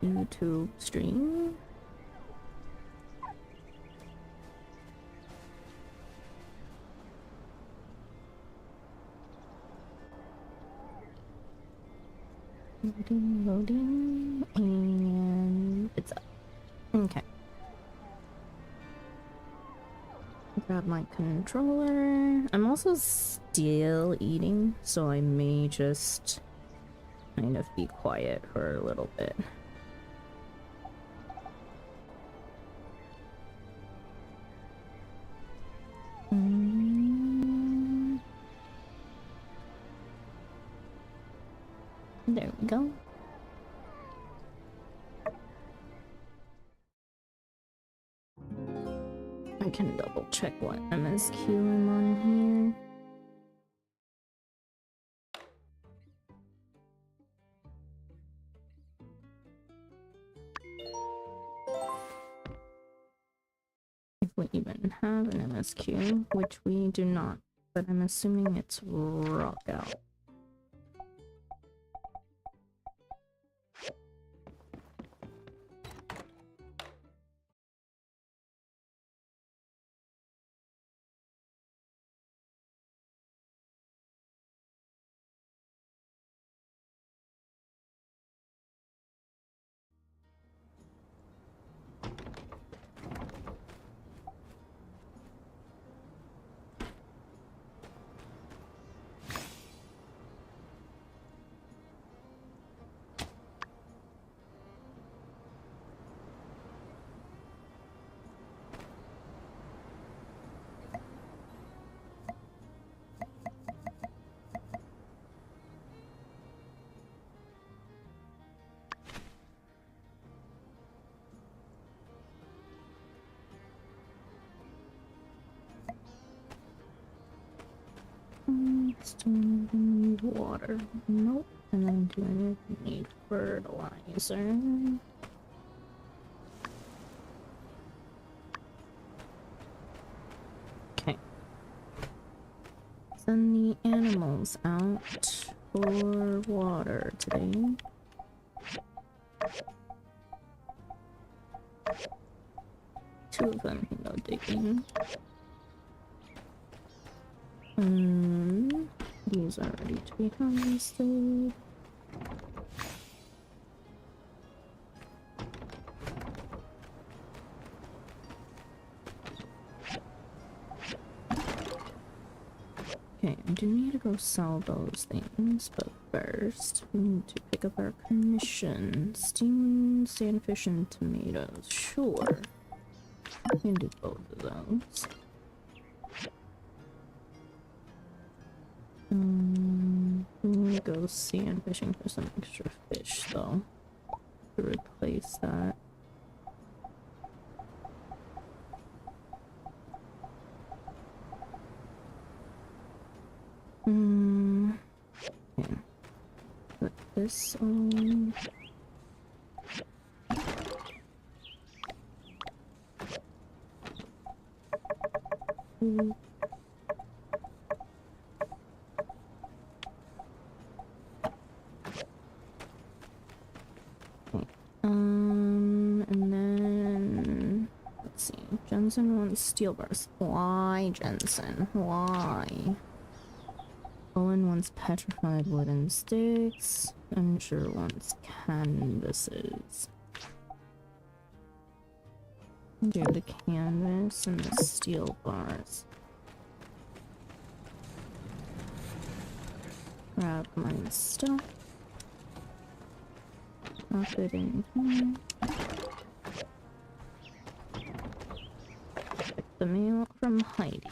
YouTube stream. Loading, and it's up. Okay. Grab my controller. I'm also still eating, so I may just kind of be quiet for a little bit. There we go. I can double check what MSQ I'm on here. If we even have an MSQ, which we do not, but I'm assuming it's rock out. Still need water. Nope. And then do I need fertilizer? Okay. Send the animals out for water today. Two of them can go digging. These are ready to be harvested. Okay, I do need to go sell those things, but first we need to pick up our commission. Steamed sandfish and tomatoes. Sure. We can do both of those. We need to go sand fishing for some extra fish though, to replace that. Okay. Put this on. And then let's see. Jensen wants steel bars. Why, Jensen? Why? Owen wants petrified wooden sticks. Unsure wants canvases. Do the canvas and the steel bars. Grab my stuff. Drop it in here. Check the mail from Heidi.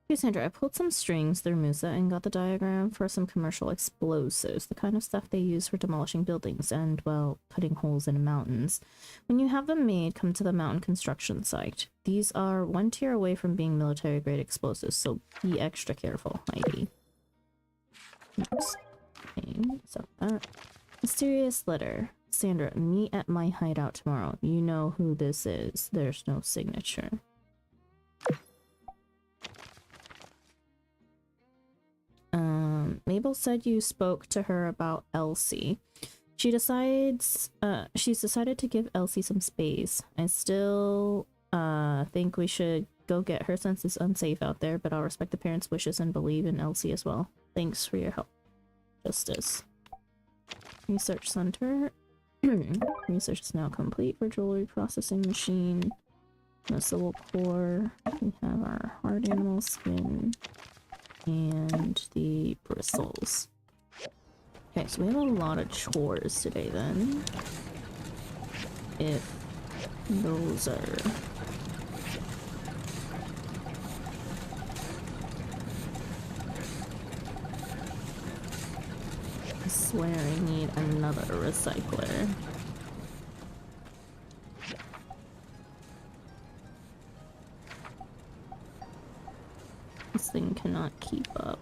Hey Sandra, I pulled some strings through Musa and got the diagram for some commercial explosives, the kind of stuff they use for demolishing buildings and, well, putting holes in mountains. When you have them made, come to the mountain construction site. These are one tier away from being military-grade explosives, so be extra careful, Heidi. Oops. Okay, so that. Mysterious letter. Sandra, meet at my hideout tomorrow. You know who this is. There's no signature. Mabel said you spoke to her about Elsie. She's decided to give Elsie some space. I still think we should go get her since it's unsafe out there, but I'll respect the parents' wishes and believe in Elsie as well. Thanks for your help. Justice. Research center. Research is now complete for jewelry processing machine. The civil core. We have our hard animal skin and the bristles. Okay, so we have a lot of chores today then. If those are... I swear I need another recycler. This thing cannot keep up.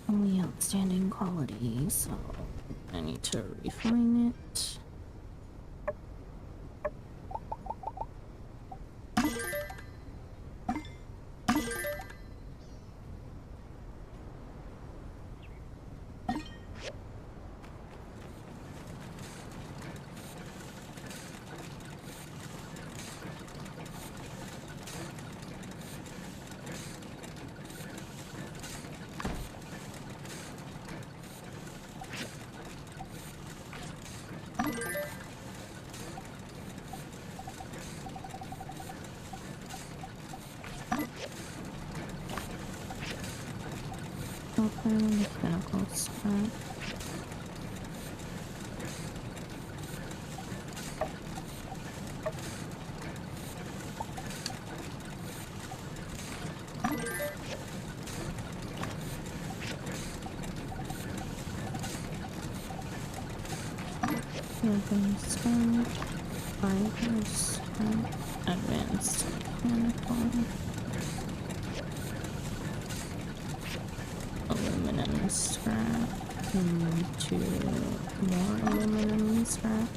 Only outstanding quality, so I need to refine it. Mechanical scrap. Weapon scrap. Fiber scrap. Advanced mechanical. Aluminum scrap into more aluminum scrap.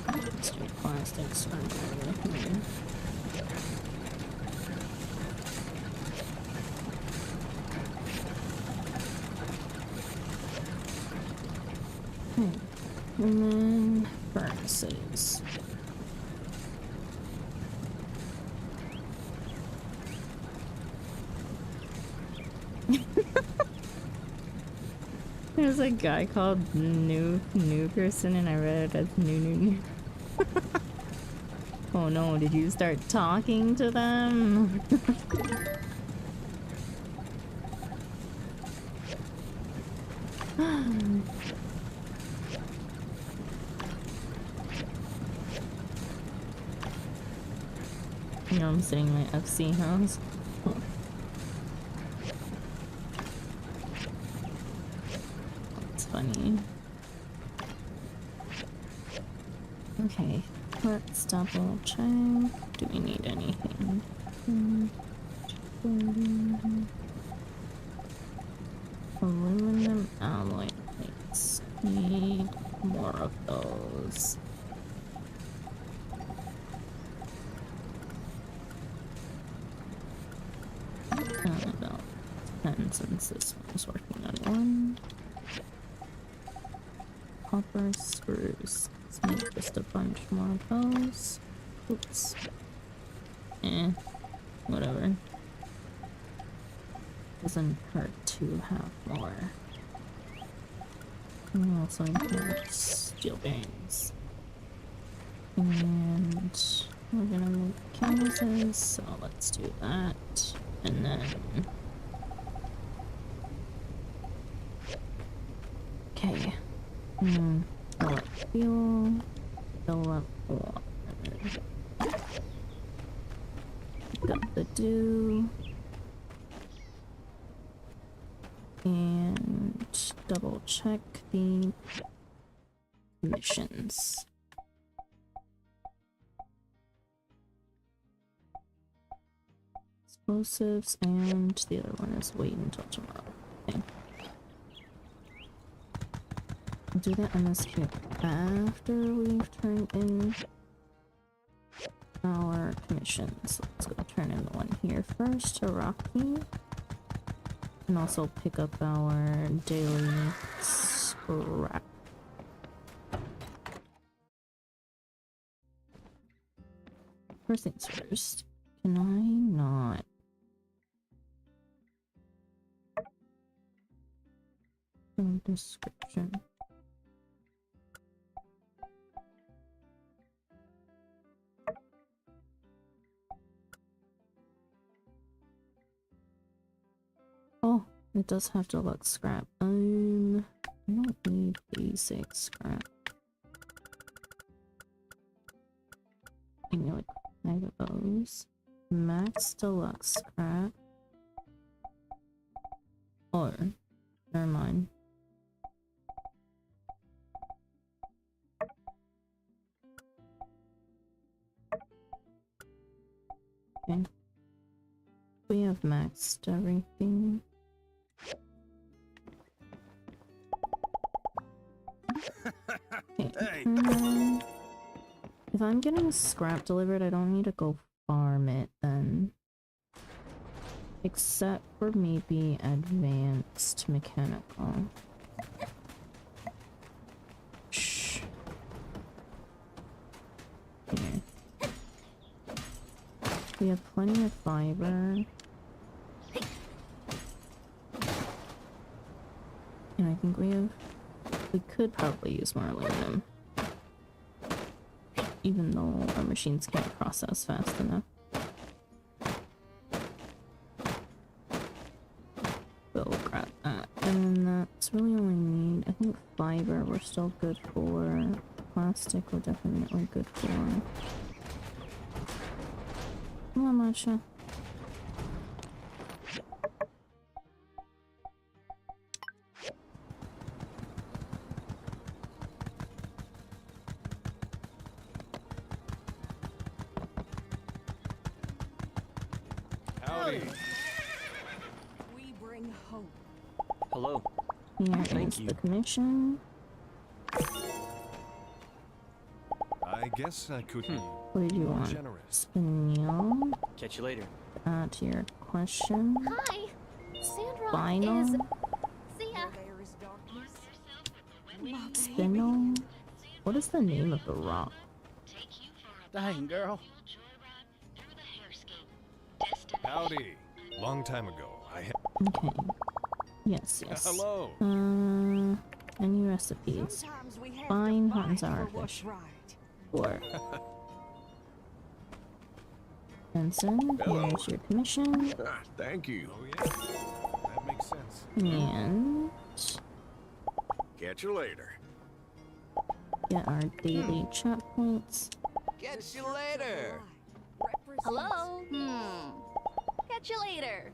Let's do plastic scrap over here. And then furnaces. There's a guy called New Person and I read it as New. Oh no, did you start talking to them? You know, I'm sitting in my FC house. That's funny. Okay, let's double check. Do we need anything? Aluminum alloy plates. Need more of those. About 10 since this one's working on one. Copper screws. Let's make just a bunch more of those. Oops. Whatever. Doesn't hurt to have more. And also import steel bearings. And we're gonna make canvases, so let's do that. And then... Okay. Fill up fuel. Fill up water. Pick up the dew. And double check the missions. explosives, and the other one is wait until tomorrow. Okay. We'll do that in this queue after we've turned in our commissions. Let's go turn in the one here first to Rocky. And also pick up our daily scrap. First things first, can I not? Description. Oh, it does have deluxe scrap. I don't need basic scrap. I know like 5 of those. Max deluxe scrap. Or, never mind. Okay. We have maxed everything. Okay. Hey. If I'm getting scrap delivered, I don't need to go farm it then. Except for maybe advanced mechanical. Shh. Here. We have plenty of fiber. And I think we could probably use more aluminum. Even though our machines can't process fast enough. We'll grab that. And then that's really all I need. I think fiber we're still good for. Plastic we're definitely good for. Come on, Masha. Howdy. We bring hope. Hello. Here Thank is you. the commission. I guess I could be What did you more want? generous. Spinel. Catch you later. To your question. Hi, Sandra Final. is. See ya. There is darkness. Spinel. What is the name of the rock? Dang, girl. Howdy. Long time ago, I had. Okay. Yes, yes. Hello. Any recipes? Sometimes we have Fine to hot and fight sour for what's fish. right. 4. Benson, Hello. here's your commission. Thank you. Oh yeah. That makes sense. And Catch you later. get our daily chat points. Catch you later. Hello. Catch you later.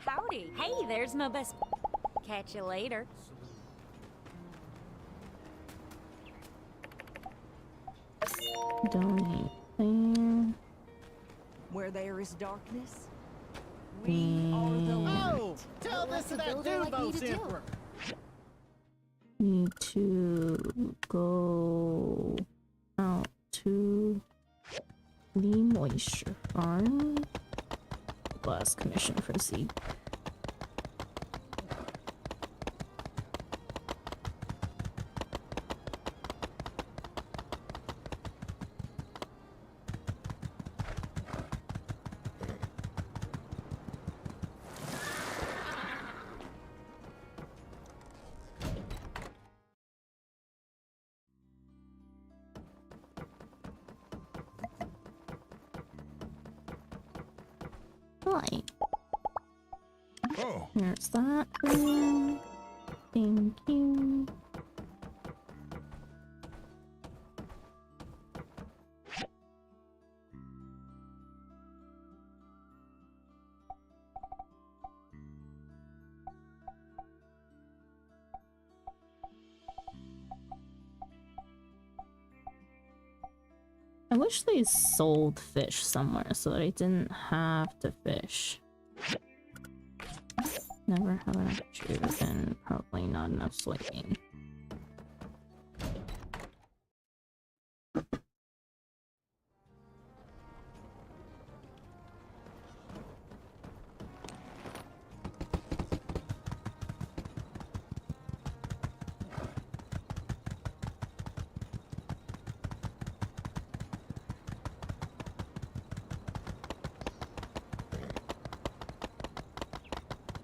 Howdy. Hey, there's my best. Catch you later. Donate there. Where there is darkness, we are the light. Oh, tell this to that builder like me Duvo to do? Emperor. Need to go out to the moisture farm. Last commission for seed. Hi. Oh, Here's that for you. Thank you. I wish they sold fish somewhere so that I didn't have to fish. Never have enough juice and probably not enough soybean.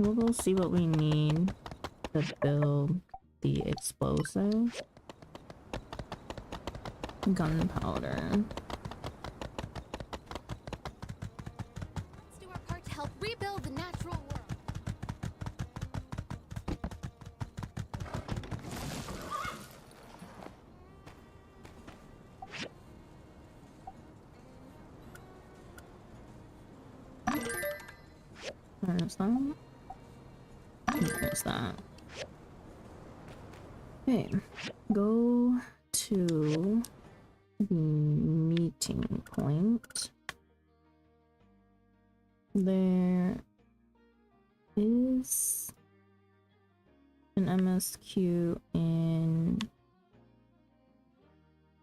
We'll go see what we need to build the explosive. Gunpowder. Let's do our part to help rebuild the natural world. There's that. There's that. Okay. Go to the meeting point. There is an MSQ in,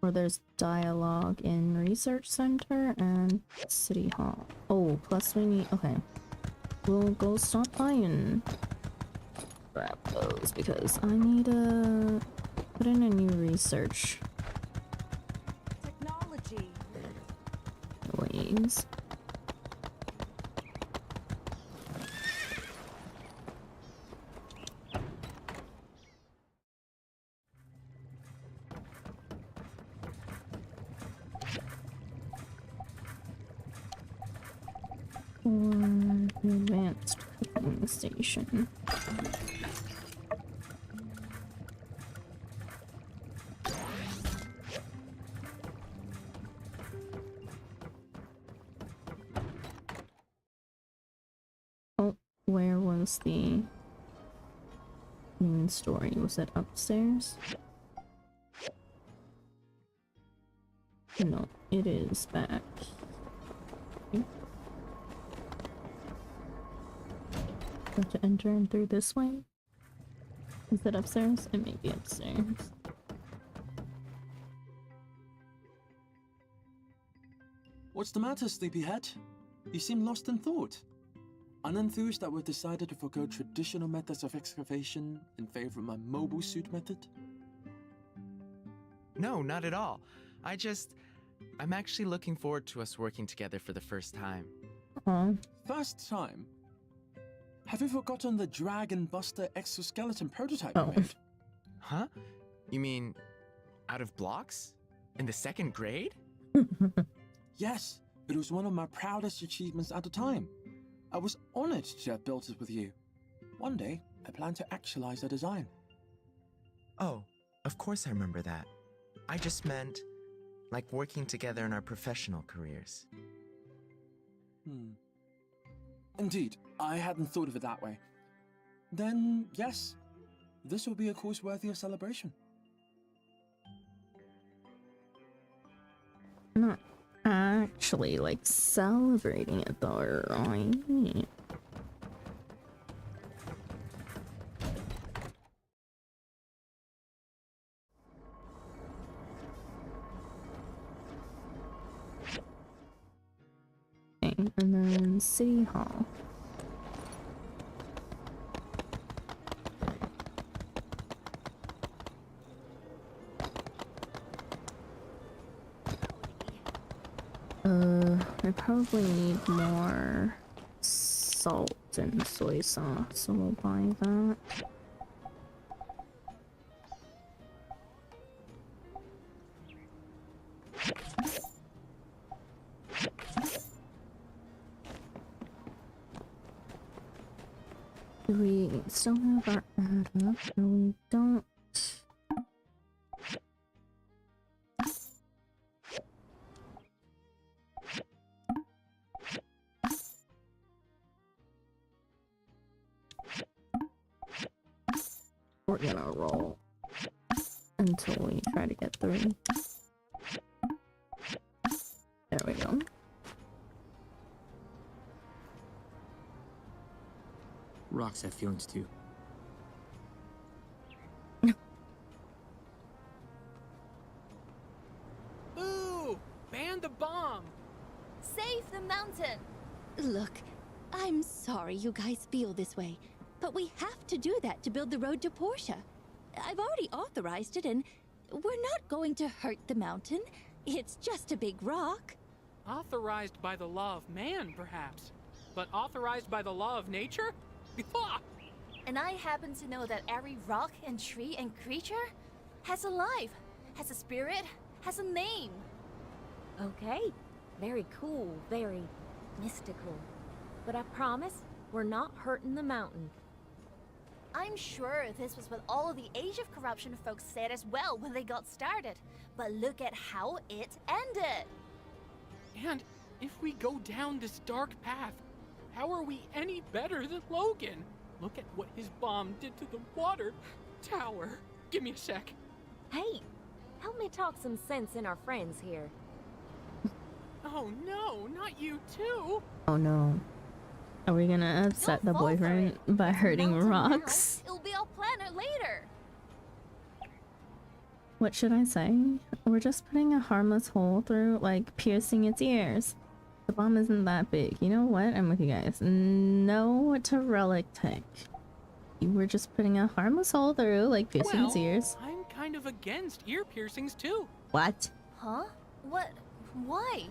or there's dialogue in Research Center and City Hall. Oh, plus we need, okay. We'll go stop by and grab those because I need to put in a new research Technology. ways. For the advanced cooking station. Oh, where was the main story? Was it upstairs? No, it is back. Have to enter in through this way? Is it upstairs? It may be upstairs. What's the matter, sleepyhead? You seem lost in thought. Unenthused that we've decided to forgo traditional methods of excavation in favor of my mobile suit method? No, not at all. I'm actually looking forward to us working together for the first time. First time? Have you forgotten the Dragon Buster exoskeleton prototype Oh. you made? Huh? You mean out of blocks? In the 2nd grade? Yes, it was one of my proudest achievements at the time. I was honored to have built it with you. One day, I plan to actualize the design. Oh, of course I remember that. I just meant, like working together in our professional careers. Indeed, I hadn't thought of it that way. Then, yes, this will be a course worthy of celebration. Not actually like celebrating it though, right? Okay, and then City Hall. I probably need more salt and soy sauce, so we'll buy that. Do we still have our add up? No, we don't. We're gonna roll until we try to get 3. rocks have feelings too. Boo! Ban the bomb! Save the mountain! Look, I'm sorry you guys feel this way, but we have to do that to build the road to Portia. I've already authorized it, and we're not going to hurt the mountain. It's just a big rock. Authorized by the law of man, perhaps. But authorized by the law of nature? And I happen to know that every rock and tree and creature has a life, has a spirit, has a name. Okay. Very cool, very mystical. But I promise, we're not hurting the mountain. I'm sure this was what all the Age of Corruption folks said as well when they got started. But look at how it ended. And if we go down this dark path, how are we any better than Logan? Look at what his bomb did to the water tower. Give me a sec. Hey, help me talk some sense in our friends here. Oh no, not you too. Oh no. Are we gonna upset the boyfriend by hurting rocks? It'll be our planet later. What should I say? We're just putting a harmless hole through, like piercing its ears. The bomb isn't that big. You know what? I'm with you guys. No to relic tech. We're just putting a harmless hole through, like piercing its ears. I'm kind of against ear piercings too. What? Huh? What? Why?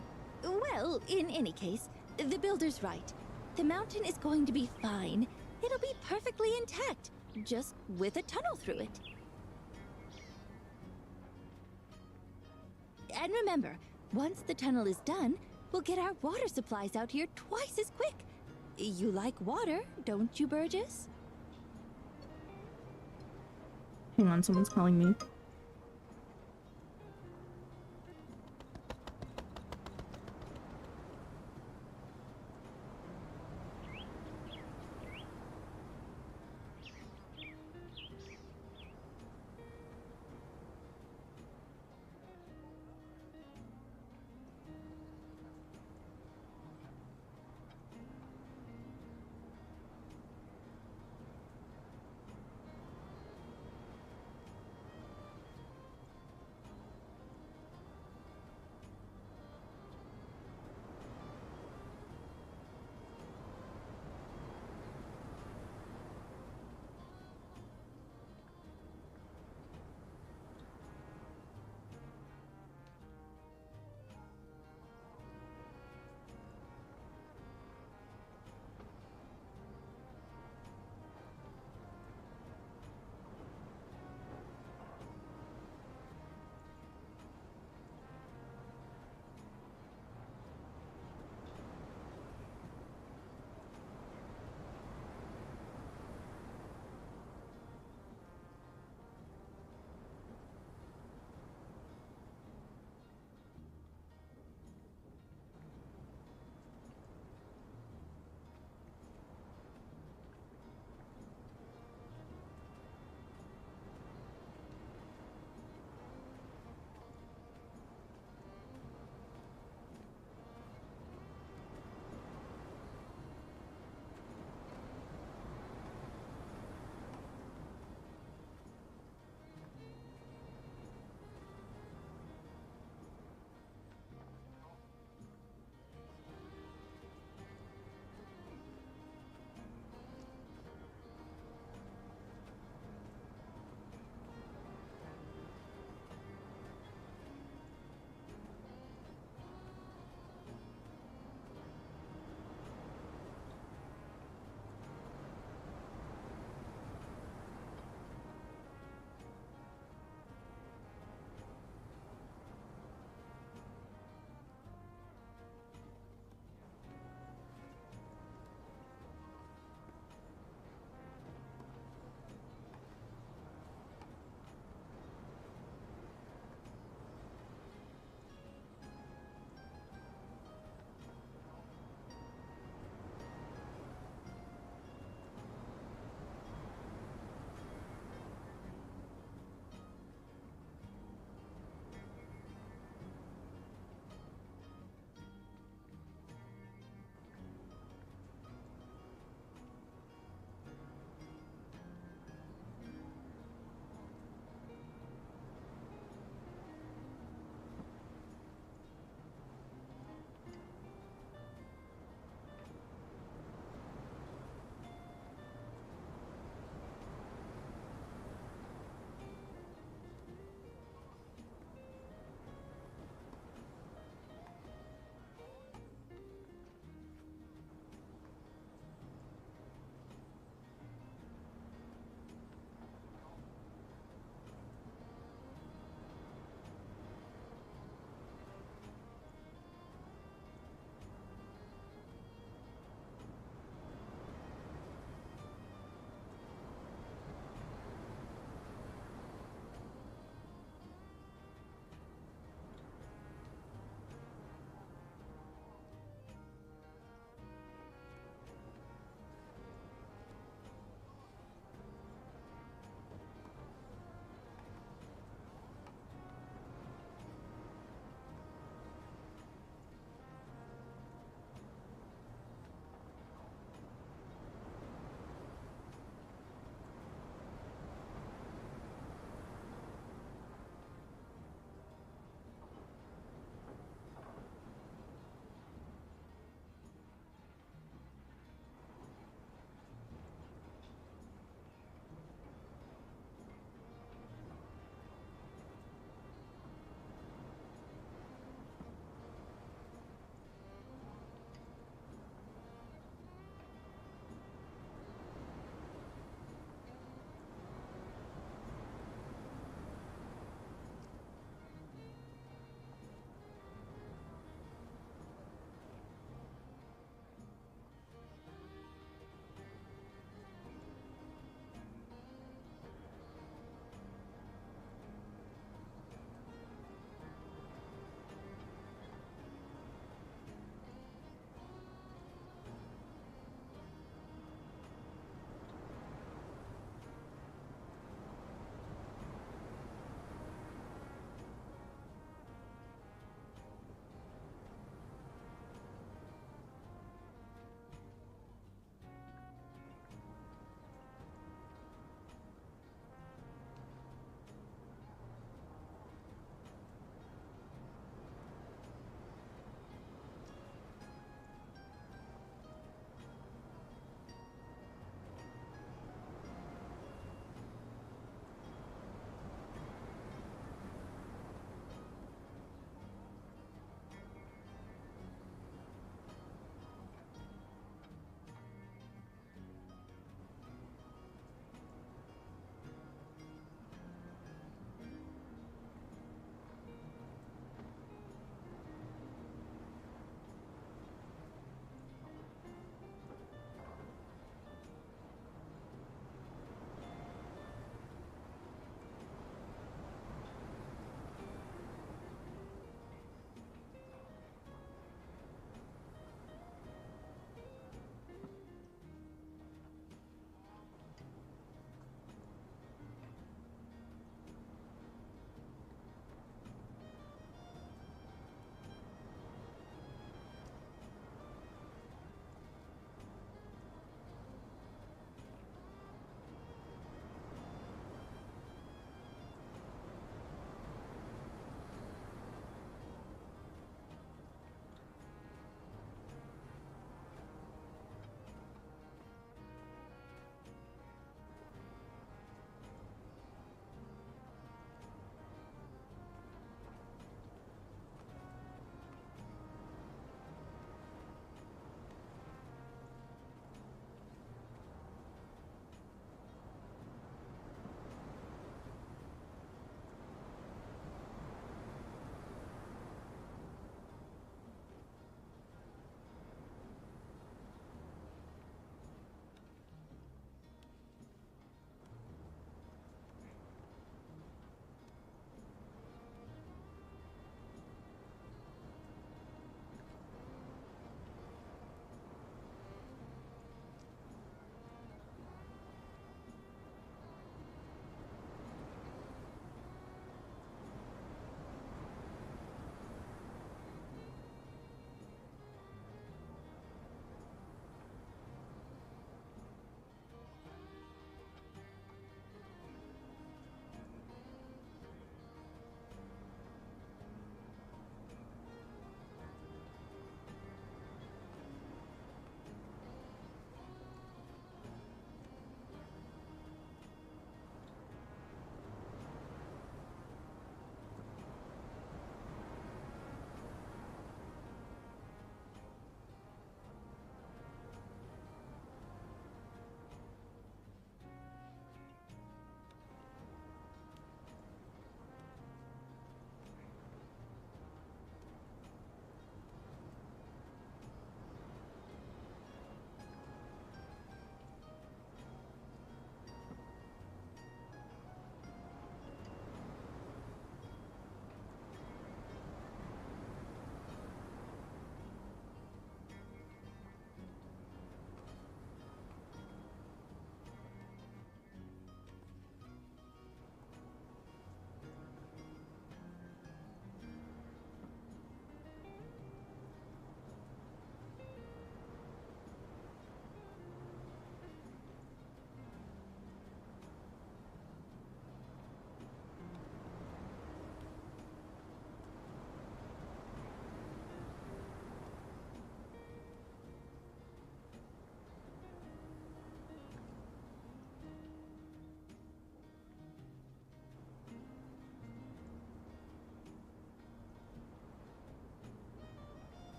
Well, in any case, the builder's right. The mountain is going to be fine. It'll be perfectly intact, just with a tunnel through it. And remember, once the tunnel is done, we'll get our water supplies out here twice as quick. You like water, don't you, Burgess? Hang on, someone's calling me.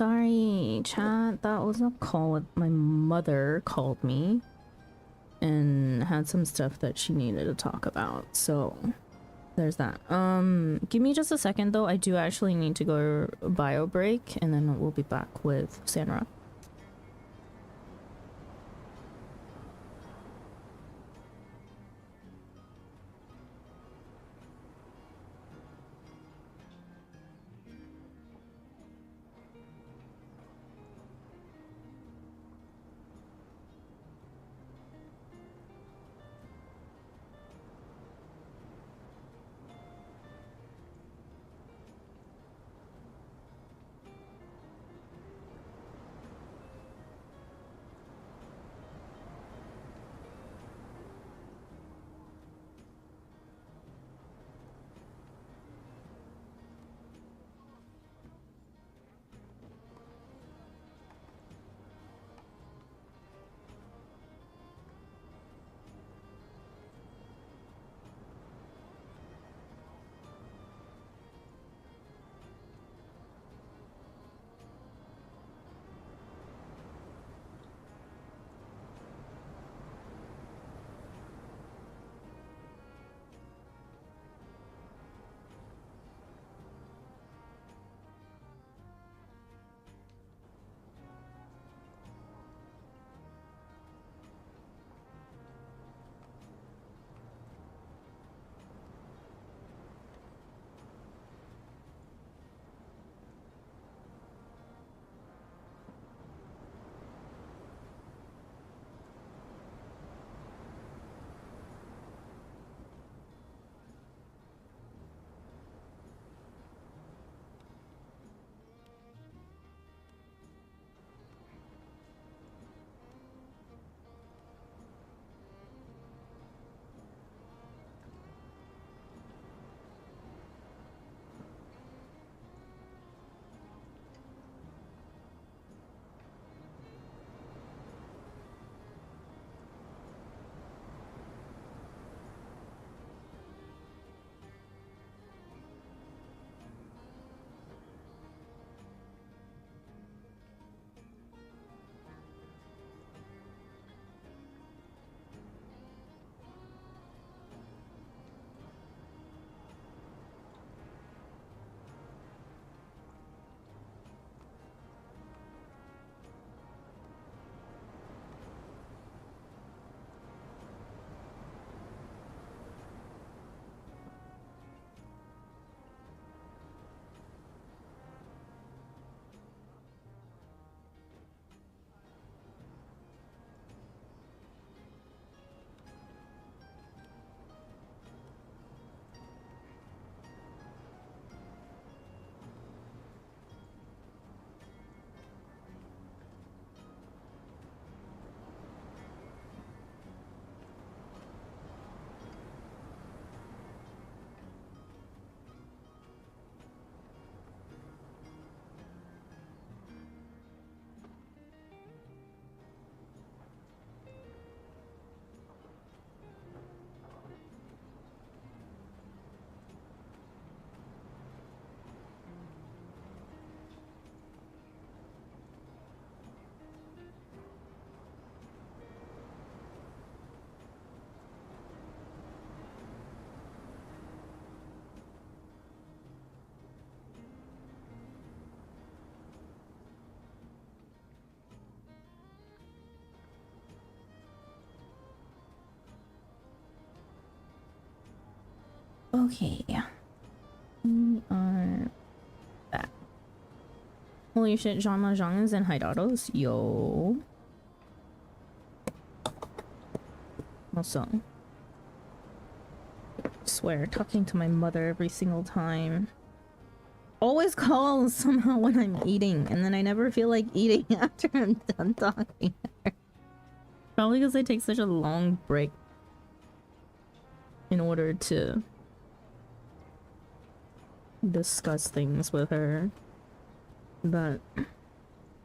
Sorry, chat. That was a call with my mother called me and had some stuff that she needed to talk about. So there's that. Give me just a second though. I do actually need to go bio break and then we'll be back with Sandra. Okay. We are back. Holy shit, Jean Mahjong is in Hidados. Yo. Also, swear, talking to my mother every single time. Always calls somehow when I'm eating, and then I never feel like eating after I'm done talking to her. Probably because I take such a long break in order to discuss things with her. But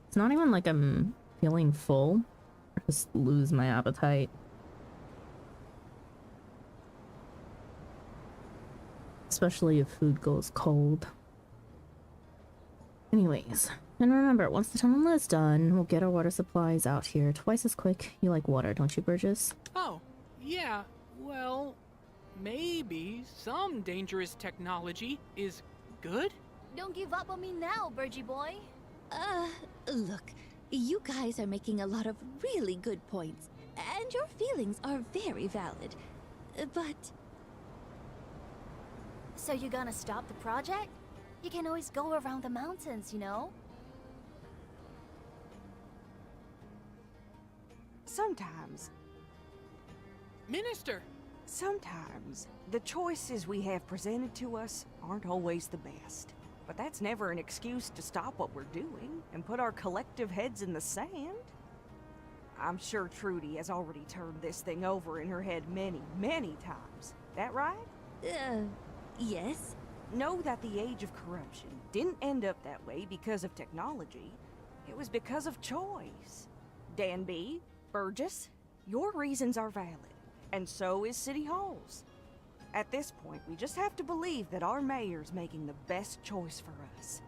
it's not even like I'm feeling full. I just lose my appetite. Especially if food goes cold. Anyways, And remember, once the tunnel is done, we'll get our water supplies out here twice as quick. You like water, don't you, Burgess? Oh, yeah, well, maybe some dangerous technology is good? Don't give up on me now, Burgie boy. Look, you guys are making a lot of really good points, and your feelings are very valid. But So you gonna stop the project? You can always go around the mountains, you know? Sometimes, Minister! sometimes, the choices we have presented to us aren't always the best. But that's never an excuse to stop what we're doing and put our collective heads in the sand. I'm sure Trudy has already turned this thing over in her head many, many times. That right? yes? Know that the age of corruption didn't end up that way because of technology. It was because of choice. Danby, Burgess, your reasons are valid, and so is City Hall's. At this point, we just have to believe that our mayor's making the best choice for us.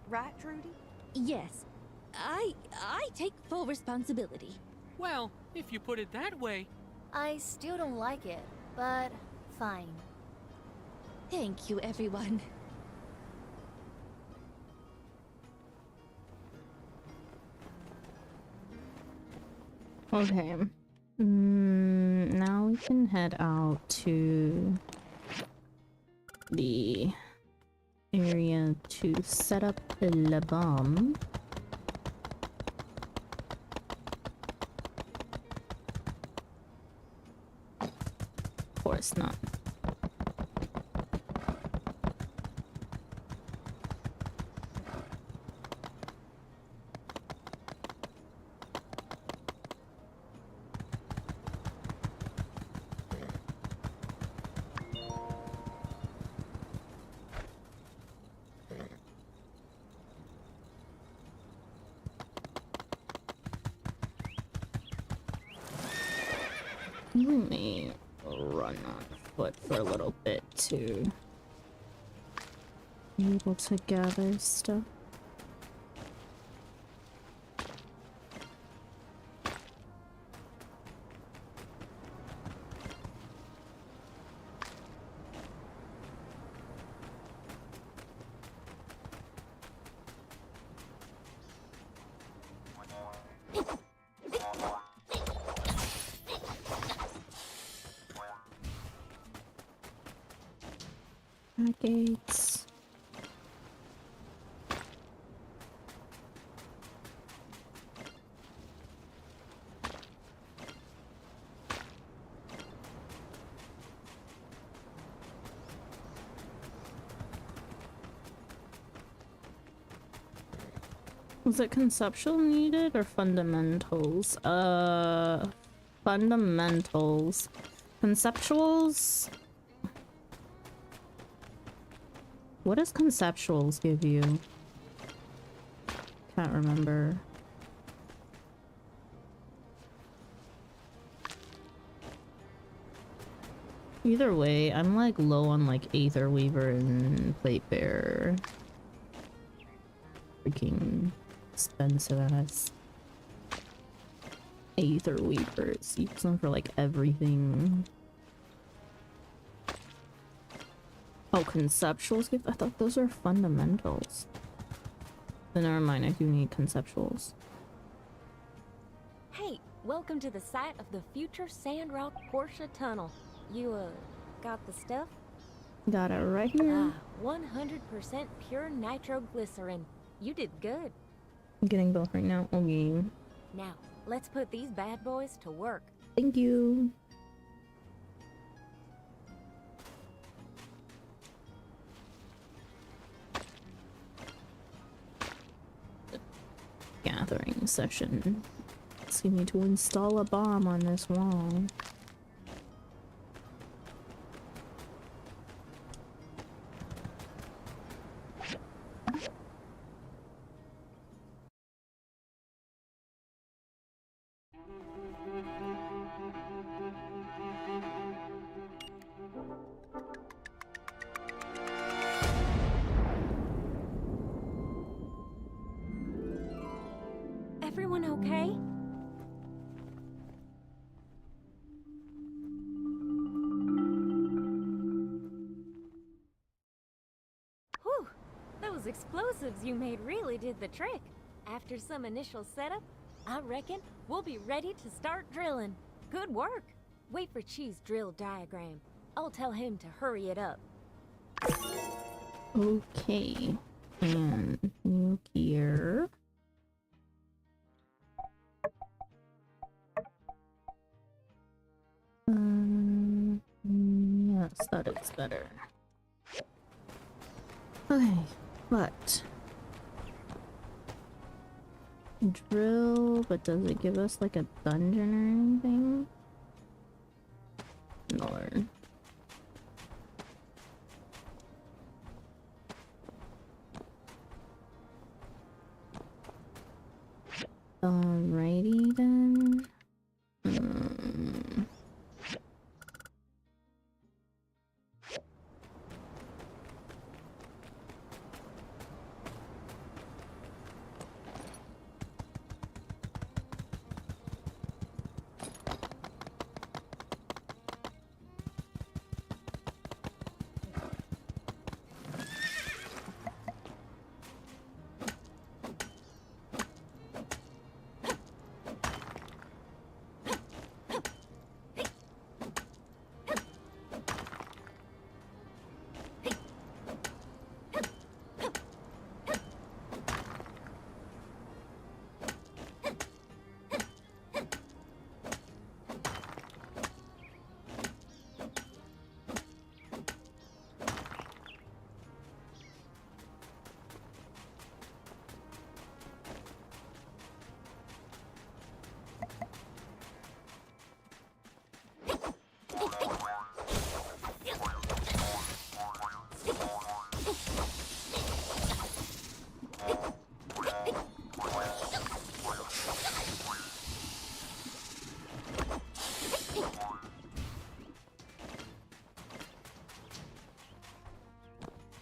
Right, Trudy? Yes. I take full responsibility. Well, if you put it that way. I still don't like it, but fine. Thank you, everyone. Okay. Now we can head out to the area to set up the bomb. Of course not. We may run on foot for a little bit to be able to gather stuff. Gates. Was it conceptual needed or fundamentals? Fundamentals. Conceptuals? What does conceptuals give you? Can't remember. Either way, I'm like low on like Aether Weaver and Plate Bearer. Freaking expensive ass Aether Weavers. Use them for like everything. Oh, conceptuals? I thought those were fundamentals. Then never mind, I do need conceptuals. Hey, welcome to the site of the future Sandrock Portia Tunnel. You, got the stuff? Got it right here. 100% pure nitroglycerin. You did good. I'm getting both right now. Okay. Now, let's put these bad boys to work. Thank you. Gathering session. So you need to install a bomb on this wall. everyone okay? Whew, those explosives you made really did the trick. After some initial setup, I reckon we'll be ready to start drilling. Good work. Wait for Chi's drill diagram. I'll tell him to hurry it up. Okay. And new gear. Yes, that is better. Okay, but drill, but does it give us like a dungeon or anything? Lord. Alrighty then.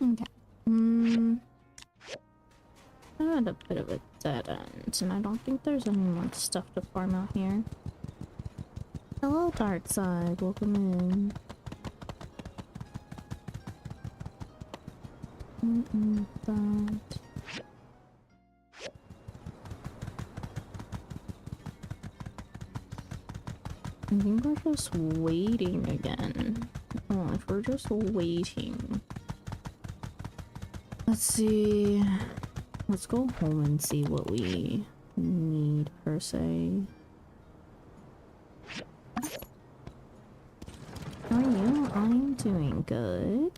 Okay. I had a bit of a dead end, and I don't think there's any more stuff to farm out here. Hello, dark side. Welcome in. That. I think we're just waiting again. Oh, if we're just waiting. Let's see. Let's go home and see what we need per se. How are you? I'm doing good.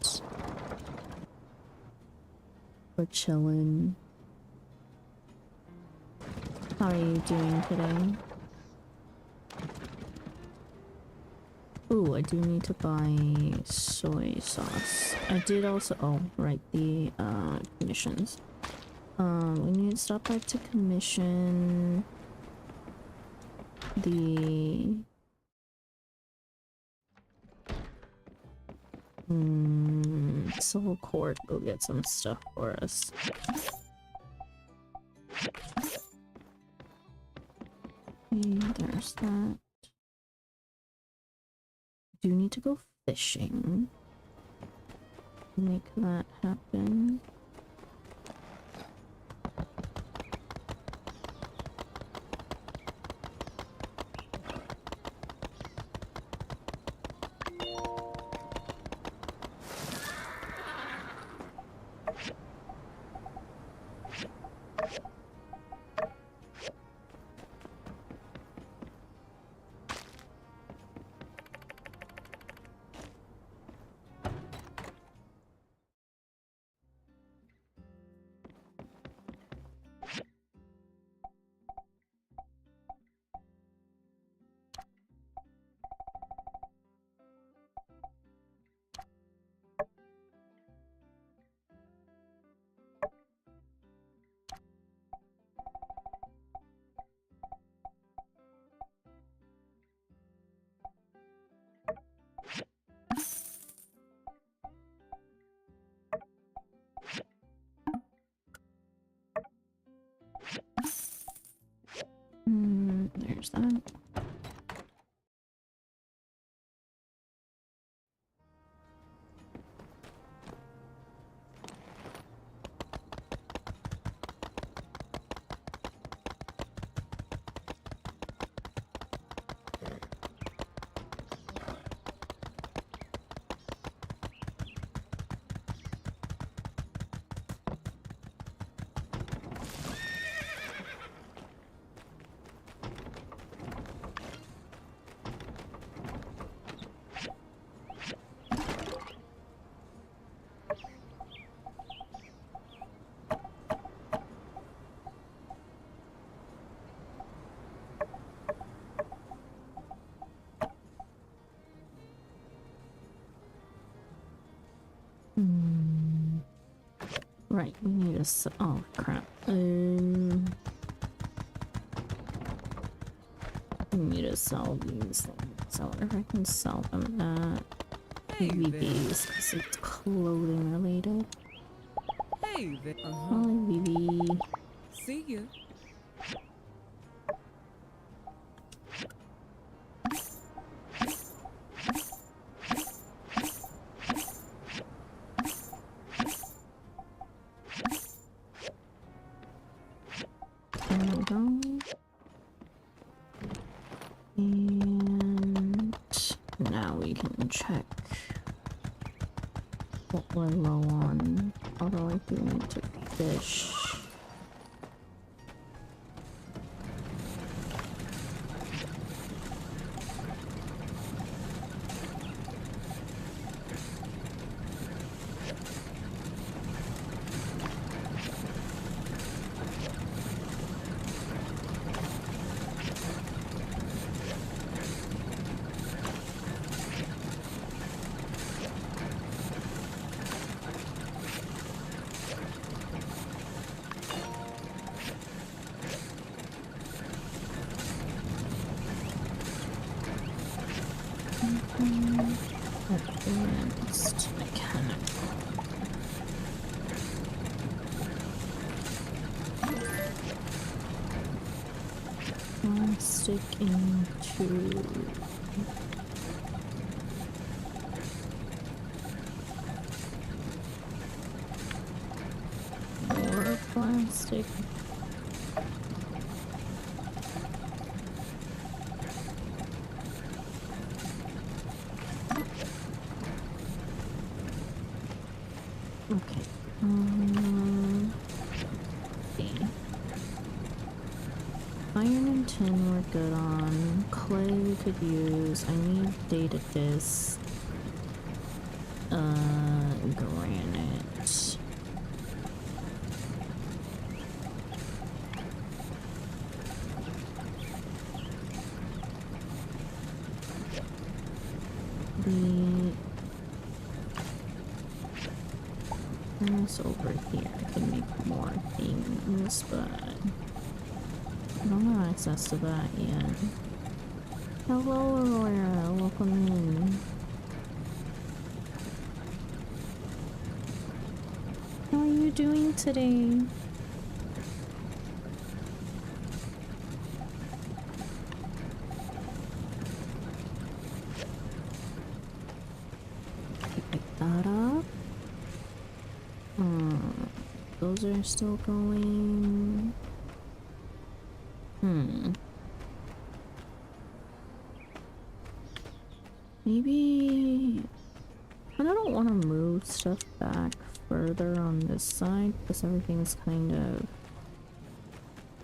We're chilling. How are you doing today? Ooh, I do need to buy soy sauce. I did also— oh, right, the commissions. We need to stop by to commission the Civil Court. Go get some stuff for us. Okay, there's that. Do need to go fishing. Make that happen. charge that. Right, we need a oh crap. We need to sell these things. So if I can sell them at BBs because it's clothing related. Hey there. Hi, BB. See you. And now we can check what we're low on. Although I do need to fish. Advanced mechanical. Plastic into more plastic. Okay. Okay. Iron and tin we're good on. Clay we could use. I need data disc. Granite. This over here, I can make more things, but I don't have access to that yet. Hello, Aurora, welcome in. How are you doing today? Pick that up. Those are still going. Maybe I don't want to move stuff back further on this side because everything's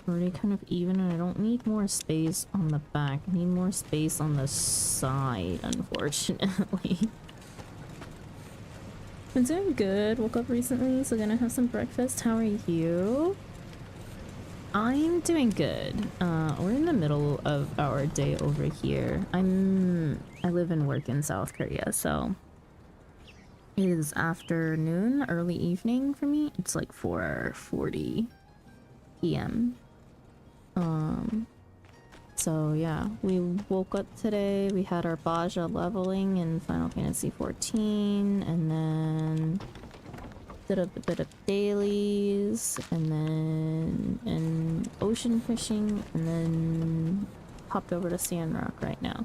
already kind of even, and I don't need more space on the back. I need more space on the side, unfortunately. I'm doing good. Woke up recently, so gonna have some breakfast. How are you? I'm doing good. We're in the middle of our day over here. I live and work in South Korea, so it is afternoon, early evening for me. It's like 4:40 p.m. So yeah, we woke up today, we had our Baja leveling in Final Fantasy 14, and then did a bit of dailies, and then ocean fishing, and then popped over to Sandrock right now.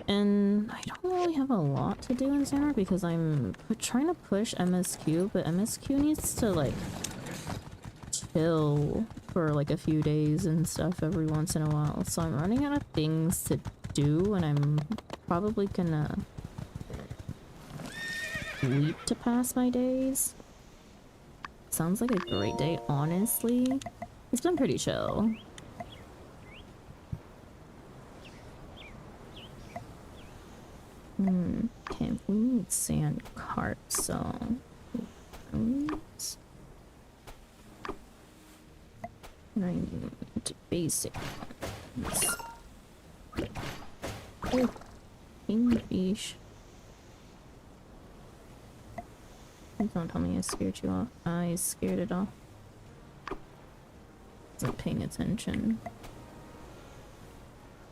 And I don't really have a lot to do in Sandrock because I'm trying to push MSQ, but MSQ needs to like chill for like a few days and stuff every once in a while. So I'm running out of things to do, and I'm probably gonna sleep to pass my days. Sounds like a great day, honestly. It's been pretty chill. Okay, we need sand cart, so and I need basic ones. Oh, kingfish. Please don't tell me I scared you off. I scared it off. Wasn't paying attention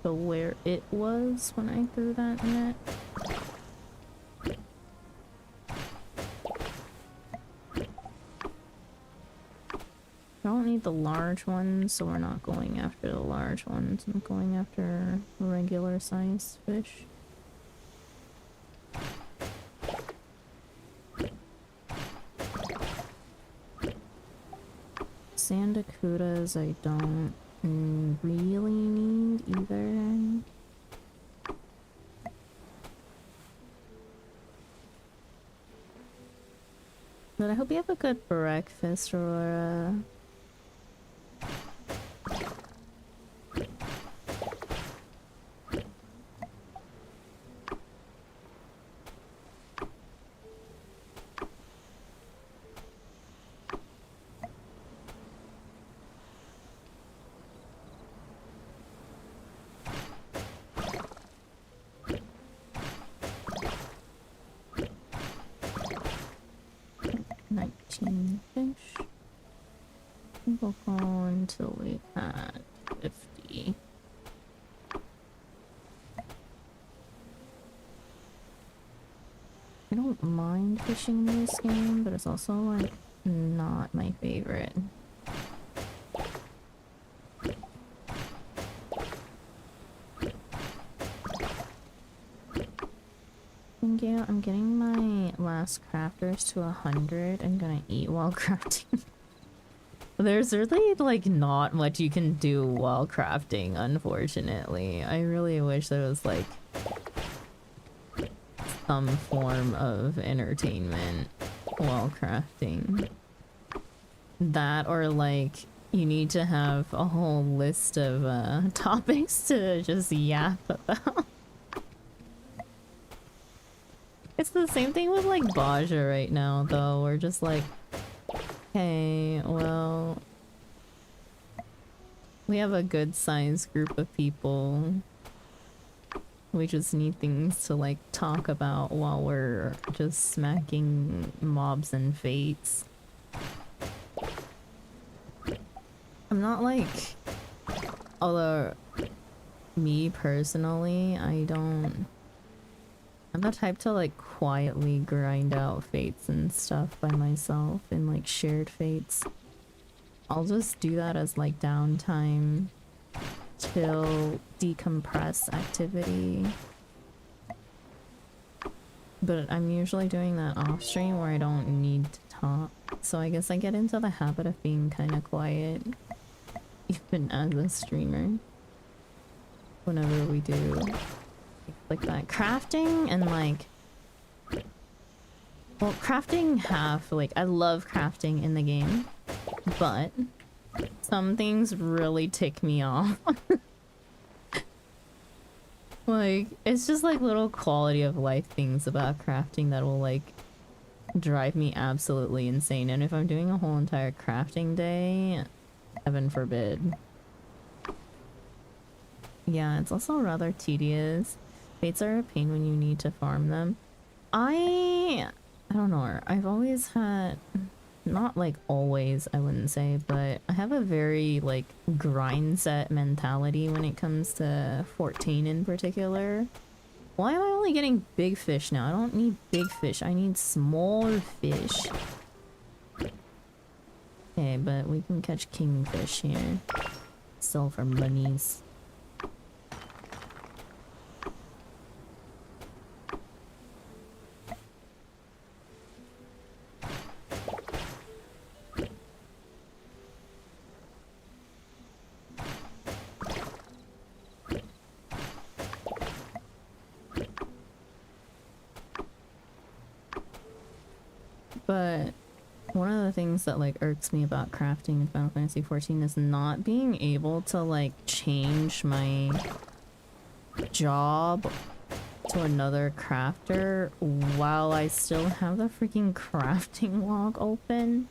to where it was when I threw that net. I don't need the large ones, so we're not going after the large ones. I'm going after regular sized fish. Sandakudas I don't really need either. But I hope you have a good breakfast, Aurora. Fish. We'll go until we had 50. I don't mind fishing in this game, but it's also like not my favorite. Yeah, I'm getting my last crafters to 100. I'm gonna eat while crafting. There's really like not much you can do while crafting, unfortunately. I really wish there was like some form of entertainment while crafting. That, or like you need to have a whole list of topics to just yap about. It's the same thing with like Baja right now, though. We're just like, hey, well, we have a good sized group of people. We just need things to like talk about while we're just smacking mobs and fates. I'm not like, although me personally, I'm the type to like quietly grind out fates and stuff by myself in like shared fates. I'll just do that as like downtime, chill, decompress activity. But I'm usually doing that off stream where I don't need to talk. So I guess I get into the habit of being kind of quiet, even as a streamer, whenever we do like that. Crafting and like, well, crafting like I love crafting in the game, but some things really tick me off. Like, it's just like little quality of life things about crafting that will like drive me absolutely insane. And if I'm doing a whole entire crafting day, heaven forbid. Yeah, it's also rather tedious. Fates are a pain when you need to farm them. I don't know. I've always had, not like always, I wouldn't say, but I have a very like grind set mentality when it comes to 14 in particular. Why am I only getting big fish now? I don't need big fish. I need small fish. Okay, but we can catch kingfish here. Sell for monies. But one of the things that like irks me about crafting in Final Fantasy XIV is not being able to like change my job to another crafter while I still have the freaking crafting log open.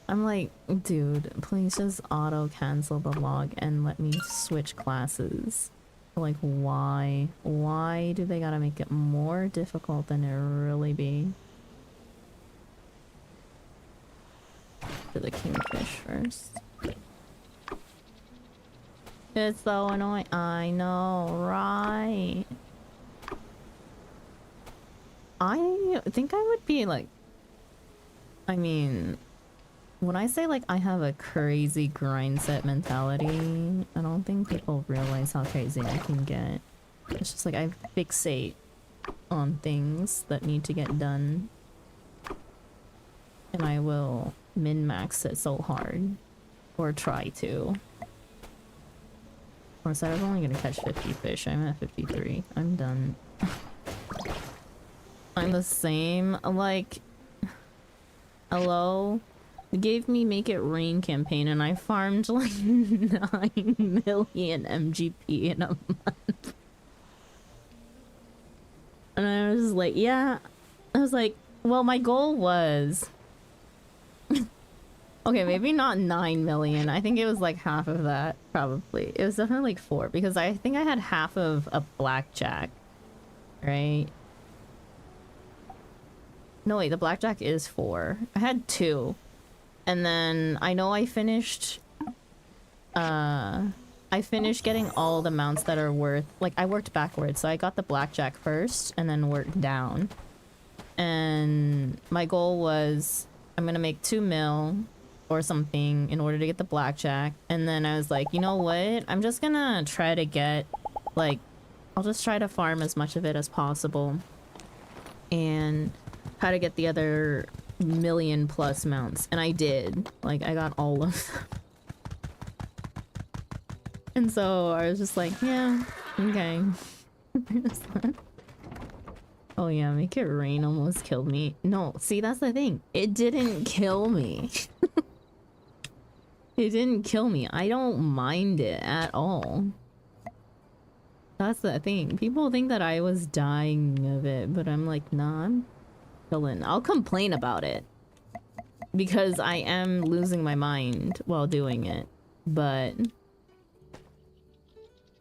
I'm like, dude, please just auto cancel the log and let me switch classes. Like, why? Why do they gotta make it more difficult than it really be? To the kingfish first. It's so annoying. I know, right? I think I would be like, I mean, when I say like I have a crazy grind set mentality, I don't think people realize how crazy I can get. It's just like I fixate on things that need to get done, and I will min-max it so hard, or try to. Of course, I was only gonna catch 50 fish. I'm at 53. I'm done. I'm the same. Like, hello? They gave me Make It Rain campaign and I farmed like 9 million MGP in a month. And I was like, yeah. I was like, well, my goal was... okay, maybe not 9 million. I think it was like half of that, probably. It was definitely like 4, because I think I had half of a blackjack, right? No, wait, the blackjack is 4. I had 2. And then I know I finished getting all the mounts that are worth, like, I worked backwards. So I got the blackjack first and then worked down. And my goal was I'm gonna make 2 mil or something in order to get the blackjack. And then I was like, you know what? I'm just gonna try to get, like, I'll just try to farm as much of it as possible. And how to get the other million plus mounts. And I did. Like, I got all of them. And so I was just like, yeah, okay. Oh yeah, Make It Rain almost killed me. No, see, that's the thing. It didn't kill me. It didn't kill me. I don't mind it at all. That's the thing. People think that I was dying of it, but I'm like, nah, I'm chilling. I'll complain about it because I am losing my mind while doing it. But,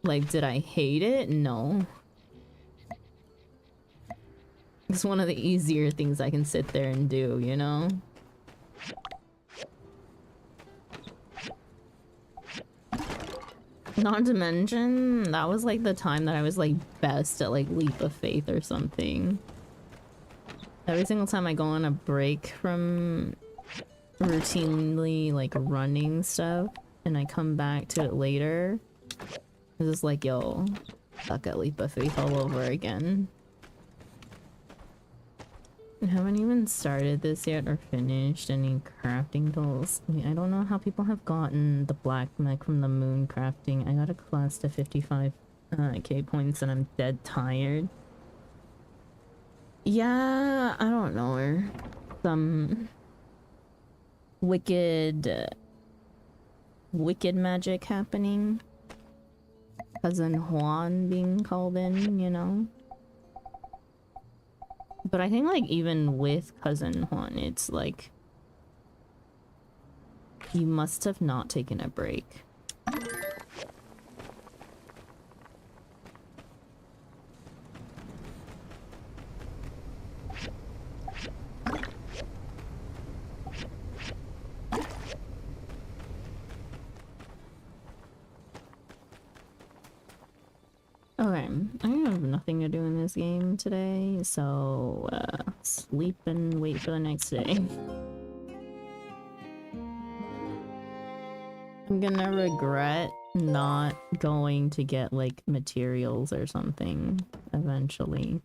like, did I hate it? No. It's one of the easier things I can sit there and do, you know? Not to mention, that was like the time that I was like best at like Leap of Faith or something. Every single time I go on a break from routinely like running stuff and I come back to it later, it's just like, yo, stuck at Leap of Faith all over again. I haven't even started this yet or finished any crafting tools. I mean, I don't know how people have gotten the black mech from the moon crafting. I got a class to 55k points and I'm dead tired. Yeah, I don't know. Or some wicked magic happening. Cousin Juan being called in, you know? But I think, like, even with Cousin Juan, it's like... you must have not taken a break. Okay, I have nothing to do in this game today, so sleep and wait for the next day. I'm gonna regret not going to get like materials or something eventually.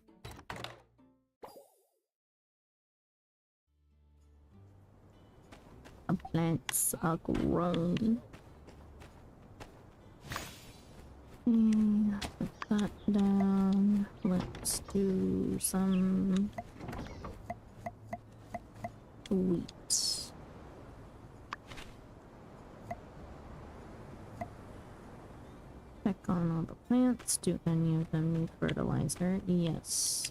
The plants are grown. Put that down. Let's do some Sweet. Check on all the plants. Do any of them need fertilizer? Yes.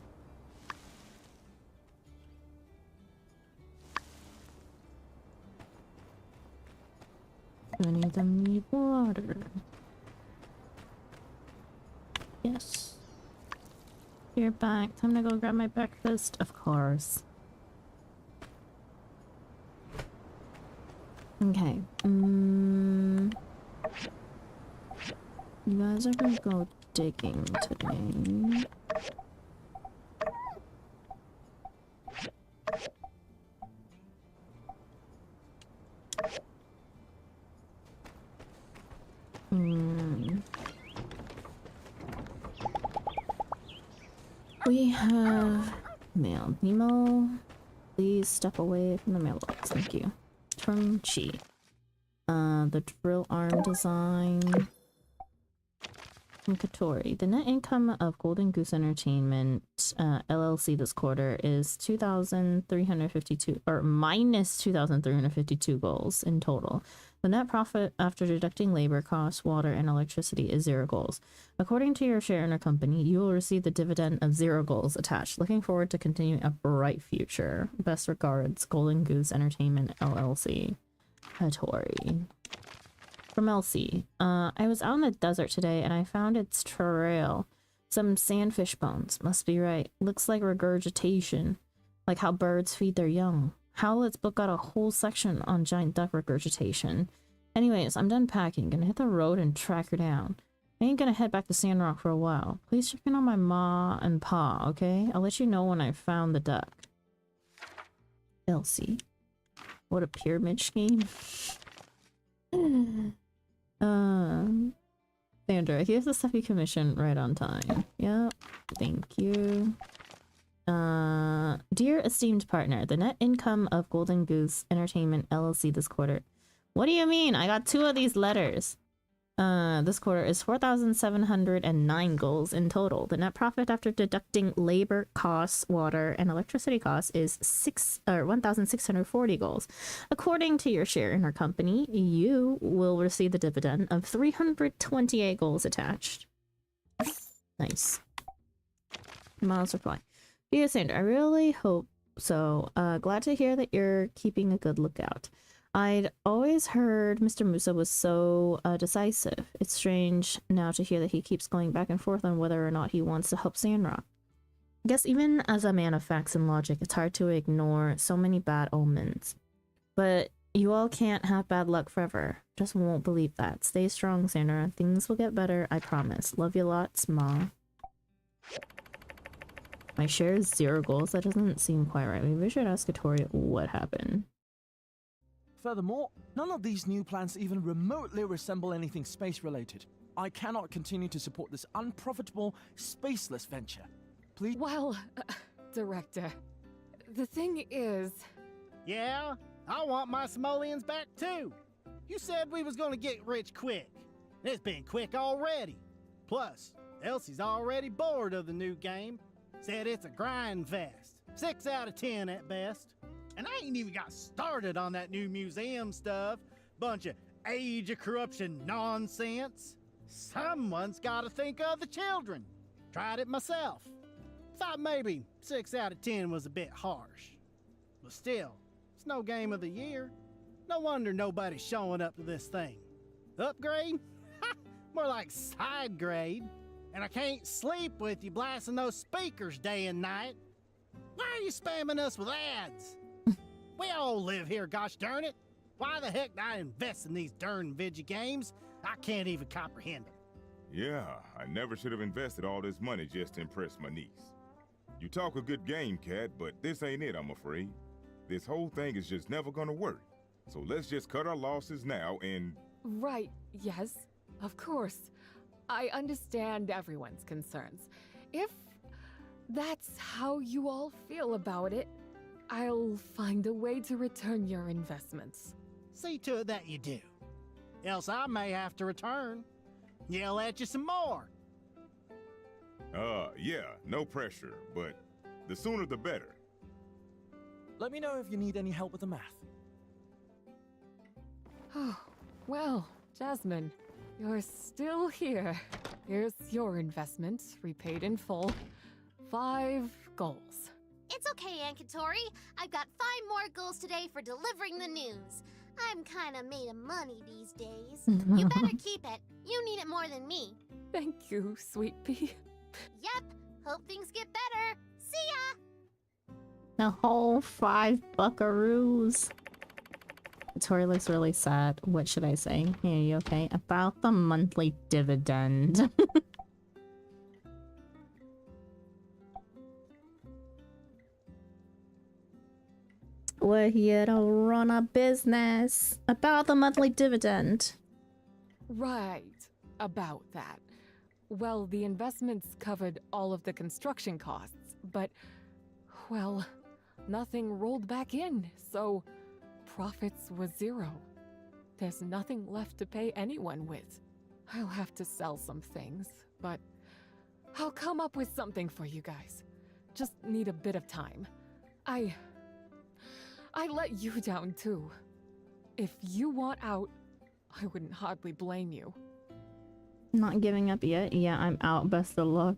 Do any of them need water? Yes. You're back. Time to go grab my breakfast. Of course. Okay. You guys are gonna go digging today. We have mail. Nemo, please step away from the mailbox. Thank you. From Chi. The drill arm design. From Katori. The net income of Golden Goose Entertainment LLC this quarter is 2,352 or minus 2,352 goals in total. The net profit after deducting labor costs, water, and electricity is 0 goals. According to your share in our company, you will receive the dividend of 0 goals attached. Looking forward to continuing a bright future. Best regards, Golden Goose Entertainment LLC. Katori. From Elsie. I was out in the desert today and I found its trail. Some sandfish bones. Must be right. Looks like regurgitation. Like how birds feed their young. Howlett's book got a whole section on giant duck regurgitation. Anyways, I'm done packing. Gonna hit the road and track her down. I ain't gonna head back to Sandrock for a while. Please check in on my ma and pa, okay? I'll let you know when I found the duck. Elsie. What a pyramid scheme. Sandra, here's the stuff you commissioned right on time. Yep, thank you. Dear esteemed partner, the net income of Golden Goose Entertainment LLC this quarter. What do you mean? I got 2 of these letters. This quarter is 4,709 goals in total. The net profit after deducting labor costs, water, and electricity costs is 1,640 goals. According to your share in our company, you will receive the dividend of 328 goals attached. Nice. Miles reply. Dear Sandra, I really hope so. Glad to hear that you're keeping a good lookout. I'd always heard Mr. Musa was so decisive. It's strange now to hear that he keeps going back and forth on whether or not he wants to help Sandrock. I guess even as a man of facts and logic, it's hard to ignore so many bad omens. But you all can't have bad luck forever. Just won't believe that. Stay strong, Sandra. Things will get better, I promise. Love you lots, Ma. My share is 0 goals? That doesn't seem quite right. Maybe we should ask Katori what happened. Furthermore, none of these new plans even remotely resemble anything space-related. I cannot continue to support this unprofitable, spaceless venture. Please— Well, Director, the thing is... Yeah, I want my simoleons back too. You said we was gonna get rich quick. It's been quick already. Plus, Elsie's already bored of the new game. Said it's a grind fest. 6 out of 10 at best. And I ain't even got started on that new museum stuff. Bunch of age of corruption nonsense. Someone's gotta think of the children. Tried it myself. Thought maybe 6 out of 10 was a bit harsh. But still, it's no game of the year. No wonder nobody's showing up to this thing. Upgrade? Ha! More like side grade. And I can't sleep with you blasting those speakers day and night. Why are you spamming us with ads? We all live here, gosh darn it. Why the heck did I invest in these darn video games? I can't even comprehend them. Yeah, I never should have invested all this money just to impress my niece. You talk a good game, Cat, but this ain't it, I'm afraid. This whole thing is just never gonna work. So let's just cut our losses now and... Right, yes, of course. I understand everyone's concerns. If that's how you all feel about it, I'll find a way to return your investments. See to it that you do. Else I may have to return. Yell at you some more. Yeah, no pressure, but the sooner the better. Let me know if you need any help with the math. Oh, well, Jasmine, you're still here. Here's your investment, repaid in full. 5 goals. It's okay, Ankatori. I've got 5 more goals today for delivering the news. I'm kinda made of money these days. You better keep it. You need it more than me. Thank you, sweet pea. Yep. Hope things get better. See ya! The whole 5 buckaroos. Tori looks really sad. What should I say? Are you okay? About the monthly dividend. We're here to run a business. About the monthly dividend. Right, about that. Well, the investments covered all of the construction costs, but, well, nothing rolled back in, so profits was 0. There's nothing left to pay anyone with. I'll have to sell some things, but I'll come up with something for you guys. Just need a bit of time. I let you down too. If you want out, I wouldn't hardly blame you. Not giving up yet? Yeah, I'm out. Best of luck.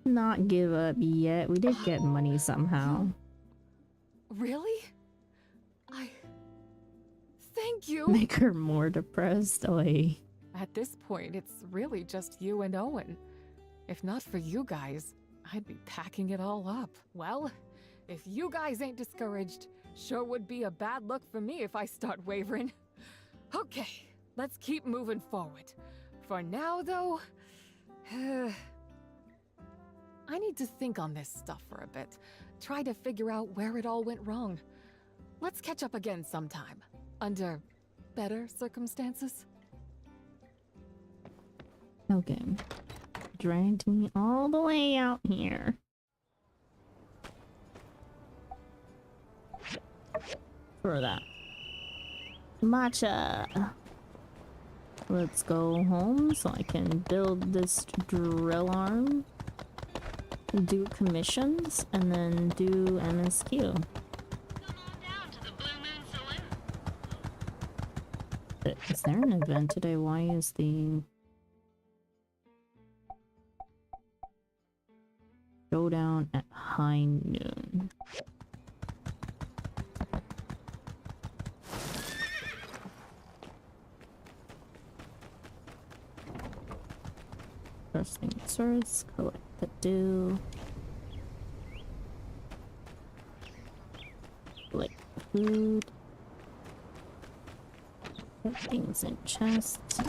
Not give up yet. We did get money somehow. Really? Thank you! Make her more depressed. Oy. At this point, it's really just you and Owen. If not for you guys, I'd be packing it all up. Well, if you guys ain't discouraged, sure would be a bad look for me if I start wavering. Okay, let's keep moving forward. For now, though, I need to think on this stuff for a bit. Try to figure out where it all went wrong. Let's catch up again sometime. Under better circumstances? Okay. Dragged me all the way out here. For that. Matcha! Let's go home so I can build this drill arm. Do commissions, and then do MSQ. Is there an event today? Why is the showdown at high noon? First things first, collect the dew. Collect the food. Put things in chests.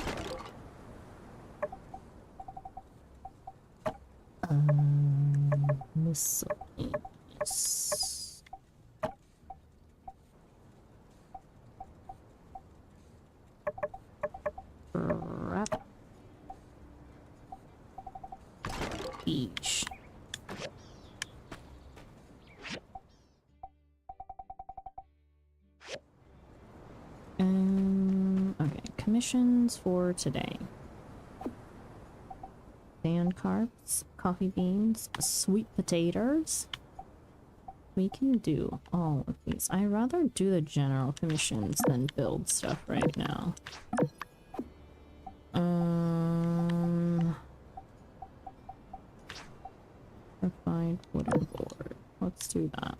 Miscellaneous. Wrap. Beach. Okay, commissions for today. Sand carps, coffee beans, sweet potatoes. We can do all of these. I'd rather do the general commissions than build stuff right now. Refined wooden board. Let's do that.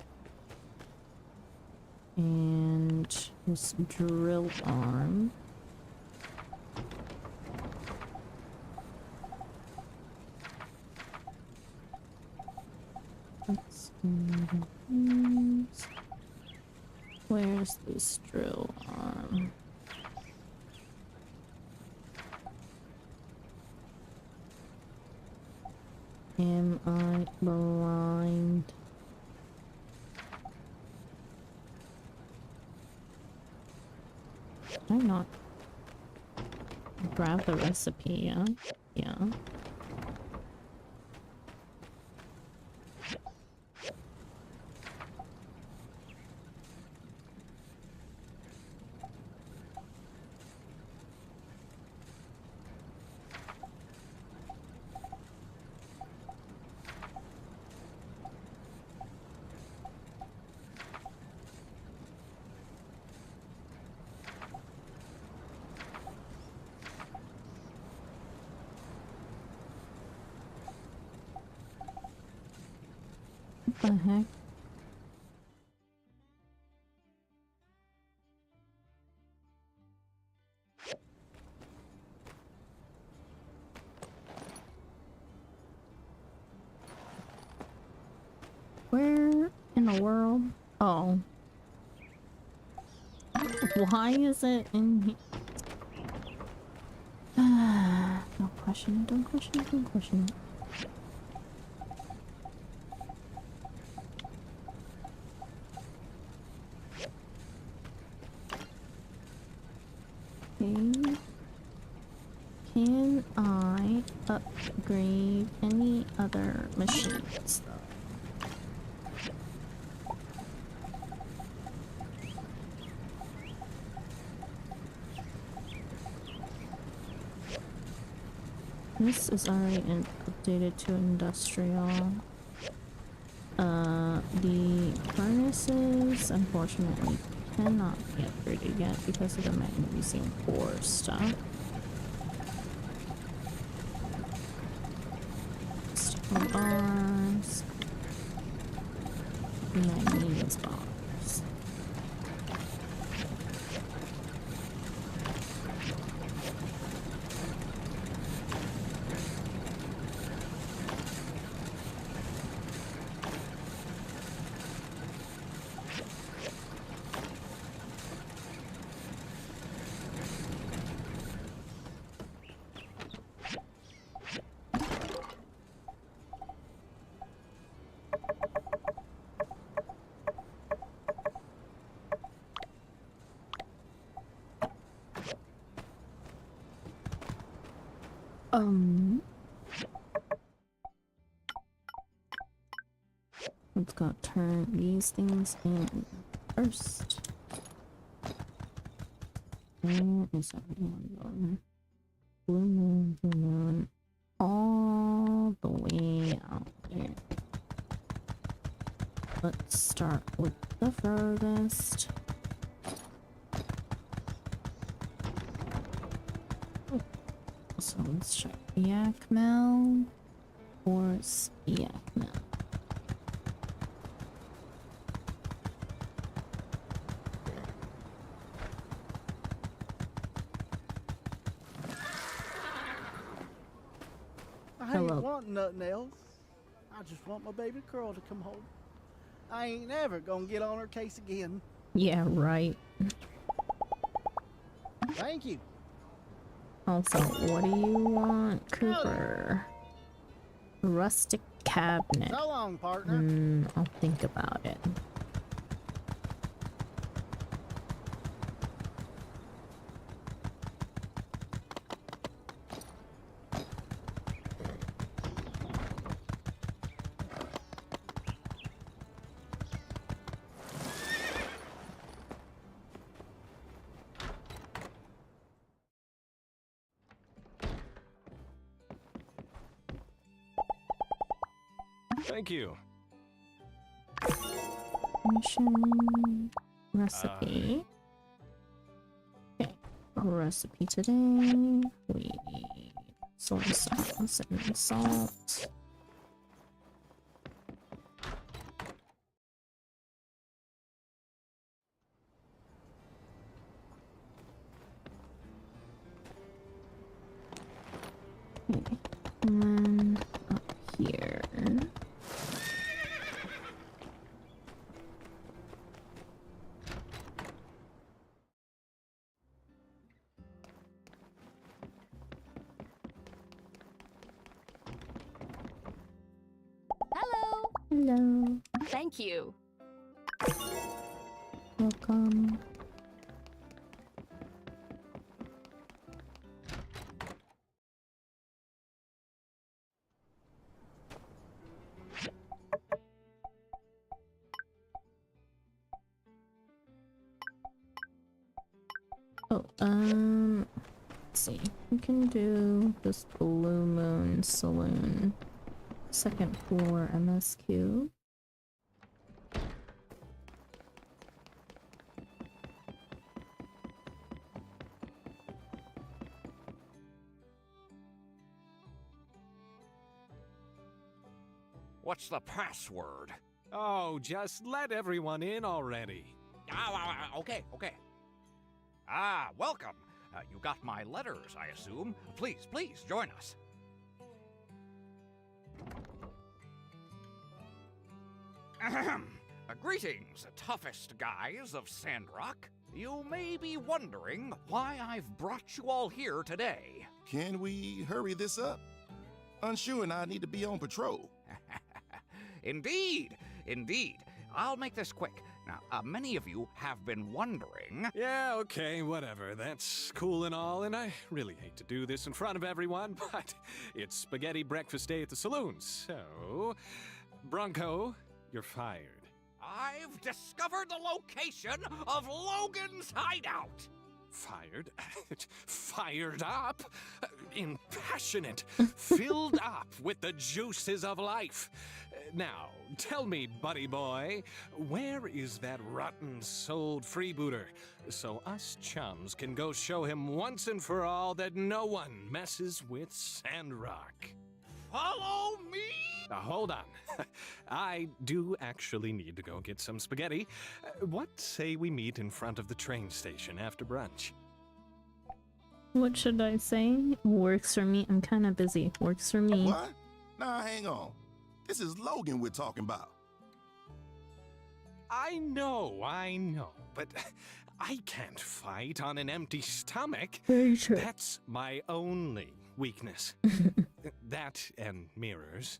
And this drill arm. Let's do these. Where's this drill arm? Am I blind? Did I not grab the recipe? Yeah. Yeah. the heck? Where in the world? Oh. Why is it in here? Don't question it, don't question it, don't question it. Okay. Can I upgrade any other machines though? This is already updated to industrial. The furnaces unfortunately cannot be upgraded yet because of the magnesium ore stuff. Steel bars. Manganese bars. Let's go turn these things in first. Where is everyone going? Blue moon, all the way out there. Let's start with the furthest. Oh. So let's check Yakmel or Yakmel. I ain't want nothing else. I just want my baby girl to come home. I ain't never gonna get on her case again. Yeah, right. Thank you. Also, what do you want, Cooper? Rustic cabinet. So long, partner. I'll think about it. Thank you. Mission recipe. Okay, recipe today. We need soy sauce and salt. Okay, and then up here. Hello. Hello. Thank you. Welcome. Oh, let's see. We can do this Blue Moon Saloon. Second floor MSQ. What's the password? Oh, just let everyone in already. Okay. Welcome. You got my letters, I assume. Please, join us. Ahem. Greetings, toughest guys of Sandrock. You may be wondering why I've brought you all here today. Can we hurry this up? Unsure and I need to be on patrol. Indeed. I'll make this quick. Now, many of you have been wondering... Yeah, okay, whatever. That's cool and all, and I really hate to do this in front of everyone, but it's spaghetti breakfast day at the saloon, so... Bronco, you're fired. I've discovered the location of Logan's hideout! Fired? Fired up? Impassionate, filled up with the juices of life. Now, tell me, buddy boy, where is that rotten-souled freebooter, so us chums can go show him once and for all that no one messes with Sandrock? Follow me! Hold on. I do actually need to go get some spaghetti. What say we meet in front of the train station after brunch? What should I say? Works for me. I'm kind of busy. Works for me. What? Nah, hang on. This is Logan we're talking about. I know, but I can't fight on an empty stomach. Very true. That's my only weakness. That and mirrors.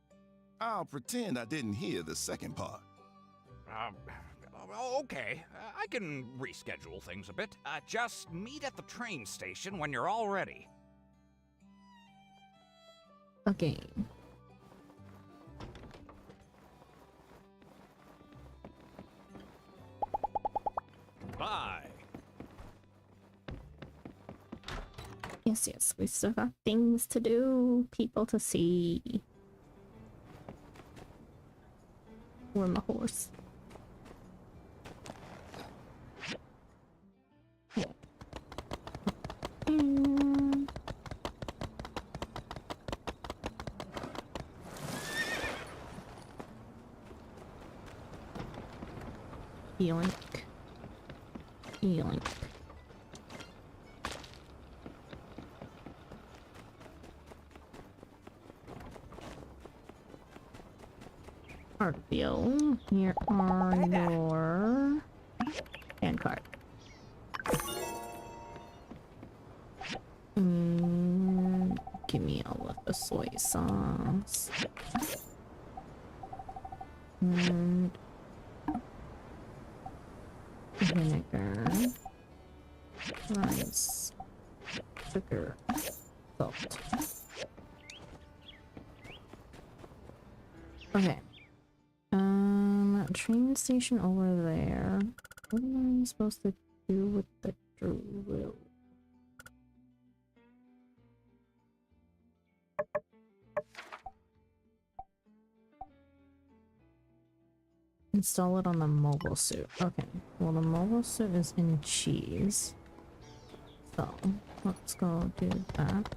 I'll pretend I didn't hear the second part. Okay. I can reschedule things a bit. Just meet at the train station when you're all ready. Okay. Bye. Yes, we still got things to do, people to see. Where my horse? Yoink. Yoink. Art bill. Here are your hand card. Give me all of the soy sauce. And vinegar. Rice. Sugar. Salt. Okay. Train station over there. What am I supposed to do with the drill? Install it on the mobile suit. Okay. Well, the mobile suit is in cheese. So, let's go do that.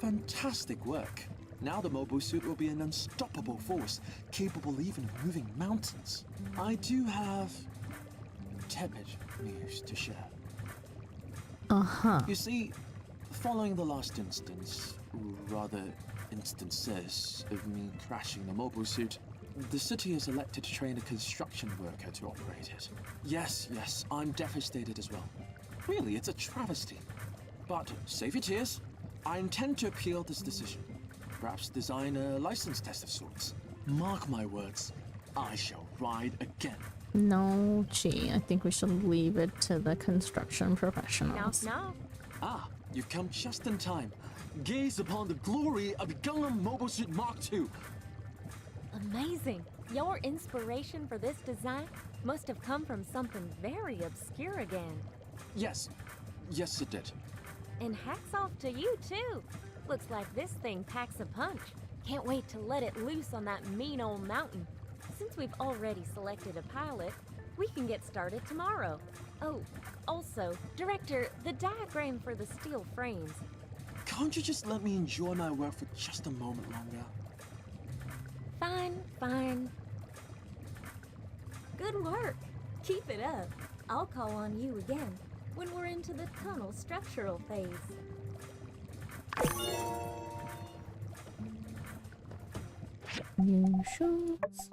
Fantastic work. Now the mobile suit will be an unstoppable force, capable even of moving mountains. I do have tepid news to share. You see, following the last instance, rather instances of me crashing the mobile suit, the city has elected to train a construction worker to operate it. Yes, I'm devastated as well. Really, it's a travesty. But save your tears. I intend to appeal this decision. Perhaps design a license test of sorts. Mark my words, I shall ride again. No, gee, I think we should leave it to the construction professionals. No. Ah, you've come just in time. Gaze upon the glory of Gundam Mobile Suit Mark II. Amazing. Your inspiration for this design must have come from something very obscure again. Yes. Yes, it did. And hats off to you, too. Looks like this thing packs a punch. Can't wait to let it loose on that mean old mountain. Since we've already selected a pilot, we can get started tomorrow. Oh, also, Director, the diagram for the steel frames. Can't you just let me enjoy my work for just a moment longer? Fine, fine. Good work. Keep it up. I'll call on you again when we're into the tunnel structural phase. New shoes.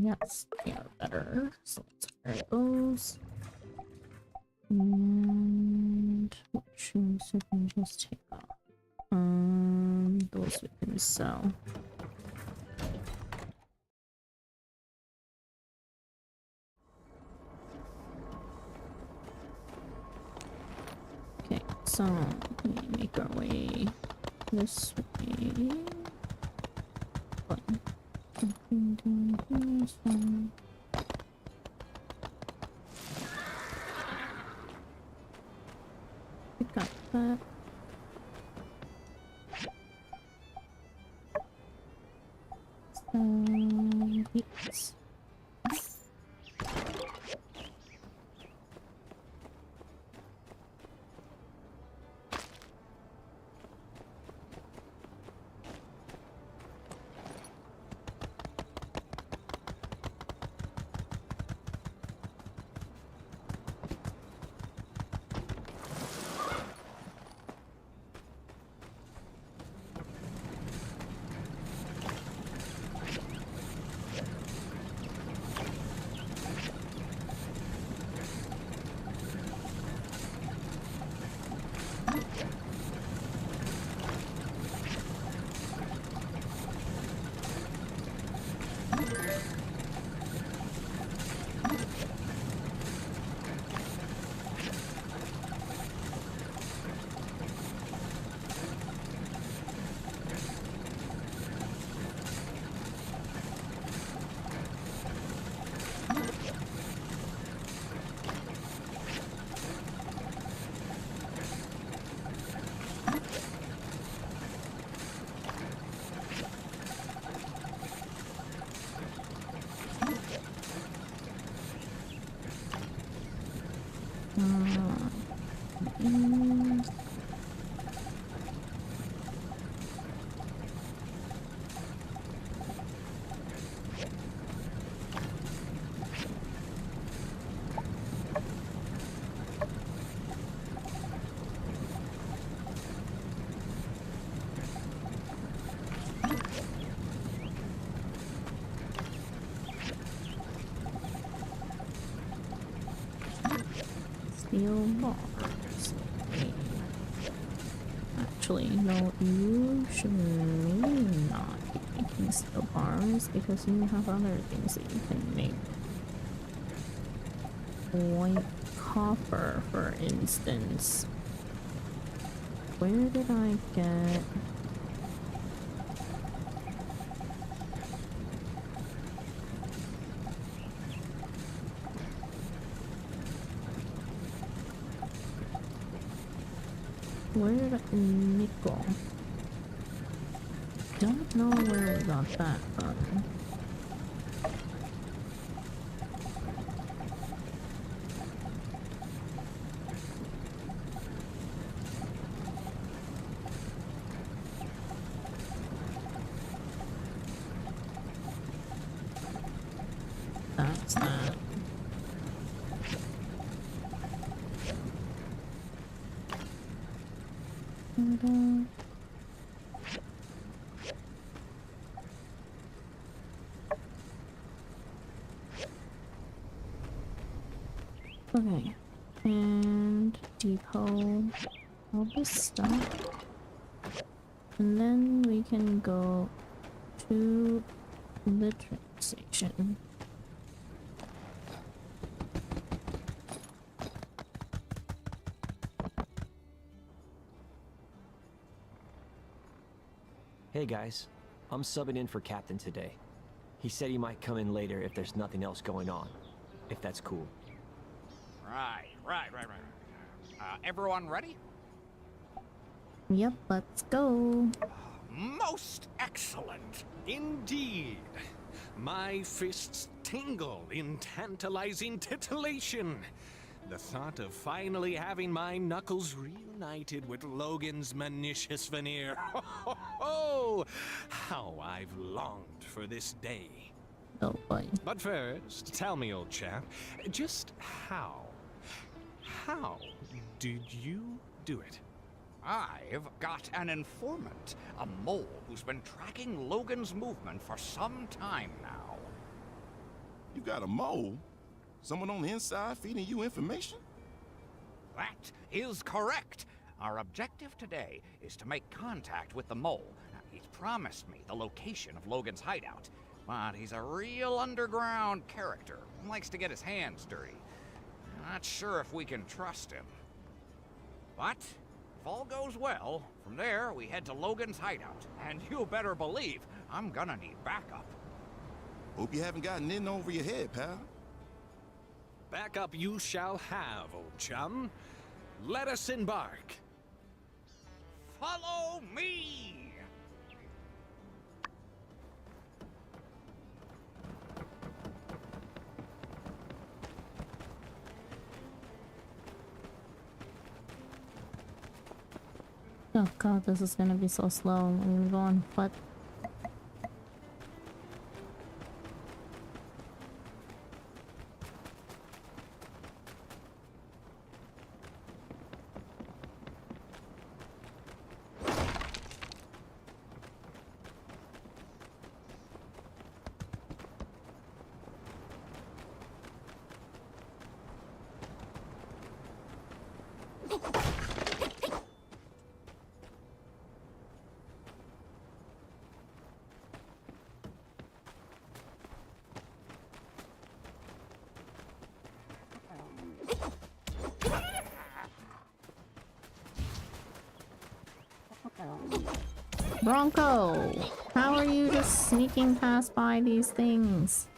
Yes, they are better. So let's wear those. And what shoes did we just take off? Those we can sell. Okay, so we make our way this way. This one. We got that. Yes. Steel bars. Actually, no, you should maybe not be making steel bars because you have other things that you can make. White copper, for instance. Where did I get... Where did I... nickel? Don't know where we got that from. That's that. Okay, and depot all this stuff, and then we can go to the train station. Hey guys, I'm subbing in for Captain today. He said he might come in later if there's nothing else going on. If that's cool. Right. Everyone ready? Yep, let's go. Most excellent. Indeed. My fists tingle in tantalizing titillation. The thought of finally having my knuckles reunited with Logan's malicious veneer. Oh, how I've longed for this day. Oh boy. But first, tell me, old chap, just how did you do it? I've got an informant, a mole who's been tracking Logan's movement for some time now. You got a mole? Someone on the inside feeding you information? That is correct. Our objective today is to make contact with the mole. Now, he's promised me the location of Logan's hideout, but he's a real underground character. Likes to get his hands dirty. Not sure if we can trust him. But if all goes well, from there we head to Logan's hideout. And you better believe I'm gonna need backup. Hope you haven't gotten in over your head, pal. Backup you shall have, old chum. Let us embark. Follow me! Oh god, this is gonna be so slow. I'm going, what? Bronco! How are you just sneaking past by these things?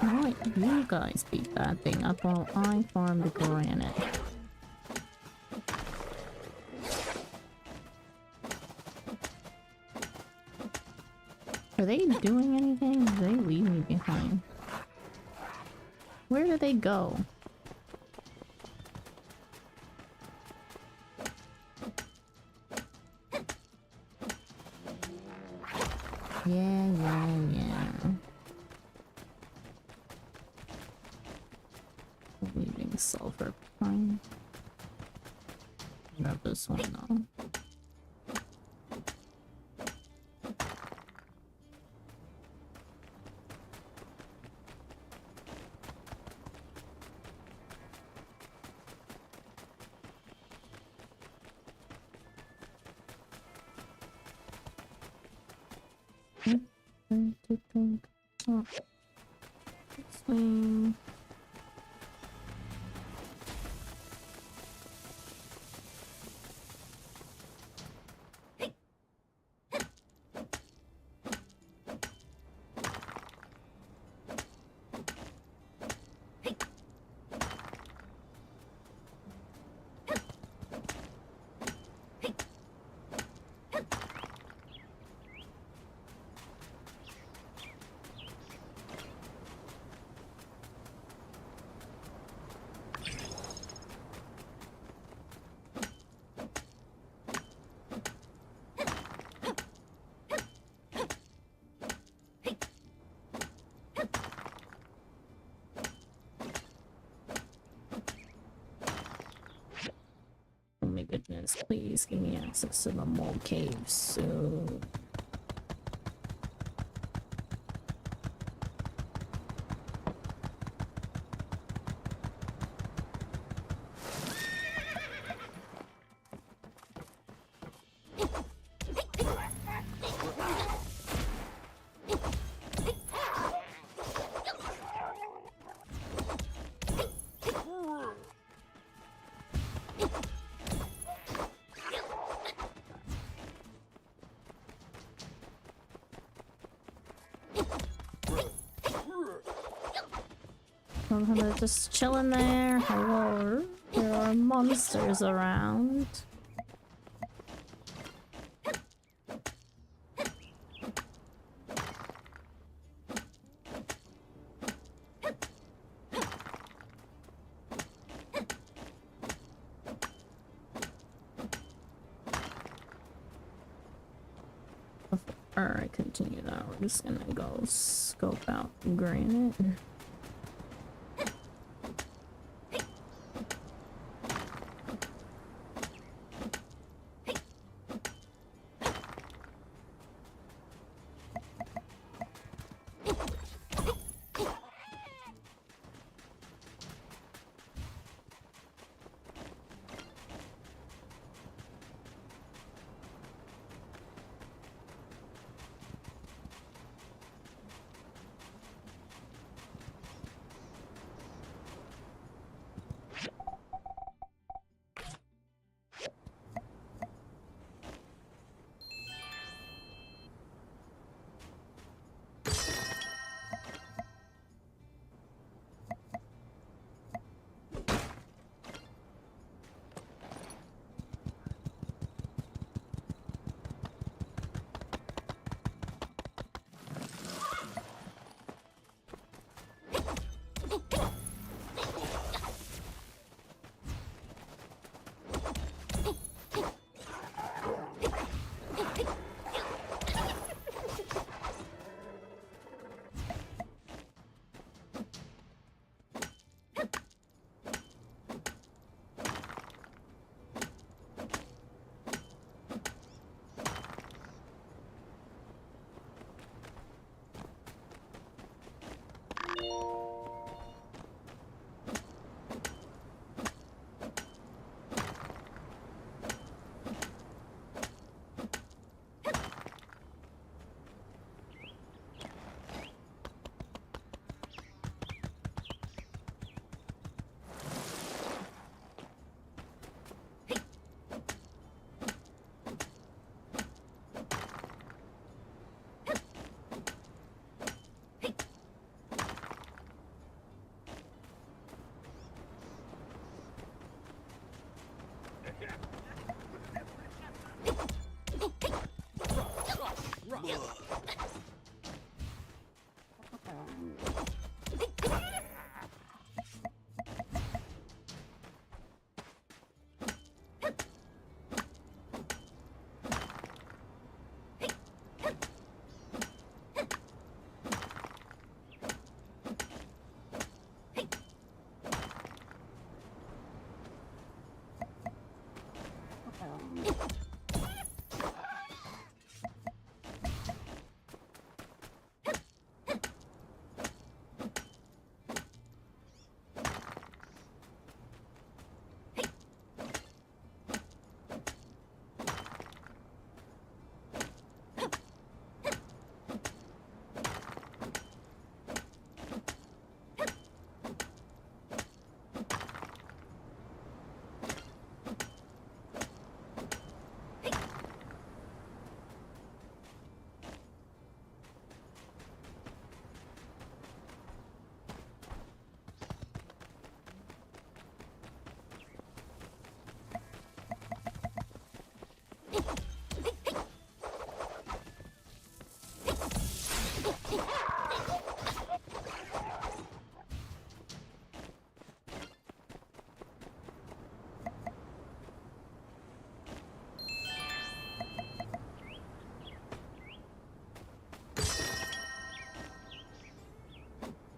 I'll let you guys beat that thing up while I farm the granite. Are they doing anything? Did they leave me behind? Where did they go? Yeah. Leaving sulfur behind. Grab this one though. To think. Oh. Swing. Please, please give me access to the mole cave soon. They're just chilling there. Hello. There are monsters around. Before I continue that, we're just gonna go scope out granite.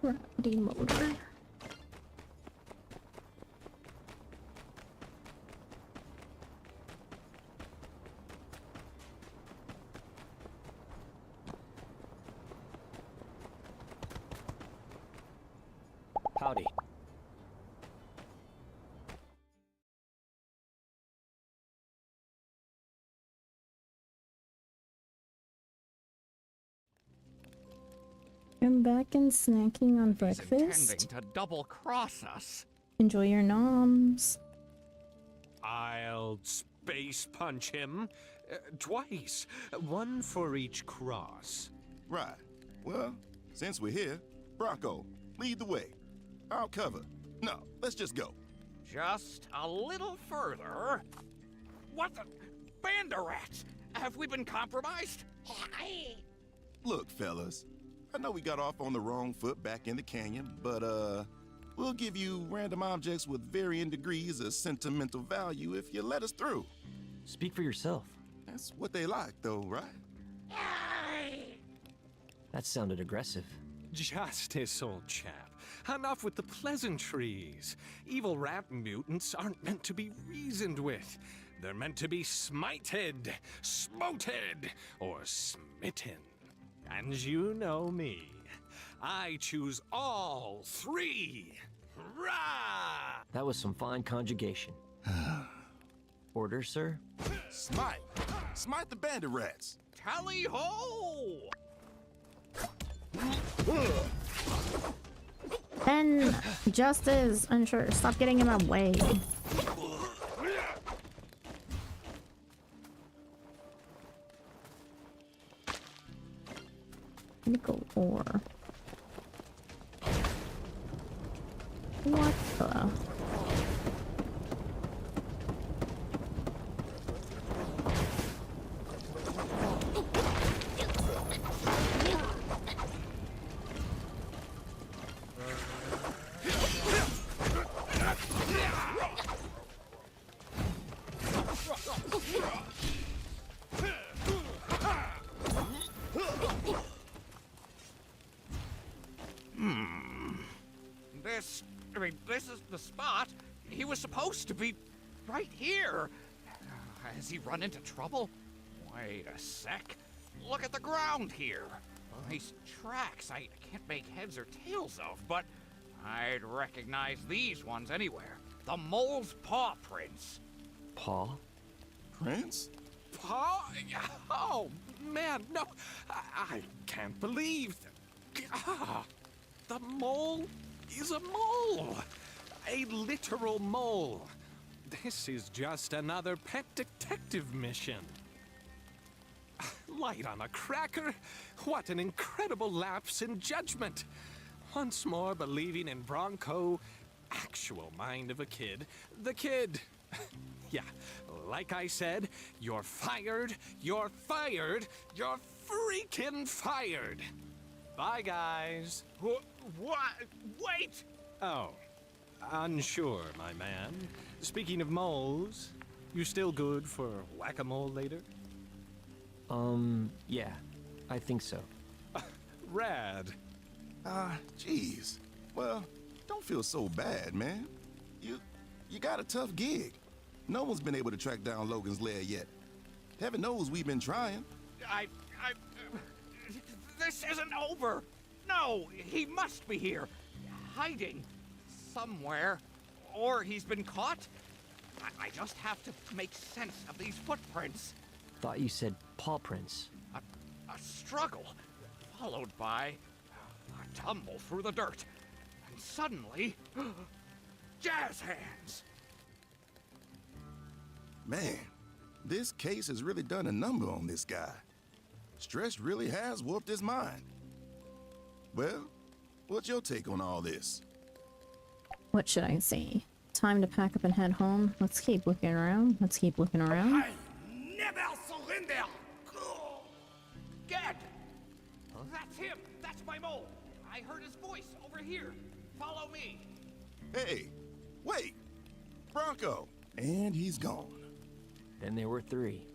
Gravity motor. back and snacking on He's breakfast. intending to double cross us. Enjoy your noms. I'll space punch him. Twice. One for each cross. Right. Well, since we're here, Bronco, lead the way. I'll cover. No, let's just go. Just a little further. What the? Bandarats! Have we been compromised? Look, fellas, I know we got off on the wrong foot back in the canyon, but, we'll give you random objects with varying degrees of sentimental value if you let us through. Speak for yourself. That's what they like, though, right? That sounded aggressive. Justice, old chap. Enough with the pleasantries. Evil rat mutants aren't meant to be reasoned with. They're meant to be smited, smoted, or smitten. And you know me. I choose all three. Rah! That was some fine conjugation. Order, sir? Smite! Smite the bandit rats! Tally ho! And Justice, unsure. Stop getting in my way. Nickel ore. What the? This is the spot. He was supposed to be right here. Has he run into trouble? Wait a sec. Look at the ground here. These tracks I can't make heads or tails of, but I'd recognize these ones anywhere. The mole's paw prints. Paw? Prince? Paw? Oh, man, no. I can't believe that. The mole is a mole. A literal mole. This is just another pet detective mission. Light on a cracker? What an incredible lapse in judgment. Once more believing in Bronco, actual mind of a kid. The kid. Yeah, like I said, you're fired, you're fired, you're freaking fired. Bye, guys. What? Wait! Oh, unsure, my man. Speaking of moles, you still good for whack-a-mole later? Yeah, I think so. Rad. Jeez. Well, don't feel so bad, man. You got a tough gig. No one's been able to track down Logan's lair yet. Heaven knows we've been trying. This isn't over. No, he must be here. Hiding. Somewhere. Or he's been caught. I just have to make sense of these footprints. Thought you said paw prints. A struggle, followed by a tumble through the dirt. And suddenly, jazz hands. Man, this case has really done a number on this guy. Stress really has warped his mind. Well, what's your take on all this? What should I say? Time to pack up and head home. Let's keep looking around. Let's keep looking around. Never surrender! Gad! That's him! That's my mole! I heard his voice over here. Follow me. Hey, wait! Bronco! And he's gone. Then there were three.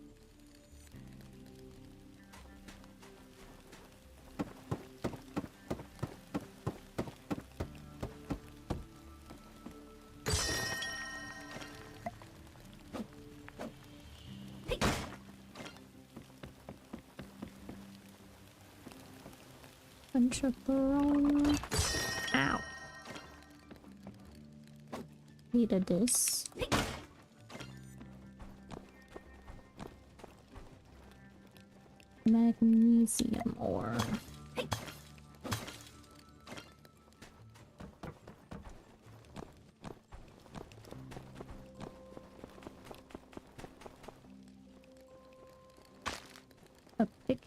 Bunch of wrong. Ow. Needed this. Magnesium ore.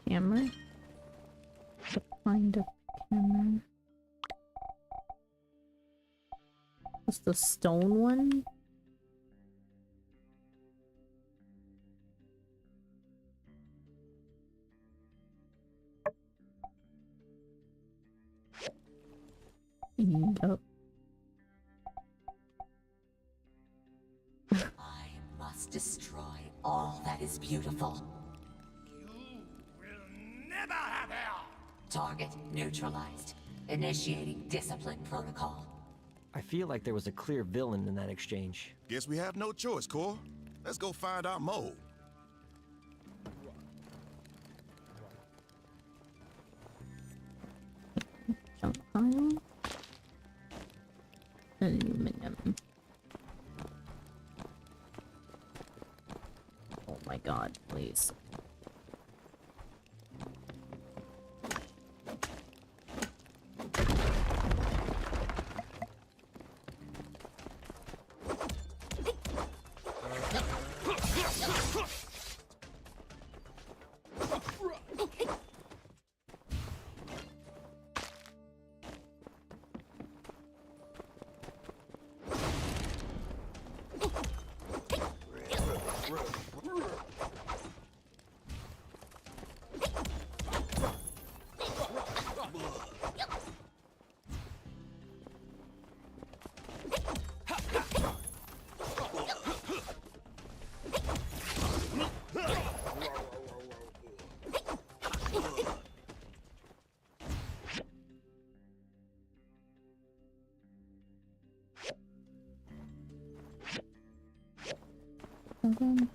hammer. What kind of hammer? What's the stone one? Yup. I must destroy all that is beautiful. Never have hell! Target neutralized. Initiating discipline protocol. I feel like there was a clear villain in that exchange. Guess we have no choice, Core. Let's go find our mole. Junk pile. Aluminum. Oh my god, please.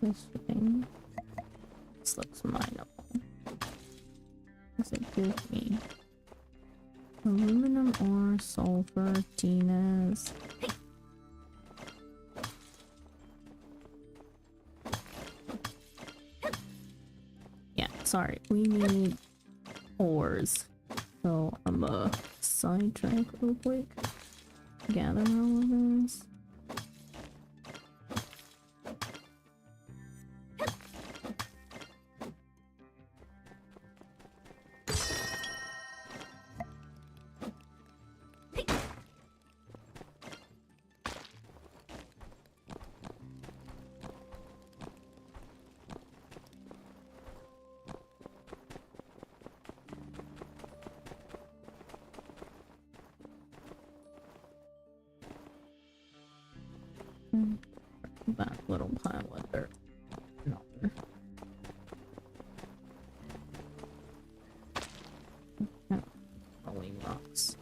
This thing. This looks mineable. What's it give me? Aluminum ore, sulfur, Tina's. Yeah, sorry. We need ores. So I'm gonna sidetrack real quick. Gather all of this. Back little pile of dirt. No. Rolling rocks.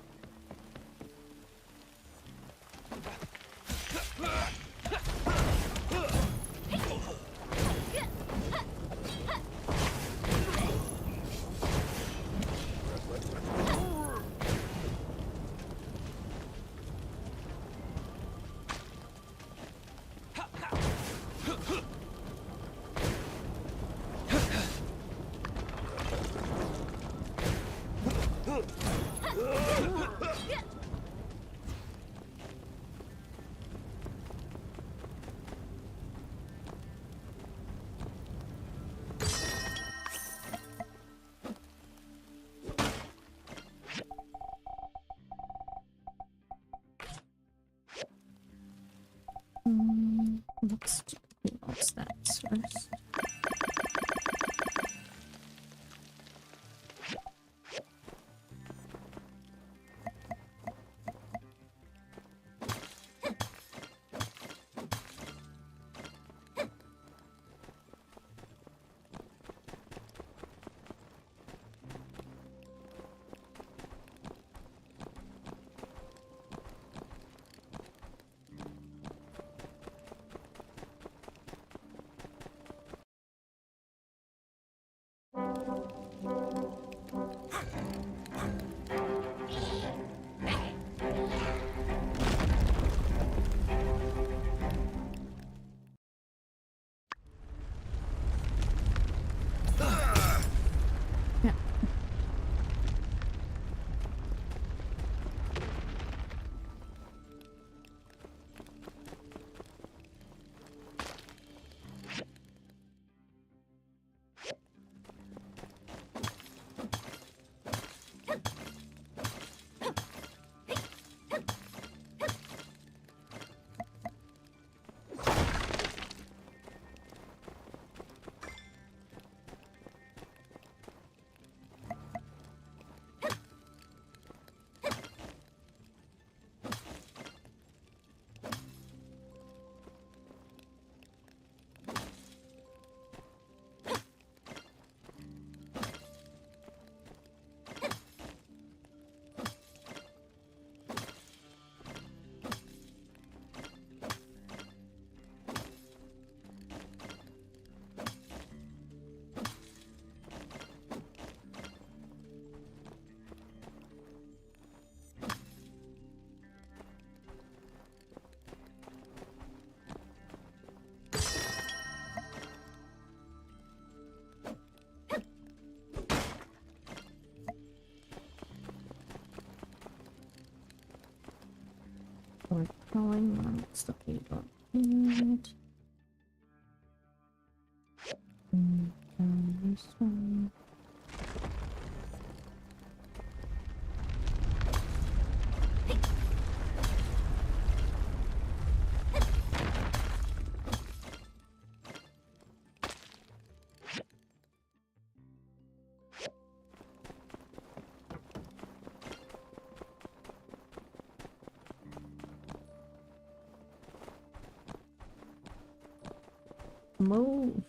Let's do all stats first. Or crawling marks that we don't need. This one. Move.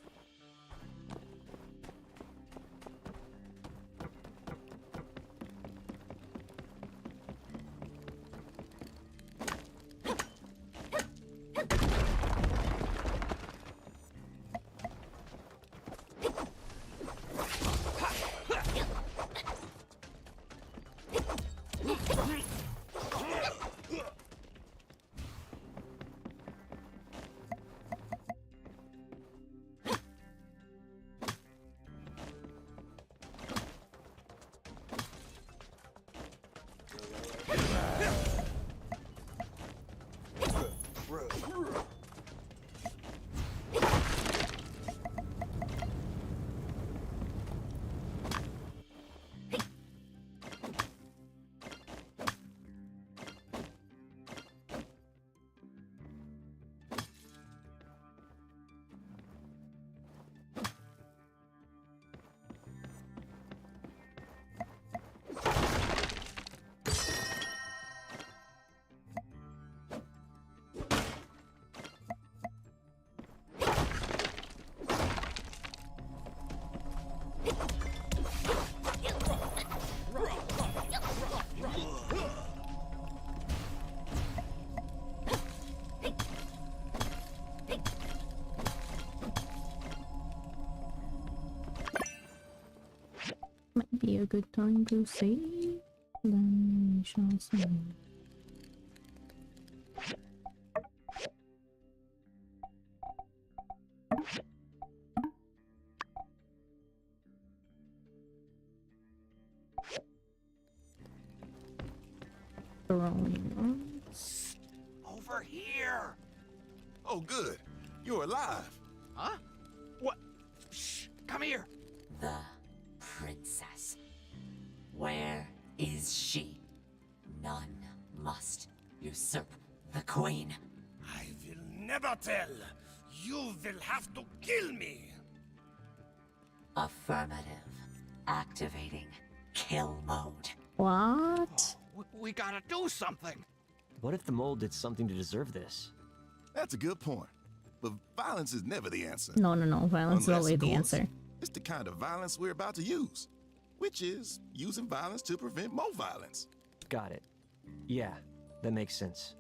Might be a good time to save. Then we shall see. Over here! Oh, good. You're alive. Huh? What? Shh! Come here! The princess. Where is she? None must usurp the queen. I will never tell. You will have to kill me. Affirmative. Activating kill mode. What? We gotta do something. What if the mole did something to deserve this? That's a good point. But violence is never the answer. No. Violence is Unless, always of the course, answer. It's the kind of violence we're about to use, which is using violence to prevent more violence. Got it. Yeah, that makes sense.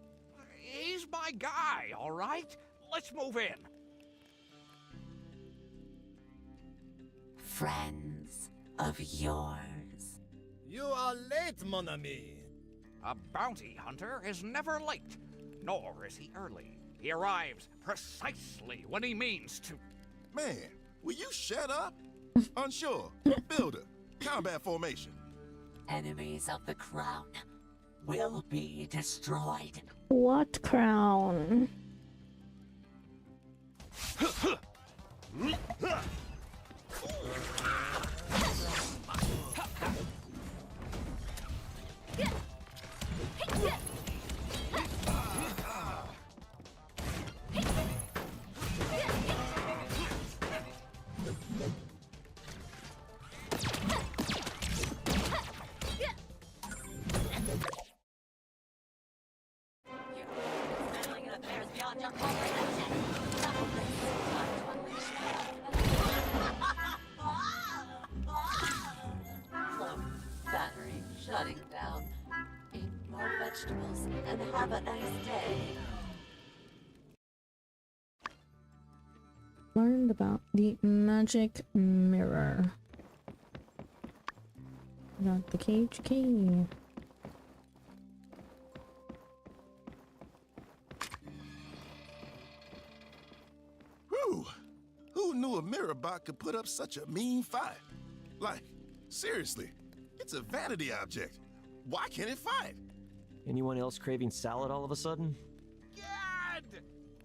He's my guy, all right? Let's move in. Friends of yours. You are late, mon ami. A bounty hunter is never late, nor is he early. He arrives precisely when he means to. Man, will you shut up? Unsure. Builder. Combat formation. Enemies of the crown will be destroyed. What crown? Battery shutting down. Eat more vegetables and have a nice day. Learned about the magic mirror. Got the cage key. Whew. Who knew a mirror bot could put up such a mean fight? Like, seriously, it's a vanity object. Why can't it fight? Anyone else craving salad all of a sudden?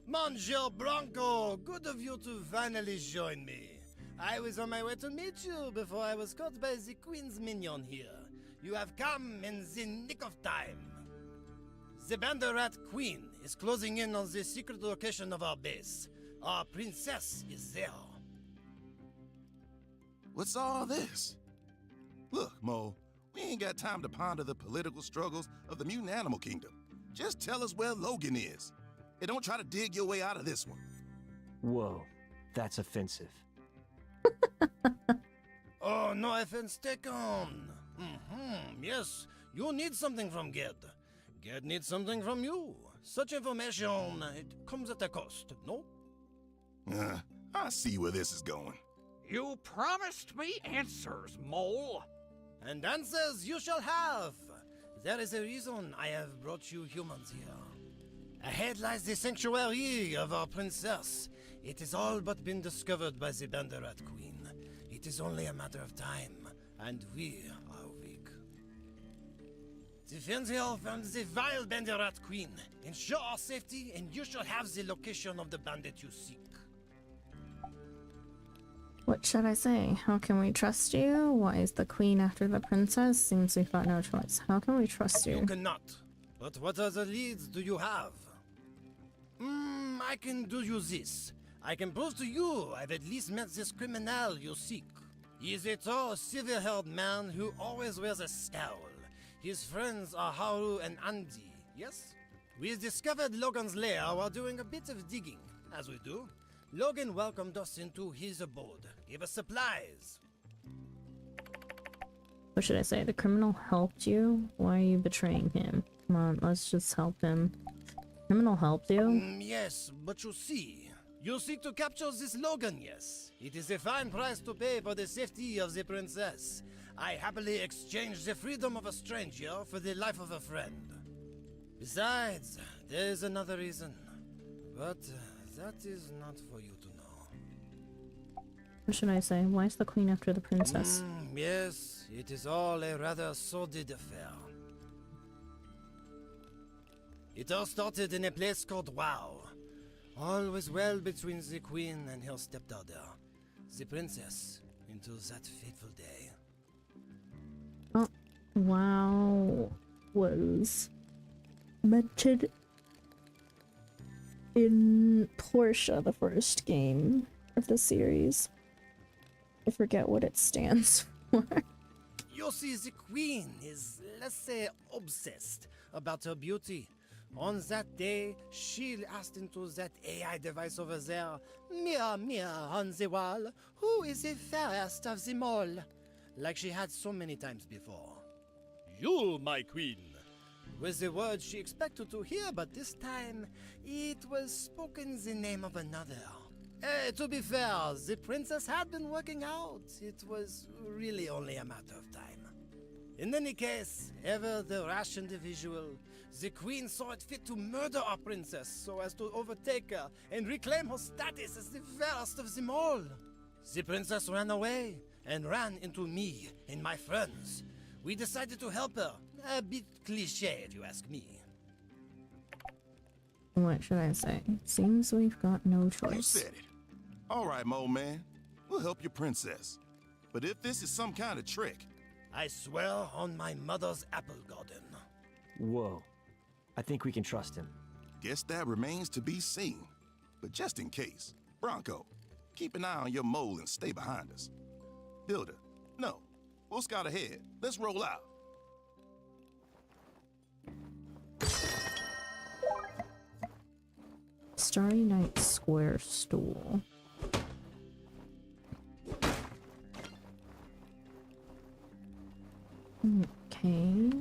Monsieur Bronco, good of you to finally join me. I was on my way to meet you before I was caught by the Queen's minion here. You have come in the nick of time. The Banderat Queen is closing in on the secret location of our base. Our princess is there. What's all this? Look, Mo, we ain't got time to ponder the political struggles of the mutant animal kingdom. Just tell us where Logan is. And don't try to dig your way out of this one. Whoa, that's offensive. Oh, no offense taken. Yes, you need something from Ged. Ged needs something from you. Such information, it comes at a cost, no? I see where this is going. You promised me answers, Mole. And answers you shall have. There is a reason I have brought you humans here. Ahead lies the sanctuary of our princess. It has all but been discovered by the Banderat Queen. It is only a matter of time, and we are weak. Defend her from the vile Banderat Queen. Ensure our safety, and you shall have the location of the bandit you seek. What should I say? How can we trust you? Why is the queen after the princess? Seems we've got no choice. How can we trust you? You cannot. But what other leads do you have? I can do you this. I can prove to you I've at least met this criminal you seek. He is a tall, silver-haired man who always wears a scowl. His friends are Haru and Andy, yes? We discovered Logan's lair while doing a bit of digging, as we do. Logan welcomed us into his abode, gave us supplies. What should I say? The criminal helped you? Why are you betraying him? Come on, let's just help him. Criminal helped you? Yes, but you see, you seek to capture this Logan, yes. It is a fine price to pay for the safety of the princess. I happily exchange the freedom of a stranger for the life of a friend. Besides, there is another reason. But that is not for you to know. What should I say? Why is the queen after the princess? Yes, it is all a rather sordid affair. It all started in a place called Wow. All was well between the queen and her stepdaughter, the princess, until that fateful day. Oh, Wow was mentioned in Portia, the first game of the series. I forget what it stands for. You see, the queen is, let's say, obsessed about her beauty. On that day, she asked into that AI device over there, "Mirror, mirror on the wall, who is the fairest of them all?" Like she had so many times before. "You, my queen," was the word she expected to hear, but this time it was spoken in the name of another. To be fair, the princess had been working out. It was really only a matter of time. In any case, ever the rash individual, the queen saw it fit to murder our princess so as to overtake her and reclaim her status as the fairest of them all. The princess ran away and ran into me and my friends. We decided to help her. A bit cliché, if you ask me. What should I say? Seems we've got no choice. You said it. All right, Mo man. We'll help your princess. But if this is some kind of trick... I swear on my mother's apple garden. Whoa. I think we can trust him. Guess that remains to be seen. But just in case, Bronco, keep an eye on your mole and stay behind us. Builder, no. We'll scout ahead. Let's roll out. Starry Night Square Stool. Okay.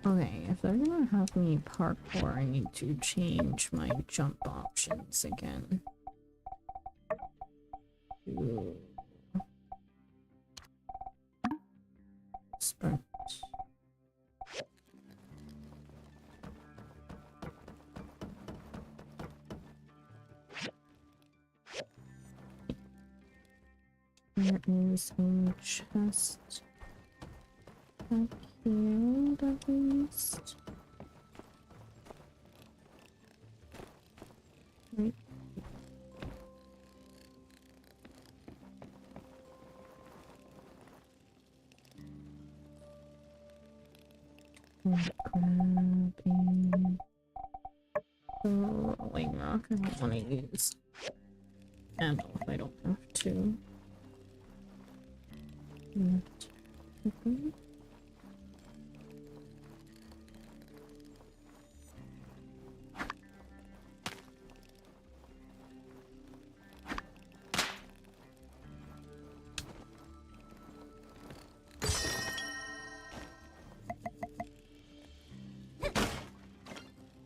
Okay, if they're gonna have me parkour, I need to change my jump options again. Ooh. Sprint. There is a chest back here, at least. Right. Grab a throwing rock. I don't want to use ammo if I don't have to. Okay.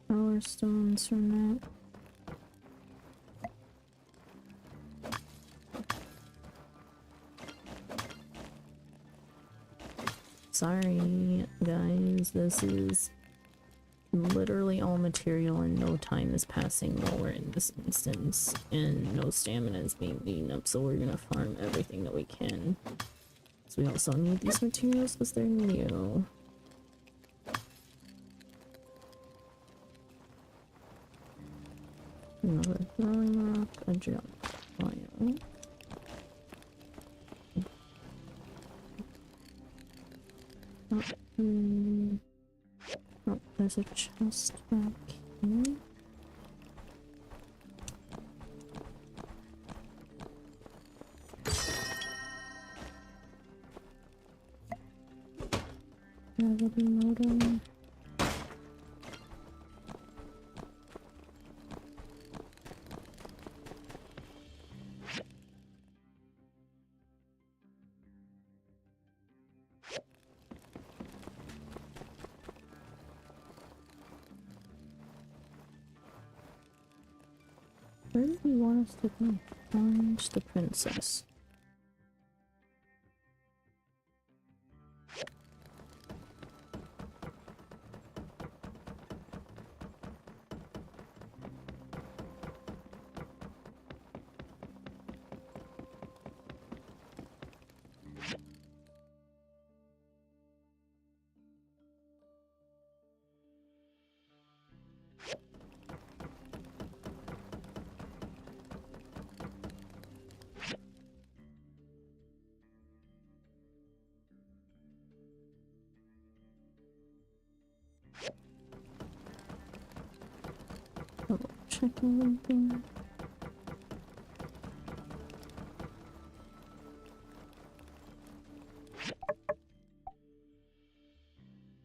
Power stones from that. Sorry, guys, this is literally all material and no time is passing while we're in this instance, and no stamina is being eaten up, so we're gonna farm everything that we can. So we also need these materials because they're new. Another throwing rock, a jump file. Oh, there's a chest back here. Gravity modem. Where do you want us to go? Find the princess. Double check everything.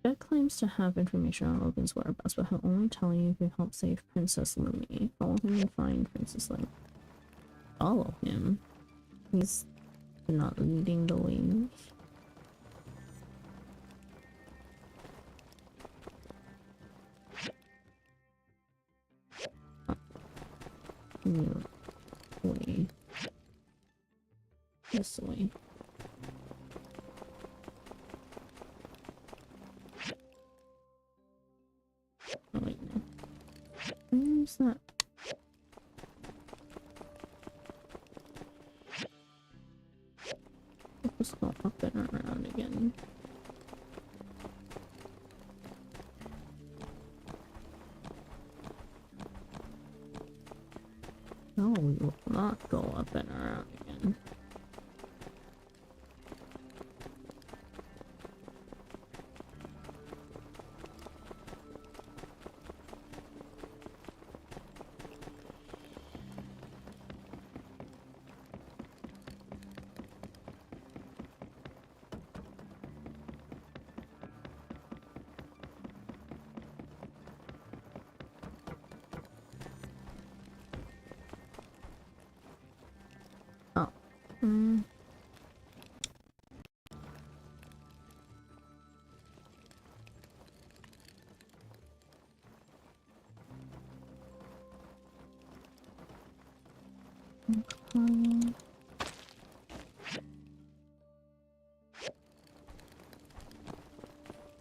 Jack claims to have information on Logan's whereabouts, but he'll only tell you if you help save Princess Lumi. Follow him and find Princess Lumi. Follow him? He's not leading the way. Way. This way. Oh wait, no. Where's that? Let's go up and around again. No, we will not go up and around again. Oh.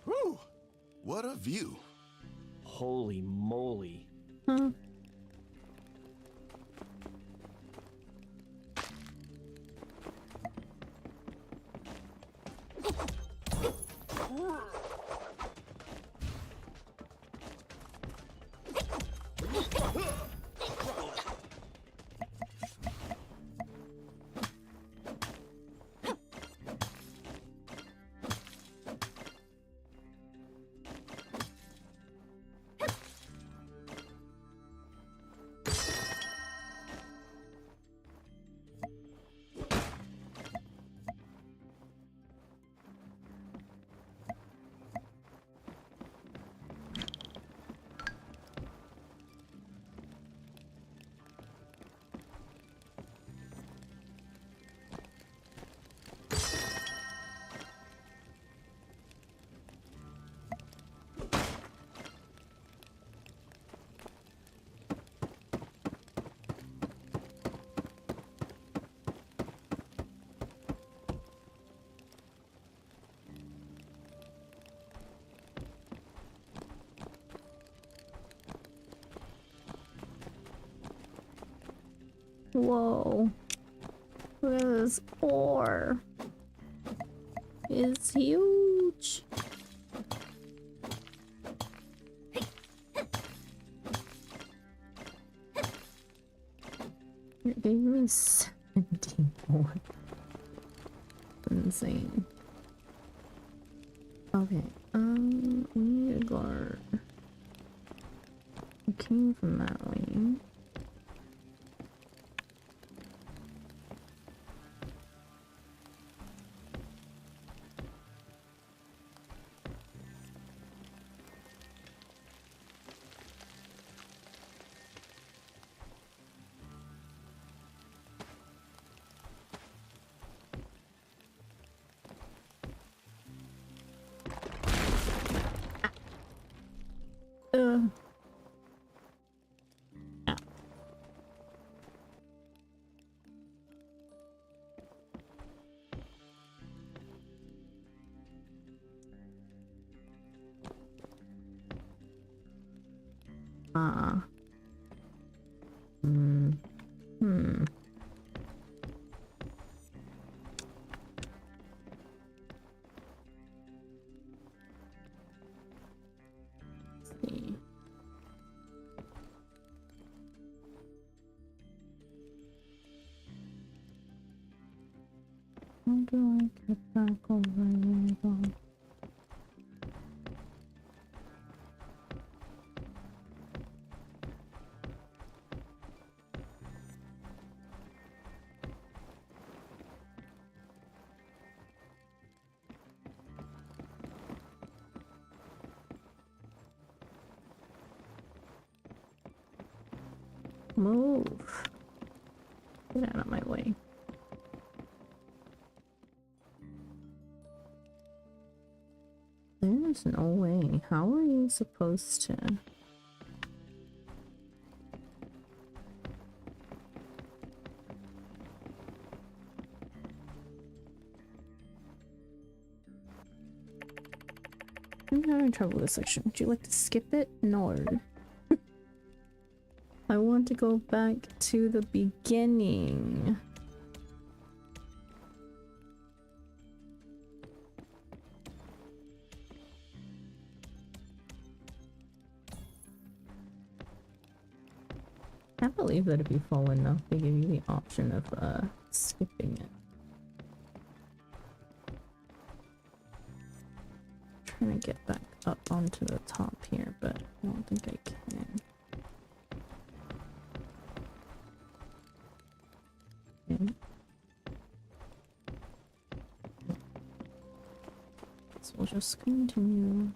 Whew! What a view. Holy moly. Huh. Whoa. Look at this ore. It's huge. It gave me 74. Insane. Okay, we need a guard. We came from that way. How do I get back over there though? Move. Get out of my way. There's no way. How are you supposed to? I'm having trouble with this section. Would you like to skip it? No. I want to go back to the beginning. I can't believe that if you fall enough, they give you the option of skipping it. Trying to get back up onto the top here, but I don't think I can. Okay. So we'll just continue.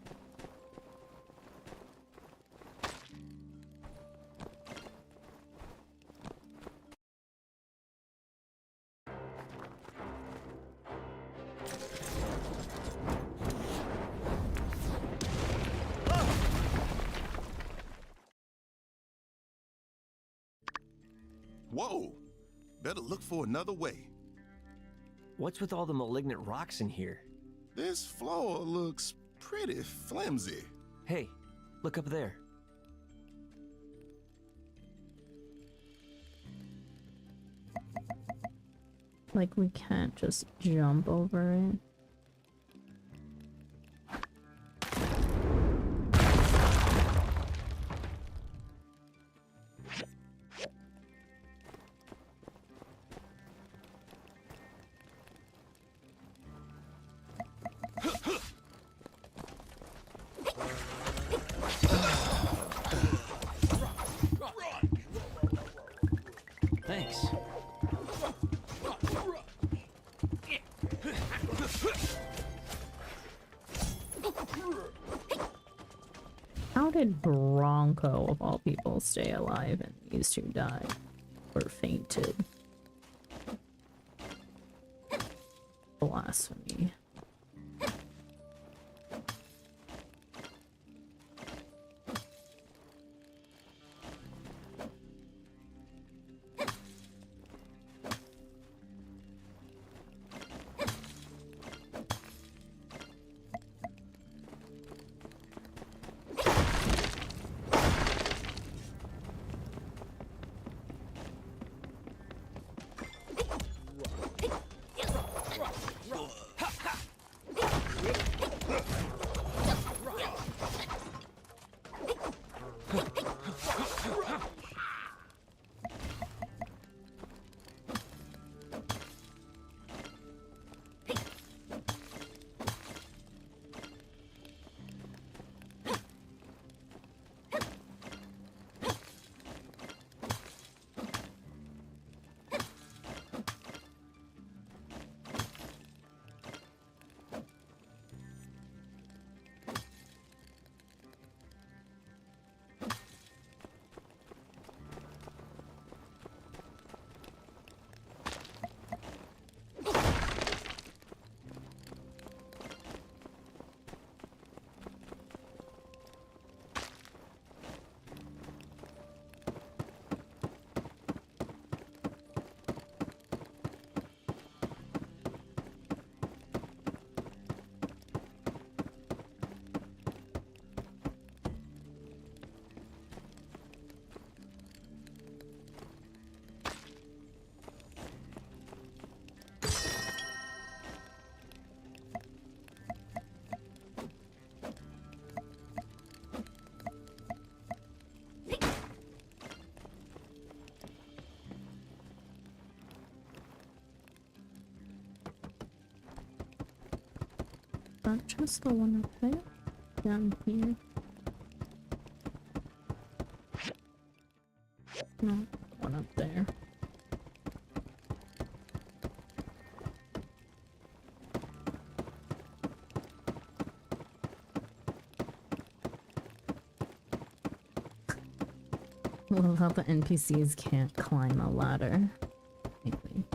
Whoa! better look for another way. What's with all the malignant rocks in here? This floor looks pretty flimsy. Hey, look up there. Like, we can't just jump over it. Thanks. How did Bronco, of all people, stay alive and these two died? Or fainted? Blasphemy. Not just the one up there, down here. No, the one up there. I love how the NPCs can't climb a ladder. Maybe.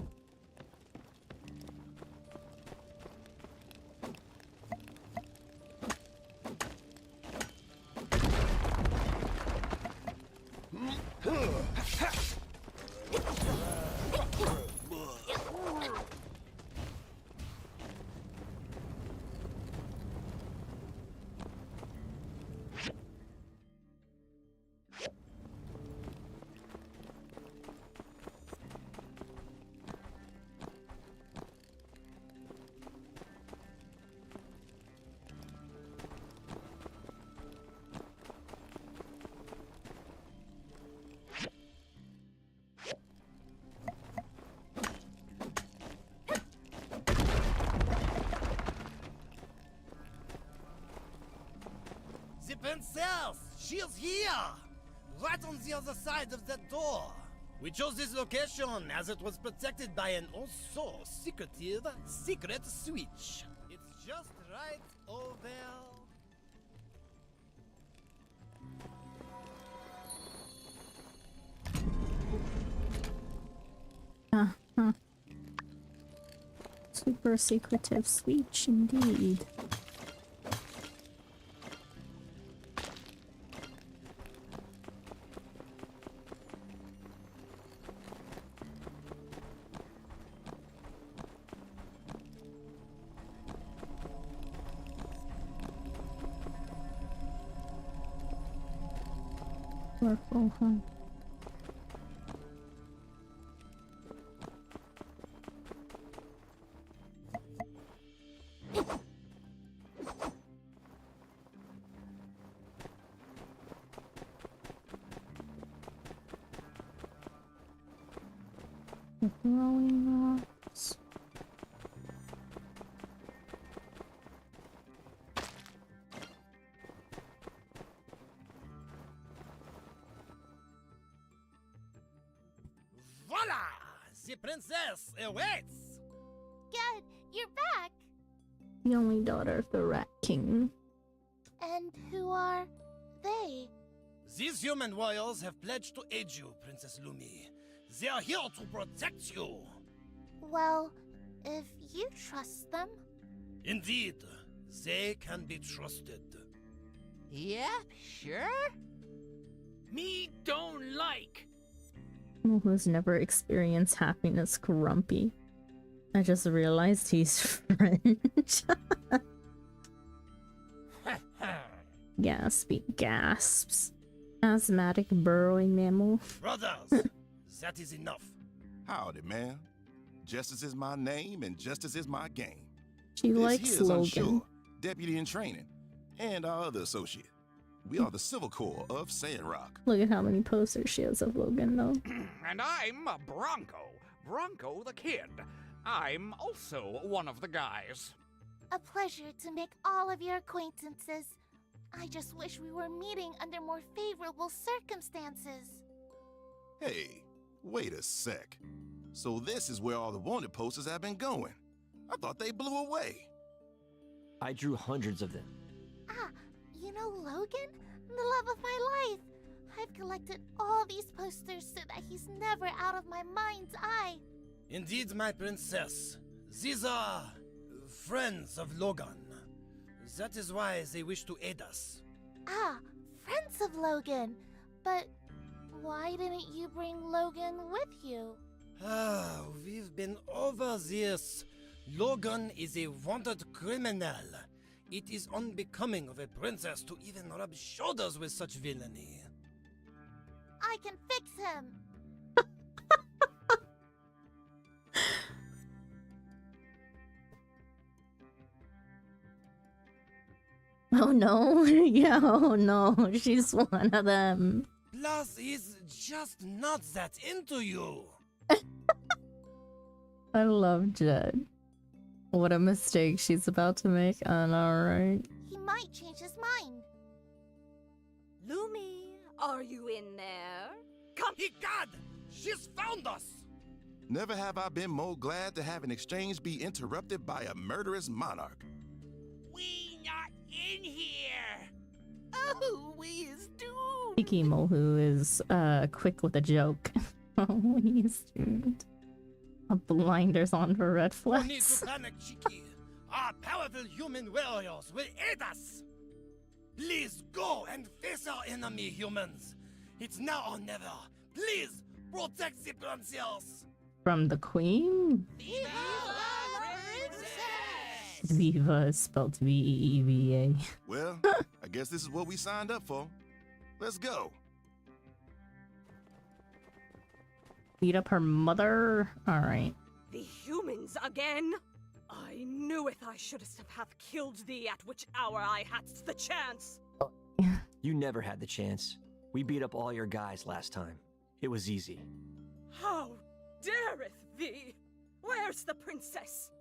The princess! She's here! Right on the other side of that door. We chose this location as it was protected by an also secretive secret switch. It's just right over. Uh-huh. Super secretive switch indeed. Colorful, huh? Throwing rocks. Voila! The princess awaits! Good, you're back. The only daughter of the Rat King. And who are they? These human warriors have pledged to aid you, Princess Lumi. They are here to protect you. Well, if you trust them. Indeed, they can be trusted. Yeah, sure? Me don't like. Who's never experienced happiness grumpy. I just realized he's French. Gaspy gasps. Asthmatic burrowing mammal. Brothers, that is enough. Howdy, man. Justice is my name, and justice is my game. She This likes here's Logan. Unsure, deputy in training, and our other associate. We are the Civil Corps of Sandrock. Look at how many posters she has of Logan, though. And I'm Bronco. Bronco the Kid. I'm also one of the guys. A pleasure to make all of your acquaintances. I just wish we were meeting under more favorable circumstances. Hey, wait a sec. So this is where all the wanted posters have been going. I thought they blew away. I drew hundreds of them. Ah, you know Logan? The love of my life. I've collected all these posters so that he's never out of my mind's eye. Indeed, my princess. These are friends of Logan. That is why they wish to aid us. Ah, friends of Logan. But why didn't you bring Logan with you? Ah, we've been over this. Logan is a wanted criminal. It is unbecoming of a princess to even rub shoulders with such villainy. I can fix him. Oh no. Yeah, oh no. She's one of them. Plus, he's just not that into you. I love Jed. What a mistake she's about to make. Alright. He might change his mind. Lumi, are you in there? Come! Egad! She's found us! Never have I been more glad to have an exchange be interrupted by a murderous monarch. We not in here. Oh, we is doomed. Tiki Mohu is quick with a joke. Oh, he's doomed. Blinders on for red No need flags. to panic, Chiki. Our powerful human warriors will aid us. Please go and face our enemy, humans. It's now or never. Please protect the princess. From the Queen? Viva Viva is spelled V-E-E-V-A. Well, I guess this is what we signed up for. Let's go. Beat up her mother? Alright. The humans again? I knew it. I shouldst have killed thee at which hour I hadst the chance. You never had the chance. We beat up all your guys last time. It was easy. How dareth thee? Where's the princess?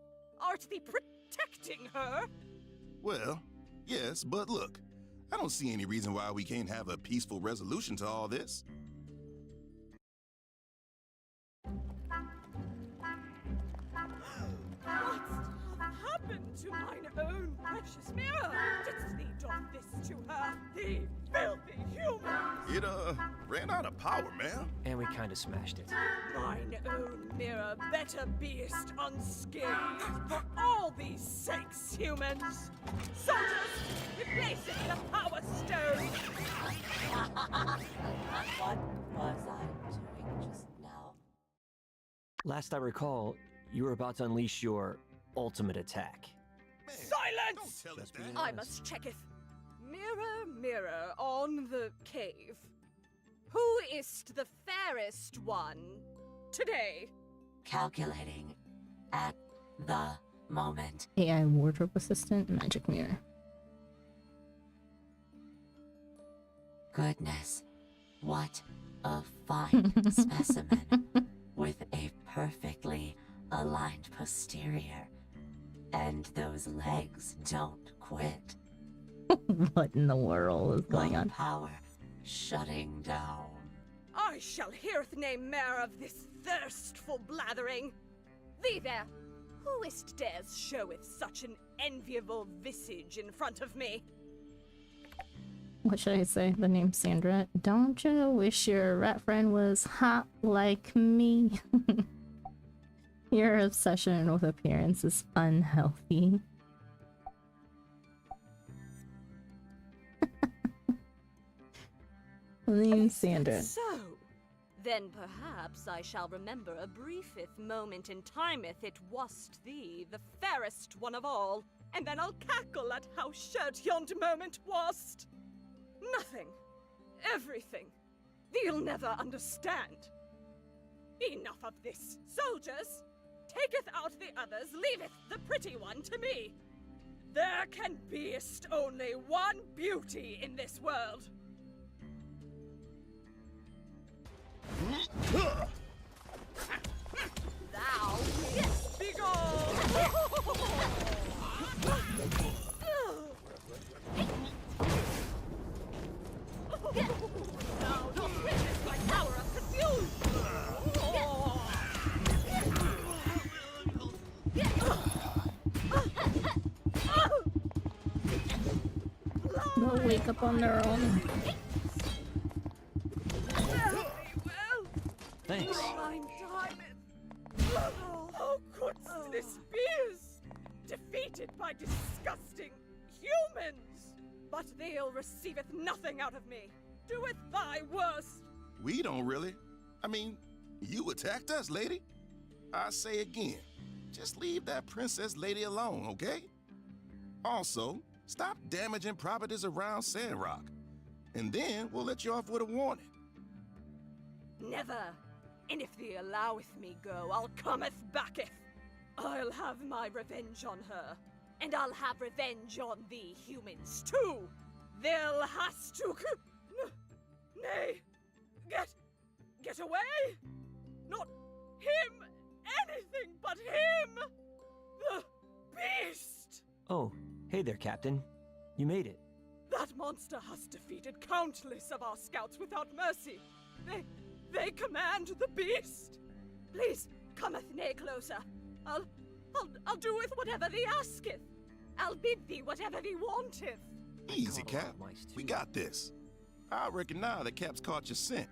Art thee protecting her? Well, yes, but look, I don't see any reason why we can't have a peaceful resolution to all this. What happened to mine own precious mirror? Didst thee doff this to her, thee filthy human? It, ran out of power, man. And we kinda smashed it. Mine own mirror better beest unscathed for all these sakes, humans. Soldiers, replace it with a power stone. What was I doing just now? Last I recall, you were about to unleash your ultimate attack. Silence! Don't tell us I must checketh. Mirror, mirror on the cave. Who is the fairest one today? Calculating at the moment. AI wardrobe assistant, magic mirror. Goodness, what a fine specimen with a perfectly aligned posterior. And those legs don't quit. What in the world is going on? Power shutting down. I shall heareth nae mair of this thirstful blathering. Thee there, who is't dares showeth such an enviable visage in front of me? What should I say? The name's Sandra. Don't you wish your rat friend was hot like me? Your obsession with appearance is unhealthy. The name's Sandra. So, then perhaps I shall remember a briefeth moment in timeth it wast thee, the fairest one of all, and then I'll cackle at how short yond moment wast. Nothing. Everything. Thee'll never understand. Enough of this, soldiers! Taketh out the others, leaveth the pretty one to me. There can beest only one beauty in this world. Thou yes, be gone! Thou dost witness my power of confusion! They'll wake up on their own. Thanks. Mine timeth. How couldst this beest? Defeated by disgusting humans! But they'll receiveth nothing out of me. Doeth thy worst. We don't really. I mean, you attacked us, lady. I say again, just leave that princess lady alone, okay? Also, stop damaging properties around Sandrock. And then we'll let you off with a warning. Never. And if thee alloweth me go, I'll cometh backeth. I'll have my revenge on her. And I'll have revenge on thee humans, too. They'll has to... Nay. Get away. Not him. Anything but him. The beast. Oh, hey there, Captain. You made it. That monster has defeated countless of our scouts without mercy. They command the beast. Please, cometh nae closer. I'll do with whatever thee asketh. I'll bid thee whatever thee wanteth. Easy, Cap. We got this. I reckon now that Cap's caught your scent.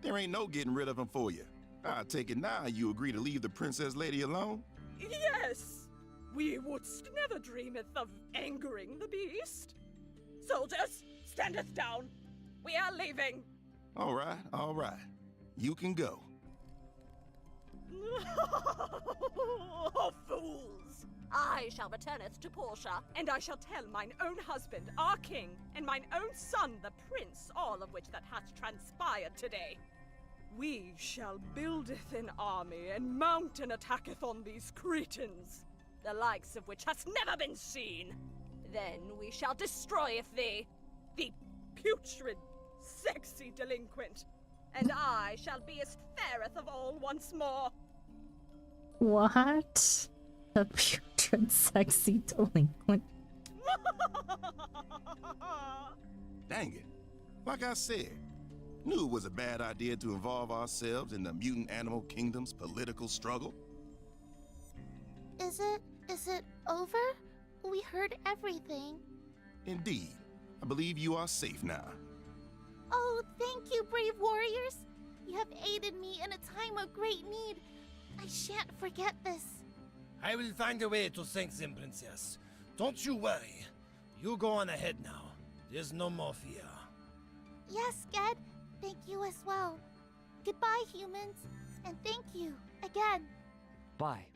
There ain't no getting rid of him for you. I take it now you agree to leave the princess lady alone? Yes. We wouldst never dreameth of angering the beast. Soldiers, standeth down. We are leaving. All right. You can go. Oh, fools! I shall returneth to Portia, and I shall tell mine own husband, our king, and mine own son, the prince, all of which that hath transpired today. We shall buildeth an army, and mount and attacketh on these Cretans, the likes of which hath never been seen. Then we shall destroyeth thee, the putrid, sexy delinquent, and I shall be as fairest of all once more. What? A putrid, sexy delinquent. Dang it. Like I said, knew it was a bad idea to involve ourselves in the mutant animal kingdom's political struggle. Is it over? We heard everything. Indeed. I believe you are safe now. Oh, thank you, brave warriors. You have aided me in a time of great need. I shan't forget this. I will find a way to thank them, Princess. Don't you worry. You go on ahead now. There's no more fear. Yes, Ged. Thank you as well. Goodbye, humans. And thank you again. Bye.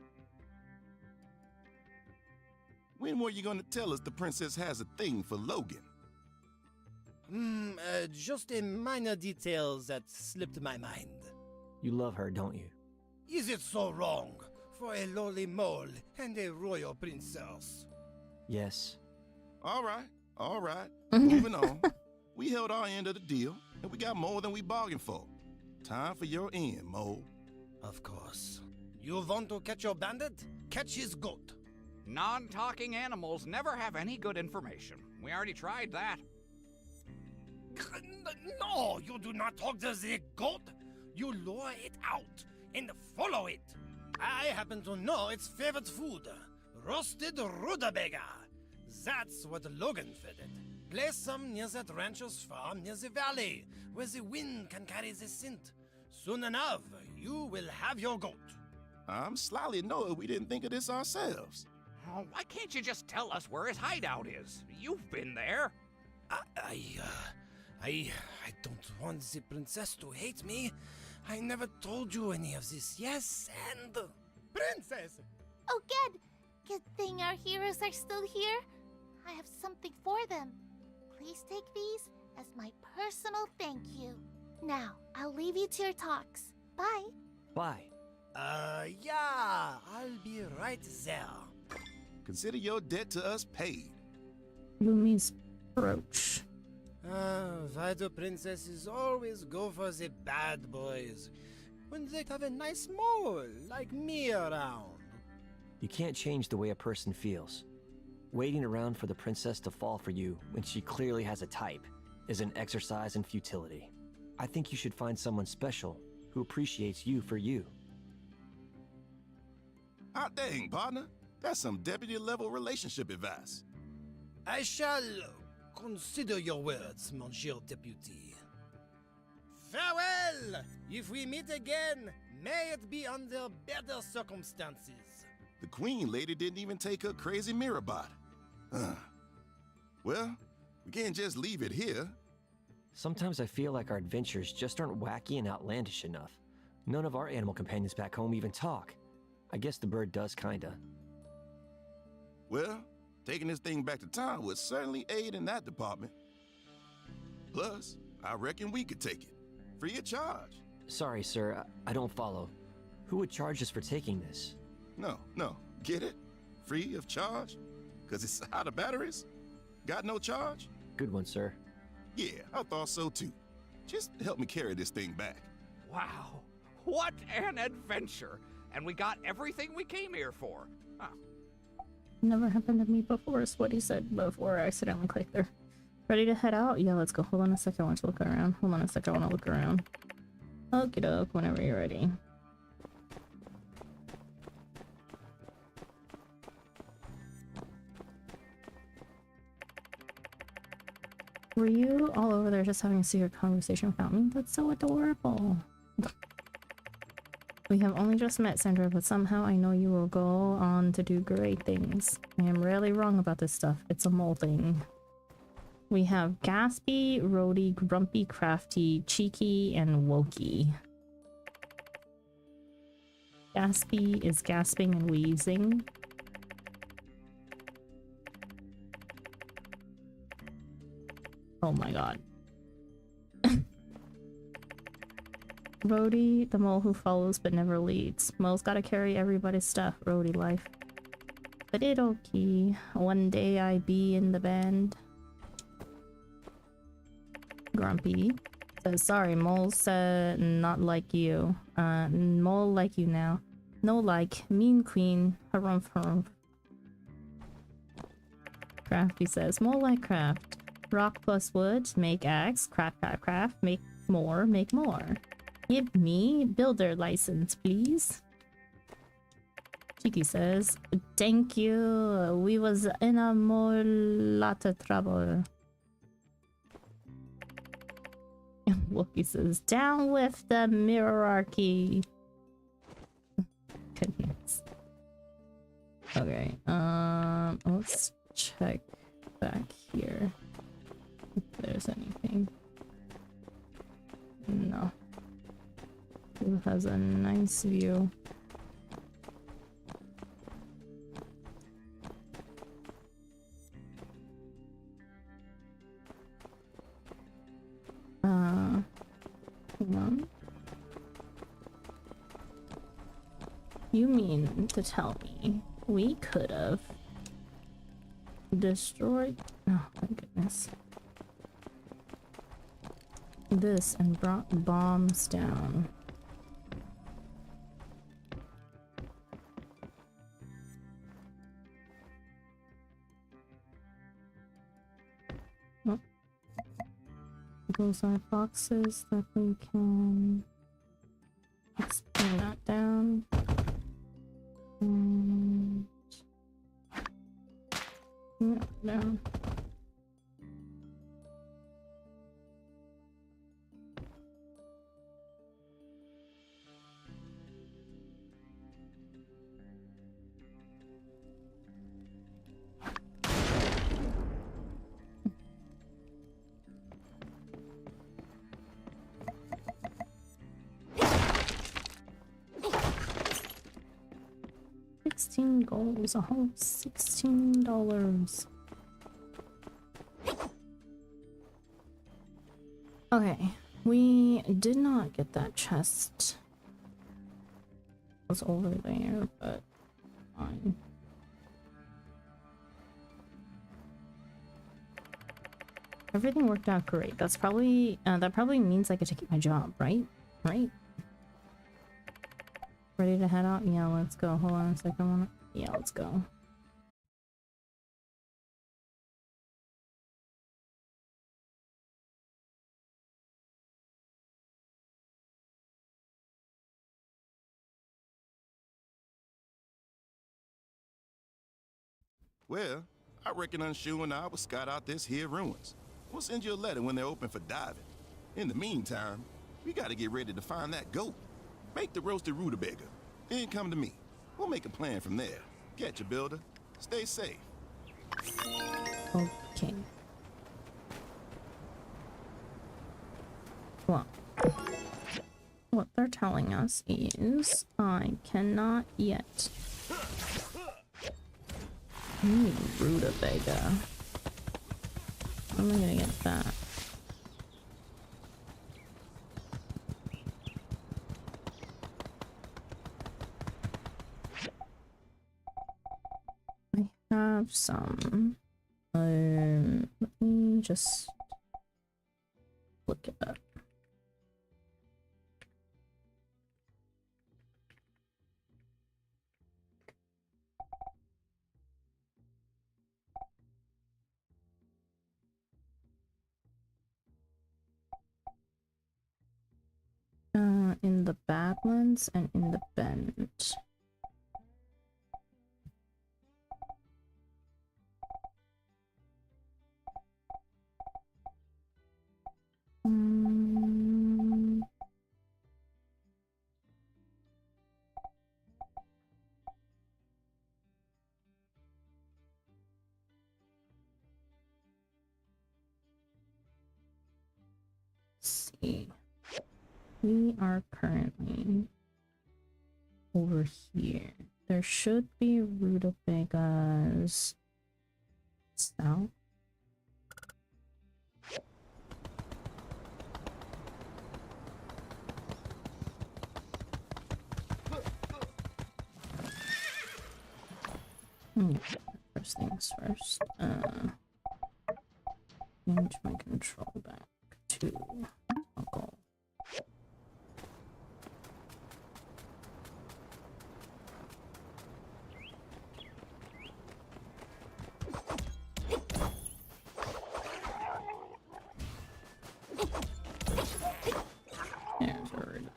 When were you going to tell us the princess has a thing for Logan? Just a minor detail that slipped my mind. You love her, don't you? Is it so wrong for a lowly mole and a royal princess? Yes. All right. Moving on. We held our end of the deal, and we got more than we bargained for. Time for your end, Mole. Of course. You want to catch your bandit? Catch his goat. Non-talking animals never have any good information. We already tried that. No, you do not talk to the goat. You lure it out and follow it. I happen to know its favorite food, roasted rutabaga. That's what Logan fed it. Place some near that rancher's farm near the valley, where the wind can carry the scent. Soon enough, you will have your goat. I'm slightly annoyed we didn't think of this ourselves. Oh, why can't you just tell us where his hideout is? You've been there. I don't want the princess to hate me. I never told you any of this, yes, and... Princess! Oh, good. Good thing our heroes are still here. I have something for them. Please take these as my personal thank you. Now, I'll leave you to your talks. Bye. Bye. Yeah, I'll be right there. Consider your debt to us paid. Lumi's brooch. Why do princesses always go for the bad boys when they have a nice mole like me around? You can't change the way a person feels. Waiting around for the princess to fall for you when she clearly has a type is an exercise in futility. I think you should find someone special who appreciates you for you. Hot dang, partner. That's some deputy-level relationship advice. I shall consider your words, Monsieur Deputy. Farewell! If we meet again, may it be under better circumstances. The Queen Lady didn't even take her crazy mirror bot. Well, we can't just leave it here. Sometimes I feel like our adventures just aren't wacky and outlandish enough. None of our animal companions back home even talk. I guess the bird does kinda. Well, taking this thing back to town would certainly aid in that department. Plus, I reckon we could take it. Free of charge. Sorry, sir, I don't follow. Who would charge us for taking this? No, get it? Free of charge? 'Cause it's out of batteries? Got no charge? Good one, sir. Yeah, I thought so too. Just help me carry this thing back. Wow, what an adventure! And we got everything we came here for. Huh. Never happened to me before, is what he said before I accidentally clicked there. Ready to head out? Yeah, let's go. Hold on a second, I want to look around. Hold on a second, I want to look around. Okie doke, whenever you're ready. Were you all over there just having a secret conversation without me? That's so adorable. We have only just met, Sandra, but somehow I know you will go on to do great things. I am rarely wrong about this stuff. It's a mole thing. We have Gaspy, Rhodey, Grumpy, Crafty, Cheeky, and Wokey. Gaspy is gasping and wheezing. Oh my god. Rhodey, the mole who follows but never leads. Mole's gotta carry everybody's stuff. Rhodey life. But it okay. One day I be in the band. Grumpy says, sorry, mole said not like you. Mole like you now. No like. Mean queen. Harumph harumph. Crafty says, mole like craft. Rock plus wood. Make axe. Craft, craft, craft. Make more. Make more. Give me builder license, please. Cheeky says, thank you. We was in a more lot of trouble. Wookie says, down with the mirrorarchy. Goodness. Okay, let's check back here if there's anything. No. Who has a nice view. Hang on. You mean to tell me we could have destroyed, oh my goodness, this and brought bombs down? Oh. Those are boxes that we can, let's bring that down. And down. 16 goals, a whole $16. Okay, we did not get that chest. It was over there, but fine. Everything worked out great. That's probably that probably means I get to keep my job, right? Right? Ready to head out? Yeah, let's go. Hold on a second. Yeah, let's go. Well, I reckon Unshoe and I will scout out this here ruins. We'll send you a letter when they're open for diving. In the meantime, we gotta get ready to find that goat. Make the roasted rutabaga. Then come to me. We'll make a plan from there. Catch you, builder. Stay safe. Okay. Well, what they're telling us is I cannot yet. I need rutabaga. How am I gonna get that? I have some. Let me just look it up. In the Badlands and in the Bend. Let's see. We are currently over here. There should be rutabagas south. First things first. Change my control back to toggle. There's a rutabaga.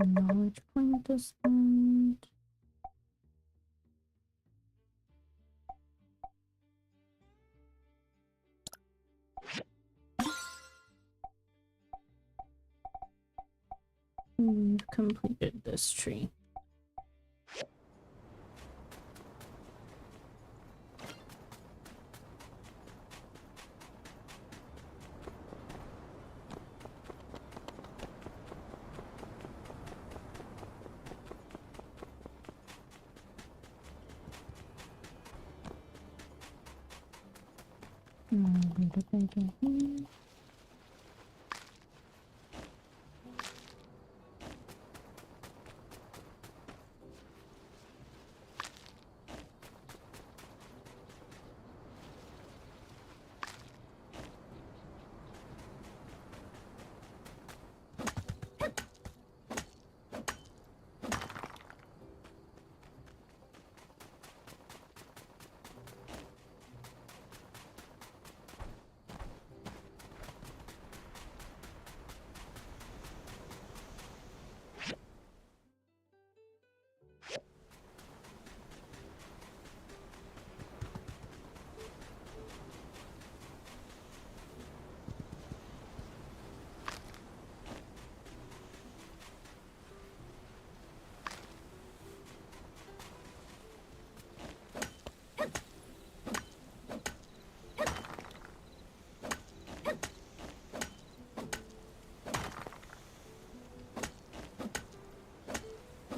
Knowledge point displayed. We've completed this tree.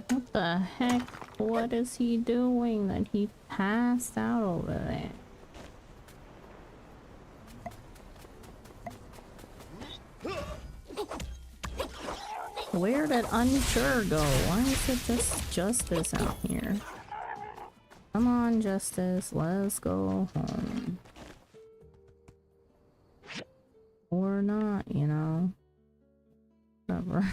What the heck? What is he doing that he passed out over there? Where did Unsure go? Why is it just Justice out here? Come on, Justice, let's go home. Or not, you know. Whatever.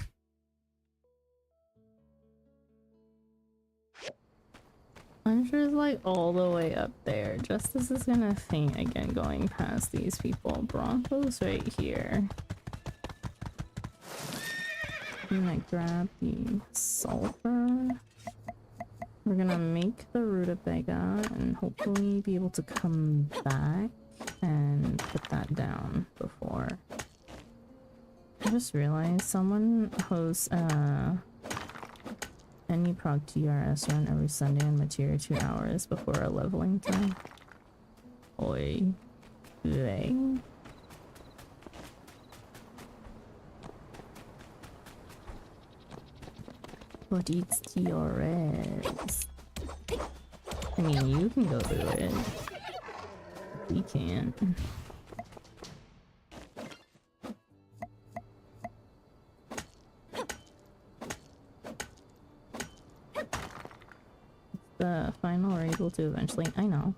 Unsure's like all the way up there. Justice is gonna faint again going past these people. Bronco's right here. I'm gonna grab the sulfur. We're gonna make the rutabaga and hopefully be able to come back and put that down before. I just realized someone hosts any prog TRS run every Sunday on Materia 2 hours before a leveling time. Oi. Vey. But it's TRS. I mean, you can go do it. We can't. The final we're able to eventually. I know.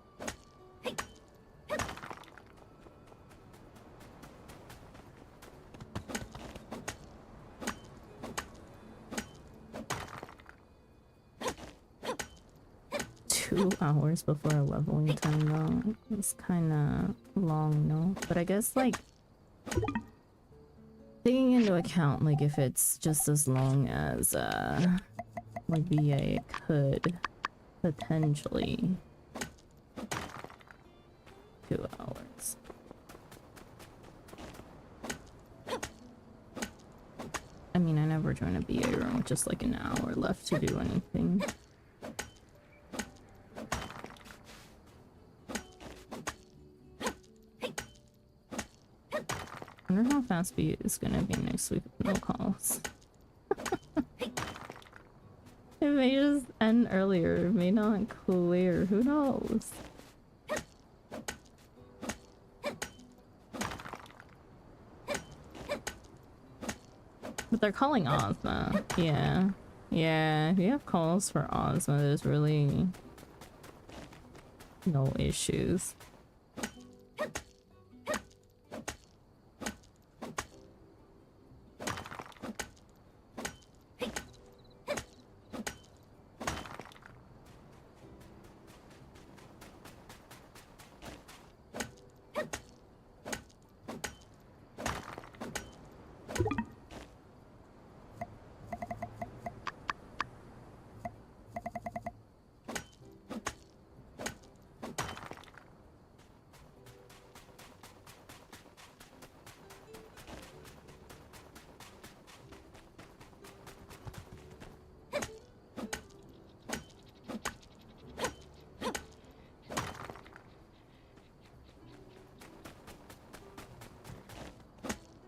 2 hours before a leveling time though. It's kinda long, no? But I guess like taking into account like if it's just as long as like VA, it could potentially 2 hours. I mean, I never join a BA room with just like an hour left to do anything. I wonder how fast B is gonna be next week with no calls. It may just end earlier, it may not clear, who knows? But they're calling Ozma. Yeah. Yeah, if you have calls for Ozma, there's really no issues.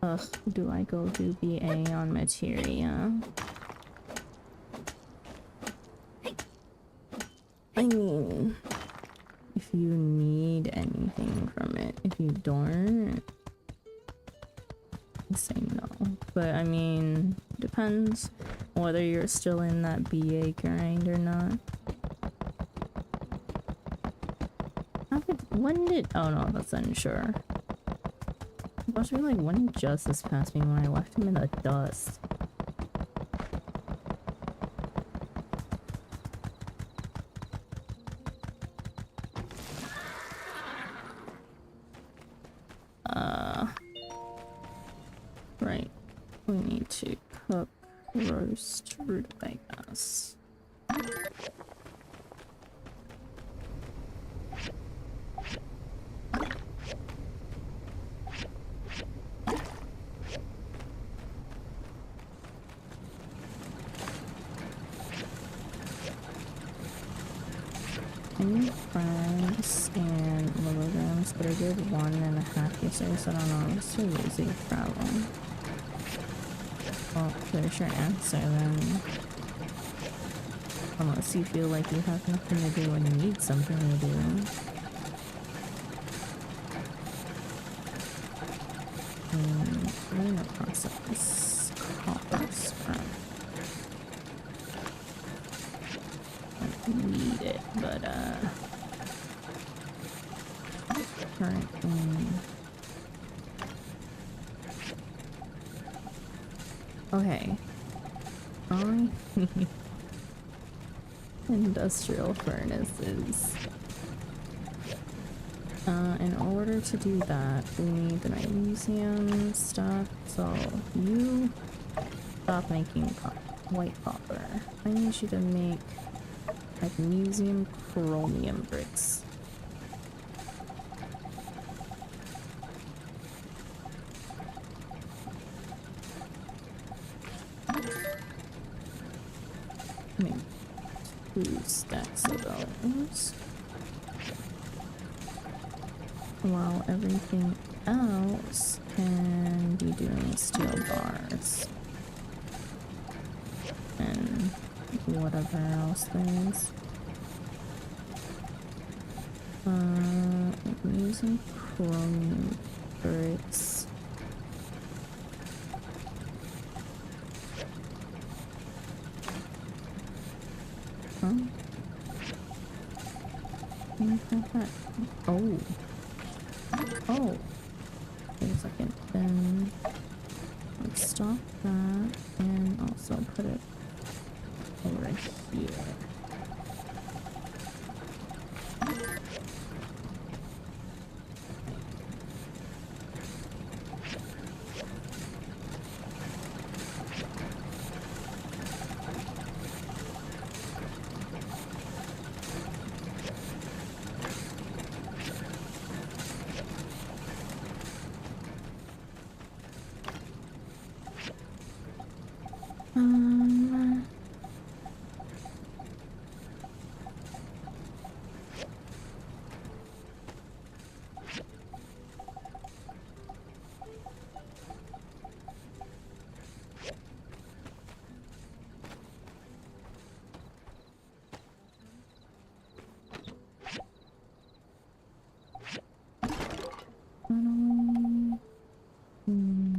Ugh, do I go do BA on materia? I mean, if you need anything from it, if you don't, I say no. But I mean, depends whether you're still in that BA grind or not. When did— oh no, that's unsure. I was really like, when did Justice pass me when I left him in the dust? Right. We need to cook, roast rutabagas. I need frags and milligrams, but I did 1.5 yesterday, so I don't know. I'm just too lazy to travel. Well, there's your answer then. Unless you feel like you have nothing to do and you need something to do. I'm gonna process copper scrap. Need it, but currently. Okay. Industrial furnaces. In order to do that, we need the magnesium stuff. So you stop making white copper. I need you to make magnesium chromium bricks. Make 2 stacks of those. While everything else can be doing steel bars. And whatever else there is. I'm using chromium bricks. Huh? Oh. Oh. Wait a second. Then let's stop that and also put it over here.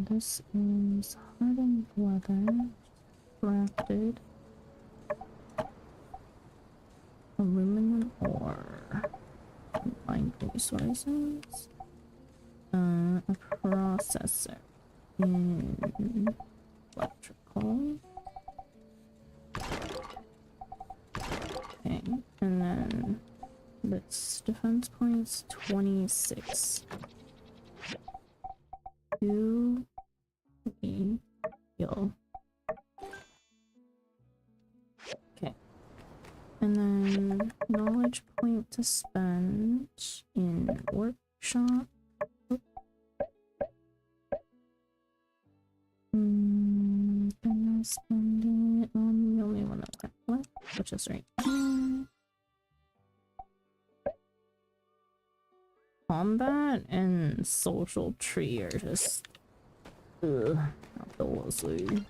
This is hardened leather, crafted, aluminum ore, combined resources, a processor in electrical. Okay, and then let's defense points 26. 2 heal. Okay. And then knowledge point to spend in workshop. And I'm spending it on the only one that got left, which is right here. Combat and social tree are just outdoorsy.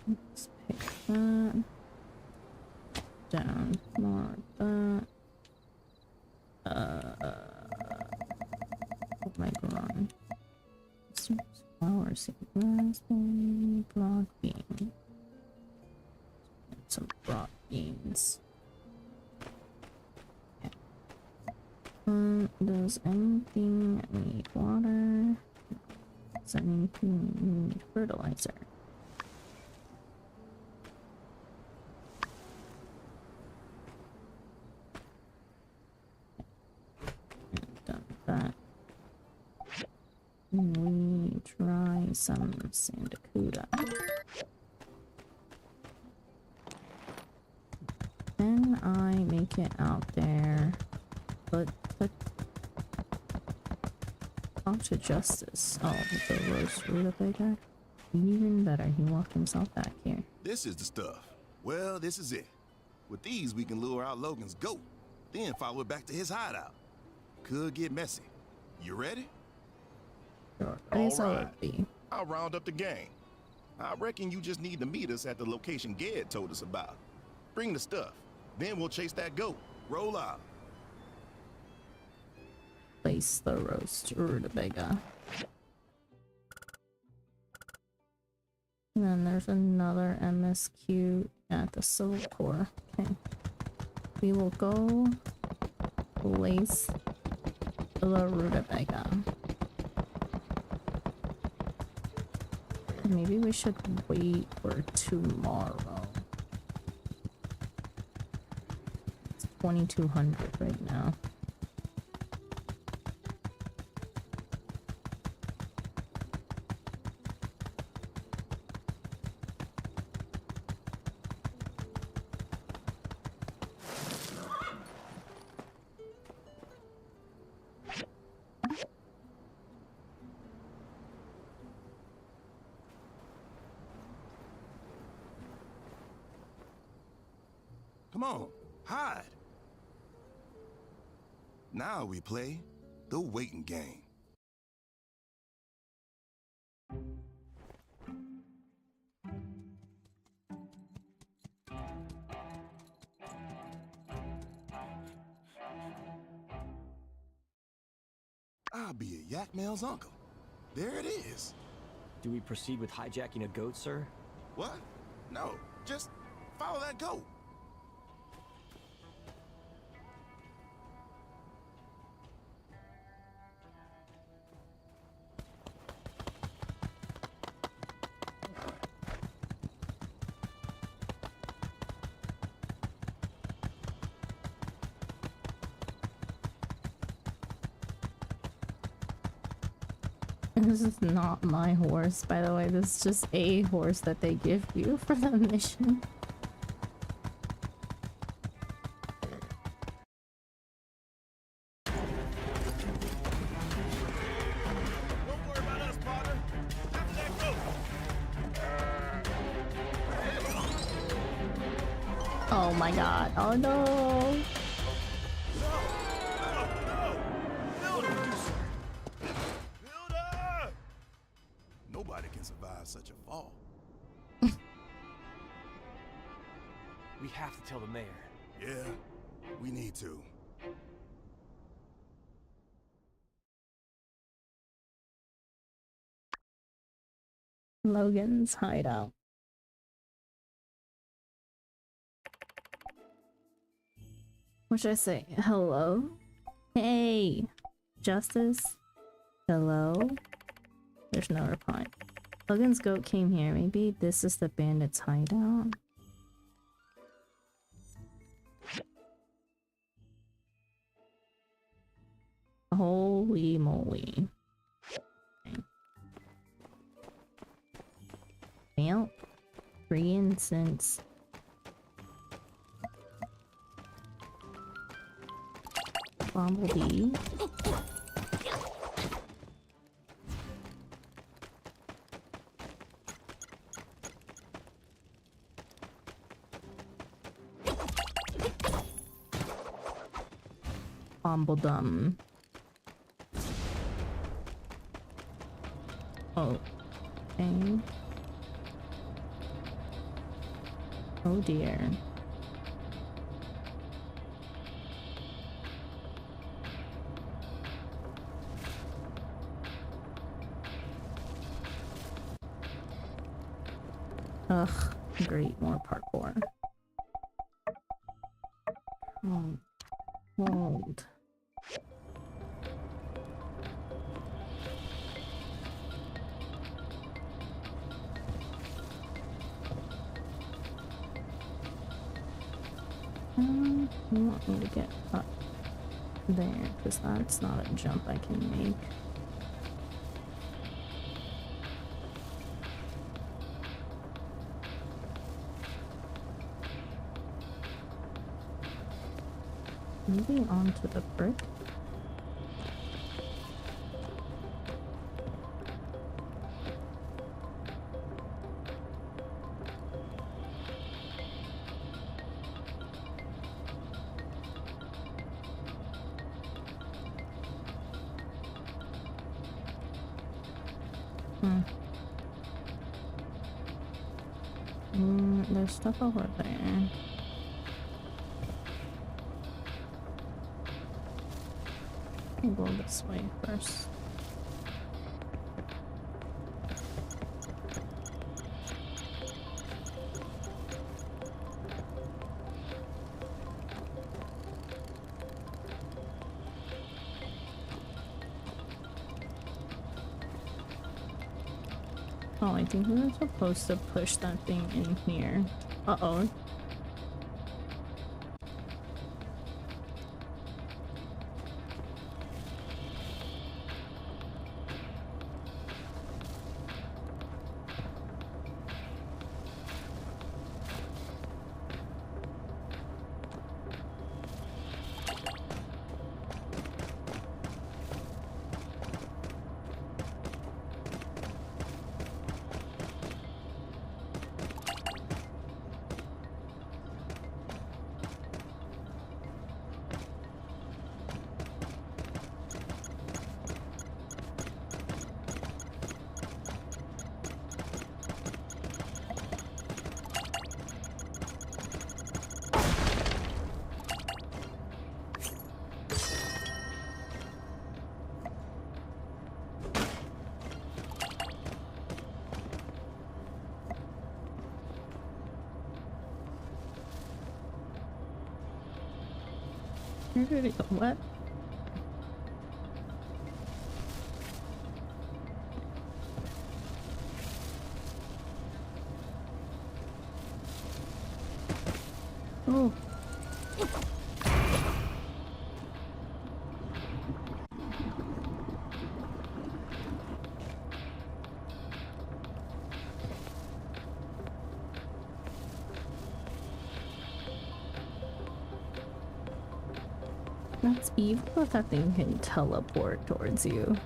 Let's pick that. Down more of that. Oh my god. Flower seed, raspberry, broad bean. Some broad beans. Okay. Does anything need water? Does anything need fertilizer? Done that. We try some sandakuda. Can I make it out there? But talk to Justice. Oh, the roast rutabaga. Even better, he walked himself back here. This is the stuff. Well, this is it. With these, we can lure out Logan's goat, then follow it back to his hideout. Could get messy. You ready? Sure. All right. I'll round up the gang. I reckon you just need to meet us at the location Ged told us about. Bring the stuff. Then we'll chase that goat. Roll out. Place the roast rutabaga. And then there's another MSQ at the Civil Corps. Okay. We will go place the rutabaga. Maybe we should wait for tomorrow. It's 2200 right now. Come on, hide. Now we play the waiting game. I'll be a yak male's uncle. There it is. Do we proceed with hijacking a goat, sir? What? No, just follow that goat. This is not my horse, by the way. This is just a horse that they give you for the mission. Oh my god. Oh no. Nobody can survive such a fall. We have to tell the mayor. Yeah, we need to. Logan's hideout. What should I say? Hello? Hey! Justice? Hello? There's no reply. Logan's goat came here. Maybe this is the bandit's hideout? Holy moly. Okay. Well, 3 incense. Bumblebee. Bombledum. Oh. Okay. Oh dear. Ugh, great, more parkour. Oh, hold. You want me to get up there, because that's not a jump I can make. Moving on to the brick. There's stuff over there. I'll go this way first. Oh, I think we were supposed to push that thing in here. Uh-oh. What? Oh. That's evil if that thing can teleport towards you.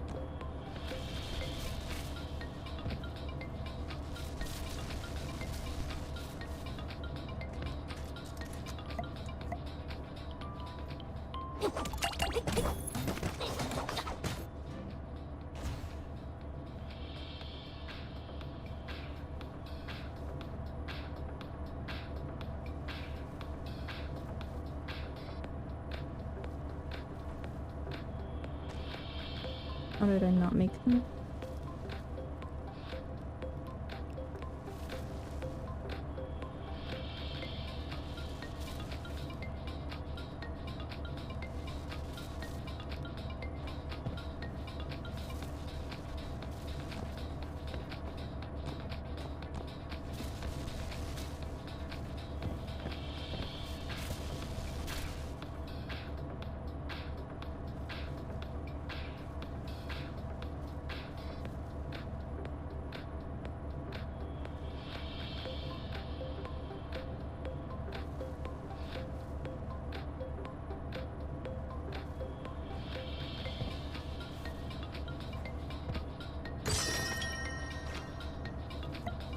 How did I not make them?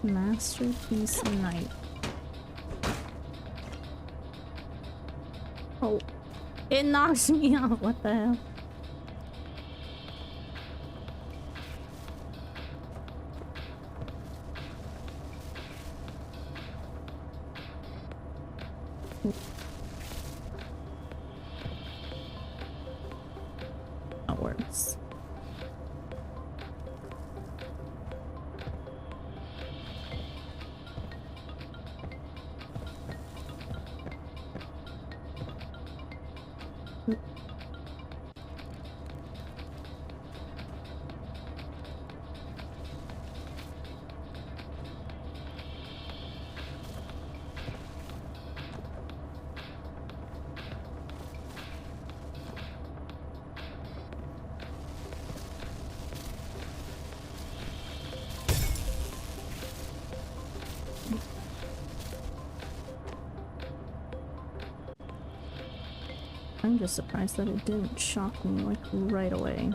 Masterpiece Knight. Oh, It knocks me out. What the hell? That works. I'm just surprised that it didn't shock me like right away.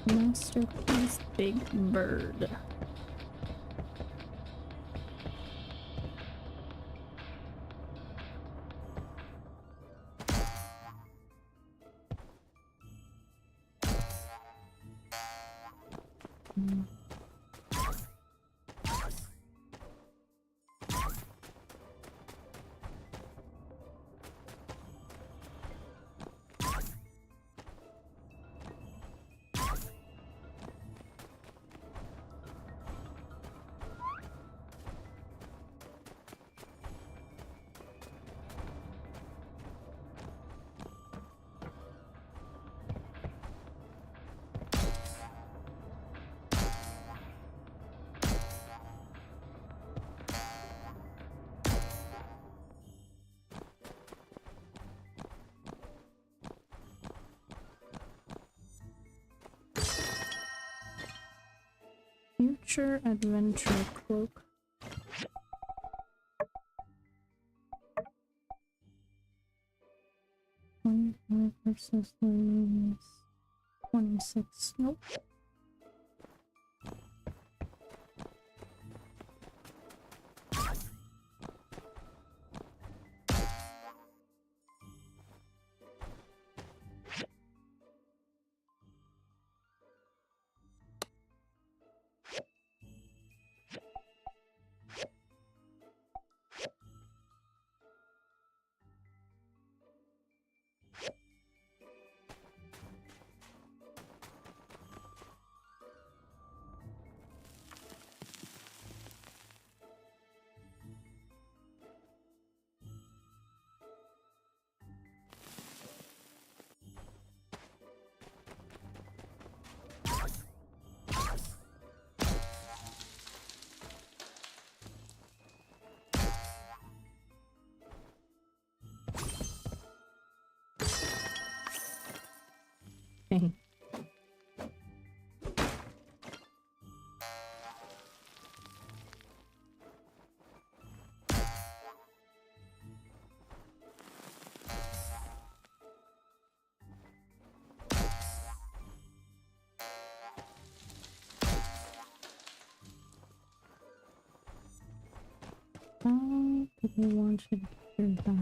Masterpiece Big Bird. Future Adventure Cloak. Versus Louise. 26. Nope. Okay. How did we want to do that?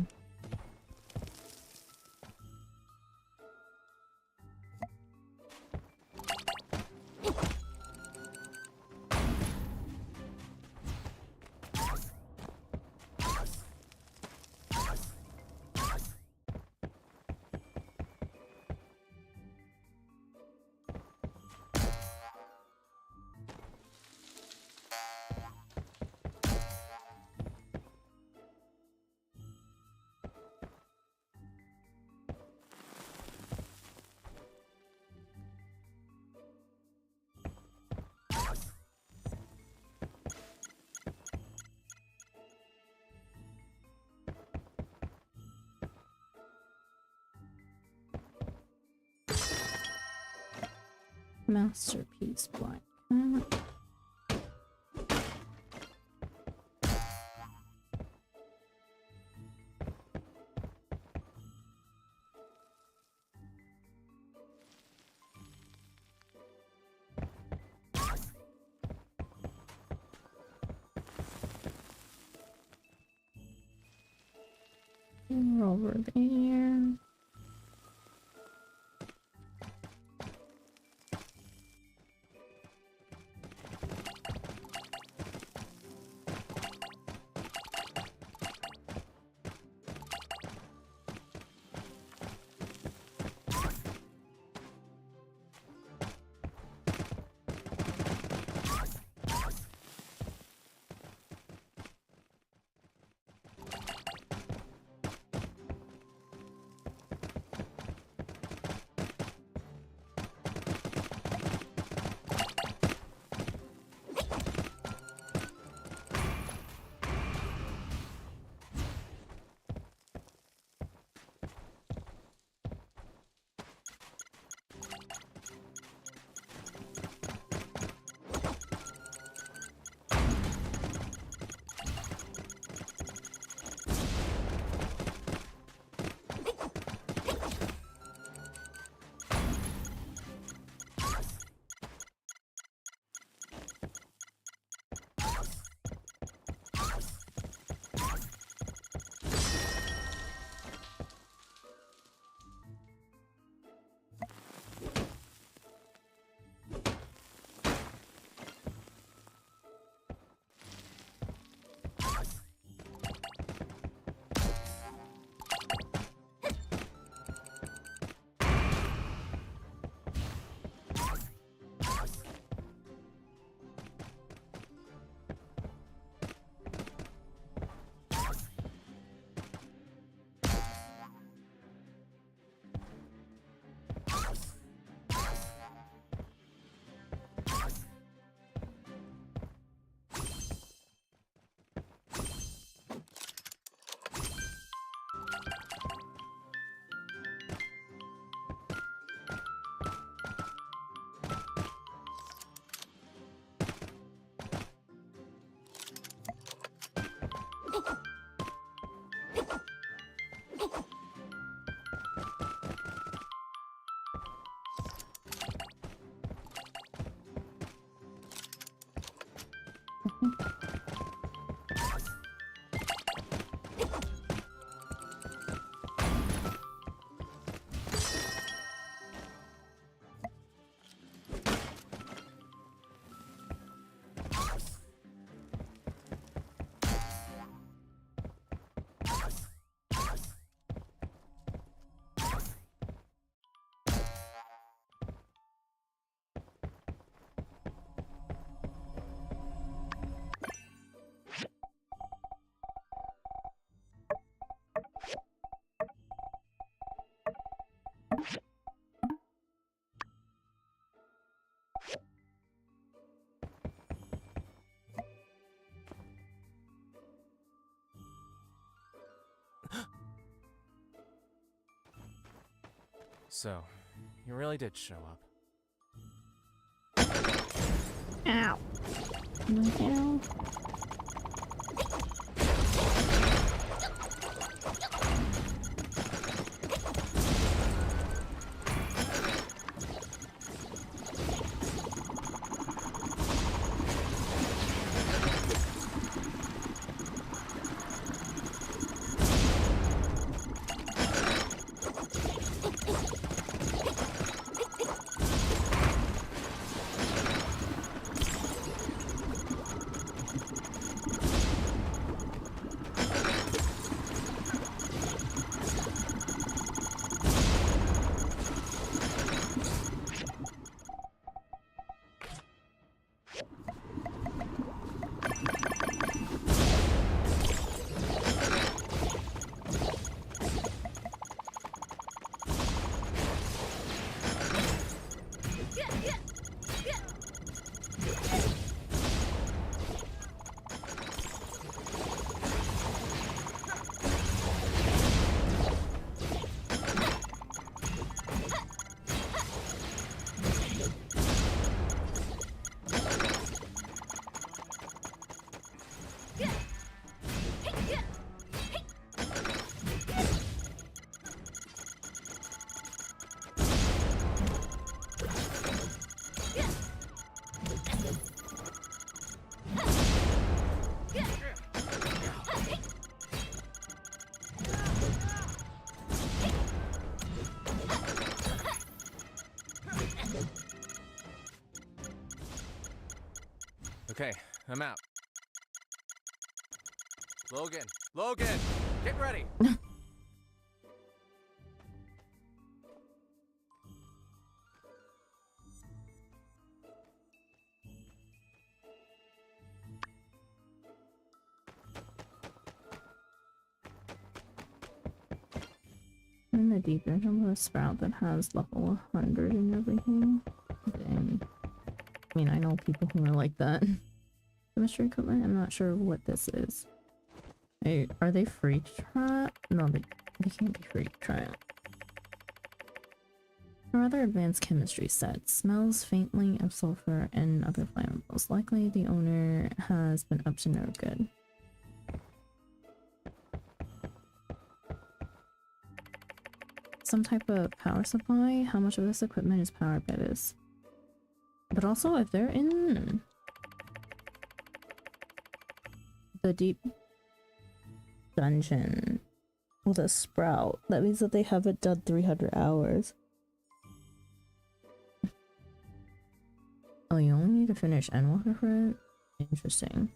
Masterpiece black. Over there. So, you really did show up. Ow. Ow. Okay, I'm out. Logan! Logan! Get ready! In the deep end of a sprout that has level 100 and everything. Dang. I mean, I know people who are like that. Chemistry equipment? I'm not sure what this is. Hey, are they free to try? No, they can't be free to try out. A rather advanced chemistry set. Smells faintly of sulfur and other flammables. Likely the owner has been up to no good. Some type of power supply? How much of this equipment is powered by this? But also, if they're in the deep dungeon with a sprout, that means that they haven't done 300 hours. Oh, you only need to finish Endwalker for it? Interesting.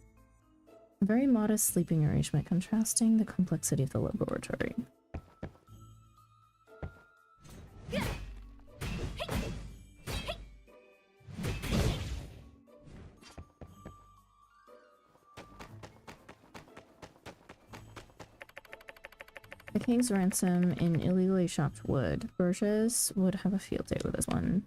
Very modest sleeping arrangement, contrasting the complexity of the laboratory. The King's Ransom in illegally shopped wood. Burgess would have a field day with this one.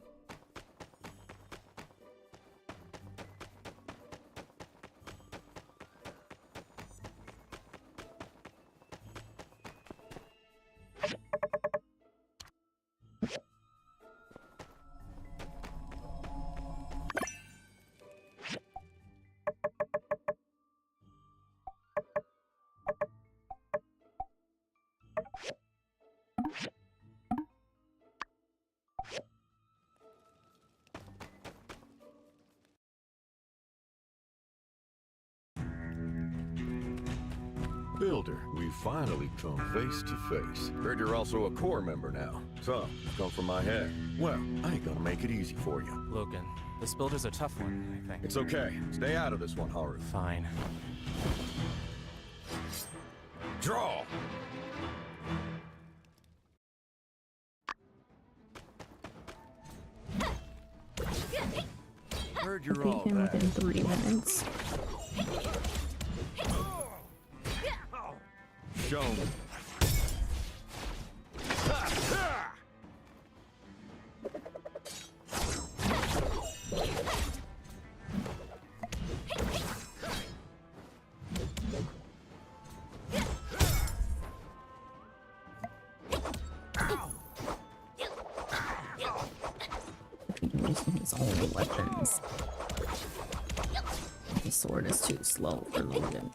Builder, we finally come face to face. Heard you're also a core member now. So, come from my head. Well, I ain't gonna make it easy for you. Logan, this build is a tough one, I think. It's okay. Stay out of this one, Haru. Fine. Draw! Heard you're all Beat him that. within 3 minutes. Show me. Using his own weapons. The sword is too slow for Logan.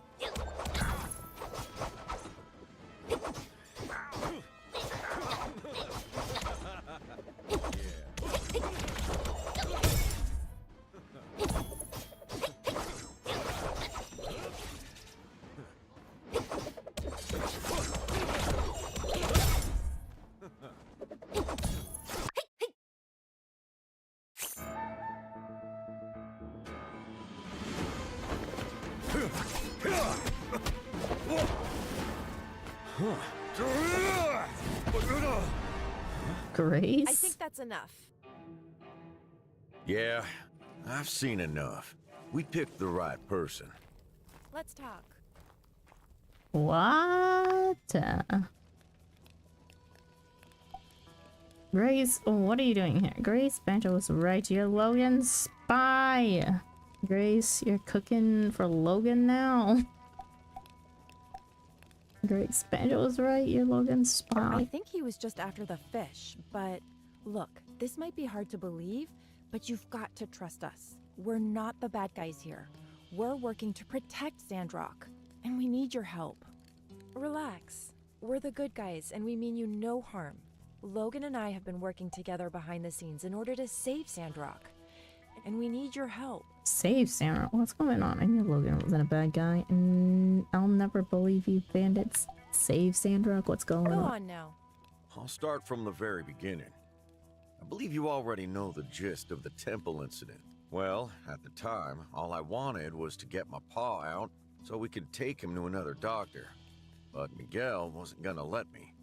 Grace? I think that's enough. Yeah, I've seen enough. We picked the right person. Let's talk. What? Grace, what are you doing here? Grace, Banjo was right. You're Logan's spy. Grace, you're cooking for Logan now. Grace, Banjo was right. You're Logan's spy. I think he was just after the fish, but look, this might be hard to believe, but you've got to trust us. We're not the bad guys here. We're working to protect Sandrock, and we need your help. Relax. We're the good guys, and we mean you no harm. Logan and I have been working together behind the scenes in order to save Sandrock, and we need your help. Save Sarah. What's going on? I knew Logan wasn't a bad guy, and I'll never believe you bandits. Save Sandrock. What's going Go on? on now. I'll start from the very beginning. I believe you already know the gist of the temple incident. Well, at the time, all I wanted was to get my paw out so we could take him to another doctor. But Miguel wasn't gonna let me.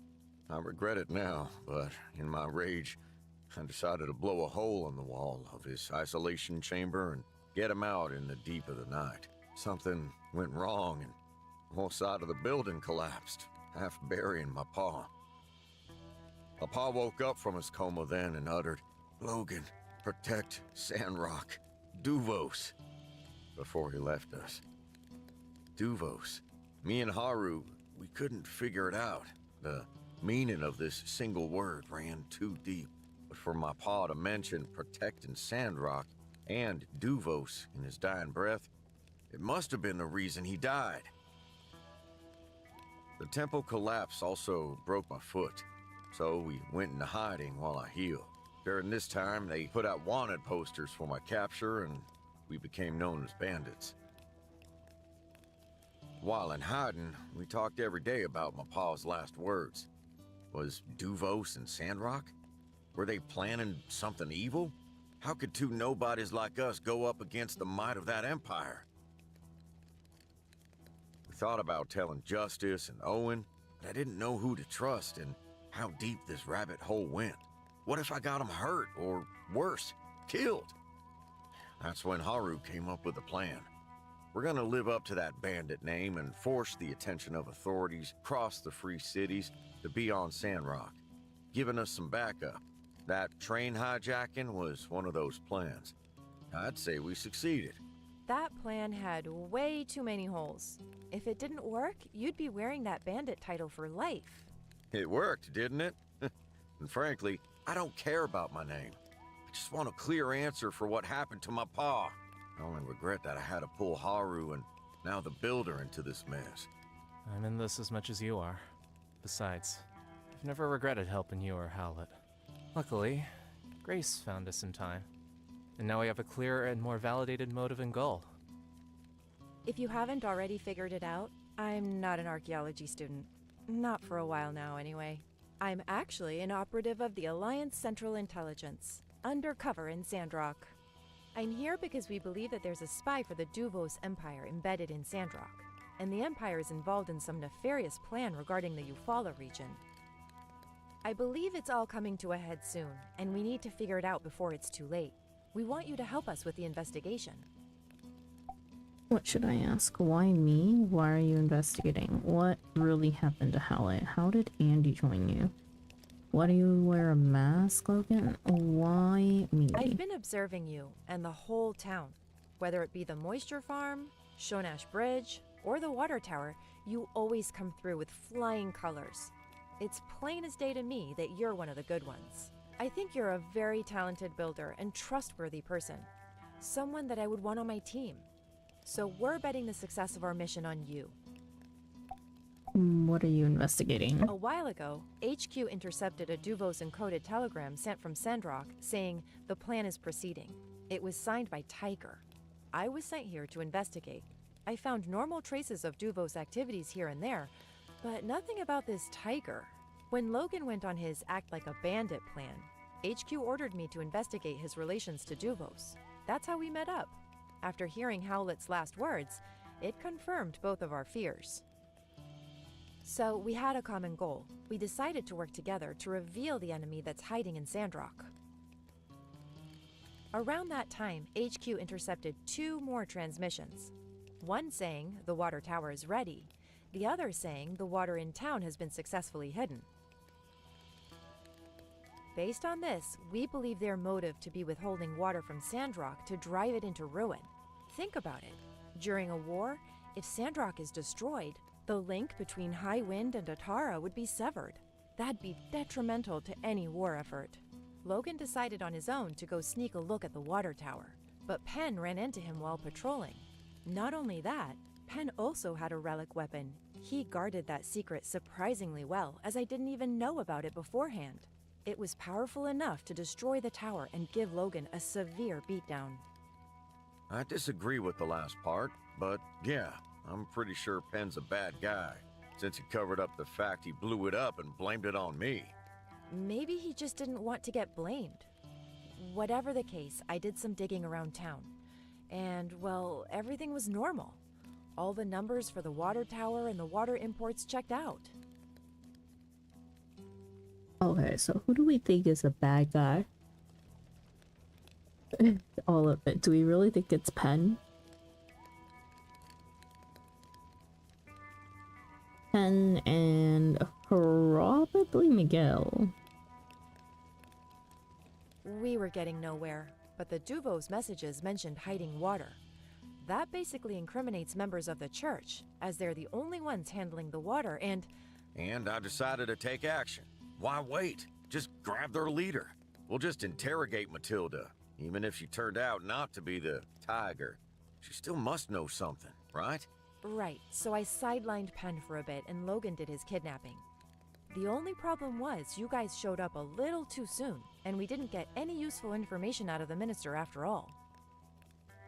I regret it now, but in my rage, I decided to blow a hole in the wall of his isolation chamber and get him out in the deep of the night. Something went wrong and the whole side of the building collapsed, half burying my paw. My paw woke up from his coma then and uttered, "Logan, protect Sandrock, Duvos," before he left us. Duvos. Me and Haru, we couldn't figure it out. The meaning of this single word ran too deep. But for my paw to mention protecting Sandrock and Duvos in his dying breath, it must have been the reason he died. The temple collapse also broke my foot, so we went into hiding while I healed. During this time, they put out wanted posters for my capture, and we became known as bandits. While in hiding, we talked every day about my pa's last words. Was Duvos and Sandrock? Were they planning something evil? How could two nobodies like us go up against the might of that empire? We thought about telling Justice and Owen, but I didn't know who to trust and how deep this rabbit hole went. What if I got him hurt, or worse, killed? That's when Haru came up with a plan. We're gonna live up to that bandit name and force the attention of authorities across the free cities to be on Sandrock, giving us some backup. That train hijacking was one of those plans. I'd say we succeeded. That plan had way too many holes. If it didn't work, you'd be wearing that bandit title for life. It worked, didn't it? And frankly, I don't care about my name. I just want a clear answer for what happened to my paw. I only regret that I had to pull Haru and now the Builder into this mess. I'm in this as much as you are. Besides, I've never regretted helping you or Howlett. Luckily, Grace found us in time. And now we have a clearer and more validated motive and goal. If you haven't already figured it out, I'm not an archaeology student. Not for a while now, anyway. I'm actually an operative of the Alliance Central Intelligence, undercover in Sandrock. I'm here because we believe that there's a spy for the Duvos Empire embedded in Sandrock, and the Empire is involved in some nefarious plan regarding the Eufaula region. I believe it's all coming to a head soon, and we need to figure it out before it's too late. We want you to help us with the investigation. What should I ask? Why me? Why are you investigating? What really happened to Howlett? How did Andy join you? Why do you wear a mask, Logan? Why me? I've been observing you and the whole town. Whether it be the Moisture Farm, Shonash Bridge, or the Water Tower, you always come through with flying colors. It's plain as day to me that you're one of the good ones. I think you're a very talented builder and trustworthy person. Someone that I would want on my team. So we're betting the success of our mission on you. What are you investigating? A while ago, HQ intercepted a Duvos encoded telegram sent from Sandrock saying the plan is proceeding. It was signed by Tiger. I was sent here to investigate. I found normal traces of Duvos activities here and there, but nothing about this Tiger. When Logan went on his act like a bandit plan, HQ ordered me to investigate his relations to Duvos. That's how we met up. After hearing Howlett's last words, it confirmed both of our fears. So we had a common goal. We decided to work together to reveal the enemy that's hiding in Sandrock. Around that time, HQ intercepted 2 more transmissions. One saying the water tower is ready, the other saying the water in town has been successfully hidden. Based on this, we believe their motive to be withholding water from Sandrock to drive it into ruin. Think about it. During a war, if Sandrock is destroyed, the link between High Wind and Atara would be severed. That'd be detrimental to any war effort. Logan decided on his own to go sneak a look at the water tower, but Penn ran into him while patrolling. Not only that, Penn also had a relic weapon. He guarded that secret surprisingly well, as I didn't even know about it beforehand. It was powerful enough to destroy the tower and give Logan a severe beatdown. I disagree with the last part, but yeah, I'm pretty sure Penn's a bad guy, since he covered up the fact he blew it up and blamed it on me. Maybe he just didn't want to get blamed. Whatever the case, I did some digging around town. And, well, everything was normal. All the numbers for the water tower and the water imports checked out. Okay, so who do we think is a bad guy? All of it. Do we really think it's Penn? Penn and probably Miguel. We were getting nowhere, but the Duvos' messages mentioned hiding water. That basically incriminates members of the church, as they're the only ones handling the water, and I decided to take action. Why wait? Just grab their leader. We'll just interrogate Matilda. Even if she turned out not to be the tiger, she still must know something, right? Right, so I sidelined Penn for a bit and Logan did his kidnapping. The only problem was you guys showed up a little too soon, and we didn't get any useful information out of the minister after all.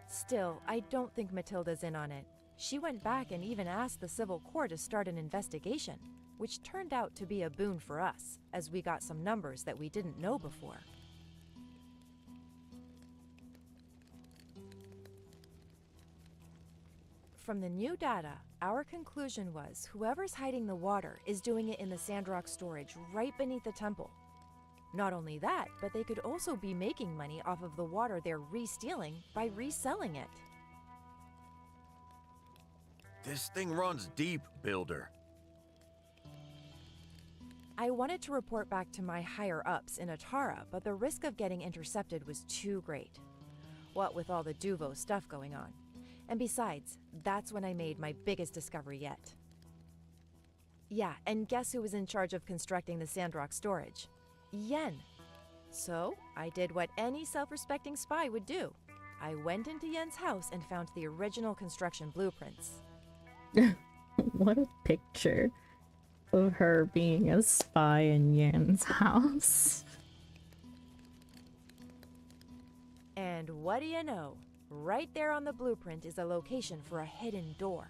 Still, I don't think Matilda's in on it. She went back and even asked the civil court to start an investigation, which turned out to be a boon for us, as we got some numbers that we didn't know before. From the new data, our conclusion was whoever's hiding the water is doing it in the Sandrock storage right beneath the temple. Not only that, but they could also be making money off of the water they're re-stealing by reselling it. This thing runs deep, Builder. I wanted to report back to my higher-ups in Atara, but the risk of getting intercepted was too great. What with all the Duvo stuff going on. And besides, that's when I made my biggest discovery yet. Yeah, and guess who was in charge of constructing the Sandrock storage? Yen. So, I did what any self-respecting spy would do. I went into Yen's house and found the original construction blueprints. What a picture of her being a spy in Yan's house. And what do you know? Right there on the blueprint is a location for a hidden door.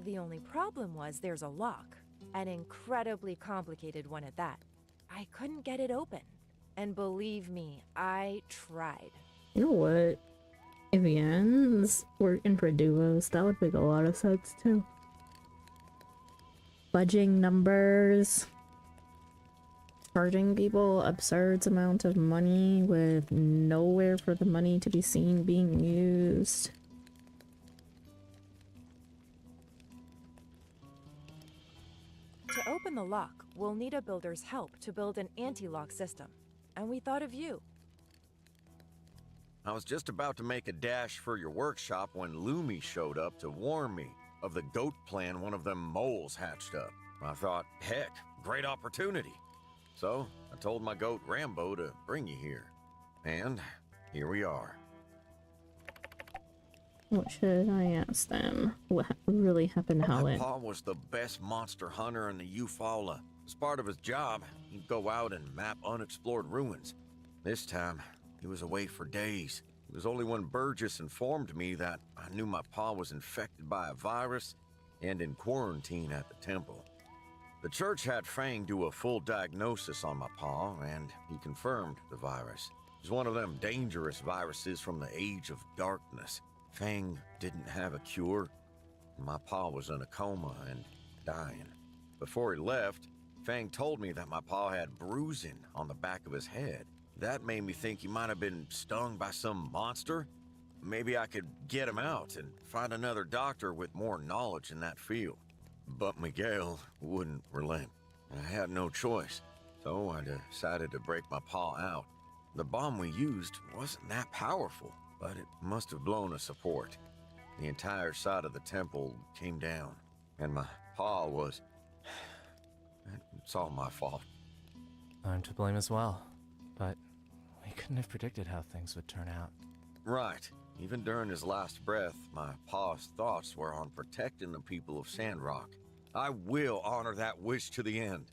The only problem was there's a lock, an incredibly complicated one at that. I couldn't get it open. And believe me, I tried. You know what? If Yan's working for Duos, that would make a lot of sense too. Fudging numbers. Charging people absurd amount of money with nowhere for the money to be seen being used. To open the lock, we'll need a builder's help to build an anti-lock system. And we thought of you. I was just about to make a dash for your workshop when Lumi showed up to warn me of the goat plan one of them moles hatched up. I thought, heck, great opportunity. So, I told my goat Rambo to bring you here. And here we are. What should I ask them? What really happened to My Howlett? pa was the best monster hunter in the Eufaula. As part of his job, he'd go out and map unexplored ruins. This time, he was away for days. It was only when Burgess informed me that I knew my pa was infected by a virus and in quarantine at the temple. The church had Fang do a full diagnosis on my pa, and he confirmed the virus. It was one of them dangerous viruses from the Age of Darkness. Fang didn't have a cure. My pa was in a coma and dying. Before he left, Fang told me that my pa had bruising on the back of his head. That made me think he might have been stung by some monster. Maybe I could get him out and find another doctor with more knowledge in that field. But Miguel wouldn't relent. I had no choice, so I decided to break my paw out. The bomb we used wasn't that powerful, but it must have blown a support. The entire side of the temple came down, and my paw was... It's all my fault. I'm to blame as well, but we couldn't have predicted how things would turn out. Right. Even during his last breath, my paw's thoughts were on protecting the people of Sandrock. I will honor that wish to the end.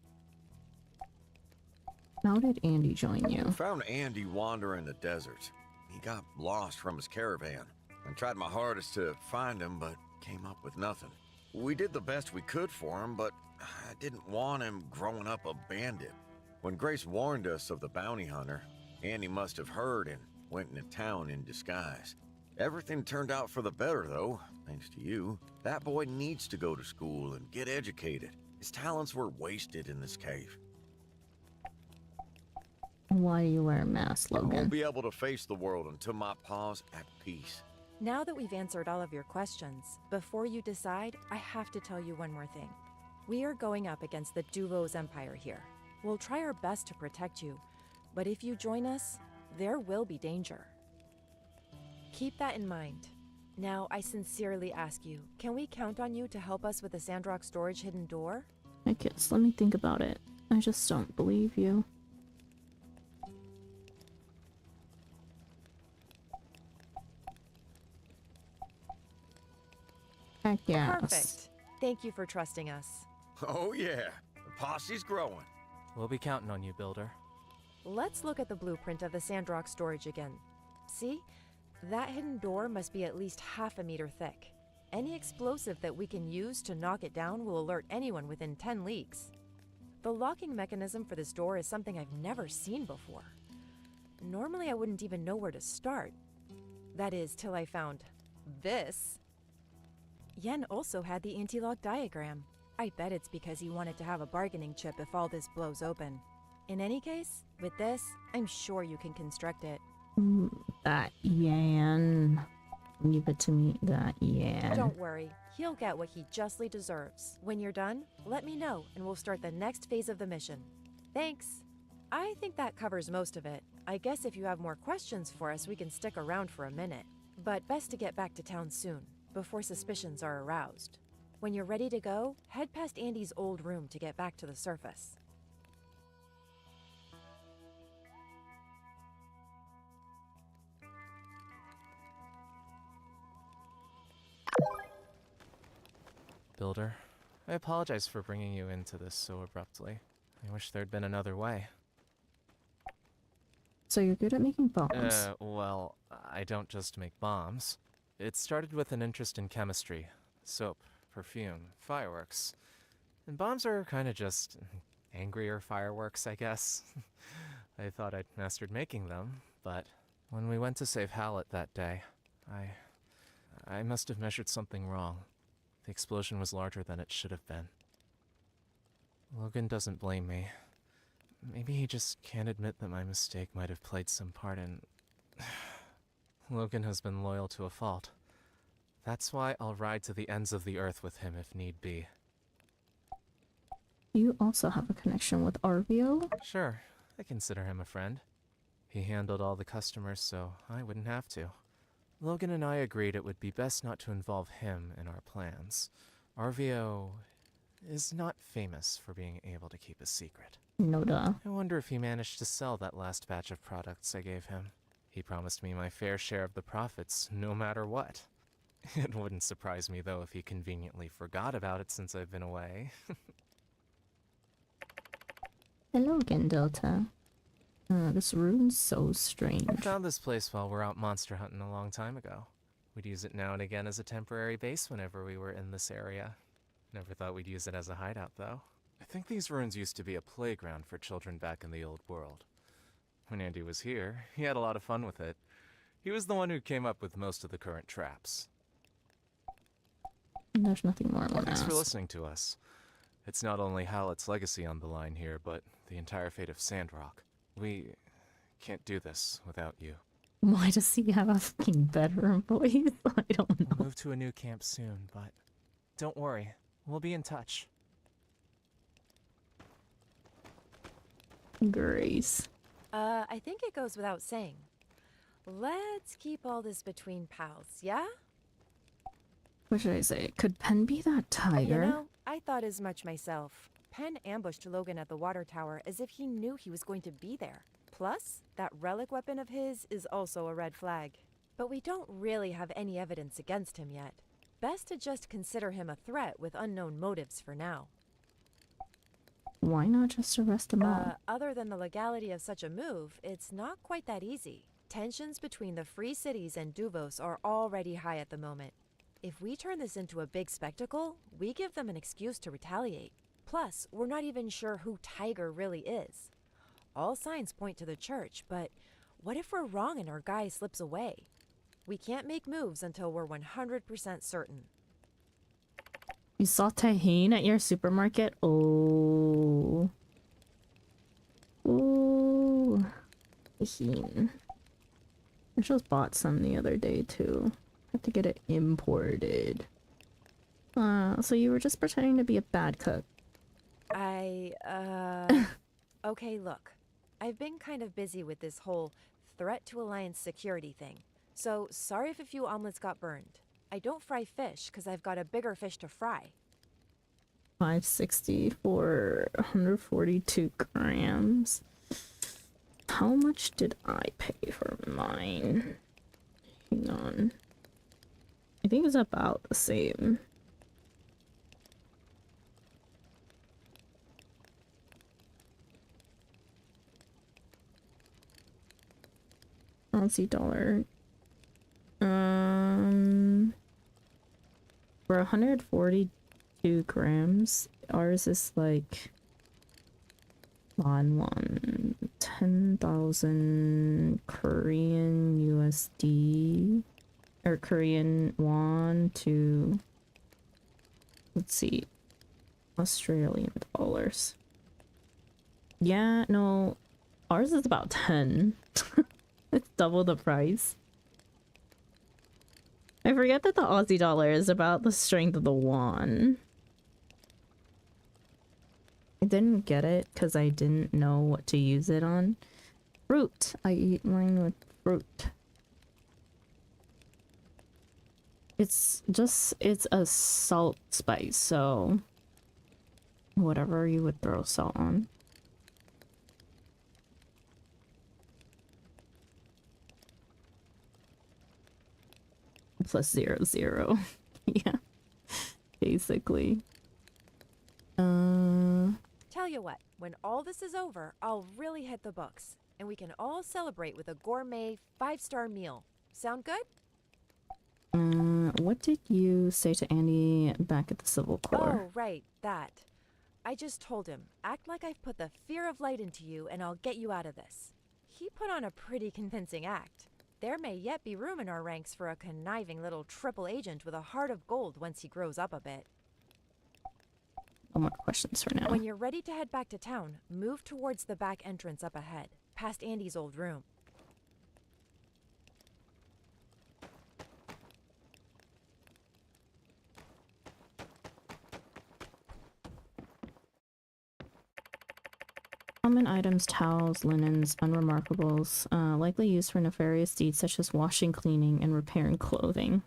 How did Andy join you? I found Andy wandering the desert. He got lost from his caravan. I tried my hardest to find him, but came up with nothing. We did the best we could for him, but I didn't want him growing up a bandit. When Grace warned us of the bounty hunter, Andy must have heard and went into town in disguise. Everything turned out for the better, though, thanks to you. That boy needs to go to school and get educated. His talents were wasted in this cave. Why do you wear a mask, I Logan? won't be able to face the world until my pa's at peace. Now that we've answered all of your questions, before you decide, I have to tell you one more thing. We are going up against the Duvos Empire here. We'll try our best to protect you, but if you join us, there will be danger. Keep that in mind. Now, I sincerely ask you, can we count on you to help us with the Sandrock storage hidden door? I guess, let me think about it. I just don't believe you. Heck yes. Perfect. Thank you for trusting us. Oh yeah, the posse's growing. We'll be counting on you, Builder. Let's look at the blueprint of the Sandrock storage again. See? That hidden door must be at least half a meter thick. Any explosive that we can use to knock it down will alert anyone within 10 leagues. The locking mechanism for this door is something I've never seen before. Normally I wouldn't even know where to start. That is, till I found this. Yen also had the anti-lock diagram. I bet it's because he wanted to have a bargaining chip if all this blows open. In any case, with this, I'm sure you can construct it. That Yan. Leave it to me, that Yan. Don't worry, he'll get what he justly deserves. When you're done, let me know and we'll start the next phase of the mission. Thanks. I think that covers most of it. I guess if you have more questions for us, we can stick around for a minute. But best to get back to town soon, before suspicions are aroused. When you're ready to go, head past Andy's old room to get back to the surface. Builder, I apologize for bringing you into this so abruptly. I wish there'd been another way. So you're good at making bombs? Well, I don't just make bombs. It started with an interest in chemistry, soap, perfume, fireworks. And bombs are kind of just angrier fireworks, I guess. I thought I'd mastered making them, but when we went to save Hallett that day, I must have measured something wrong. The explosion was larger than it should have been. Logan doesn't blame me. Maybe he just can't admit that my mistake might have played some part in... Logan has been loyal to a fault. That's why I'll ride to the ends of the earth with him if need be. You also have a connection with Arvio? Sure, I consider him a friend. He handled all the customers, so I wouldn't have to. Logan and I agreed it would be best not to involve him in our plans. Arvio is not famous for being able to keep a secret. No duh. I wonder if he managed to sell that last batch of products I gave him. He promised me my fair share of the profits, no matter what. It wouldn't surprise me, though, if he conveniently forgot about it since I've been away. Hello again, Delta. This room's so strange. I found this place while we're out monster hunting a long time ago. We'd use it now and again as a temporary base whenever we were in this area. Never thought we'd use it as a hideout, though. I think these ruins used to be a playground for children back in the old world. When Andy was here, he had a lot of fun with it. He was the one who came up with most of the current traps. There's nothing more I want to Thanks ask. for listening to us. It's not only Hallett's legacy on the line here, but the entire fate of Sandrock. We can't do this without you. Why does he have a fucking bedroom voice? I don't know. We'll move to a new camp soon, but don't worry. We'll be in touch. Grace. I think it goes without saying. Let's keep all this between pals, yeah? What should I say? Could Penn be that tiger? You know, I thought as much myself. Penn ambushed Logan at the water tower as if he knew he was going to be there. Plus, that relic weapon of his is also a red flag. But we don't really have any evidence against him yet. Best to just consider him a threat with unknown motives for now. Why not just arrest them all? Other than the legality of such a move, it's not quite that easy. Tensions between the Free Cities and Duvos are already high at the moment. If we turn this into a big spectacle, we give them an excuse to retaliate. Plus, we're not even sure who Tiger really is. All signs point to the church, but what if we're wrong and our guy slips away? We can't make moves until we're 100% certain. You saw tahine at your supermarket? Oh. Ooh. Tahine. I just bought some the other day too. Have to get it imported. So you were just pretending to be a bad cook. Okay, look. I've been kind of busy with this whole threat to Alliance security thing. So, sorry if a few omelets got burned. I don't fry fish because I've got a bigger fish to fry. 560 for 142 grams. How much did I pay for mine? Hang on. I think it's about the same. Aussie dollar. For 142 grams, ours is like 10,000 Korean USD or Korean won to, let's see, Australian dollars. Yeah, no, ours is about 10. It's double the price. I forget that the Aussie dollar is about the strength of the won. I didn't get it because I didn't know what to use it on. Fruit. I eat mine with fruit. It's a salt spice, so whatever you would throw salt on. Plus 0, 0. Yeah. Basically. Tell you what, when all this is over, I'll really hit the books. And we can all celebrate with a gourmet 5-star meal. Sound good? What did you say to Andy back at the Civil Corps? Oh, right, that. I just told him, act like I've put the fear of light into you and I'll get you out of this. He put on a pretty convincing act. There may yet be room in our ranks for a conniving little triple agent with a heart of gold once he grows up a bit. No more questions for now. When you're ready to head back to town, move towards the back entrance up ahead, past Andy's old room. Common items, towels, linens, unremarkables, likely used for nefarious deeds such as washing, cleaning, and repairing clothing.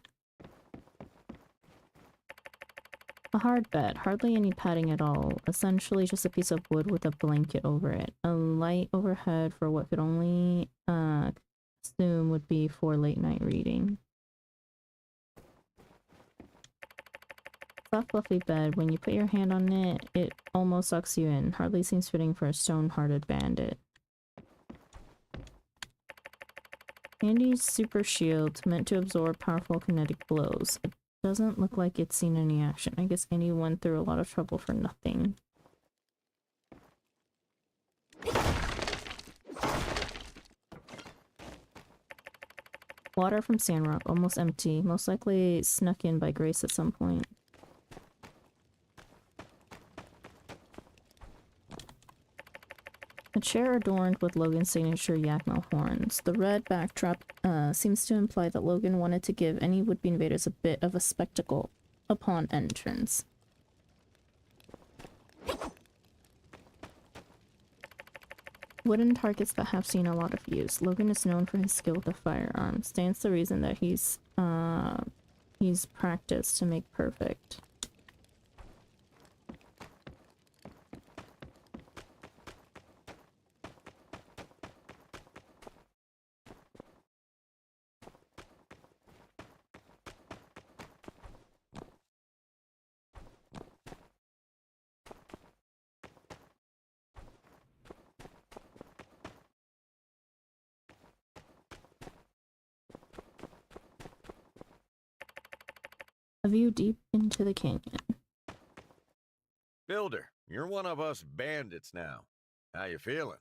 A hard bed, hardly any padding at all, essentially just a piece of wood with a blanket over it. A light overhead for what could only assume would be for late night reading. Soft fluffy bed, when you put your hand on it, it almost sucks you in. Hardly seems fitting for a stone-hearted bandit. Andy's super shield, meant to absorb powerful kinetic blows. It doesn't look like it's seen any action. I guess Andy went through a lot of trouble for nothing. Water from Sandrock, almost empty. Most likely snuck in by Grace at some point. A chair adorned with Logan's signature Yakmel horns. The red backdrop seems to imply that Logan wanted to give any would-be invaders a bit of a spectacle upon entrance. Wooden targets that have seen a lot of use. Logan is known for his skill with the firearm. Stands to reason that he's practiced to make perfect. A view deep into the canyon. Builder, you're one of us bandits now. How you feeling?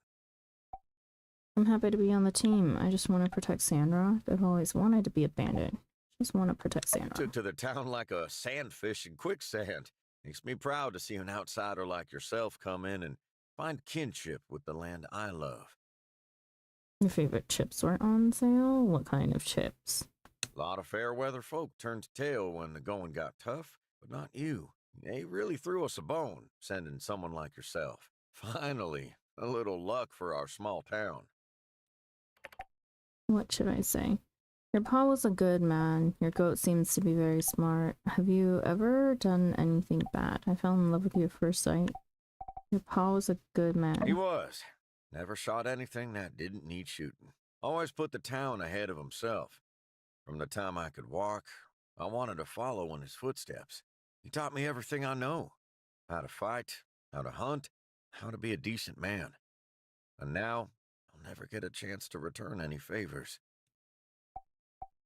I'm happy to be on the team. I just want to protect Sandra. I've always wanted to be a bandit. Just want to protect Sandra. Took to the town like a sandfish in quicksand. Makes me proud to see an outsider like yourself come in and find kinship with the land I love. Your favorite chips were on sale? What kind of chips? A lot of fair weather folk turned tail when the going got tough, but not you. They really threw us a bone, sending someone like yourself. Finally, a little luck for our small town. What should I say? Your pa was a good man. Your goat seems to be very smart. Have you ever done anything bad? I fell in love with you at first sight. Your pa was a good man. He was. Never shot anything that didn't need shooting. Always put the town ahead of himself. From the time I could walk, I wanted to follow in his footsteps. He taught me everything I know. How to fight, how to hunt, how to be a decent man. And now, I'll never get a chance to return any favors.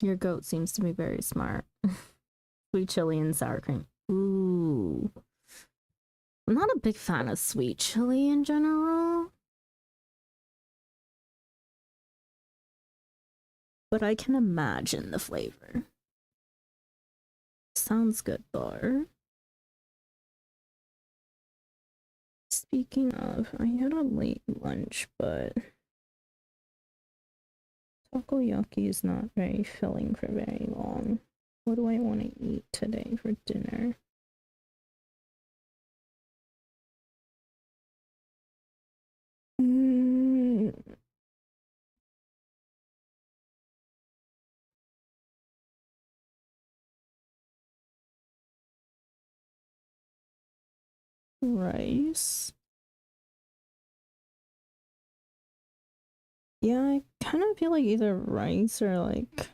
Your goat seems to be very smart. Sweet chili and sour cream. Ooh. I'm not a big fan of sweet chili in general. But I can imagine the flavor. Sounds good though. Speaking of, I had a late lunch, but takoyaki is not very filling for very long. What do I want to eat today for dinner? Rice. Yeah, I kind of feel like either rice or like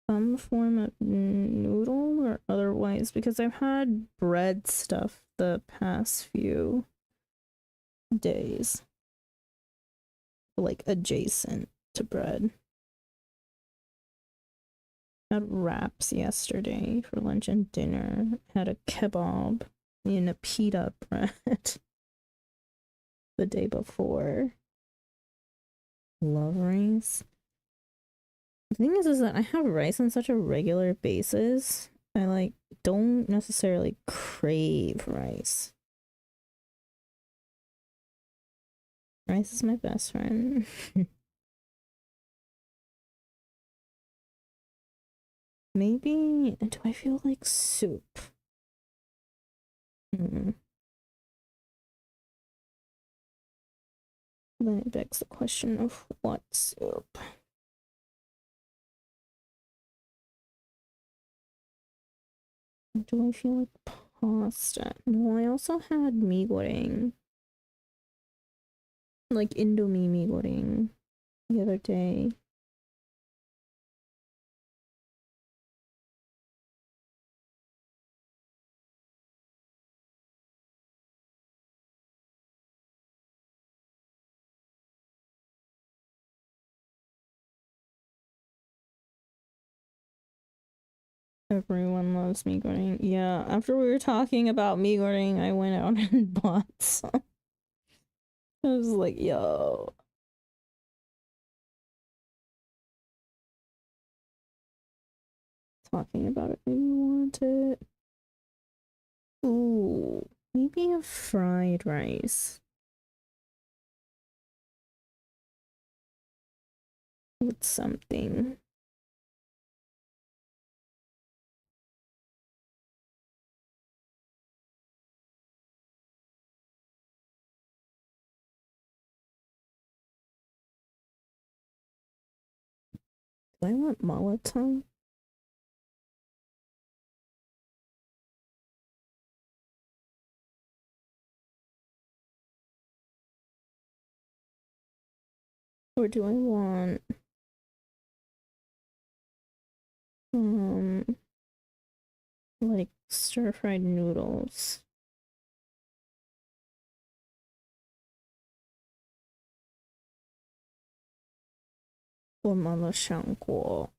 some form of noodle or otherwise, because I've had bread stuff the past few days. Like adjacent to bread. Had wraps yesterday for lunch and dinner. Had a kebab in a pita bread the day before. Love rice. The thing is that I have rice on such a regular basis. I like don't necessarily crave rice. Rice is my best friend. Maybe, do I feel like soup? Then it begs the question of what soup? Do I feel like pasta? No, I also had mee goreng. Like Indomie mee goreng the other day. Everyone loves mee goreng. Yeah, after we were talking about mee goreng, I went out and bought some. I was like, yo. Talking about it, maybe want it. Ooh, maybe a fried rice. With something. Do I want mullet tongue? Or do I want like stir-fried noodles? Or 麻辣香锅?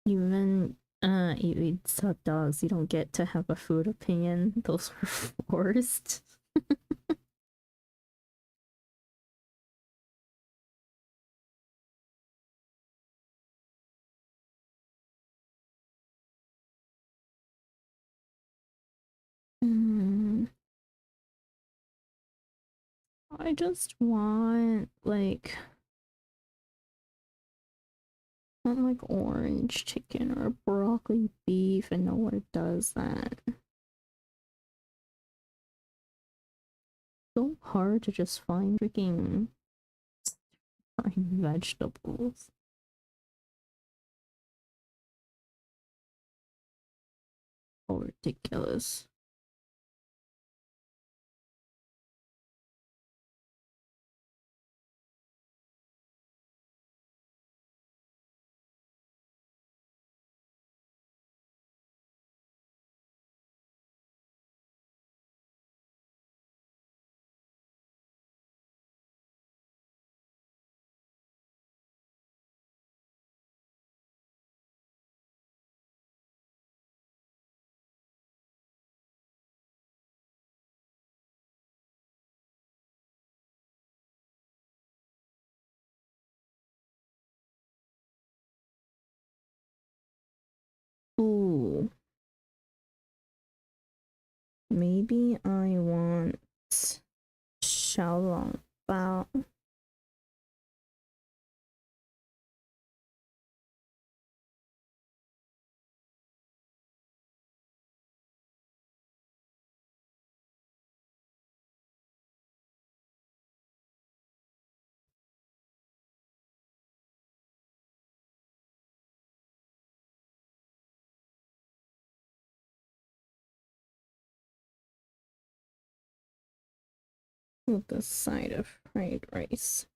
Even you eat hot dogs, you don't get to have a food opinion. Those were forced. I just want like orange chicken or broccoli beef and no one does that. So hard to just find freaking vegetables. Oh, ridiculous. Ooh. Maybe I want xiaolong bao. With the side of fried rice.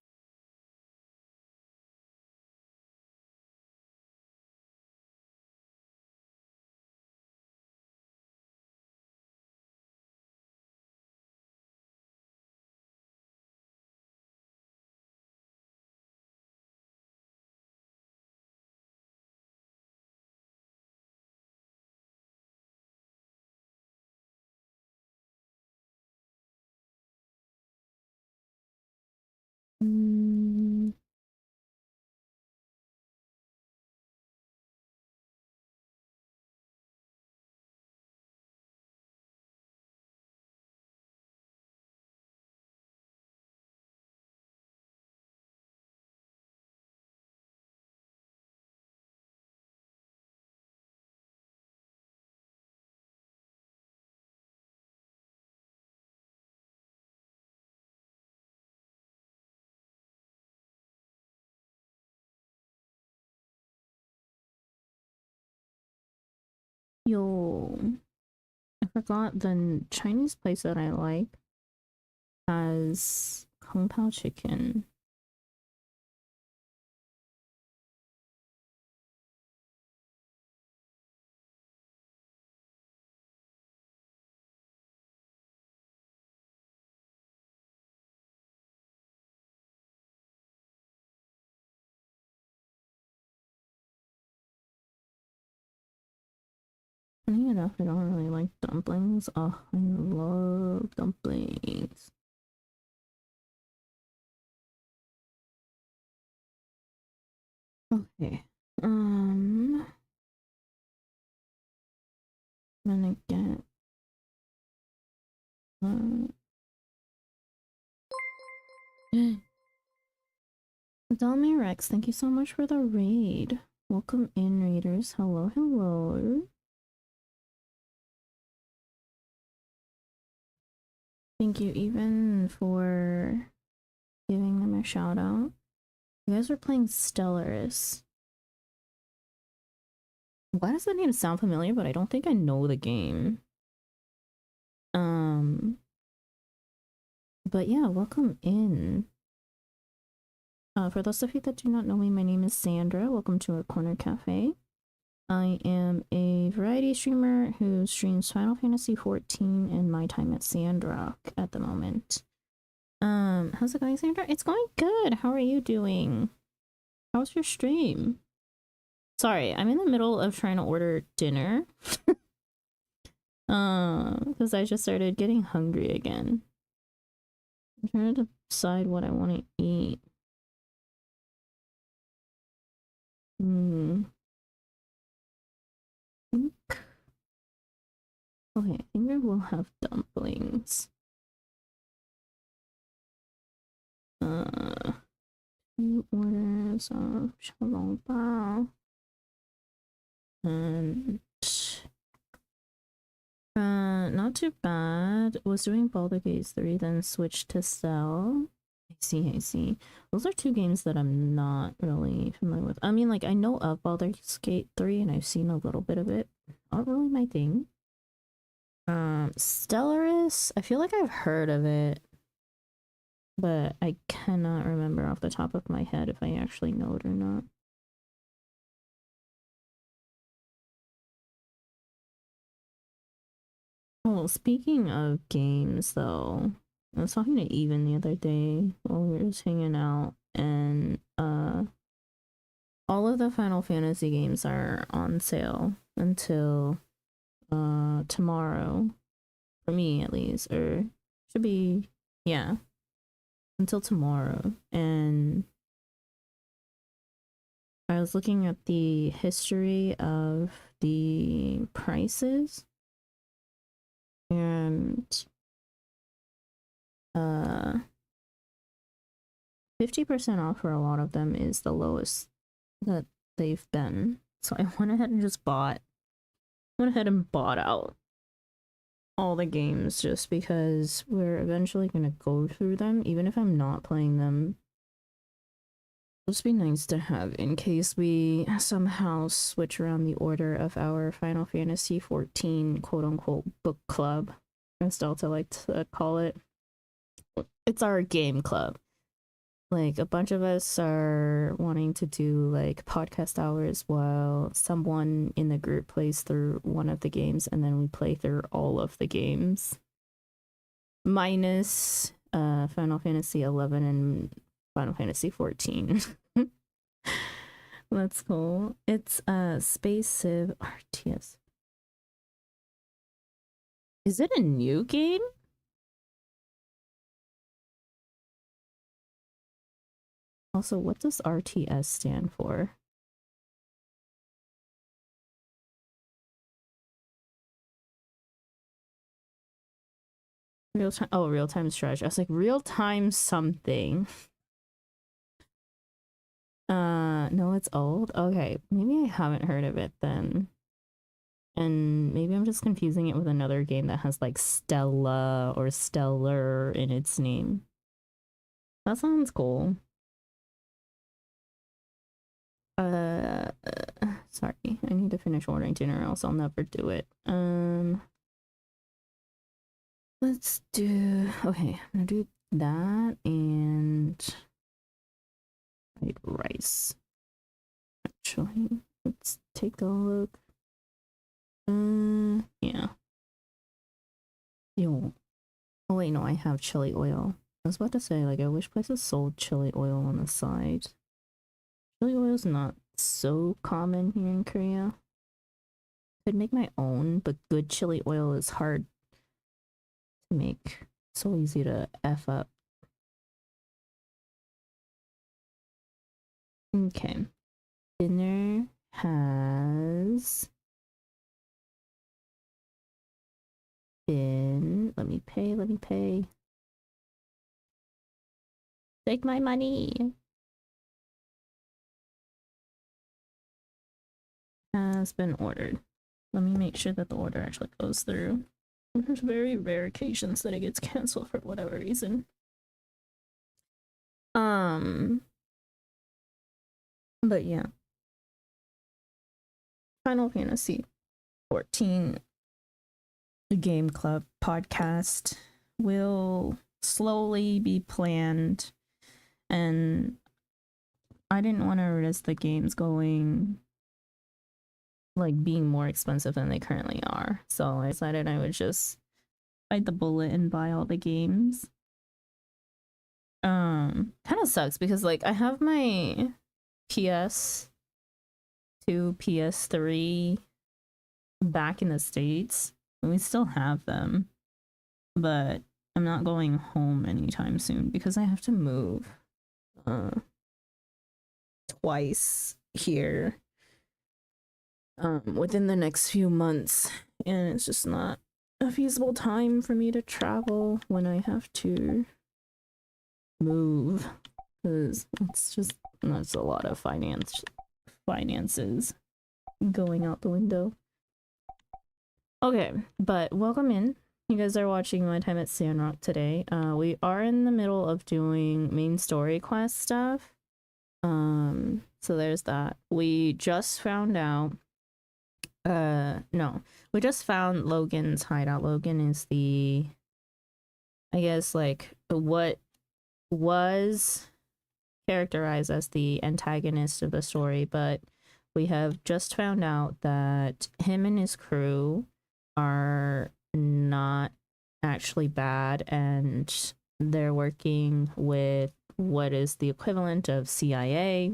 Yo, I forgot the Chinese place that I like has Kung Pao chicken. Funny enough, I don't really like dumplings. Oh, I love dumplings. Okay. I'm gonna get Dalmy Rex, thank you so much for the raid. Welcome in, raiders. Hello, hello. Thank you even for giving them a shout out. You guys are playing Stellaris. Why does that name sound familiar, but I don't think I know the game. But yeah, welcome in. For those of you that do not know me, my name is Sandra. Welcome to our Corner Cafe. I am a variety streamer who streams Final Fantasy XIV and my time at Sandrock at the moment. How's it going, Sandra? It's going good. How are you doing? How's your stream? Sorry, I'm in the middle of trying to order dinner. Because I just started getting hungry again. I'm trying to decide what I want to eat. Okay, I think I will have dumplings. 2 orders of 小笼包 and not too bad. Was doing Baldur's Gate 3, then switched to Cell. I see. Those are 2 games that I'm not really familiar with. I mean, like, I know of Baldur's Gate 3 and I've seen a little bit of it. Not really my thing. Stellaris, I feel like I've heard of it, but I cannot remember off the top of my head if I actually know it or not. Oh, speaking of games, though, I was talking to Even the other day while we were just hanging out, and all of the Final Fantasy games are on sale until tomorrow, for me at least, or should be, yeah, until tomorrow. And I was looking at the history of the prices, and 50% off for a lot of them is the lowest that they've been. So I went ahead and bought out all the games just because we're eventually gonna go through them, even if I'm not playing them. It'll just be nice to have in case we somehow switch around the order of our Final Fantasy 14 quote-unquote book club, as Delta like to call it. It's our game club. Like, a bunch of us are wanting to do like podcast hours while someone in the group plays through one of the games, and then we play through all of the games. Minus Final Fantasy 11 and Final Fantasy 14. That's cool. It's Space Civ RTS. Is it a new game? Also, what does RTS stand for? Real time. Oh, real time strategy. I was like, real time something. No, it's old. Okay, maybe I haven't heard of it then. And maybe I'm just confusing it with another game that has like Stella or Stellar in its name. That sounds cool. Sorry, I need to finish ordering dinner or else I'll never do it. Let's do, okay, I'm gonna do that and fried rice. Actually, let's take a look. Yeah. Yo. Oh wait, no, I have chili oil. I was about to say, like, I wish places sold chili oil on the side. Chili oil is not so common here in Korea. Could make my own, but good chili oil is hard to make. So easy to F up. Okay. Dinner has been... Let me pay. Take my money. Has been ordered. Let me make sure that the order actually goes through. There's very rare occasions that it gets canceled for whatever reason. But yeah. Final Fantasy 14 Game Club podcast will slowly be planned, and I didn't want to risk the games going like being more expensive than they currently are, so I decided I would just bite the bullet and buy all the games. Kind of sucks because like I have my PS2 2 PS3 back in the States. We still have them, but I'm not going home anytime soon because I have to move twice here within the next few months, and it's just not a feasible time for me to travel when I have to move, because that's a lot of finances going out the window. Okay, but welcome in. You guys are watching My Time at Sandrock today. We are in the middle of doing main story quest stuff. So there's that. We just found out no, we just found Logan's hideout. Logan is the, I guess, like, what was characterized as the antagonist of the story, but we have just found out that him and his crew are not actually bad, and they're working with what is the equivalent of CIA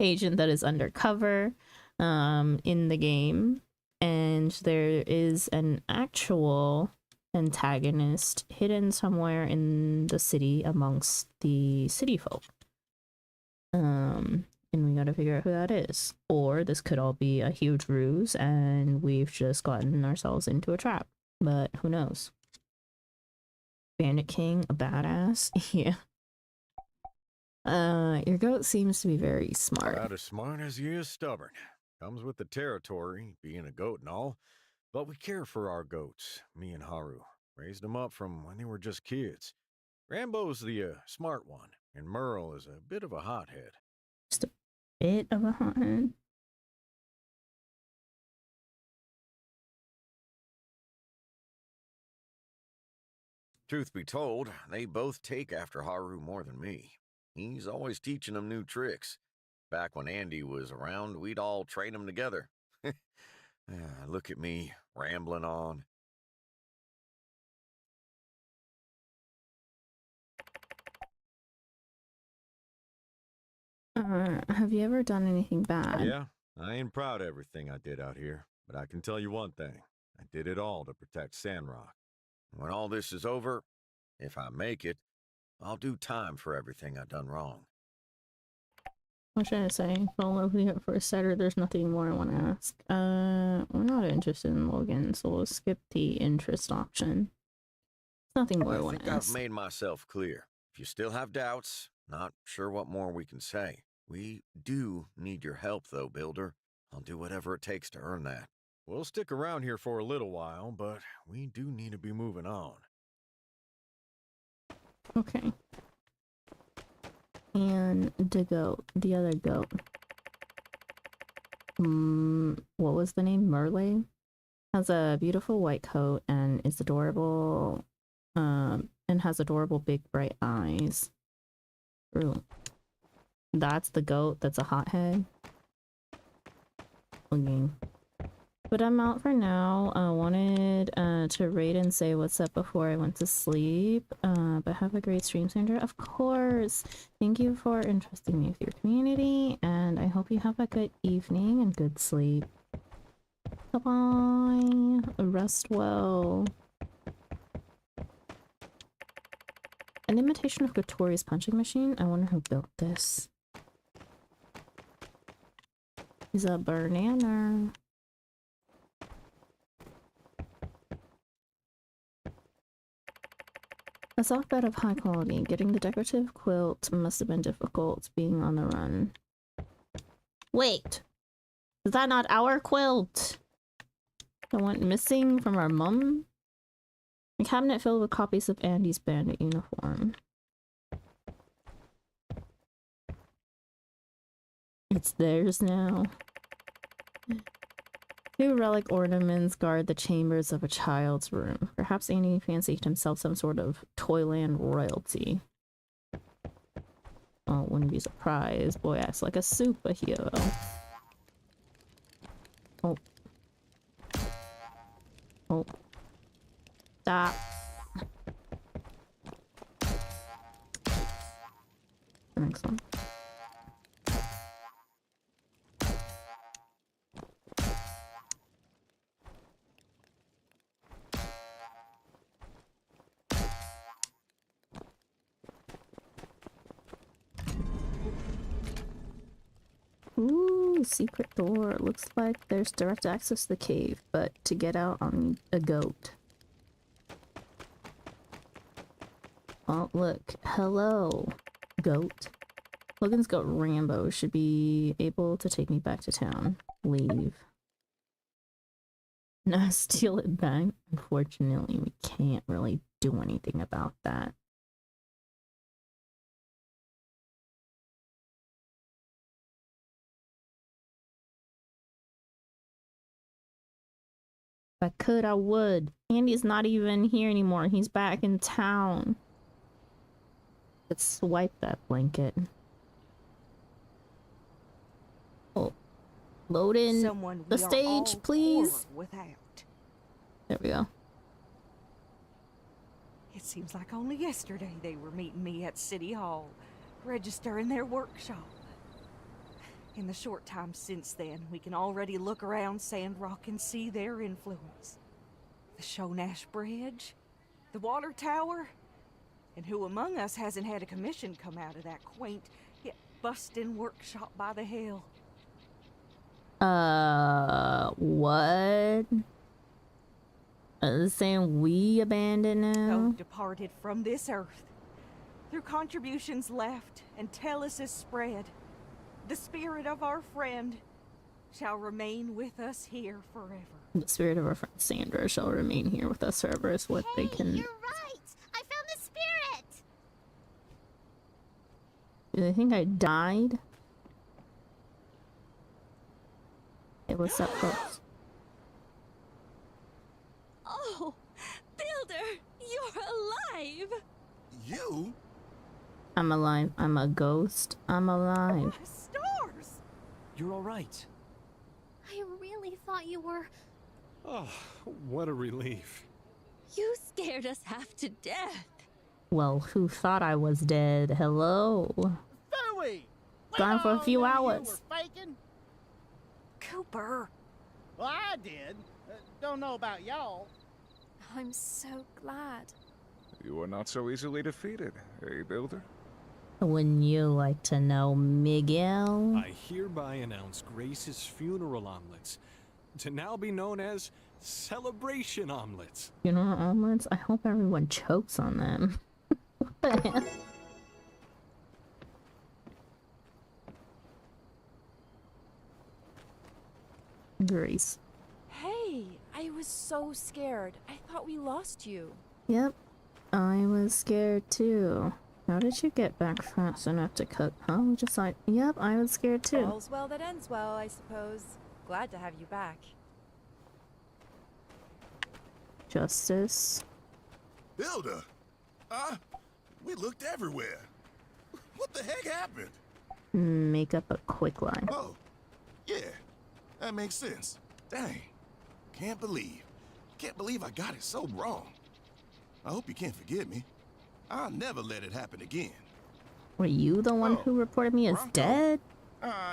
agent that is undercover in the game, and there is an actual antagonist hidden somewhere in the city amongst the city folk. And we gotta figure out who that is. Or this could all be a huge ruse and we've just gotten ourselves into a trap. But who knows? Bandit King, a badass? Yeah. Your goat seems to be very smart. About as smart as he is stubborn. Comes with the territory, being a goat and all. But we care for our goats, me and Haru. Raised them up from when they were just kids. Rambo's the smart one, and Merle is a bit of a hothead. Just a bit of a hothead. Truth be told, they both take after Haru more than me. He's always teaching them new tricks. Back when Andy was around, we'd all train them together. Look at me, rambling on. Have you ever done anything bad? Yeah, I ain't proud of everything I did out here, but I can tell you one thing. I did it all to protect Sandrock. When all this is over, if I make it, I'll do time for everything I done wrong. What should I say? Fall in love with you at first sight, or there's nothing more I want to ask? We're not interested in Logan, so we'll skip the interest option. Nothing more I want to ask. I've made myself clear. If you still have doubts, not sure what more we can say. We do need your help, though, Builder. I'll do whatever it takes to earn that. We'll stick around here for a little while, but we do need to be moving on. Okay. And the goat, the other goat. What was the name? Merle? Has a beautiful white coat and is adorable, and has adorable big bright eyes. Ooh. That's the goat that's a hothead. Okay. But I'm out for now. I wanted to rate and say what's up before I went to sleep. But have a great stream, Sandra. Of course. Thank you for entrusting me with your community, and I hope you have a good evening and good sleep. Bye-bye. Rest well. An imitation of Gottori's punching machine? I wonder who built this. He's a banana. A soft bed of high quality. Getting the decorative quilt must have been difficult being on the run. Wait! Is that not our quilt? The one missing from our mum? A cabinet filled with copies of Andy's bandit uniform. It's theirs now. 2 relic ornaments guard the chambers of a child's room. Perhaps Andy fancied himself some sort of Toyland royalty. Oh, wouldn't be surprised. Boy acts like a superhero. Oh. Oh. Stop. The next one. Ooh, secret door. Looks like there's direct access to the cave, but to get out, I'll need a goat. Oh, look. Hello, goat. Logan's goat Rambo should be able to take me back to town. Leave. Now steal it back. Unfortunately, we can't really do anything about that. If I could, I would. Andy's not even here anymore. He's back in town. Let's swipe that blanket. Oh. Load in the stage, please. There we go. It seems like only yesterday they were meeting me at City Hall, registering their workshop. In the short time since then, we can already look around Sandrock and see their influence. The Shonash Bridge, the water tower, and who among us hasn't had a commission come out of that quaint yet bustin' workshop by the hill? What? Saying we abandoned now? Departed from this earth. Through contributions left and Tellus's spread, the spirit of our friend shall remain with us here forever. The spirit of our friend Sandra shall remain here with us forever is what they can... You're right! I found the spirit! Do they think I died? Hey, what's up, folks? Oh, Builder, you're alive! You? I'm alive. I'm a ghost. I'm alive. Stars! You're alright. I really thought you were... Oh, what a relief. You scared us half to death. Well, who thought I was dead? Hello? Phooey! Gone for a few hours. You were faking? Cooper! Well, I did. Don't know about y'all. I'm so glad. You are not so easily defeated, eh, Builder? Wouldn't you like to know, Miguel? I hereby announce Grace's funeral omelets to now be known as Celebration Omelets. Funeral omelets? I hope everyone chokes on them. What the hell? Grace. Hey, I was so scared. I thought we lost you. Yep, I was scared too. How did you get back fast enough to cook? Huh? Just like, yep, I was scared too. All's well that ends well, I suppose. Glad to have you back. Justice. Builder! We looked everywhere. What the heck happened? Make up a quick line. Oh, yeah, that makes sense. Dang, can't believe I got it so wrong. I hope you can't forgive me. I'll never let it happen again. Were you the one who reported me as dead?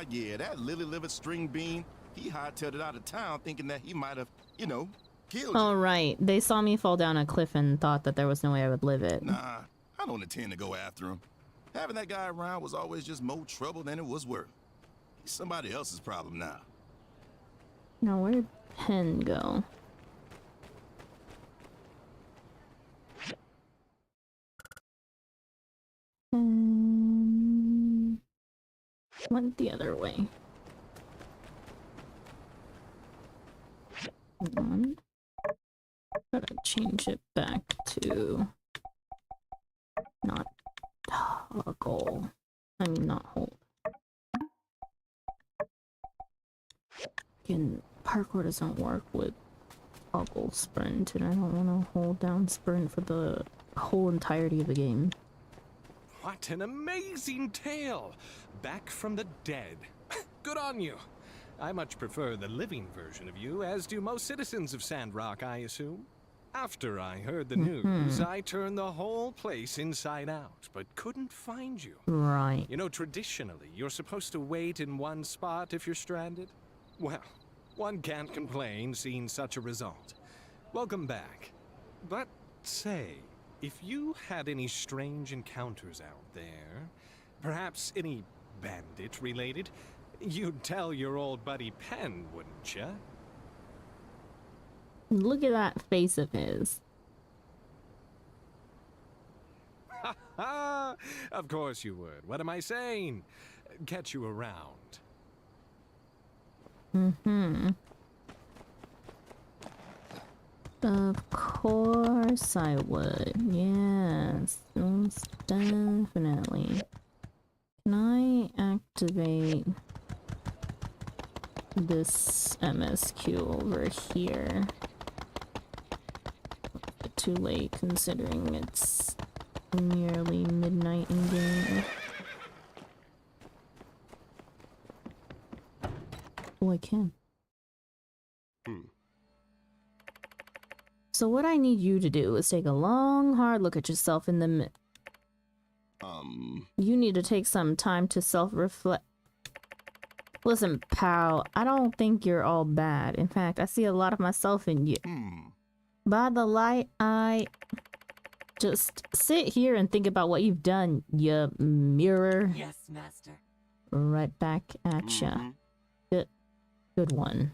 Yeah, that lily-livered string bean, he hightailed it out of town thinking that he might have, you know, killed you. Oh, right. They saw me fall down a cliff and thought that there was no way I would live it. Nah, I don't intend to go after him. Having that guy around was always just more trouble than it was worth. He's somebody else's problem now. Now, where did Pen go? Went the other way. Hold on. Gotta change it back to not toggle. I mean, not hold. Again, parkour doesn't work with toggle sprint, and I don't want to hold down sprint for the whole entirety of the game. What an amazing tale! Back from the dead. Good on you. I much prefer the living version of you, as do most citizens of Sandrock, I assume. After I heard the news, I turned the whole place inside out, but couldn't find you. Right. You know, traditionally, you're supposed to wait in one spot if you're stranded. Well, one can't complain seeing such a result. Welcome back. But say, if you had any strange encounters out there, perhaps any bandit-related, You'd tell your old buddy Penn, wouldn't you? Look at that face of his. Ha ha! Of course you would. What am I saying? Catch you around. Mm-hmm. Of course I would. Yes, most definitely. Can I activate this MSQ over here? Too late considering it's nearly midnight in game. Oh, I can. So what I need you to do is take a long, hard look at yourself in the You need to take some time to self-reflect. Listen, pal, I don't think you're all bad. In fact, I see a lot of myself in you. By the light, I just sit here and think about what you've done, you mirror. Yes, master. Right back at ya. Good one.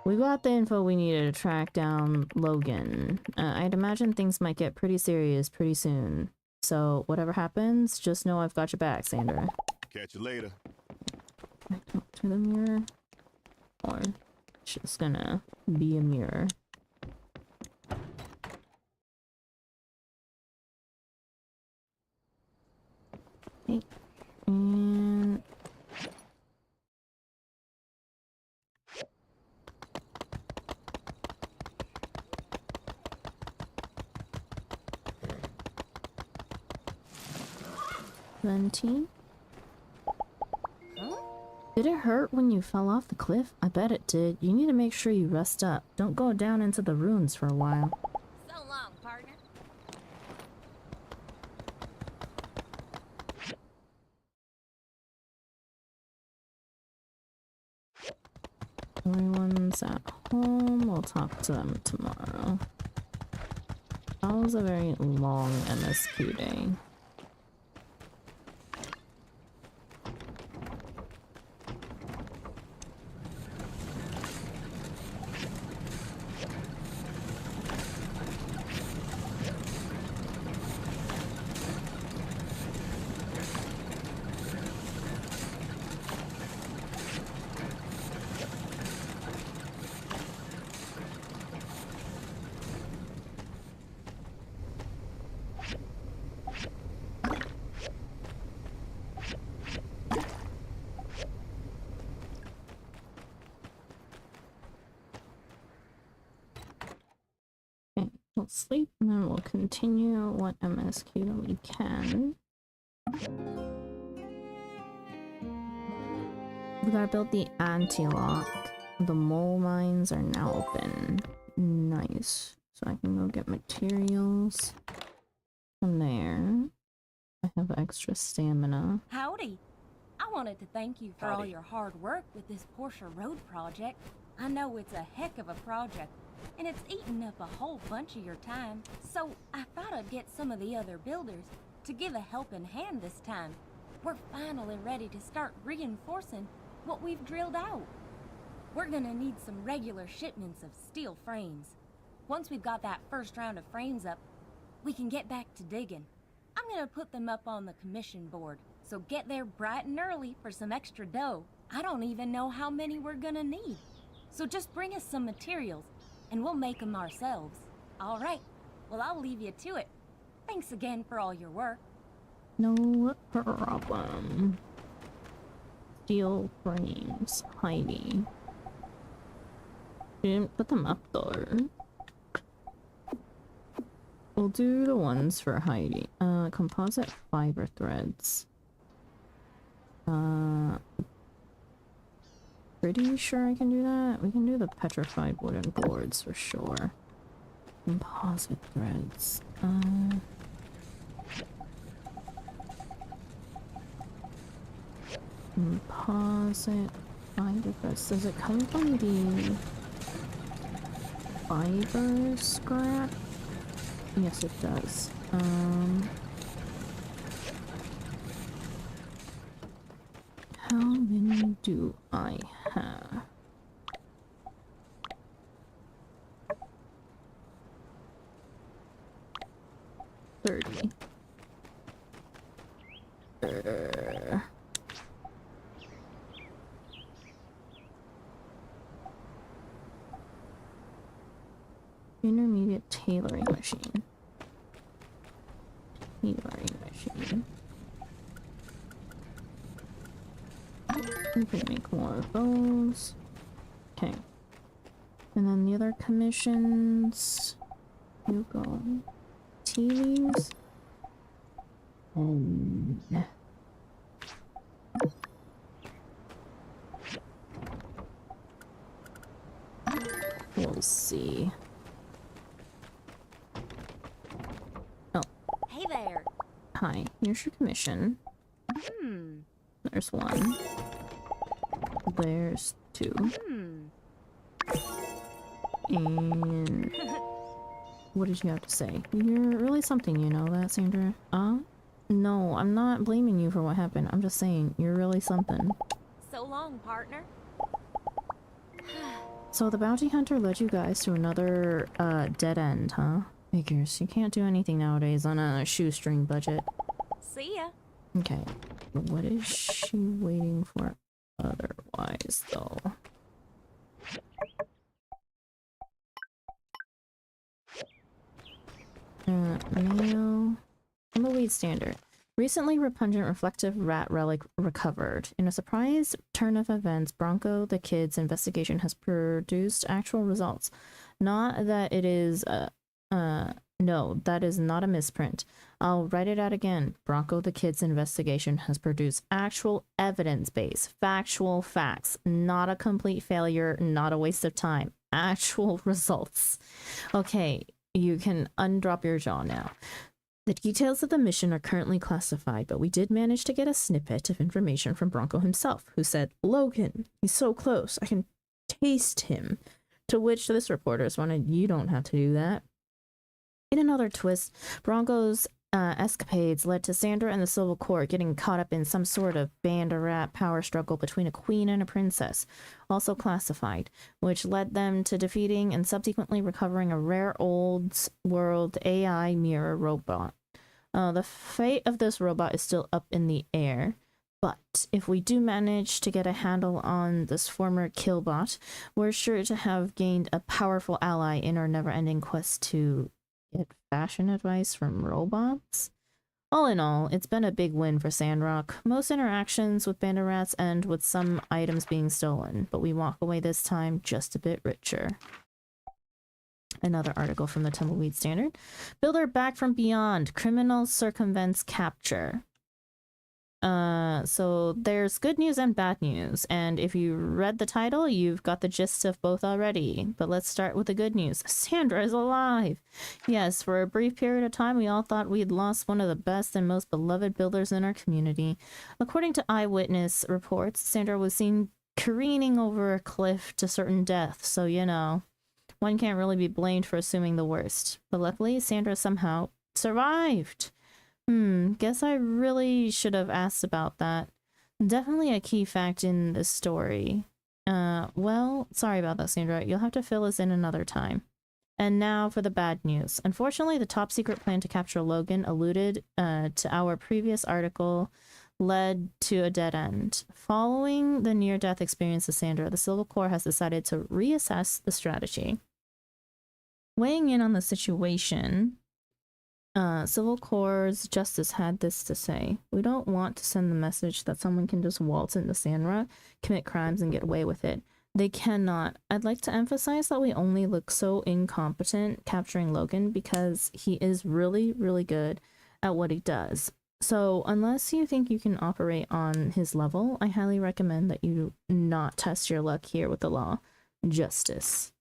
We got the info we needed to track down Logan. I'd imagine things might get pretty serious pretty soon. So whatever happens, just know I've got your back, Sandra. Catch you later. Talk to the mirror. Or it's just gonna be a mirror. Okay. And 17. Did it hurt when you fell off the cliff? I bet it did. You need to make sure you rest up. Don't go down into the ruins for a while. So long, partner. Everyone's at home. We'll talk to them tomorrow. That was a very long MSQ day. We'll sleep and then we'll continue what MSQ we can. We gotta build the anti-lock. The mole mines are now open. Nice. So I can go get materials from there. I have extra stamina. Howdy. I wanted to thank you for all Howdy. your hard work with this Porsche Road project. I know it's a heck of a project, and it's eaten up a whole bunch of your time. So I thought I'd get some of the other builders to give a helping hand this time. We're finally ready to start reinforcing what we've drilled out. We're gonna need some regular shipments of steel frames. Once we've got that first round of frames up, we can get back to digging. I'm gonna put them up on the commission board, so get there bright and early for some extra dough. I don't even know how many we're gonna need. So just bring us some materials, and we'll make them ourselves. All right, well, I'll leave you to it. Thanks again for all your work. No problem. Steel frames. Heidi. She didn't put them up though. We'll do the ones for Heidi. Composite fiber threads. Pretty sure I can do that. We can do the petrified wooden boards for sure. Composite threads. Composite fiber threads. Does it come from the fiber scrap? Yes, it does. How many do I have? $30. Intermediate tailoring machine. Tailoring machine. We can make more of those. Okay. And then the other commissions. You go. Tea leaves. And we'll see. Oh. Hey there. Hi. Here's your commission. There's one. There's two. And what did you have to say? You're really something, you know that, Sandra? No, I'm not blaming you for what happened. I'm just saying, you're really something. So long, partner. So the bounty hunter led you guys to another, dead end, huh? Figures. You can't do anything nowadays on a shoestring budget. See ya. Okay. What is she waiting for otherwise, though? Mail. Tumbleweed standard. Recently repugnant reflective rat relic recovered. In a surprise turn of events, Bronco the Kid's investigation has produced actual results. Not that it is, no, that is not a misprint. I'll write it out again. Bronco the Kid's investigation has produced actual evidence-based, factual facts. Not a complete failure, not a waste of time. Actual results. Okay, you can undrop your jaw now. The details of the mission are currently classified, but we did manage to get a snippet of information from Bronco himself, who said, "Logan, he's so close, I can taste him." To which this reporter responded, "You don't have to do that." In another twist, Bronco's escapades led to Sandra and the Civil Court getting caught up in some sort of band-a-rat power struggle between a queen and a princess, also classified, which led them to defeating and subsequently recovering a rare old world AI mirror robot. The fate of this robot is still up in the air, but if we do manage to get a handle on this former killbot, we're sure to have gained a powerful ally in our never-ending quest to get fashion advice from robots. All in all, it's been a big win for Sandrock. Most interactions with Band of Rats end with some items being stolen, but we walk away this time just a bit richer. Another article from the Tumbleweed Standard. Builder back from beyond. Criminal circumvents capture. So there's good news and bad news, and if you read the title, you've got the gist of both already. But let's start with the good news. Sandra is alive! Yes, for a brief period of time, we all thought we'd lost one of the best and most beloved builders in our community. According to eyewitness reports, Sandra was seen careening over a cliff to certain death, so you know, one can't really be blamed for assuming the worst. But luckily, Sandra somehow survived! Guess I really should have asked about that. Definitely a key fact in this story. Well, sorry about that, Sandra. You'll have to fill us in another time. And now for the bad news. Unfortunately, the top secret plan to capture Logan, alluded to our previous article, led to a dead end. Following the near-death experience of Sandra, the Civil Corps has decided to reassess the strategy. Weighing in on the situation, Civil Corps' Justice had this to say: "We don't want to send the message that someone can just waltz into Sandra, commit crimes, and get away with it. They cannot. I'd like to emphasize that we only look so incompetent capturing Logan because he is really, really good at what he does. So unless you think you can operate on his level, I highly recommend that you not test your luck here with the law. Justice."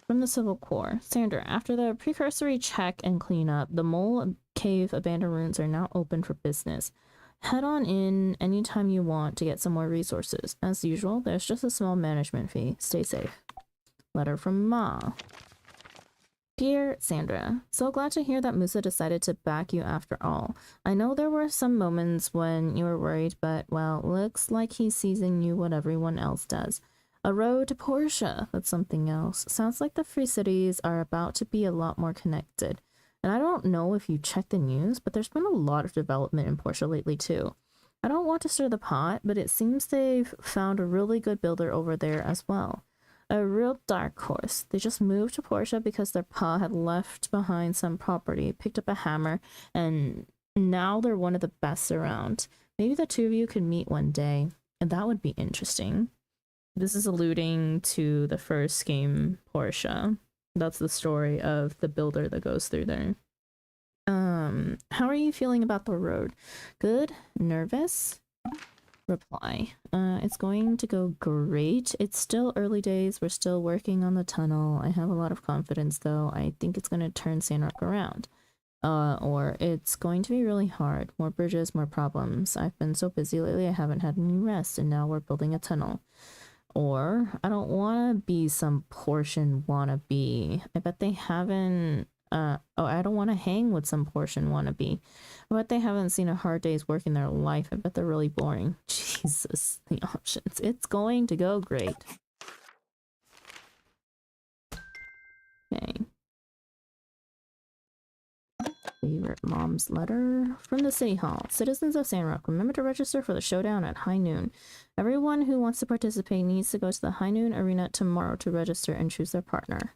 From the Civil Corps. Sandra, after the precursory check and cleanup, the Mole Cave abandoned ruins are now open for business. Head on in anytime you want to get some more resources. As usual, there's just a small management fee. Stay safe. Letter from Ma. Dear Sandra, so glad to hear that Musa decided to back you after all. I know there were some moments when you were worried, but well, looks like he's seizing you what everyone else does. A road to Portia, that's something else. Sounds like the free cities are about to be a lot more connected. And I don't know if you checked the news, but there's been a lot of development in Portia lately too. I don't want to stir the pot, but it seems they've found a really good builder over there as well. A real dark horse. They just moved to Portia because their pa had left behind some property, picked up a hammer, and now they're one of the best around. Maybe the two of you could meet one day, and that would be interesting. This is alluding to the first game, Portia. That's the story of the builder that goes through there. How are you feeling about the road? Good? Nervous? Reply. It's going to go great. It's still early days. We're still working on the tunnel. I have a lot of confidence though. I think it's going to turn Sandrock around. Or it's going to be really hard. More bridges, more problems. I've been so busy lately I haven't had any rest, and now we're building a tunnel. Or I don't want to be some portion wannabe. I bet they haven't I don't want to hang with some portion wannabe. I bet they haven't seen a hard day's work in their life. I bet they're really boring. Jesus, the options. It's going to go great. Okay. Favorite mom's letter from the city hall. Citizens of Sandrock, remember to register for the showdown at high noon. Everyone who wants to participate needs to go to the high noon arena tomorrow to register and choose their partner.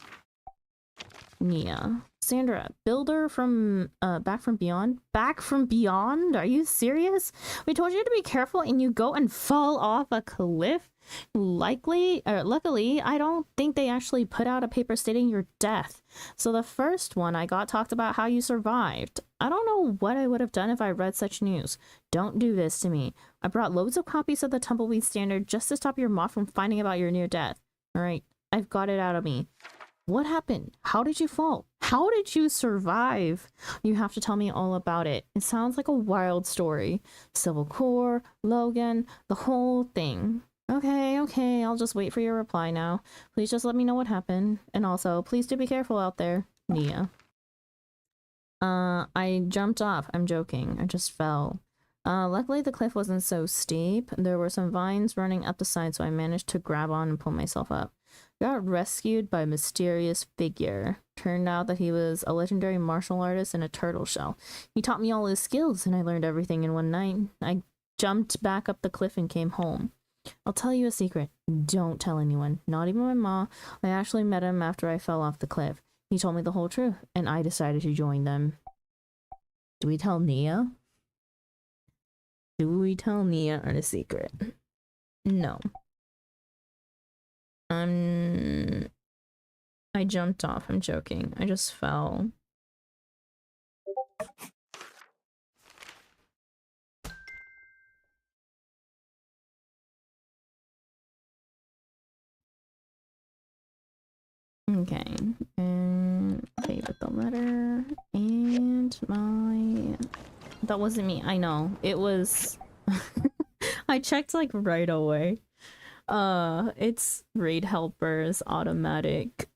Nia. Sandra, builder from back from beyond? Back from beyond? Are you serious? We told you to be careful and you go and fall off a cliff? Luckily, I don't think they actually put out a paper stating your death. So the first one I got talked about how you survived. I don't know what I would have done if I read such news. Don't do this to me. I brought loads of copies of the Tumbleweed Standard just to stop your moth from finding about your near death. Alright, I've got it out of me. What happened? How did you fall? How did you survive? You have to tell me all about it. It sounds like a wild story. Civil Core, Logan, the whole thing. Okay, I'll just wait for your reply now. Please just let me know what happened. And also, please do be careful out there. Nia. I jumped off. I'm joking. I just fell. Luckily the cliff wasn't so steep. There were some vines running up the side, so I managed to grab on and pull myself up. Got rescued by a mysterious figure. Turned out that he was a legendary martial artist in a turtle shell. He taught me all his skills and I learned everything in one night. I jumped back up the cliff and came home. I'll tell you a secret. Don't tell anyone. Not even my mom. I actually met him after I fell off the cliff. He told me the whole truth and I decided to join them. Do we tell Nia? Do we tell Nia our secret? No. I jumped off. I'm joking. I just fell. Okay. And favorite the letter. And my... That wasn't me. I know. It was... I checked like right away. It's raid helpers automatic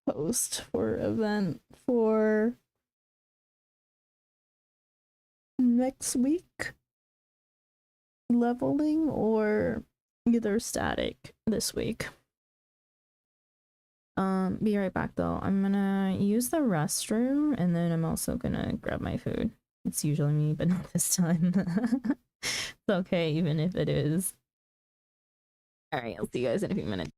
post for event for next week. Leveling or either static this week. Be right back though. I'm gonna use the restroom and then I'm also gonna grab my food. It's usually me, but not this time. It's okay, even if it is. Alright, I'll see you guys in a few minutes.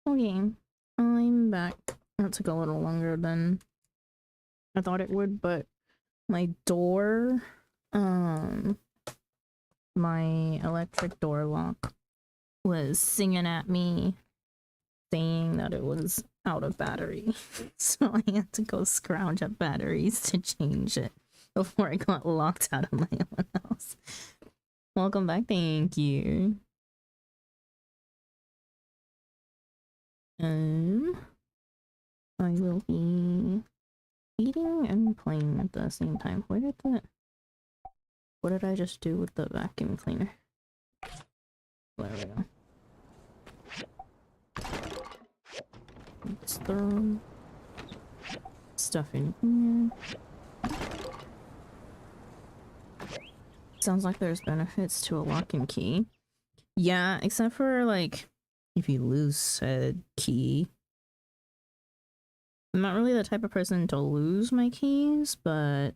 Okay, I'm back. That took a little longer than I thought it would, but my door, my electric door lock was singing at me, saying that it was out of battery. So I had to go scrounge up batteries to change it before I got locked out of my own house. Welcome back, thank you. I will be eating and playing at the same time. What did I just do with the vacuum cleaner? There we go. Let's throw stuff in here. Sounds like there's benefits to a lock and key. Yeah, except for like if you lose said key. I'm not really the type of person to lose my keys, but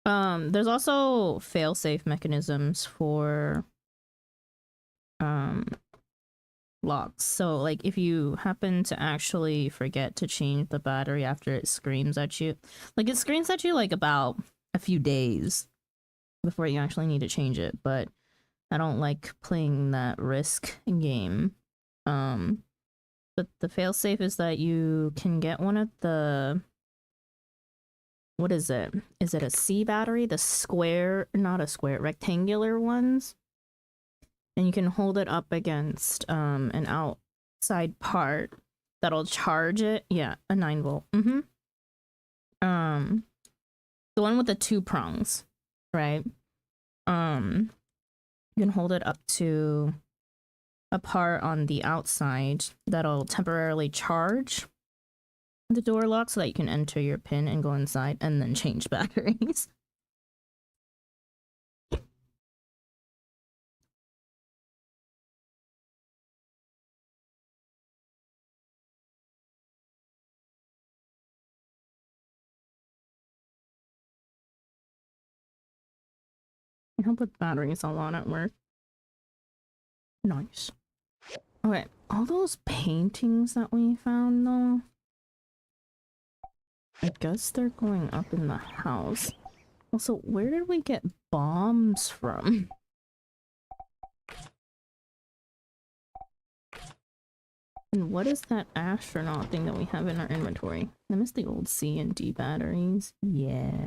there's also fail-safe mechanisms for locks. So like if you happen to actually forget to change the battery after it screams at you, like it screams at you like about a few days before you actually need to change it, but I don't like playing that risk game. But the failsafe is that you can get one of the, what is it? Is it a C battery? The square, not a square, rectangular ones? And you can hold it up against an outside part that'll charge it. Yeah, a 9-volt. The one with the 2 prongs, right? You can hold it up to a part on the outside that'll temporarily charge the door lock so that you can enter your pin and go inside and then change batteries. I help with batteries a lot at work. Nice. Okay, all those paintings that we found though, I guess they're going up in the house. Also, where did we get bombs from? And what is that astronaut thing that we have in our inventory? I miss the old C and D batteries. Yeah.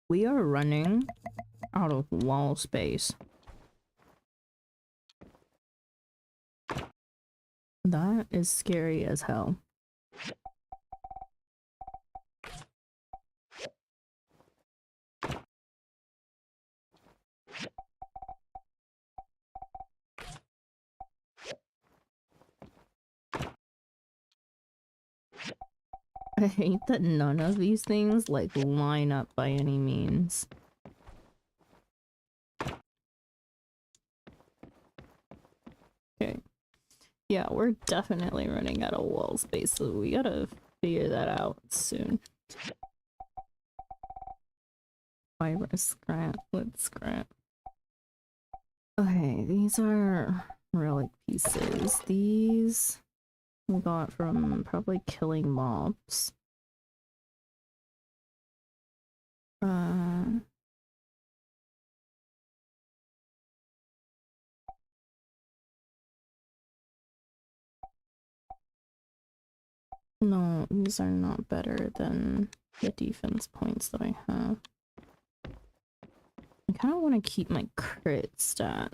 We are running out of wall space. That is scary as hell. I hate that none of these things like line up by any means. Okay. Yeah, we're definitely running out of wall space, so we gotta figure that out soon. Fiber scrap, wood scrap. Okay, these are relic pieces. These we got from probably killing mobs. No, these are not better than the defense points that I have. I kind of want to keep my crit stat.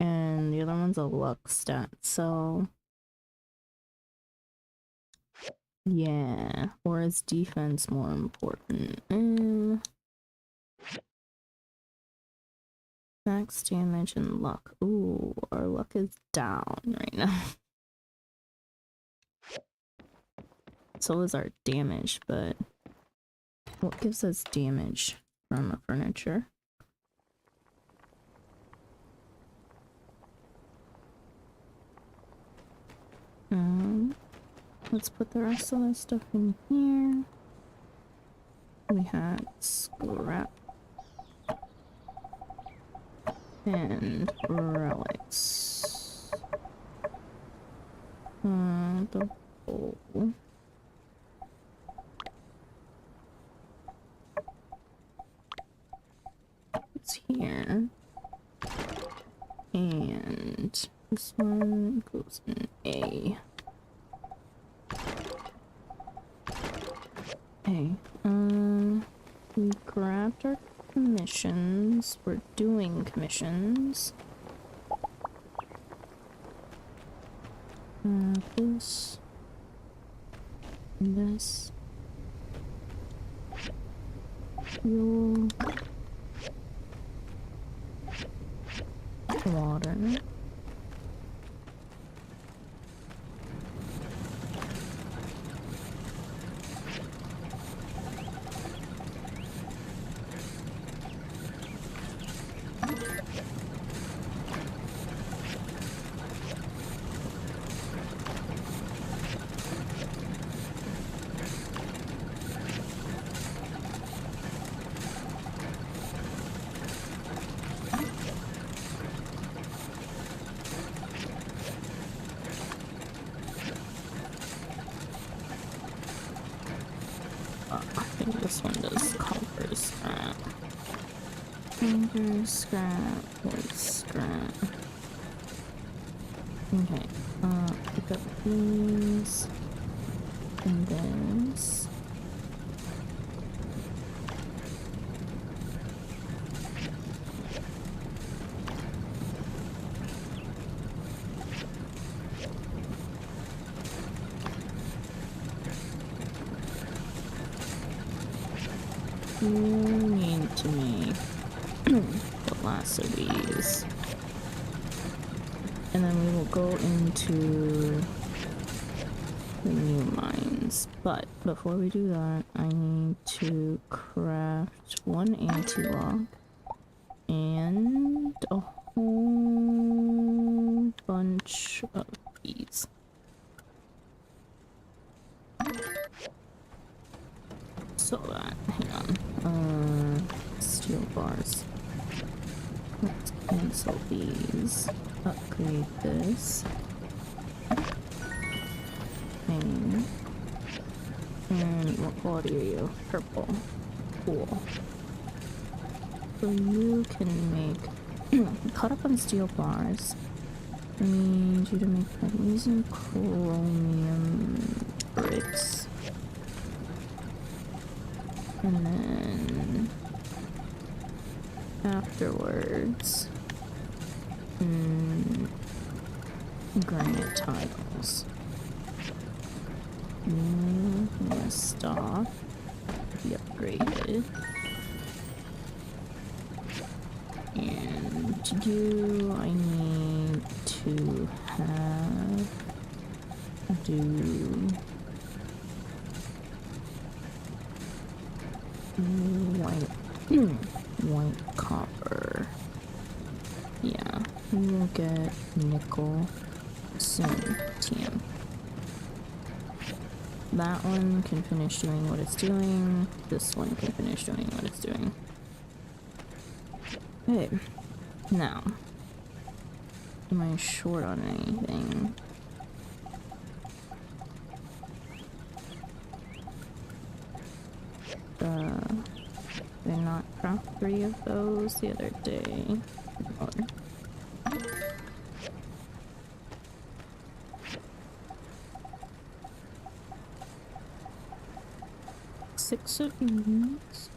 And the other one's a luck stat, so... yeah, or is defense more important? Max damage and luck. Ooh, our luck is down right now. so is our damage, but what gives us damage from a furniture? Let's put the rest of the stuff in here. We had scrap and relics. The bowl. It's here. And this one goes in A. Okay, we grabbed our commissions. We're doing commissions. This. And this. Fuel. Water. I think this one does copper scrap. Copper scrap, wood scrap. Okay, pick up these and this. You need to make the last of these. And then we will go into the new mines. But before we do that, I need to craft one anti-lock and a whole bunch of these. So that, hang on, steel bars. Let's cancel these, upgrade this. And what quality are you? Purple. Cool. So you can make, cut up on steel bars. I need you to make magnesium chromium bricks. And then afterwards, granite tiles. I'm gonna stop. Be upgraded. And you, I need to have white copper. Yeah, we will get nickel soon. TM. That one can finish doing what it's doing. This one can finish doing what it's doing. Okay, now, am I short on anything? Did not craft 3 of those the other day. Or 6 of these.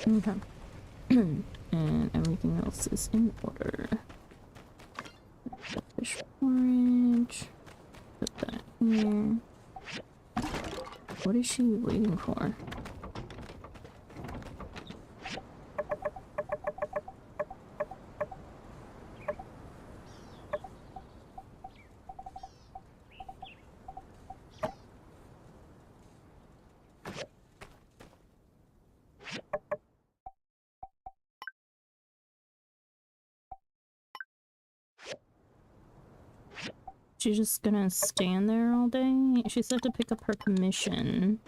Okay. And everything else is in order. The fish porridge. Put that here. What is she waiting for? She's just gonna stand there all day? She said to pick up her commission.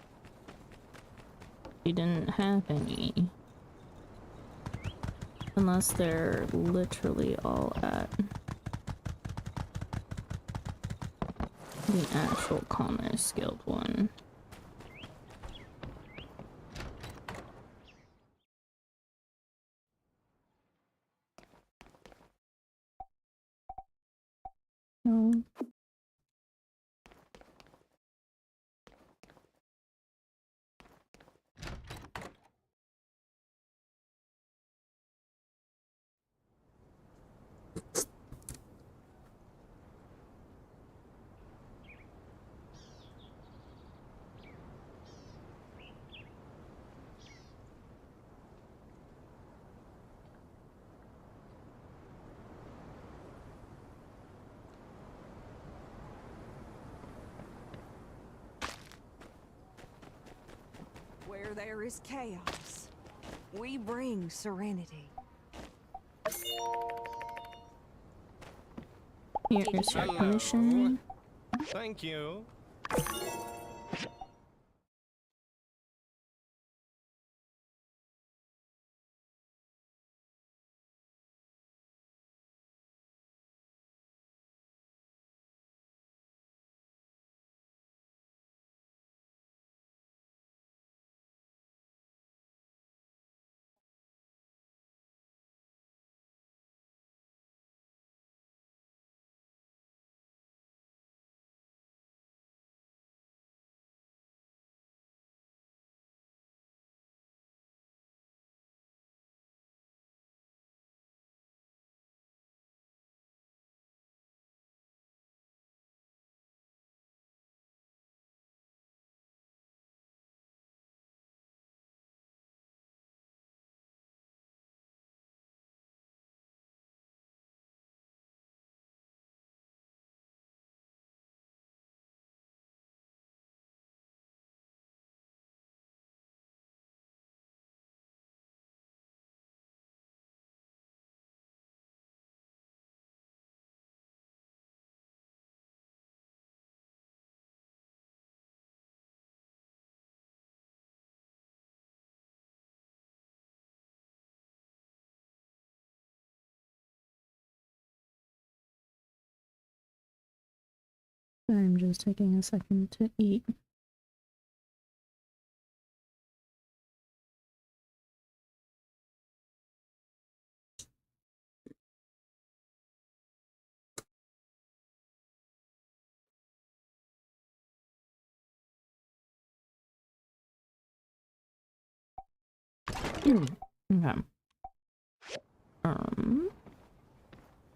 She didn't have any. Unless they're literally all at the actual Commerce Guild one. No. Where there is chaos, we bring serenity. Here's your commission. Thank you. I'm just taking a second to eat. Okay.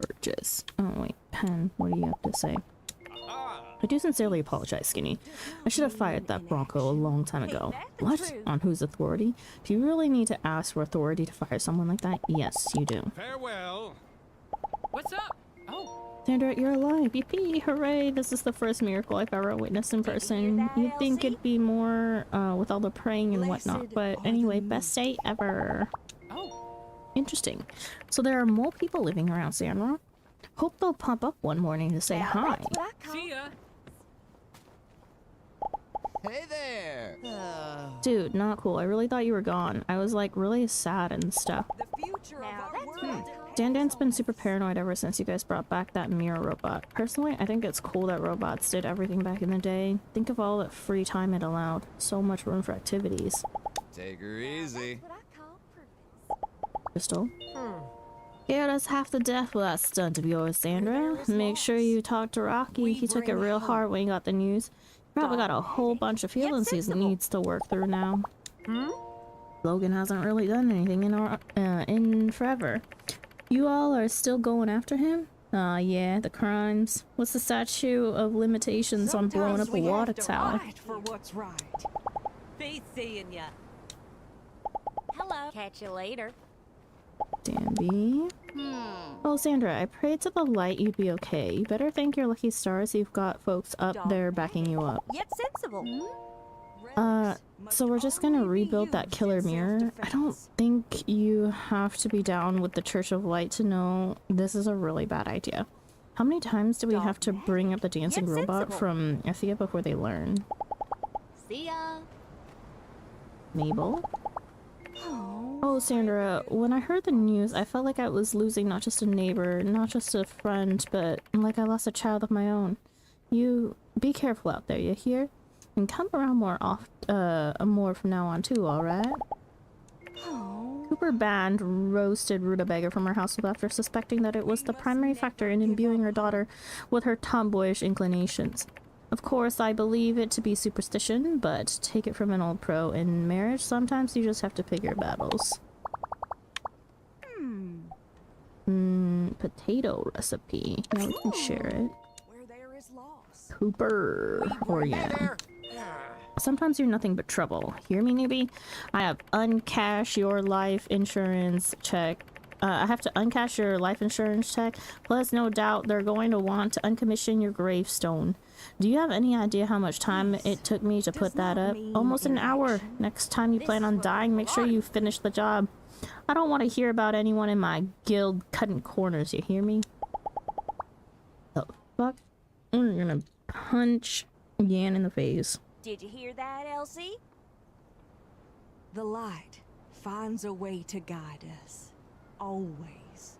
Purchase. Oh wait, Pen, what do you have to say? I do sincerely apologize, Skinny. I should have fired that Bronco a long time ago. What? On whose authority? If you really need to ask for authority to fire someone like that, yes, you do. Farewell. What's up? Oh. Sandra, you're alive. Yippee! Hooray! This is the first miracle I've ever witnessed in person. You'd think it'd be more, with all the praying and whatnot, but anyway, best day ever. Oh. Interesting. So there are more people living around Sandrock? Hope they'll pop up one morning to say hi. See ya. Hey there! Dude, not cool. I really thought you were gone. I was like really sad and stuff. Dan's been super paranoid ever since you guys brought back that mirror robot. Personally, I think it's cool that robots did everything back in the day. Think of all that free time it allowed. So much room for activities. Take her easy. Crystal? Yeah, that's half the death of that stunt of yours, Sandra. Make sure you talk to Rocky. He took it real hard when he got the news. Probably got a whole bunch of feelings he needs to work through now. Logan hasn't really done anything in forever. You all are still going after him? Aw, yeah, the crimes. What's the statute of limitations on blowing up a water tower? For what's right. Be seeing ya. Hello. Catch you later. Danby. Oh, Sandra, I prayed to the light you'd be okay. You better thank your lucky stars you've got folks up there backing you up. Yet sensible. So we're just gonna rebuild that killer mirror? I don't think you have to be down with the Church of Light to know this is a really bad idea. How many times do we have to bring up the dancing robot from Ethia before they learn? See ya. Mabel? Oh, Sandra, when I heard the news, I felt like I was losing not just a neighbor, not just a friend, but like I lost a child of my own. You be careful out there, you hear? And come around more from now on too, alright? Cooper banned roasted rutabaga from her household after suspecting that it was the primary factor in imbuing her daughter with her tomboyish inclinations. Of course, I believe it to be superstition, but take it from an old pro. In marriage, sometimes you just have to pick your battles. Potato recipe. Now we can share it. Where there is loss. Cooper. Or yeah. Sometimes you're nothing but trouble. Hear me, newbie? I have uncash your life insurance check. I have to uncash your life insurance check. Plus, no doubt they're going to want to uncommission your gravestone. Do you have any idea how much time it took me to put that up? Almost an hour. Next time you plan on dying, make sure you finish the job. I don't want to hear about anyone in my guild cutting corners, you hear me? The fuck? I'm gonna punch Yan in the face. Did you hear that, Elsie? The light finds a way to guide us. Always.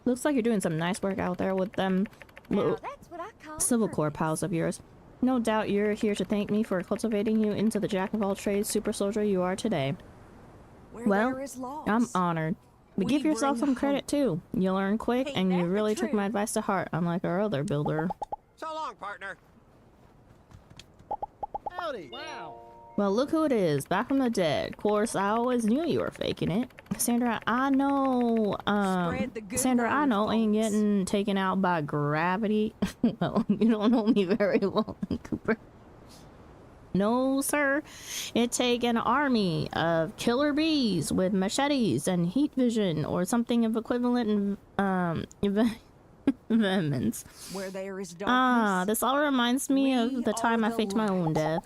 Looks like you're doing some nice work out there with them little Civil Corps pals of yours. No doubt you're here to thank me for cultivating you into the jack-of-all-trades super soldier you are today. Well, I'm honored. But give yourself some credit too. You learn quick and you really took my advice to heart, unlike our other builder. So long, partner. Howdy. Wow. Well, look who it is, back from the dead. Of course, I always knew you were faking it. Sandra, I know, ain't getting taken out by gravity. Well, you don't know me very well, Cooper. No, sir. It'd take an army of killer bees with machetes and heat vision or something of equivalent vehemence. Where there is darkness. This all reminds me of the time I faked my own death.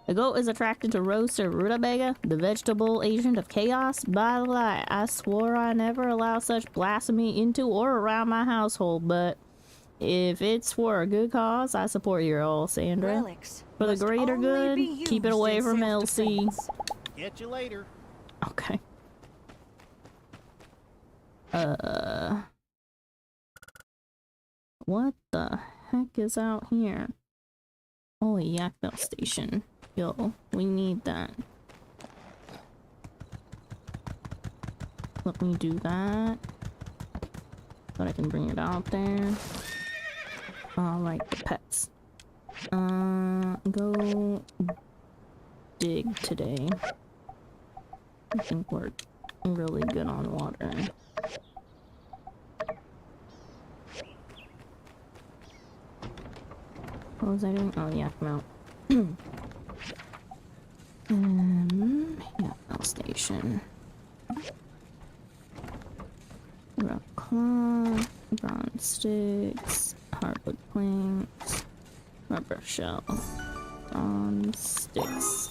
The goat is attracted to roasted rutabaga, the vegetable agent of chaos. By the way, I swore I never allow such blasphemy into or around my household, but if it's for a good cause, I support you all, Sandra. Relics for the greater good, keep it away from Elsie. Catch you later. Okay. What the heck is out here? Oh, a yak bell station. Yo, we need that. Let me do that. But I can bring it out there. Like the pets. Go dig today. I think we're really good on water. What was I doing? Oh, yeah, come out. Yeah, bell station. Rough cloth, bronze sticks, hardwood planks, rubber shell, bronze sticks.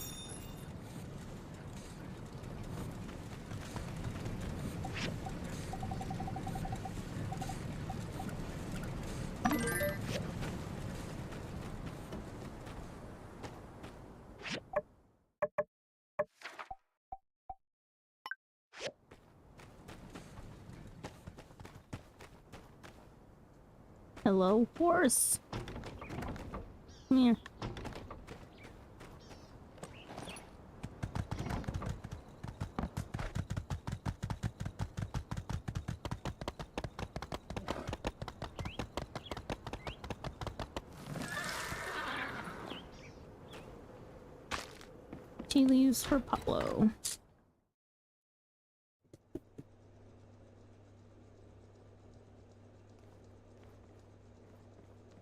Hello, horse. Come here. Tea leaves for Pablo.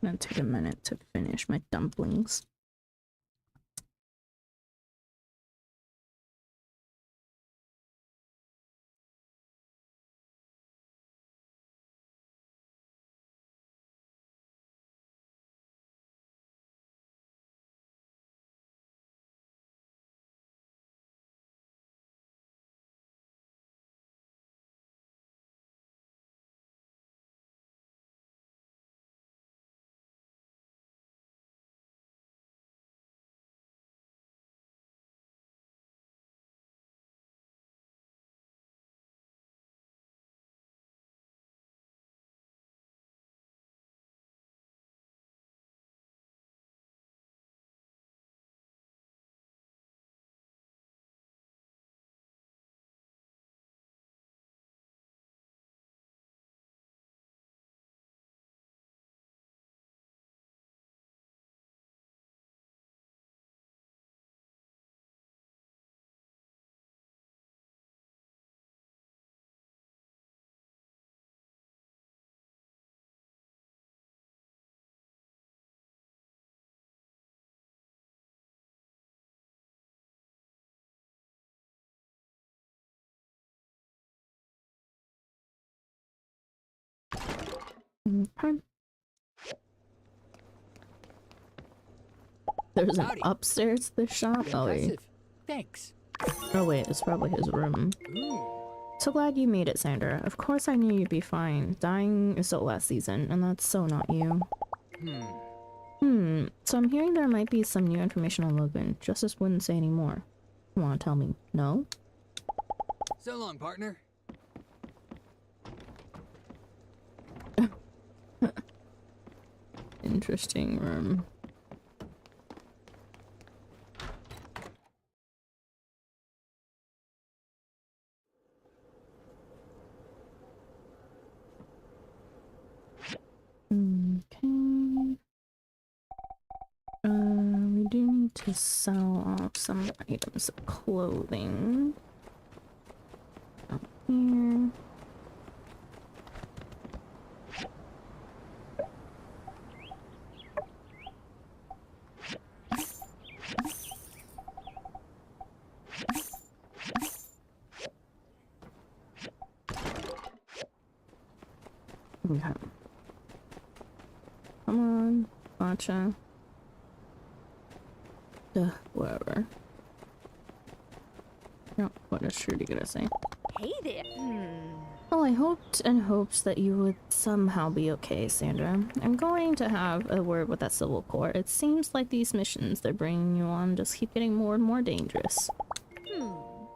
Gonna take a minute to finish my dumplings. Okay. There's an Howdy. upstairs to this shop. Oh wait. Impressive. Thanks. Oh wait, it's probably his room. So glad you made it, Sandra. Of course I knew you'd be fine. Dying is so last season, and that's so not you. So I'm hearing there might be some new information on Logan. Justice wouldn't say any more. You wanna tell me no? So long, partner. Interesting room. Okay. We do need to sell off some items of clothing. Up here. Okay. Come on, gotcha. Whatever. No, what is Trudy gonna say? Hey there. Well, I hoped and hoped that you would somehow be okay, Sandra. I'm going to have a word with that civil court. It seems like these missions they're bringing you on just keep getting more and more dangerous.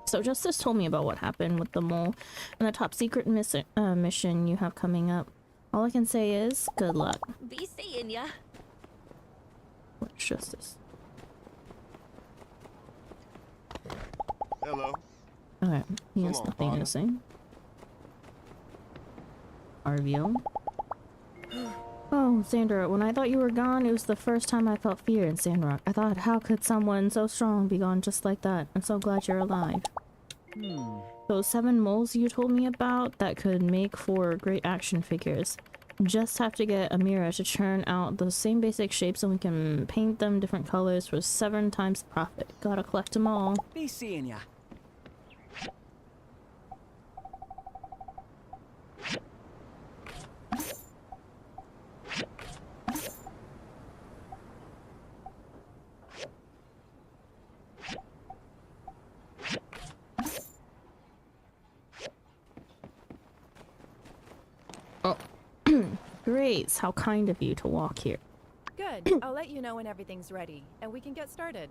So Justice told me about what happened with the mole and the top secret mission you have coming up. All I can say is, good luck. Be seeing ya. What's Justice? Hello. Okay, he So has long, nothing partner. to say. Arvio? Oh, Sandra, when I thought you were gone, it was the first time I felt fear in Sandrock. I thought, how could someone so strong be gone just like that? I'm so glad you're alive. Those 7 moles you told me about that could make for great action figures. Just have to get Amira to churn out those same basic shapes and we can paint them different colors for 7 times the profit. Gotta collect them all. Be seeing ya. Oh, Grace, how kind of you to walk here. Good. I'll let you know when everything's ready, and we can get started.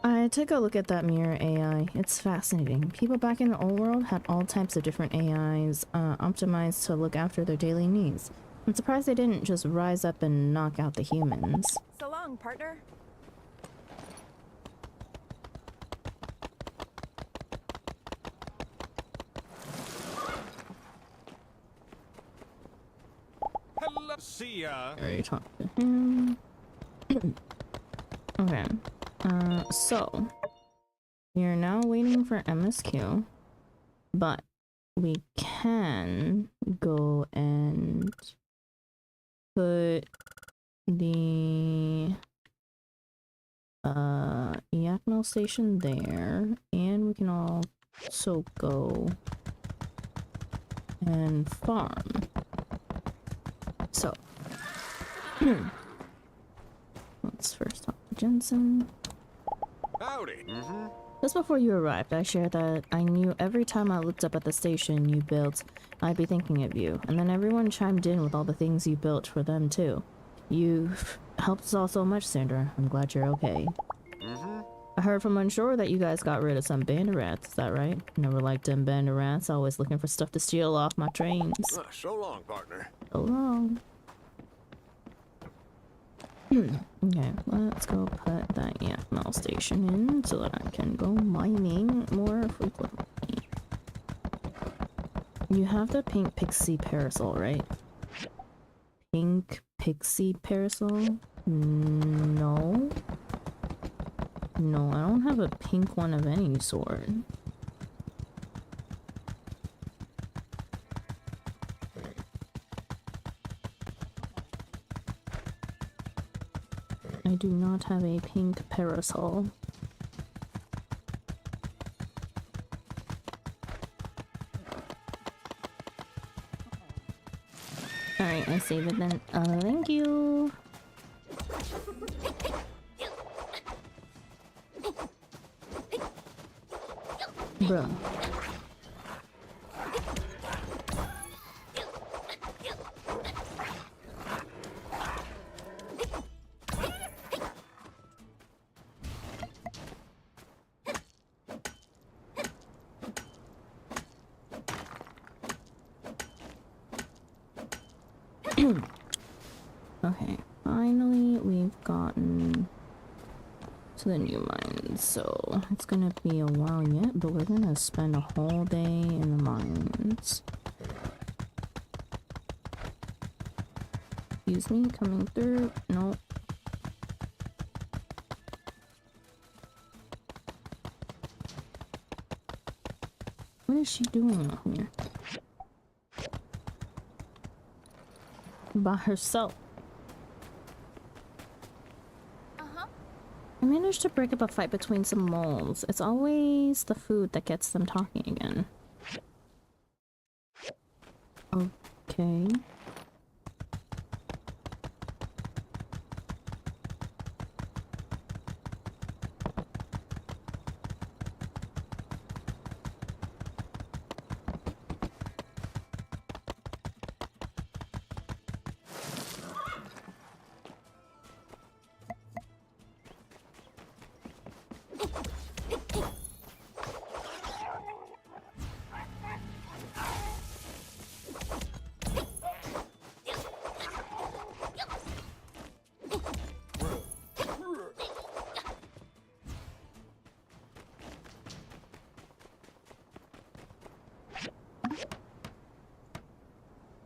I took a look at that mirror AI. It's fascinating. People back in the old world had all types of different AIs optimized to look after their daily needs. I'm surprised they didn't just rise up and knock out the humans. So long, partner. Hello, see ya. I already talked to him. Okay. So we are now waiting for MSQ, but we can go and put the Yakno station there, and we can also go and farm. So let's first talk to Jensen. Howdy. Just before you arrived, I shared that I knew every time I looked up at the station you built, I'd be thinking of you, and then everyone chimed in with all the things you built for them too. You've helped us all so much, Sandra. I'm glad you're okay. I heard from Unshore that you guys got rid of some bandit rats, is that right? Never liked them bandit rats, always looking for stuff to steal off my trains. So long, partner. So long. Okay, let's go put that Yakmel station in so that I can go mining more frequently. You have the pink pixie parasol, right? Pink pixie parasol? No. No, I don't have a pink one of any sort. I do not have a pink parasol. Alright, I save it then. Thank you. Bruh. Okay, finally we've gotten to the new mines, so it's gonna be a while yet, but we're gonna spend a whole day in the mines. Excuse me, coming through? No. What is she doing out here? By herself. I managed to break up a fight between some moles. It's always the food that gets them talking again. Okay.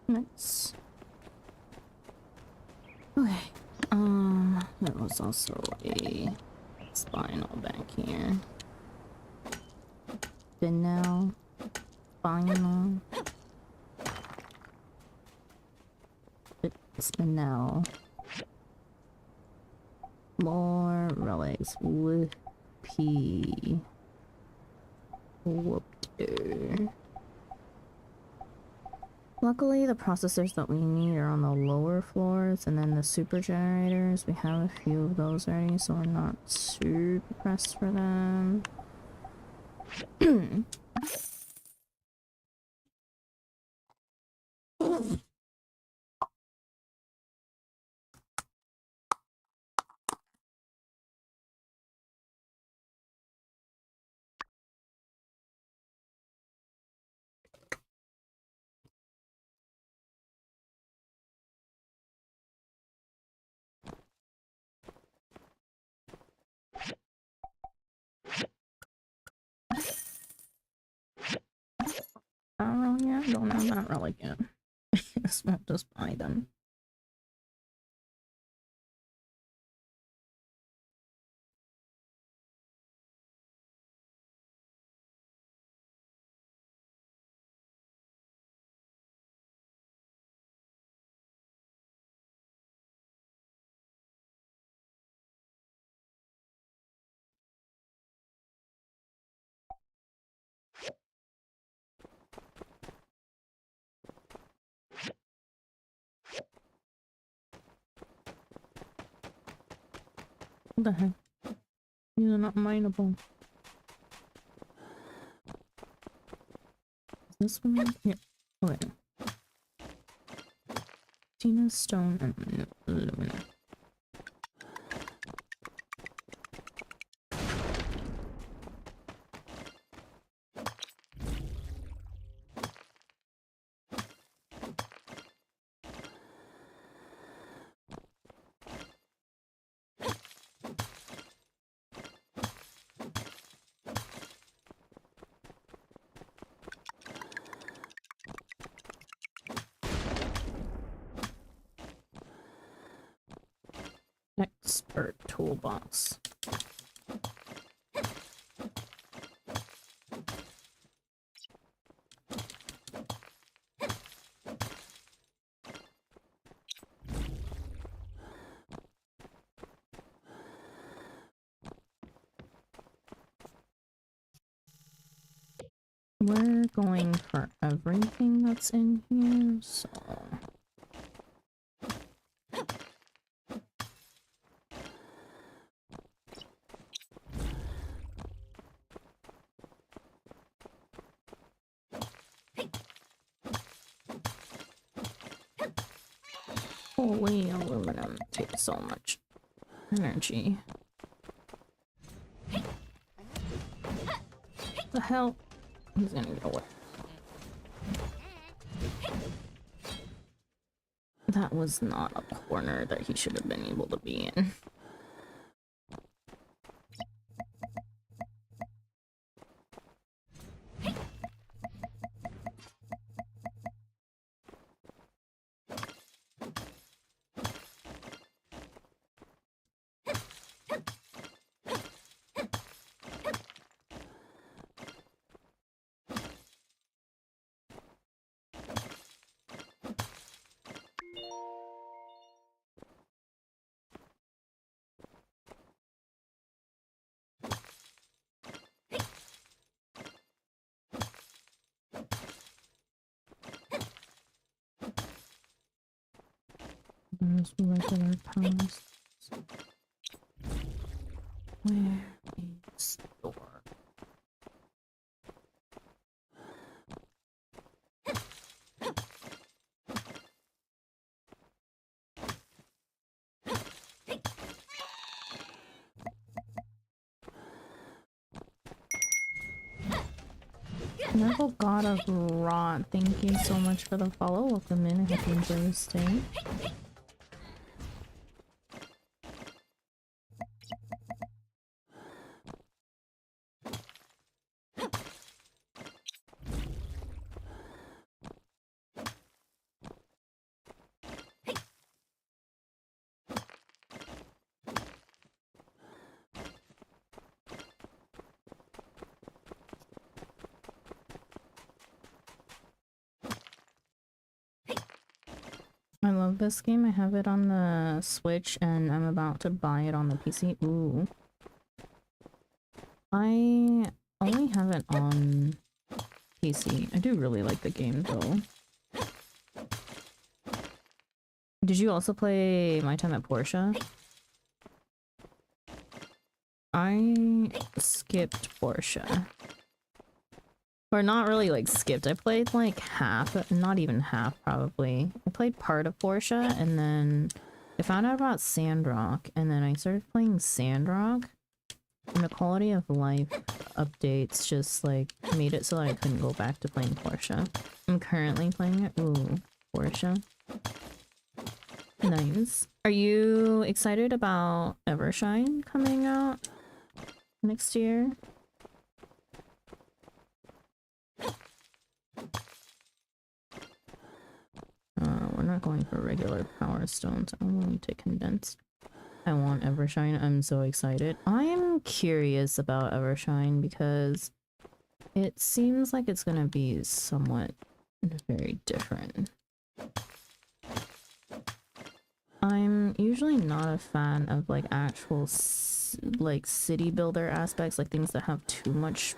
Nice. Okay. There was also a spinal back here. Spinel. Spinal. Spinel. More relics. Whoopee. Whoopter. Luckily, the processors that we need are on the lower floors, and then the super generators, we have a few of those already, so we're not super pressed for them. Oh yeah, don't have that relic yet. Guess we'll just buy them. What the heck? These are not mineable. Is this one here? Okay. Tina stone and aluminum. Expert toolbox. We're going for everything that's in here, so Holy aluminum takes so much energy. The hell? He's gonna get away. That was not a corner that he should have been able to be in. Those regular posts. Where is the door? Wonderful God of Rot, thank you so much for the follow. Welcome in, I hope you enjoy your stay. I love this game. I have it on the Switch and I'm about to buy it on the PC. Ooh. I only have it on PC. I do really like the game though. Did you also play My Time at Portia? I skipped Portia. Or not really like skipped. I played like half, not even half probably. I played part of Portia and then I found out about Sandrock and then I started playing Sandrock and the quality of life updates just like made it so that I couldn't go back to playing Portia. I'm currently playing it. Ooh, Portia. Nice. Are you excited about Evershine coming out next year? We're not going for regular power stones. I want to take condensed. I want Evershine. I'm so excited. I'm curious about Evershine because it seems like it's gonna be somewhat very different. I'm usually not a fan of like actual like city builder aspects, like things that have too much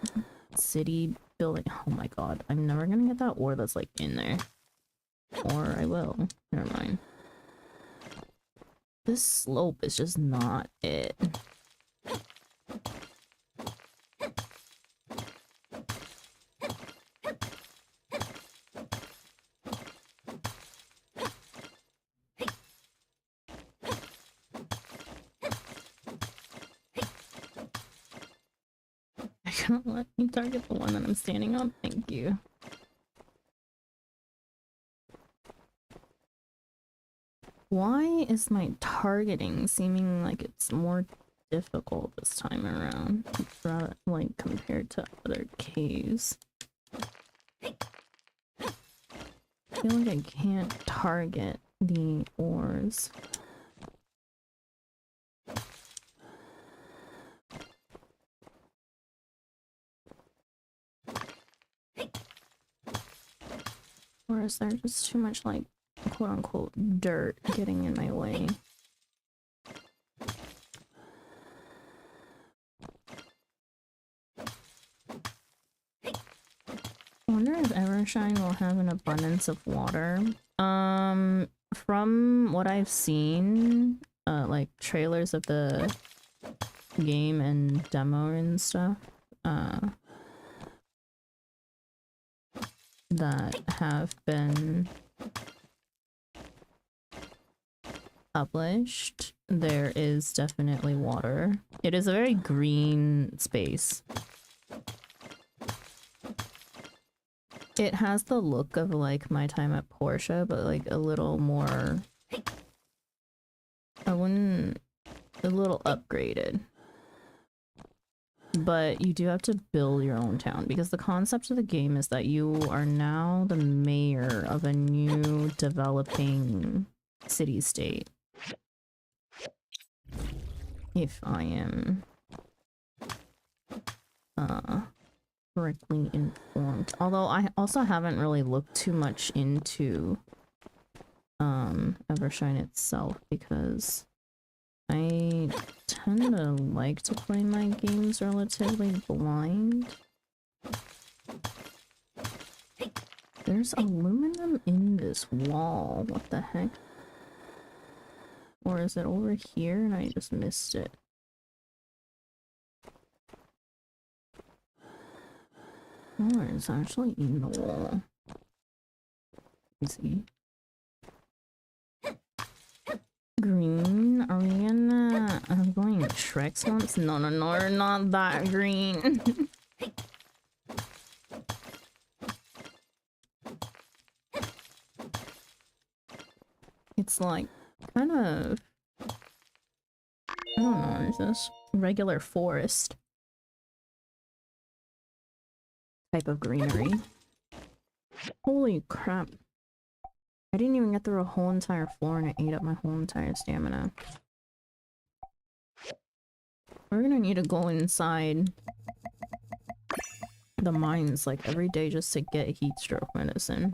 city building. Oh my god, I'm never gonna get that ore that's like in there. Or I will. Never mind. This slope is just not it. I can't let me target the one that I'm standing on. Thank you. Why is my targeting seeming like it's more difficult this time around, rather, like compared to other caves? I feel like I can't target the ores. Or is there just too much like quote-unquote dirt getting in my way? I wonder if Evershine will have an abundance of water. From what I've seen, like trailers of the game and demo and stuff, that have been published, there is definitely water. It is a very green space. It has the look of like my time at Portia, but like a little more, I wouldn't, a little upgraded. But you do have to build your own town, because the concept of the game is that you are now the mayor of a new developing city-state. If I am correctly informed. Although I also haven't really looked too much into Evershine itself, because I tend to like to play my games relatively blind. There's aluminum in this wall. What the heck? Or is it over here and I just missed it? Oh, it's actually in the wall. Let's see. Green? Are we gonna... I'm going Shrek's once? No, no, no, we're not that green. It's like, kind of... I don't know, is this regular forest type of greenery? Holy crap. I didn't even get through a whole entire floor and it ate up my whole entire stamina. We're gonna need to go inside the mines like every day just to get heat stroke medicine.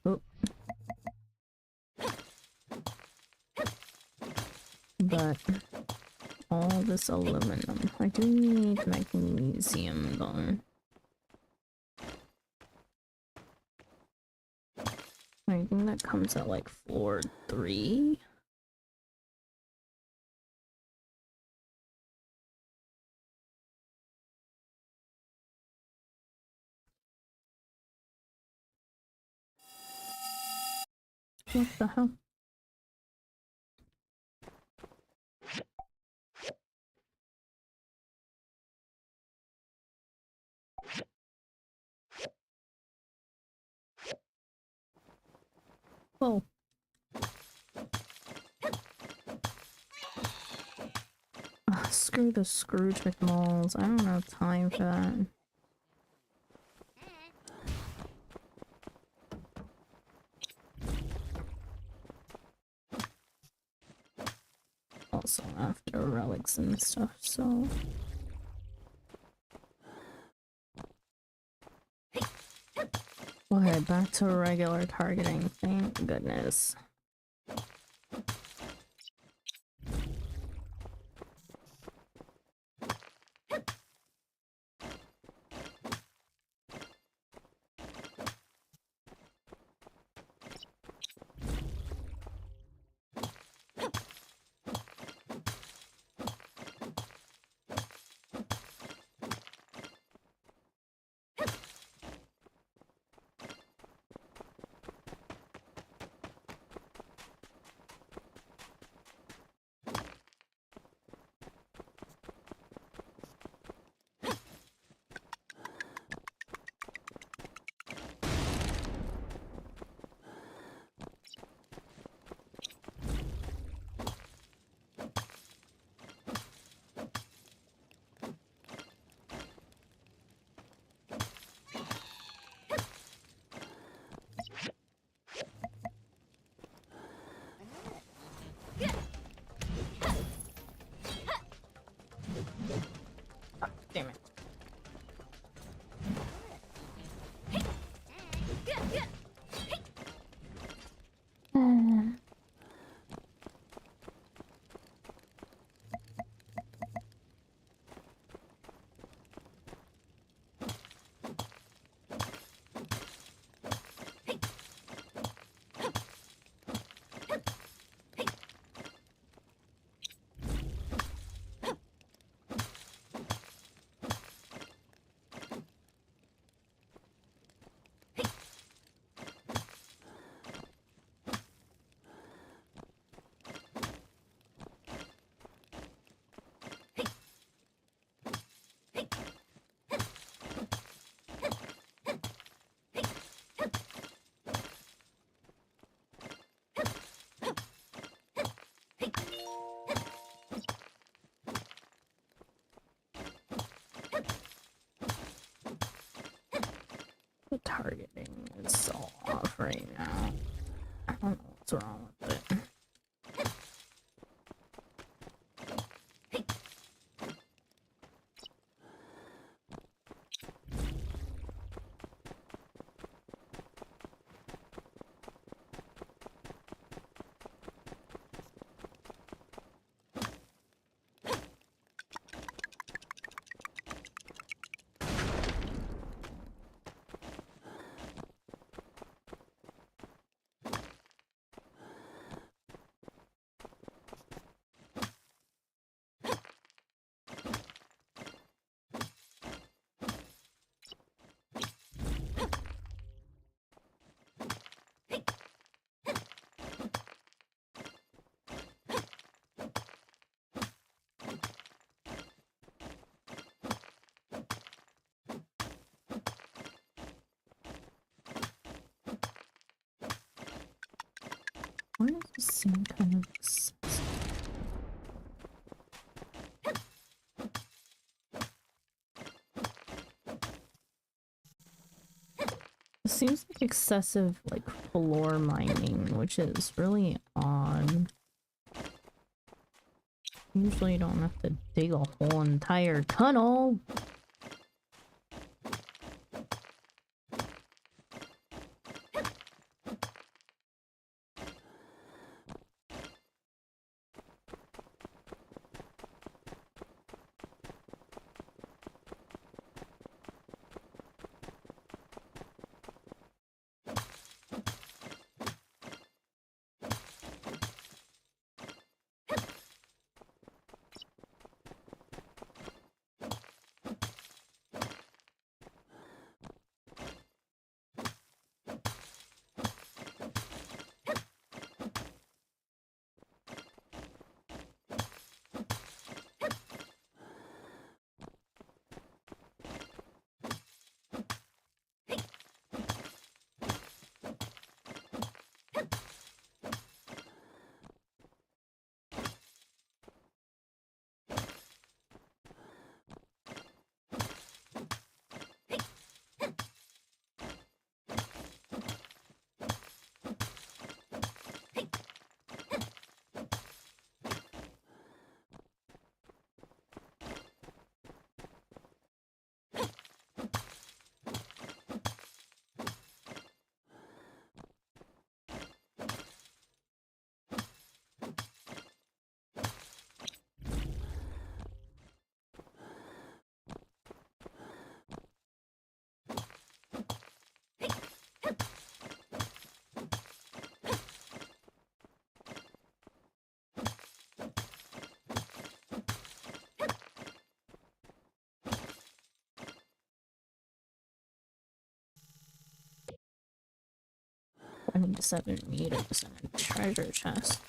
Oh. But all this aluminum. I do need magnesium though. I think that comes at like floor 3. What the hell? Oh. Ugh, screw the Scrooge McMalls. I don't have time for that. Also after relics and stuff, so... Okay, back to regular targeting, thank goodness. targeting is off right now. I don't know what's wrong with it. Why does this seem kind of excessive? It seems like excessive, like, floor mining, which is really odd. Usually you don't have to dig a whole entire tunnel. I need 7 meters and a treasure chest.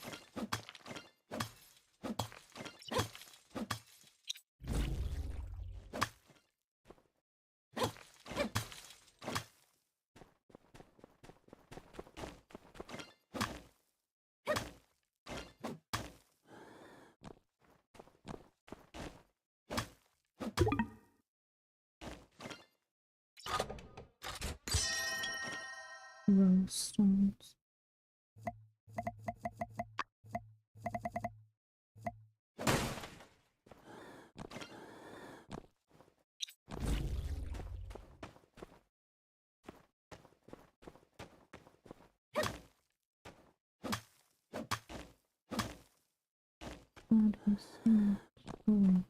Rose stones. That is so much gold.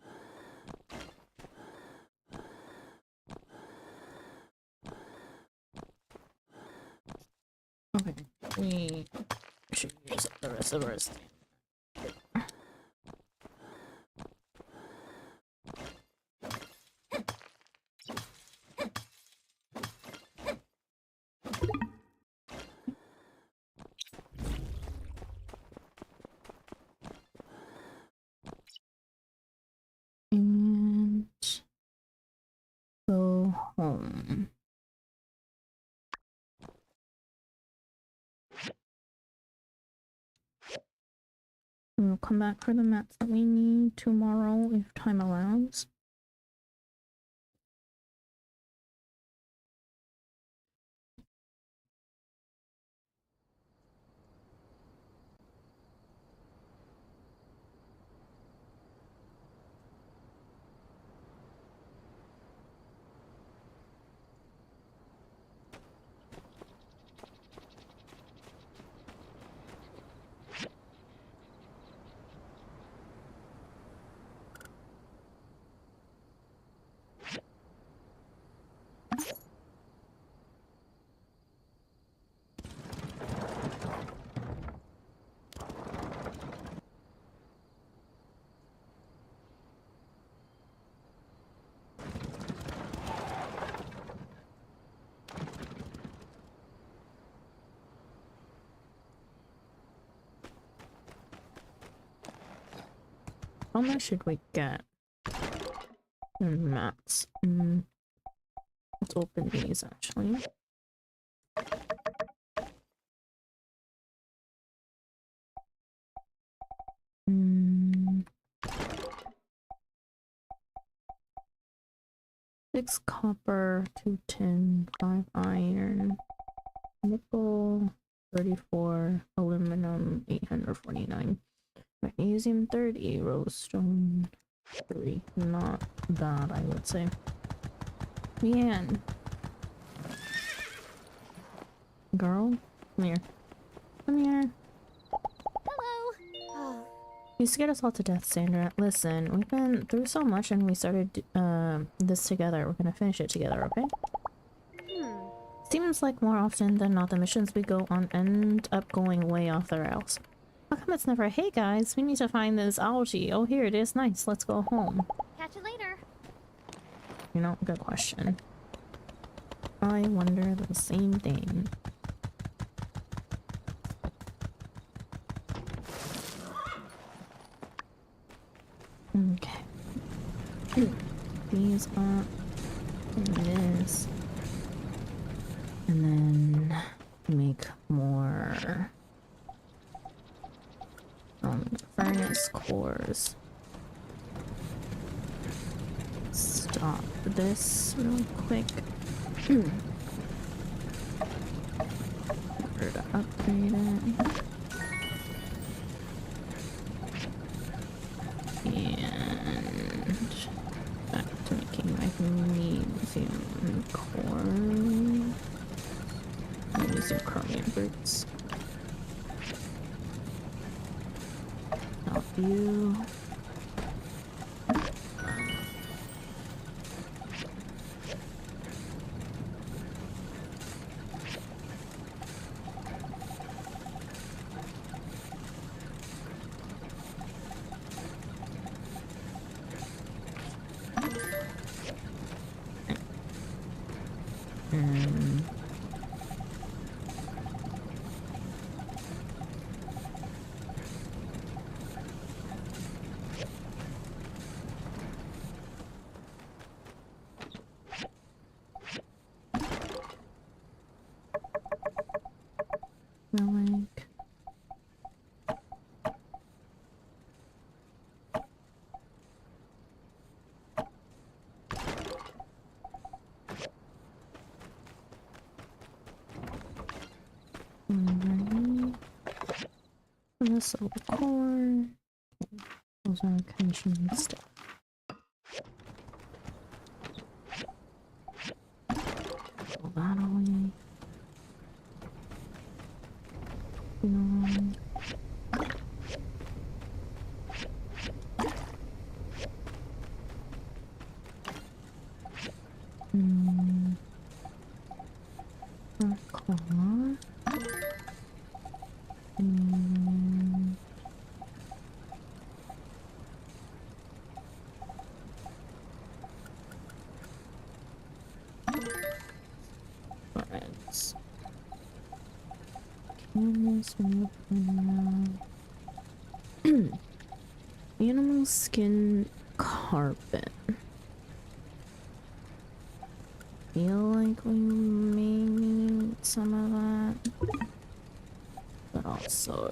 Okay, we should use up the rest of our stamina. And go home. We'll come back for the mats that we need tomorrow if time allows. How much should we get? Mats. Let's open these actually. Six copper, 2 tin, 5 iron, nickel, 34, aluminum, 849, magnesium 30, rosestone 3. Not bad, I would say. Leanne. Girl, come here. Come here. Hello. You scared us all to death, Sandra. Listen, we've been through so much and we started this together. We're gonna finish it together, okay? Seems like more often than not the missions we go on end up going way off the rails. How come it's never, hey guys, we need to find this algae. Oh, here it is. Nice, let's go home. Catch you later. You know, good question. I wonder the same thing. Okay. These up. And this. And then make more furnace cores. Stop this real quick. Order to upgrade it. And back to making magnesium core. Magnesium chromium bricks. Help you. Relic. Alrighty. And this little core. Those are commissioned stuff. Pull that away. Animal skin carpet. Feel like we may need some of that, but also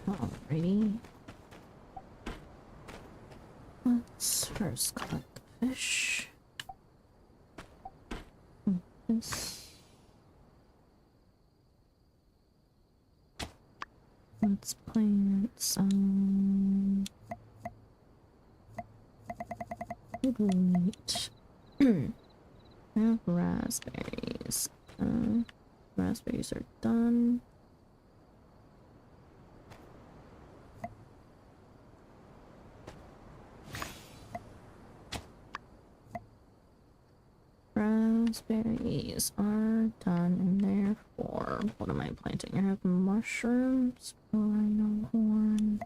alrighty. Let's first cut the fish. This. Let's plant some wheat. I have raspberries. Raspberries are done. Raspberries are done, and therefore, what am I planting? I have mushrooms, rhino horn,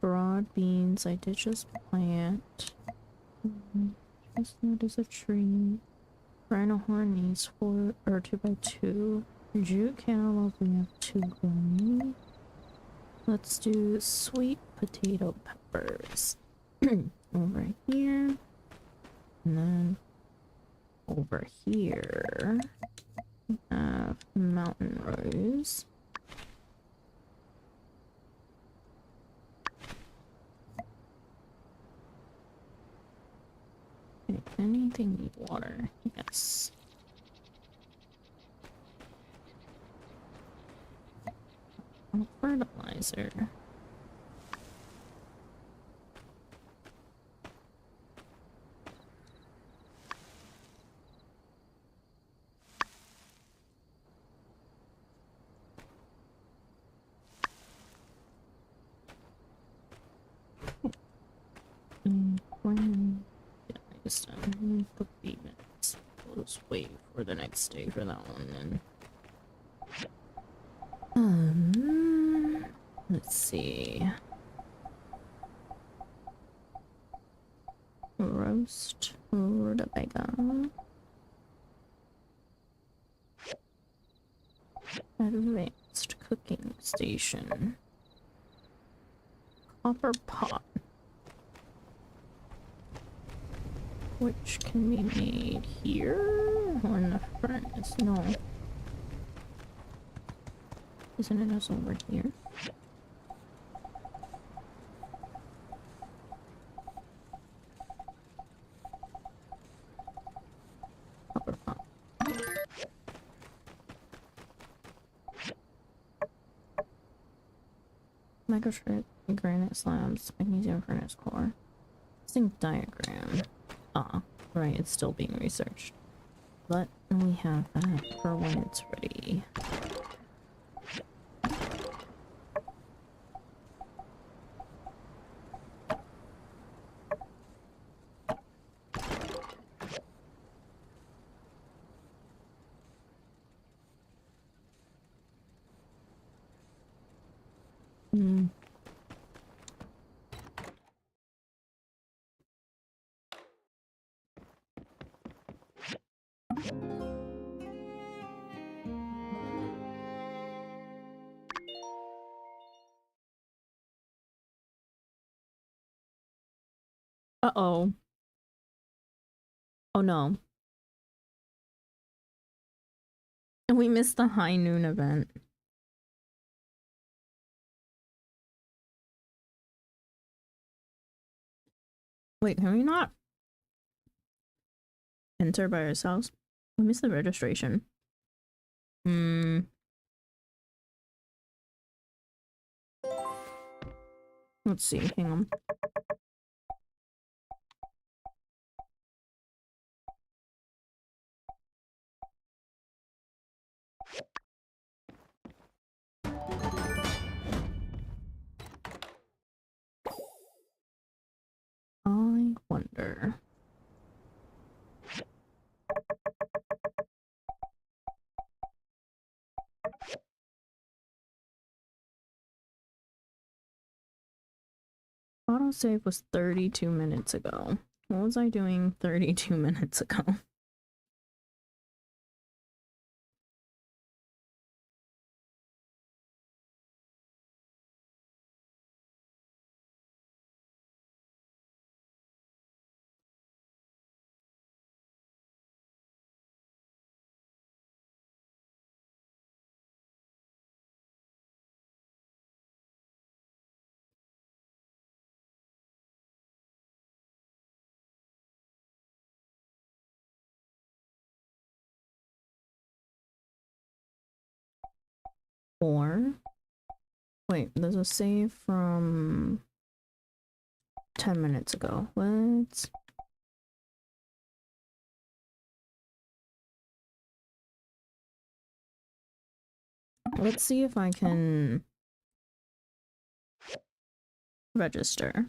broad beans. I did just plant. Chestnut is a tree. Rhino horn needs 4 or 2x2. Jute cantaloupe, we have 2 going. Let's do sweet potato peppers. Over here. And then over here we have mountain rose. Okay, anything need water? Yes. Fertilizer. For 8 minutes. We'll just wait for the next day for that one then. Let's see. Roast rutabaga. Advanced cooking station. Copper pot. Which can be made here or in the furnace? No. Isn't it also over here? Copper pot. Microstrip, granite slabs, magnesium furnace core. Zinc diagram. Ah, right, it's still being researched. But we have that for when it's ready. Uh-oh. Oh no. We missed the high noon event. Wait, can we not enter by ourselves? We missed the registration. Let's see, hang on. I wonder. Autosave was 32 minutes ago. What was I doing 32 minutes ago? Or wait, there's a save from 10 minutes ago. Let's see if I can register.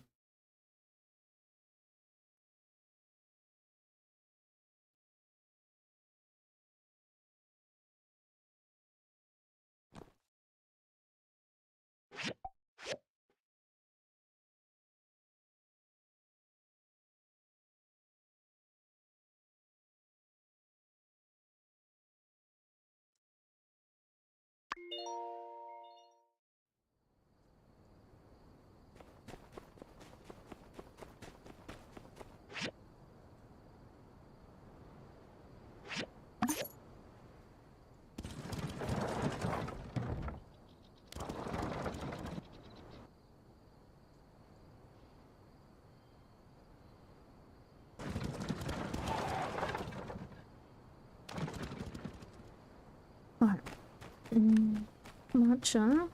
Matcha.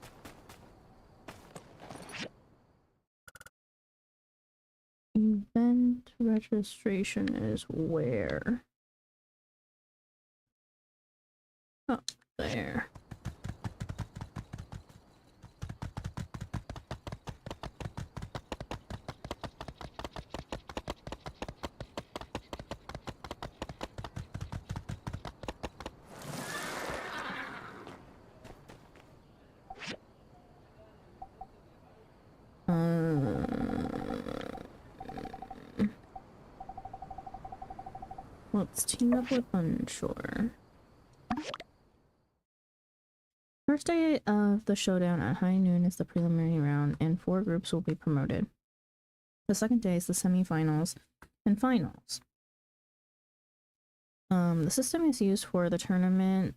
Event registration is where? Up there. Let's team up with Unsure. First day of the showdown at high noon is the preliminary round, and 4 groups will be promoted. The second day is the semifinals and finals. The system is used for the tournament.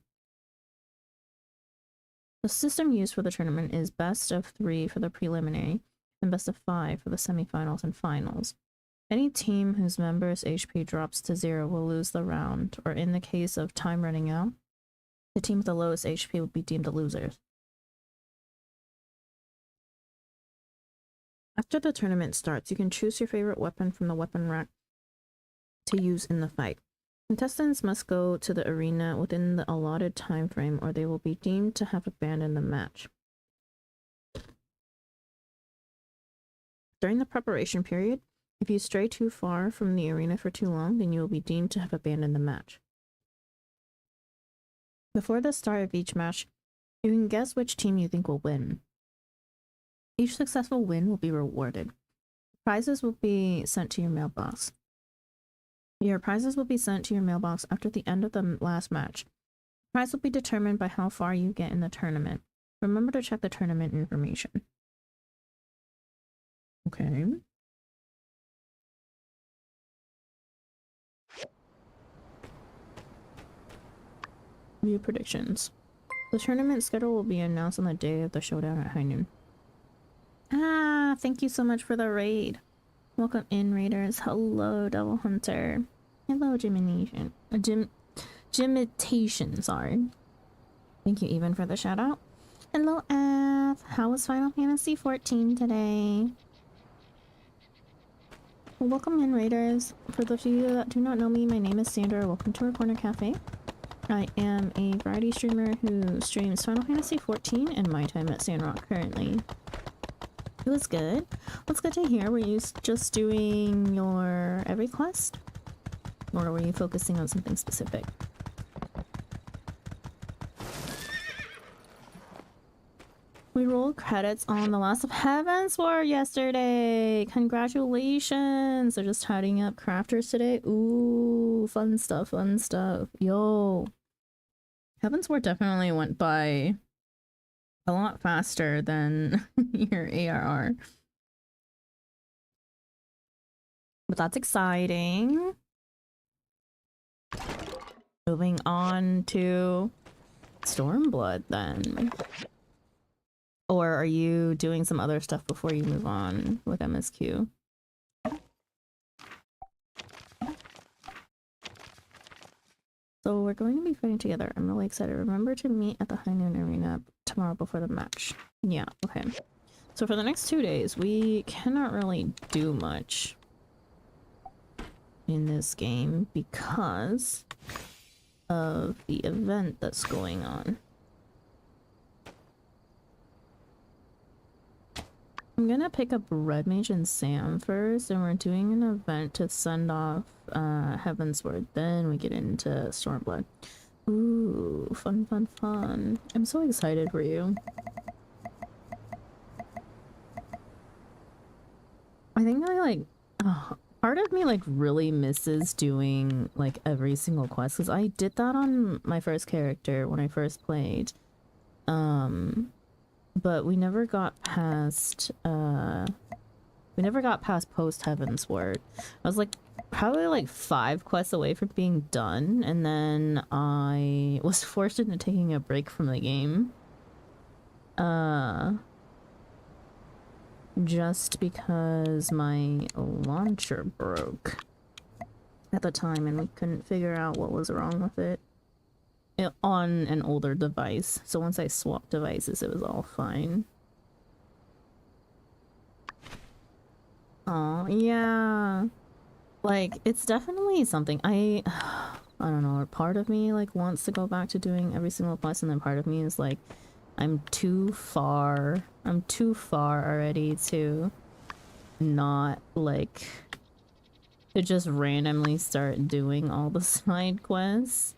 The system used for the tournament is best of 3 for the preliminary and best of 5 for the semifinals and finals. Any team whose members' HP drops to 0 will lose the round, or in the case of time running out, the team with the lowest HP will be deemed the losers. After the tournament starts, you can choose your favorite weapon from the weapon rack to use in the fight. Contestants must go to the arena within the allotted time frame, or they will be deemed to have abandoned the match. During the preparation period, if you stray too far from the arena for too long, then you will be deemed to have abandoned the match. Before the start of each match, you can guess which team you think will win. Each successful win will be rewarded. Prizes will be sent to your mailbox. Your prizes will be sent to your mailbox after the end of the last match. Prize will be determined by how far you get in the tournament. Remember to check the tournament information. Okay. View predictions. The tournament schedule will be announced on the day of the showdown at high noon. Ah, thank you so much for the raid. Welcome in, raiders. Hello, Devil Hunter. Hello, Jimination. Jimitation, sorry. Thank you, even, for the shout out. Hello, F. How was Final Fantasy 14 today? Welcome in, raiders. For those of you that do not know me, my name is Sandra. Welcome to our Corner Cafe. I am a variety streamer who streams Final Fantasy 14 and my time at Sandrock currently. It was good. What's good to hear? Were you just doing your every quest? Or were you focusing on something specific? We rolled credits on The Last of Heavensward yesterday! Congratulations! They're just tidying up crafters today. Ooh, fun stuff, fun stuff. Yo! Heavensward definitely went by a lot faster than your ARR. But that's exciting. Moving on to Stormblood then. Or are you doing some other stuff before you move on with MSQ? So we're going to be fighting together. I'm really excited. Remember to meet at the High Noon Arena tomorrow before the match. Yeah, okay. So for the next 2 days, we cannot really do much in this game because of the event that's going on. I'm gonna pick up Red Mage and Sam first, and we're doing an event to send off Heavensward. Then we get into Stormblood. Ooh, fun, fun, fun. I'm so excited for you. I think part of me like really misses doing like every single quest, because I did that on my first character when I first played. But we never got past post Heaven's Word. I was like probably like 5 quests away from being done, and then I was forced into taking a break from the game. Just because my launcher broke at the time and we couldn't figure out what was wrong with it. On an older device. So once I swapped devices, it was all fine. Oh, yeah. Like, it's definitely something I don't know, part of me like wants to go back to doing every single quest, and then part of me is like, I'm too far already to not like to just randomly start doing all the side quests.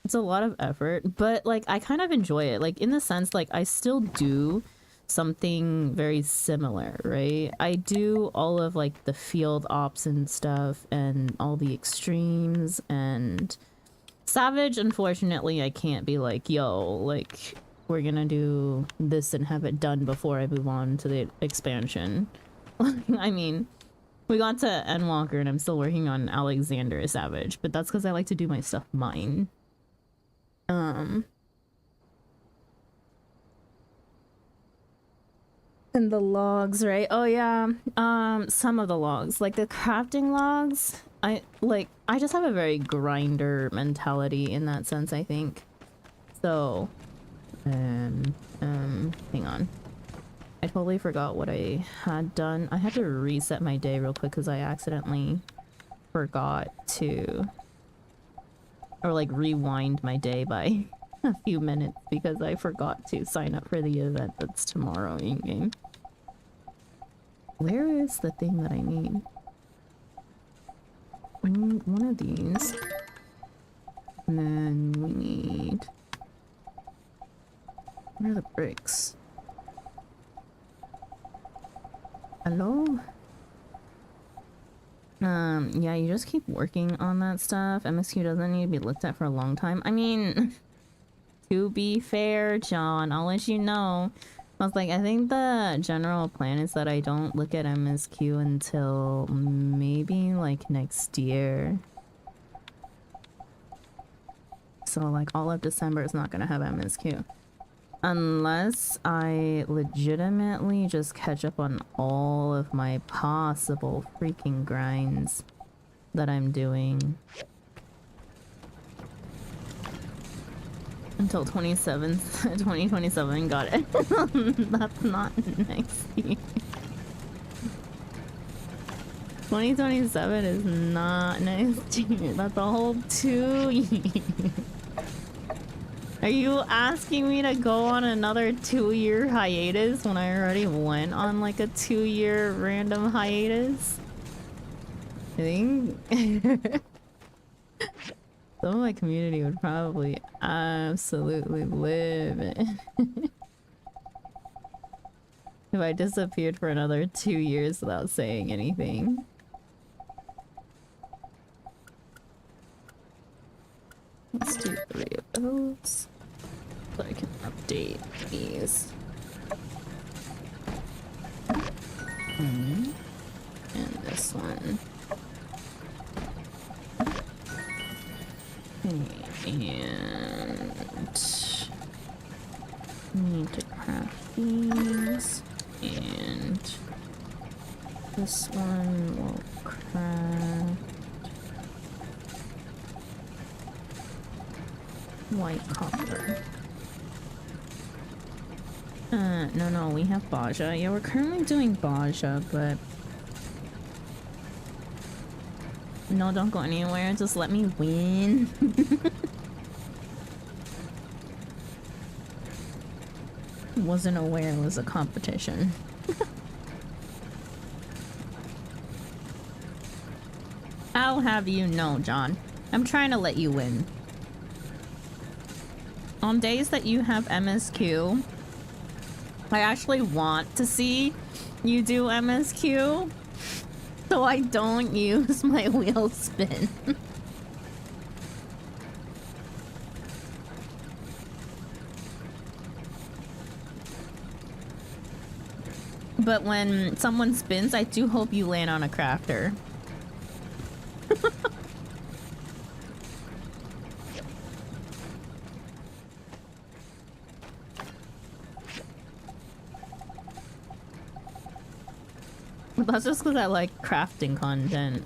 It's a lot of effort, but like I kind of enjoy it, like in the sense like I still do something very similar, right? I do all of like the field ops and stuff and all the extremes, and Savage, unfortunately, I can't be like, yo, like, we're gonna do this and have it done before I move on to the expansion. I mean, we got to Endwalker and I'm still working on Alexander Savage, but that's because I like to do my stuff mine. And the logs, right? Oh yeah, some of the logs, like the crafting logs, I just have a very grinder mentality in that sense, I think. So, hang on. I totally forgot what I had done. I had to reset my day real quick because I accidentally forgot to, or like rewind my day by a few minutes because I forgot to sign up for the event that's tomorrow in-game. Where is the thing that I need? We need one of these. And then we need... Where are the bricks? Hello? Yeah, you just keep working on that stuff. MSQ doesn't need to be looked at for a long time. I mean, to be fair, John, I'll let you know. I was like, I think the general plan is that I don't look at MSQ until maybe like next year. So like all of December is not gonna have MSQ. Unless I legitimately just catch up on all of my possible freaking grinds that I'm doing. Until 2027, got it. That's not next year. 2027 is not next year. That's a whole 2 years. Are you asking me to go on another 2-year hiatus when I already went on like a 2-year random hiatus? I think some of my community would probably absolutely live it. If I disappeared for another 2 years without saying anything. Let's do 3 of those so I can update these. And this one. And need to craft these, and this one will craft white copper. No, we have Baja. Yeah, we're currently doing Baja, but no, don't go anywhere. Just let me win. Wasn't aware it was a competition. I'll have you know, John. I'm trying to let you win. On days that you have MSQ, I actually want to see you do MSQ, so I don't use my wheel spin. But when someone spins, I do hope you land on a crafter. That's just because I like crafting content.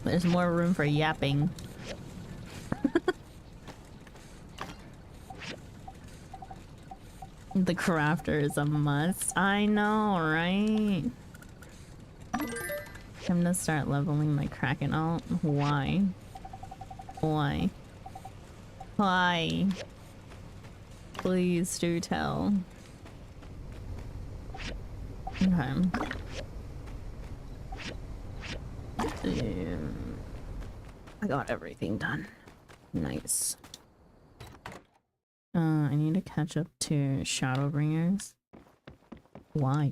There's more room for yapping. The crafter is a must. I know, right? I'm gonna start leveling my Kraken alt. Why? Why? Why? Please do tell. Okay. I got everything done. Nice. I need to catch up to Shadowbringers. Why?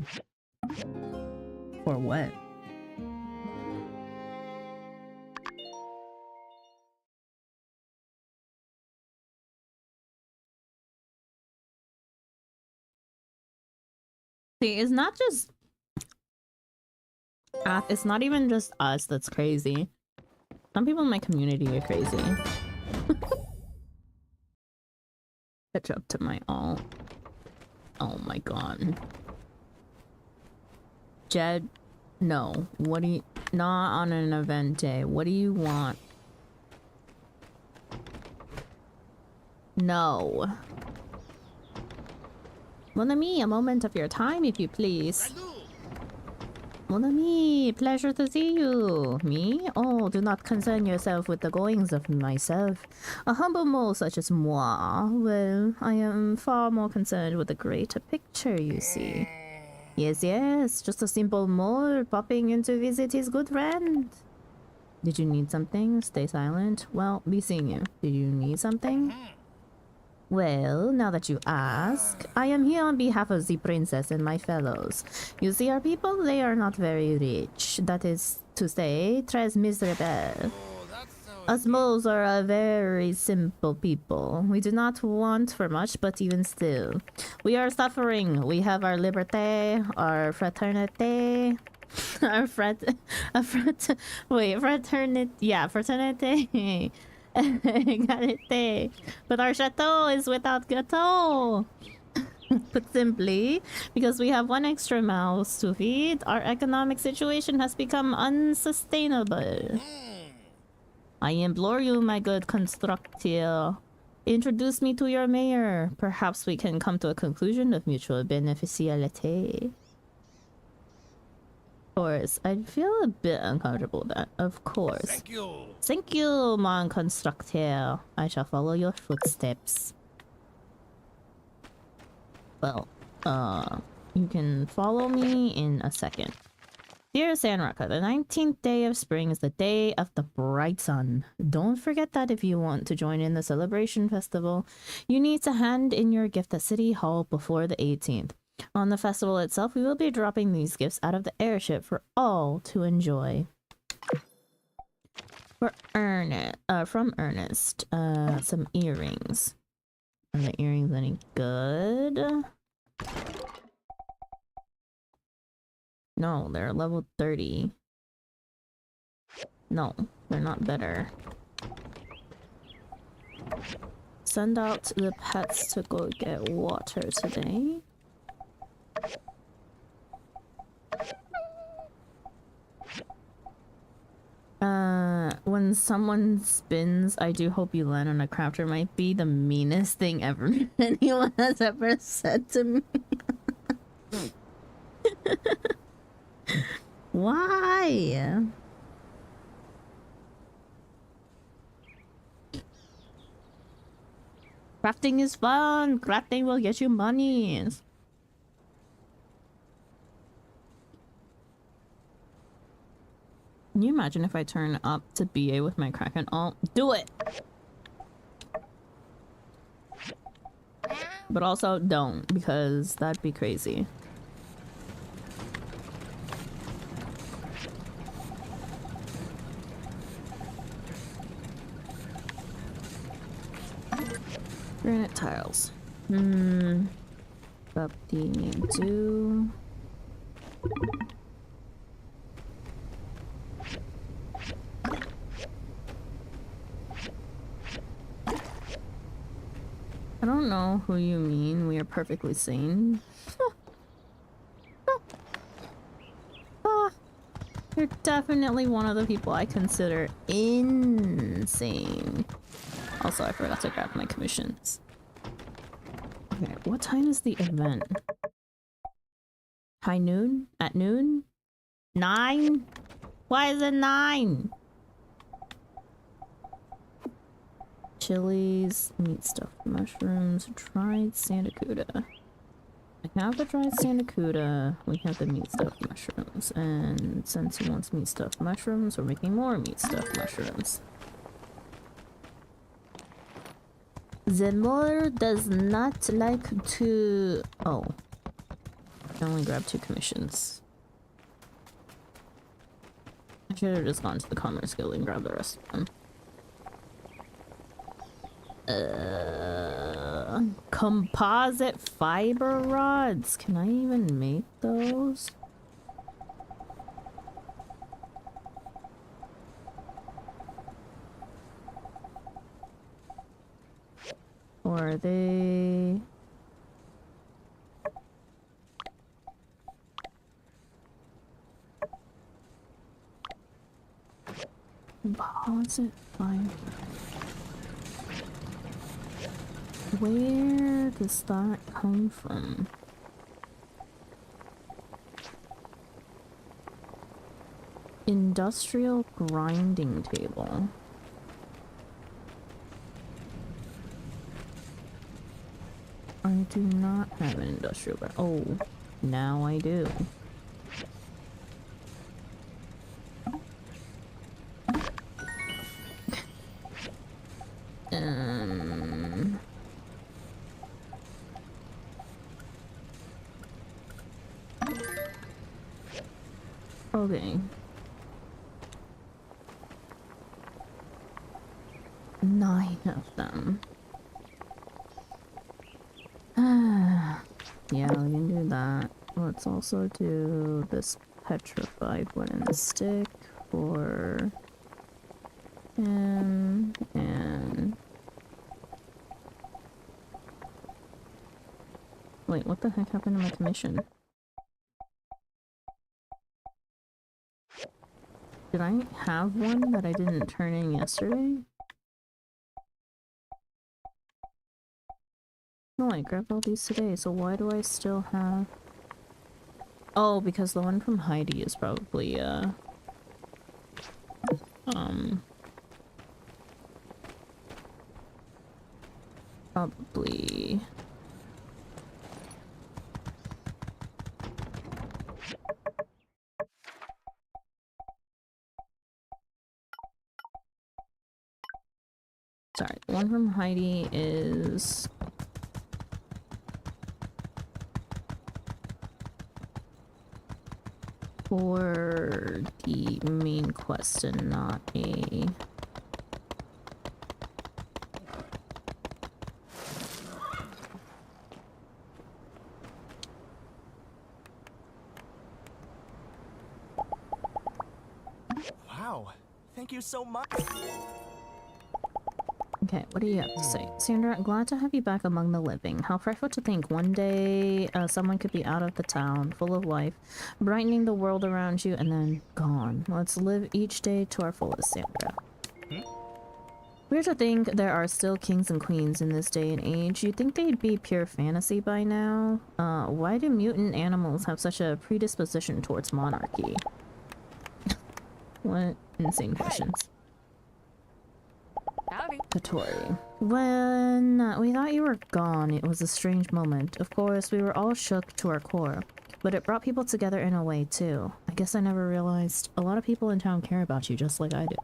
For what? See, it's not just... it's not even just us that's crazy. Some people in my community are crazy. Catch up to my alt. Oh my god. Jed, no. What do you... Not on an event day. What do you want? No. Mon ami, a moment of your time, if you please. Mon ami, pleasure to see you. Me? Oh, do not concern yourself with the goings of myself. A humble mole such as moi. Well, I am far more concerned with the greater picture, you see. Yes, yes, just a simple mole popping in to visit his good friend. Did you need something? Stay silent. Well, be seeing you. Did you need something? Well, now that you ask, I am here on behalf of the princess and my fellows. You see, our people, they are not very rich. That is to say, très miserable. Us moles are a very simple people. We do not want for much, but even still. We are suffering. We have our liberté, our fraternité, fraternity, yeah, fraternité. Egalite. But our chateau is without gâteau. Put simply, because we have one extra mouse to feed, our economic situation has become unsustainable. I implore you, my good constructeur, introduce me to your mayor. Perhaps we can come to a conclusion of mutual beneficiality. Of course, I feel a bit uncomfortable with that. Of course. Thank you. Thank you, mon constructeur. I shall follow your footsteps. Well, you can follow me in a second. Dear Sanraka, the 19th day of spring is the day of the bright sun. Don't forget that if you want to join in the celebration festival, you need to hand in your gift at City Hall before the 18th. On the festival itself, we will be dropping these gifts out of the airship for all to enjoy. From Ernest, some earrings. Are the earrings any good? No, they're level 30. No, they're not better. Send out the pets to go get water today. When someone spins, I do hope you land on a crafter might be the meanest thing ever anyone has ever said to me. Why? Crafting is fun. Crafting will get you money. Can you imagine if I turn up to BA with my Kraken alt? Do it! But also don't, because that'd be crazy. Granite tiles. Up the do. I don't know who you mean. We are perfectly sane. You're definitely one of the people I consider insane. Also, I forgot to grab my commissions. Okay, what time is the event? High noon? At noon? 9? Why is it 9? Chilies, meat stuffed mushrooms, dried sandacuda. I have the dried sandacuda, we have the meat stuffed mushrooms, and since he wants meat stuffed mushrooms, we're making more meat stuffed mushrooms. Zemor does not like to... Oh. I only grabbed 2 commissions. I should have just gone to the Commerce Guild and grabbed the rest of them. Composite fiber rods. Can I even make those? Or are they... Composite fiber. Where does that come from? Industrial grinding table. I do not have an industrial grind. Oh, now I do. Okay. 9 of them. Yeah, we can do that. Let's also do this petrified wooden stick for him, and... Wait, what the heck happened to my commission? Did I have one that I didn't turn in yesterday? No, I grabbed all these today, so why do I still have... Oh, because the one from Heidi is probably, probably... Sorry, the one from Heidi is... for the main quest and not a... Wow, thank you so much. Okay, what do you have to say? Sandra, glad to have you back among the living. How frightful to think one day someone could be out of the town, full of life, brightening the world around you, and then gone. Let's live each day to our fullest, Sandra. Weird to think there are still kings and queens in this day and age. You'd think they'd be pure fantasy by now. Why do mutant animals have such a predisposition towards monarchy? What insane questions. Howdy. Katori. When we thought you were gone, it was a strange moment. Of course, we were all shook to our core, but it brought people together in a way too. I guess I never realized a lot of people in town care about you just like I do.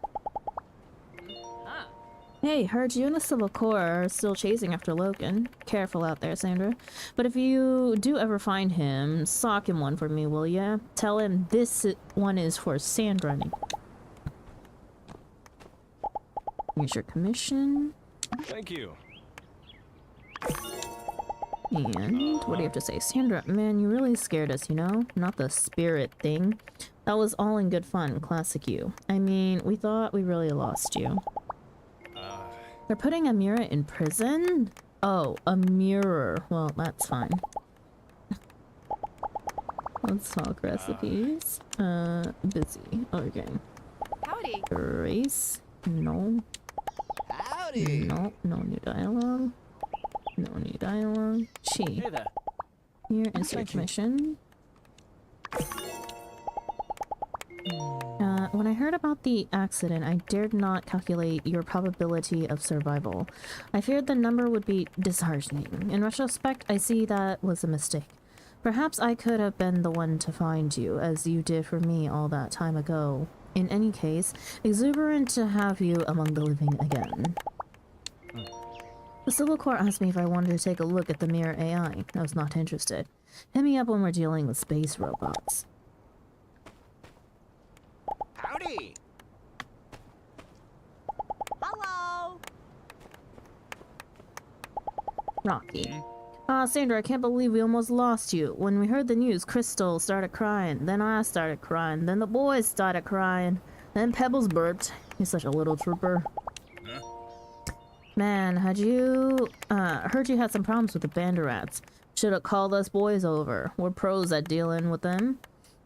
Hey, heard you and the Civil Corps are still chasing after Logan. Careful out there, Sandra. But if you do ever find him, sock him one for me, will ya? Tell him this one is for sand running. Here's your commission. Thank you. And what do you have to say? Sandra, man, you really scared us, you know? Not the spirit thing. That was all in good fun, classic you. I mean, we thought we really lost you. They're putting Amira in prison? Oh, a mirror. Well, that's fine. Let's talk recipes. Busy. Okay. Howdy. Grace? No. Howdy. No, no new dialogue. No new dialogue. Chi. Hey there. Here is your commission. When I heard about the accident, I dared not calculate your probability of survival. I feared the number would be disheartening. In retrospect, I see that was a mistake. Perhaps I could have been the one to find you, as you did for me all that time ago. In any case, exuberant to have you among the living again. The Civil Court asked me if I wanted to take a look at the mirror AI. I was not interested. Hit me up when we're dealing with space robots. Howdy! Hello! Rocky. Sandra, I can't believe we almost lost you. When we heard the news, Crystal started crying. Then I started crying. Then the boys started crying. Then Pebbles burped. He's such a little trooper. Man, had you... heard you had some problems with the Banderats. Should've called us boys over. We're pros at dealing with them.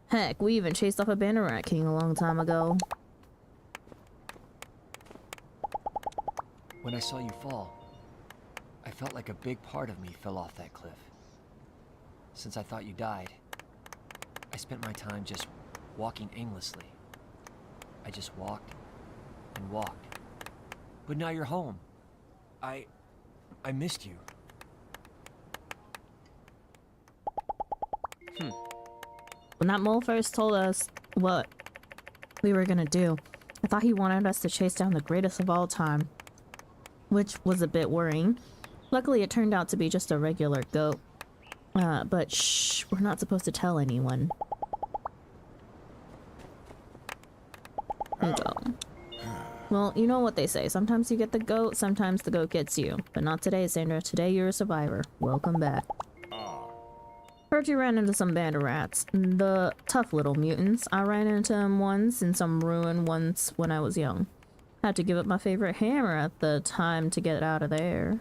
Heck, we even chased off a Banderat king a long time ago. When I saw you fall, I felt like a big part of me fell off that cliff. Since I thought you died, I spent my time just walking aimlessly. I just walked and walked. But now you're home. I missed you. When that mole first told us what we were gonna do, I thought he wanted us to chase down the greatest of all time, which was a bit worrying. Luckily, it turned out to be just a regular goat. But shh, we're not supposed to tell anyone. There you go. Well, you know what they say. Sometimes you get the goat, sometimes the goat gets you. But not today, Sandra. Today you're a survivor. Welcome back. Heard you ran into some Banderats. The tough little mutants. I ran into them once in some ruin once when I was young. Had to give up my favorite hammer at the time to get out of there.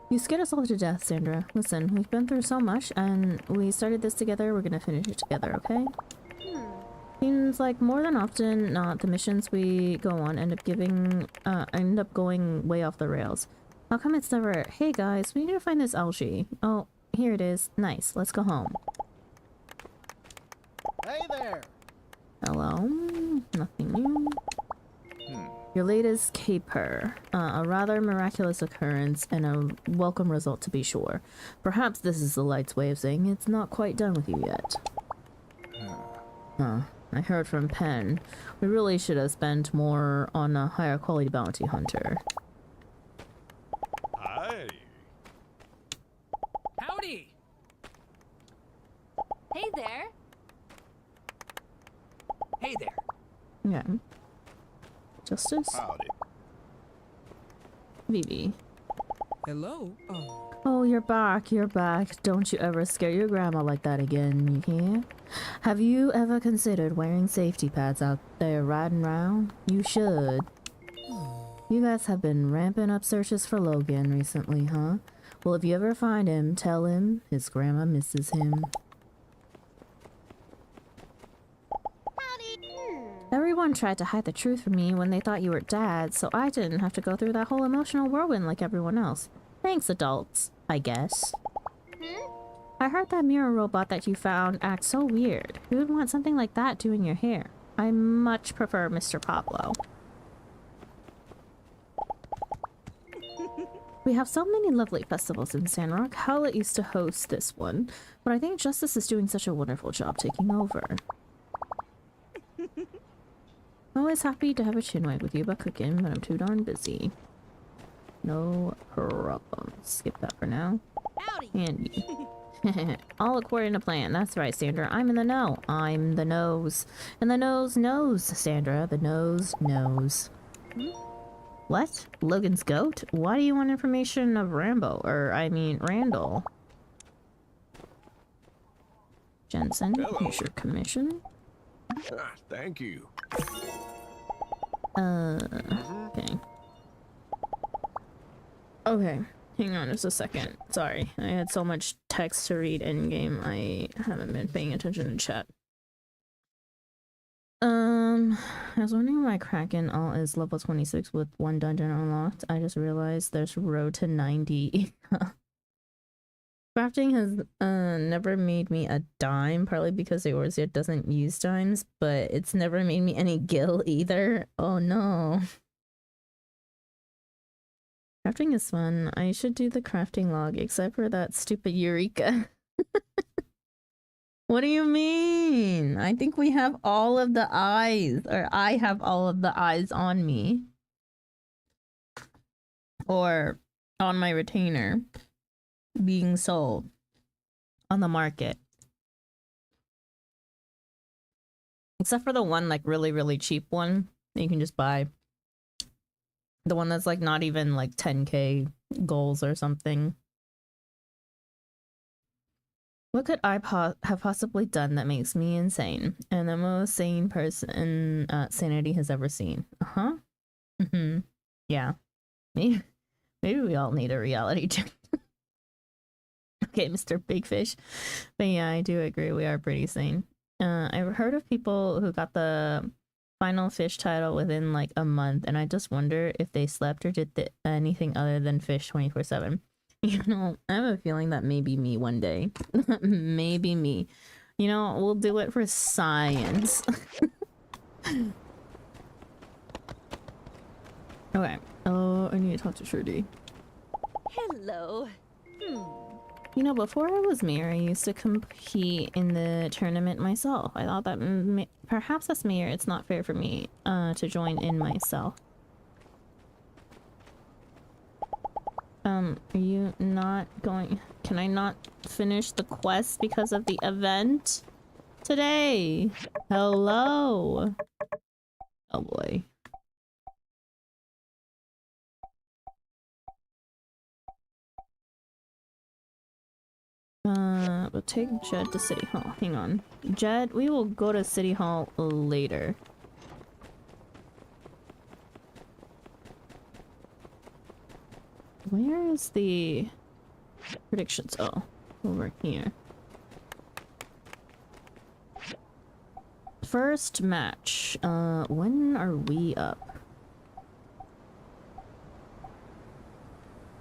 You scared us all to death, Sandra. Listen, we've been through so much, and we started this together. We're gonna finish it together, okay? Seems like more than often not, the missions we go on end up going way off the rails. How come it's never, hey guys, we need to find this algae. Oh, here it is. Nice, let's go home. Hey there! Hello? Nothing new. Your latest caper. A rather miraculous occurrence and a welcome result to be sure. Perhaps this is the light's way of saying it's not quite done with you yet. I heard from Penn. We really should have spent more on a higher quality bounty hunter. Hi. Howdy! Hey there! Hey there! Yeah. Justice? Howdy. Vivi. Hello? Oh, you're back, you're back. Don't you ever scare your grandma like that again, you hear? Have you ever considered wearing safety pads out there riding around? You should. You guys have been ramping up searches for Logan recently, huh? Well, if you ever find him, tell him his grandma misses him. Everyone tried to hide the truth from me when they thought you were Dad, so I didn't have to go through that whole emotional whirlwind like everyone else. Thanks, adults, I guess. I heard that mirror robot that you found acts so weird. Who would want something like that doing your hair? I much prefer Mr. Pablo. We have so many lovely festivals in Sandrock. Howlett used to host this one, but I think Justice is doing such a wonderful job taking over. Always happy to have a chinwag with you about cooking, but I'm too darn busy. No problem. Skip that for now. Howdy! And you. All according to plan. That's right, Sandra. I'm in the know. I'm the nose. And the nose knows, Sandra. The nose knows. What? Logan's goat? Why do you want information of Rambo? Or, I mean, Randall? Jensen, here's your commission. Ah, thank you. Okay. Okay, hang on just a second. Sorry, I had so much text to read in-game, I haven't been paying attention to chat. I was wondering why Kraken all is level 26 with 1 dungeon unlocked. I just realized there's road to 90. Crafting has never made me a dime, partly because the Eorzea doesn't use dimes, but it's never made me any gil either. Oh no. Crafting is fun. I should do the crafting log, except for that stupid Eureka. What do you mean? I think we have all of the eyes, or I have all of the eyes on me. Or on my retainer being sold on the market. Except for the one like really cheap one that you can just buy. The one that's like not even like 10k goals or something. What could I have possibly done that makes me insane? And the most sane person Sanity has ever seen. Uh-huh. Mm-hmm. Yeah. Maybe we all need a reality check. Okay, Mr. Big Fish. But yeah, I do agree we are pretty sane. I've heard of people who got the final fish title within like a month, and I just wonder if they slept or did anything other than fish 24/7. You know, I have a feeling that may be me one day. Maybe me. You know, we'll do it for science. Okay. Oh, I need to talk to Trudy. Hello. You know, before I was mayor, I used to compete in the tournament myself. I thought that perhaps as mayor, it's not fair for me to join in myself. Are you not going... Can I not finish the quest because of the event today? Hello? Oh boy. We'll take Jed to City Hall. Hang on. Jed, we will go to City Hall later. Where is the predictions? Oh, over here. First match. When are we up?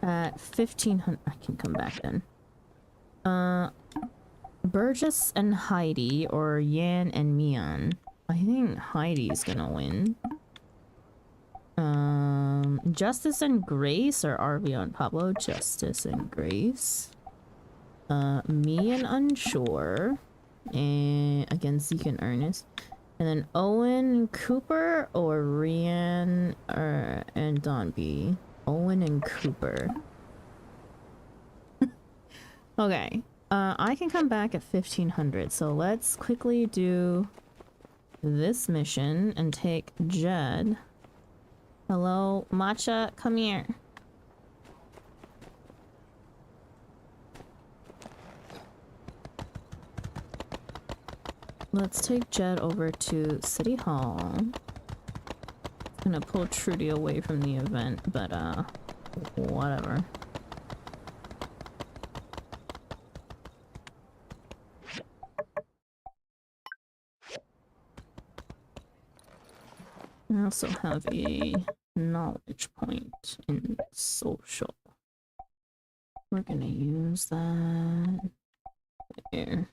At 1500. I can come back then. Burgess and Heidi, or Yan and Mian. I think Heidi's gonna win. Justice and Grace, or Arvio and Pablo? Justice and Grace. Me and Unsure. And against Zeke and Ernest. And then Owen and Cooper, or Rian and Don B. Owen and Cooper. Okay. I can come back at 1500, so let's quickly do this mission and take Jed. Hello, Matcha, come here. Let's take Jed over to City Hall. Gonna pull Trudy away from the event, but whatever. I also have a knowledge point in social. We're gonna use that there.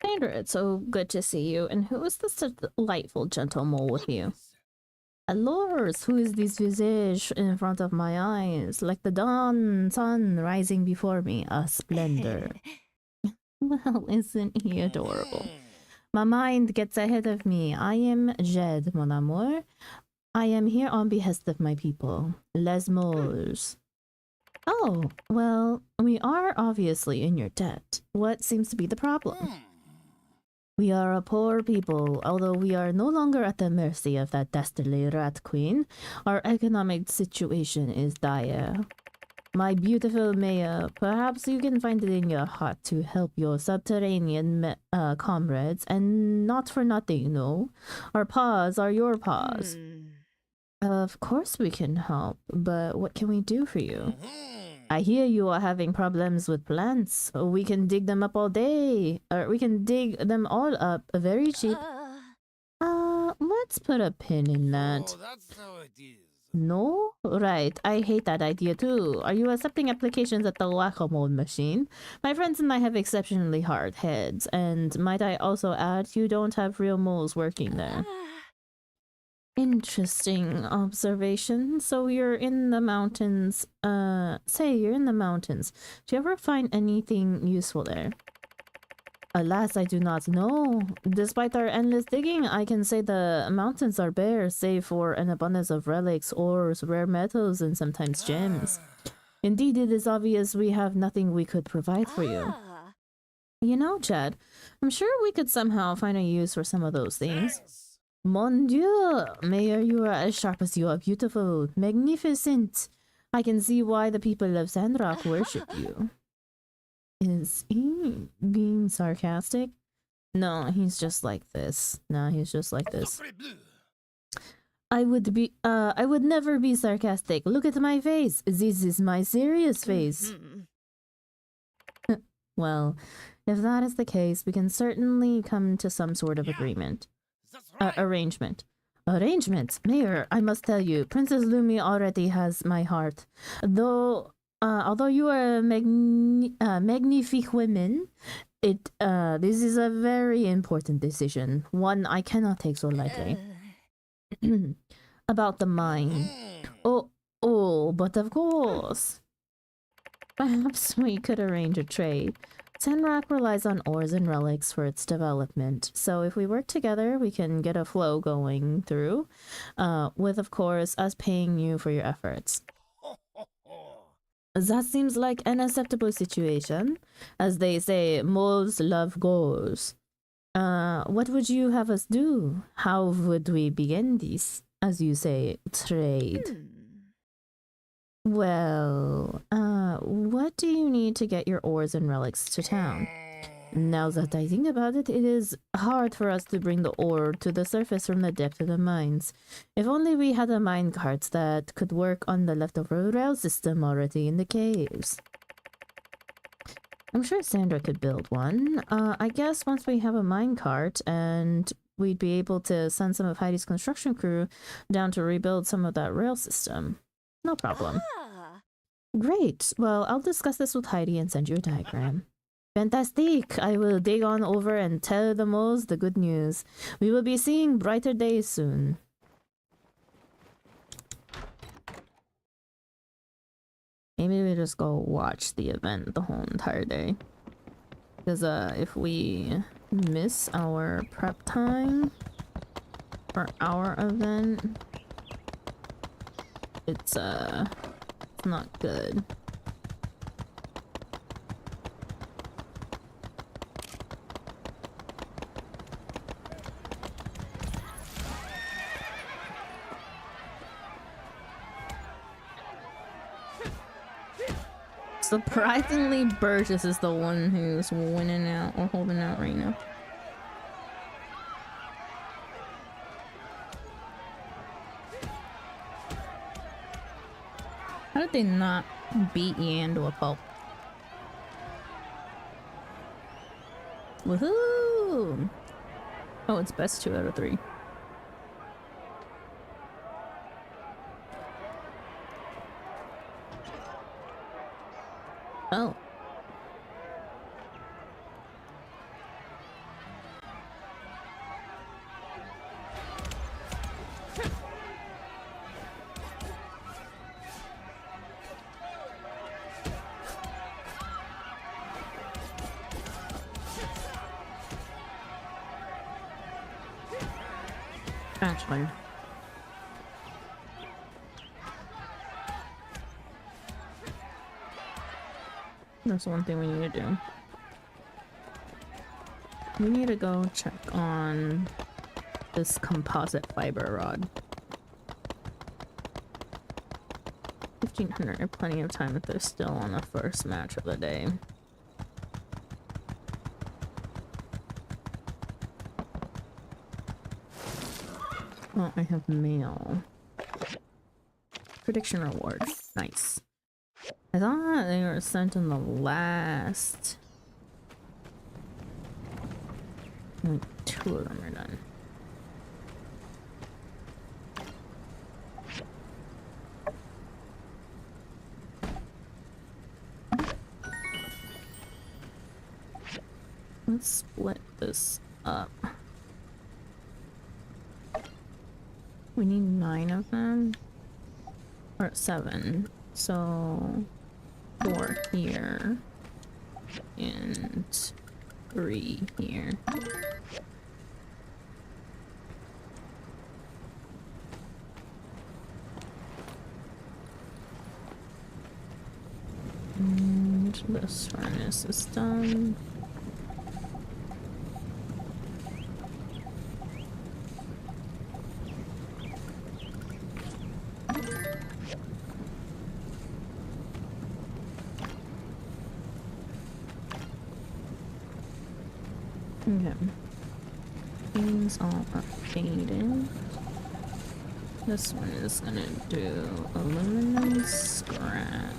Sandra, it's so good to see you. And who is this delightful gentle mole with you? Allures, who is this visage in front of my eyes, like the dawn sun rising before me, a splendor. Well, isn't he adorable? My mind gets ahead of me. I am Jed, mon amour. I am here on behest of my people, les moles. Oh, well, we are obviously in your debt. What seems to be the problem? We are a poor people, although we are no longer at the mercy of that dastardly rat queen. Our economic situation is dire. My beautiful mayor, perhaps you can find it in your heart to help your subterranean comrades, and not for nothing, no. Our paws are your paws. Of course we can help, but what can we do for you? I hear you are having problems with plants. We can dig them up all day. Or we can dig them all up very cheap. Let's put a pin in that. That's how it is. No? Right. I hate that idea too. Are you accepting applications at the whack-a-mole machine? My friends and I have exceptionally hard heads. And might I also add, you don't have real moles working there. Interesting observation. So you're in the mountains. Say you're in the mountains. Do you ever find anything useful there? Alas, I do not know. Despite our endless digging, I can say the mountains are bare, save for an abundance of relics, ores, rare metals, and sometimes gems. Indeed, it is obvious we have nothing we could provide for you. You know, Chad, I'm sure we could somehow find a use for some of those things. Mon Dieu, Mayor, you are as sharp as you are beautiful. Magnificent. I can see why the people of Sandrock worship you. Is he being sarcastic? No, he's just like this. No, he's just like this. I would never be sarcastic. Look at my face. This is my serious face. Well, if that is the case, we can certainly come to some sort of agreement. Arrangement. Arrangement? Mayor, I must tell you, Princess Lumi already has my heart. Although you are a magnifique woman, this is a very important decision. One I cannot take so lightly. About the mine. Oh, but of course. Perhaps we could arrange a trade. Sandrock relies on ores and relics for its development, so if we work together, we can get a flow going through, with, of course, us paying you for your efforts. That seems like an acceptable situation. As they say, moles love goals. What would you have us do? How would we begin this, as you say, trade? Well, what do you need to get your ores and relics to town? Now that I think about it, it is hard for us to bring the ore to the surface from the depth of the mines. If only we had a mine cart that could work on the leftover rail system already in the caves. I'm sure Sandra could build one. I guess once we have a mine cart, and we'd be able to send some of Heidi's construction crew down to rebuild some of that rail system. No problem. Great. Well, I'll discuss this with Heidi and send you a diagram. Fantastic! I will dig on over and tell the moles the good news. We will be seeing brighter days soon. Maybe we just go watch the event the whole entire day. Because if we miss our prep time for our event, it's not good. Surprisingly, Burgess is the one who's winning out or holding out right now. How did they not beat Yan to a pulp? Woohoo! Oh, it's best 2 out of 3. Oh. Actually. There's one thing we need to do. We need to go check on this composite fiber rod. 1500, plenty of time if they're still on the first match of the day. Oh, I have mail. Prediction reward. Nice. I thought they were sent in the last... Only 2 of them are done. Let's split this up. We need 9 of them. Or 7. So 4 here. And 3 here. And this furnace is done. Okay. Things all updated. This one is gonna do aluminum scrap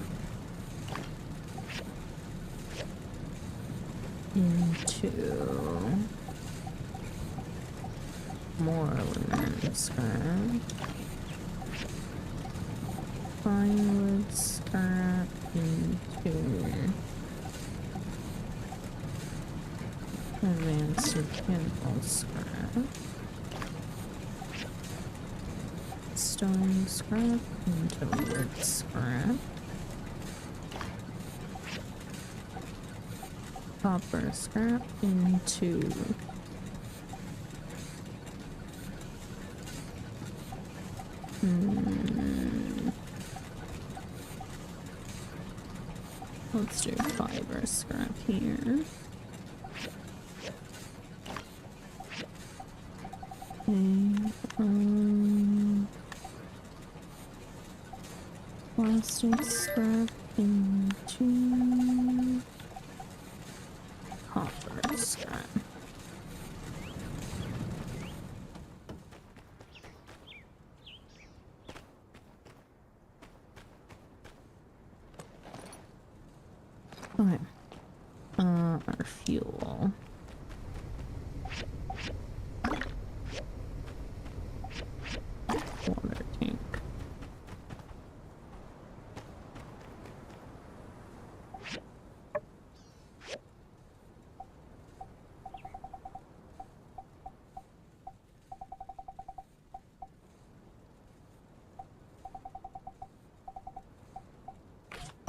into more aluminum scrap. Fine wood scrap into advanced mechanical scrap. Stone scrap into wood scrap. Copper scrap into let's do fiber scrap here. Plastic scrap into copper scrap. Okay. Our fuel. Water tank.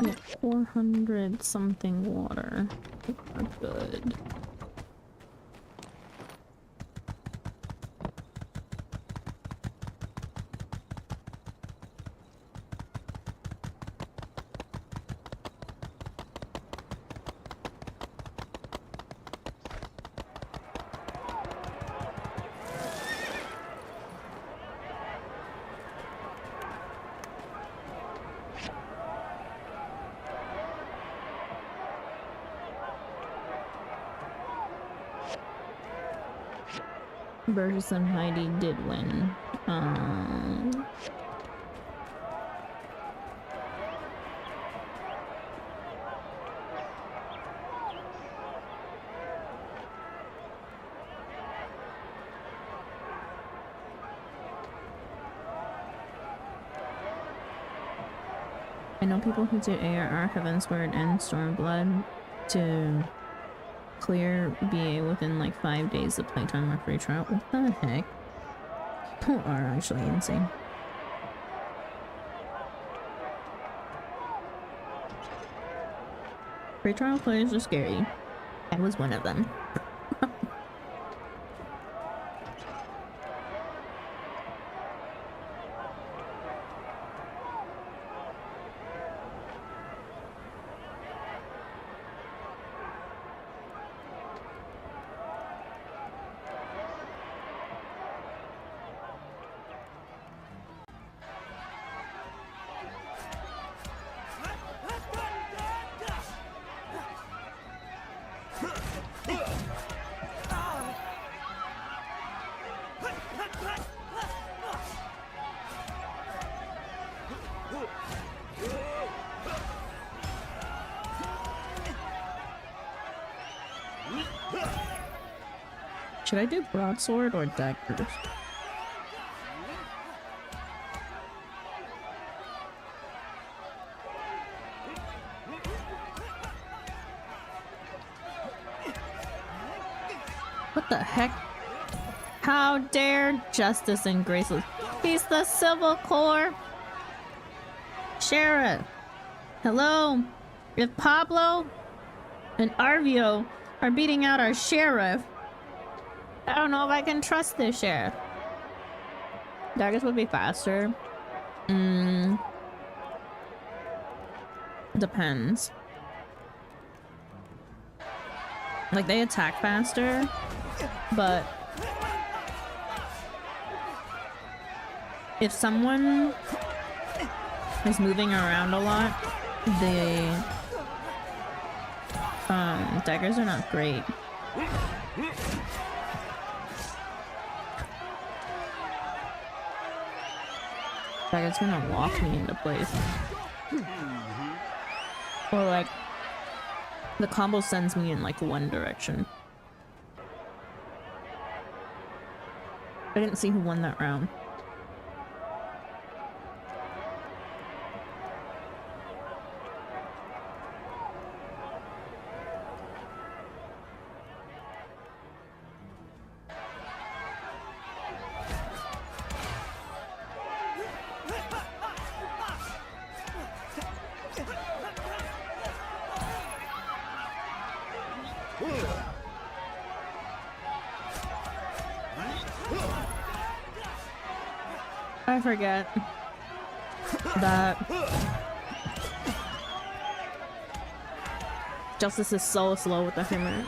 Yeah, 400 something water. We're good. Burgess and Heidi did win. I know people who do ARR, Heavensward, and Stormblood to clear BA within like 5 days of playtime or free trial. What the heck? People are actually insane. Free trial players are scary. I was one of them. Should I do broadsword or daggers? What the heck? How dare Justice and Graceless? He's the Civil Corps Sheriff. Hello? If Pablo and Arvio are beating out our sheriff, I don't know if I can trust this sheriff. Daggers would be faster. Depends. Like, they attack faster, but if someone is moving around a lot, the daggers are not great. Daggers gonna lock me into place. Or like the combo sends me in like one direction. I didn't see who won that round. I forget that Justice is so slow with the hammer.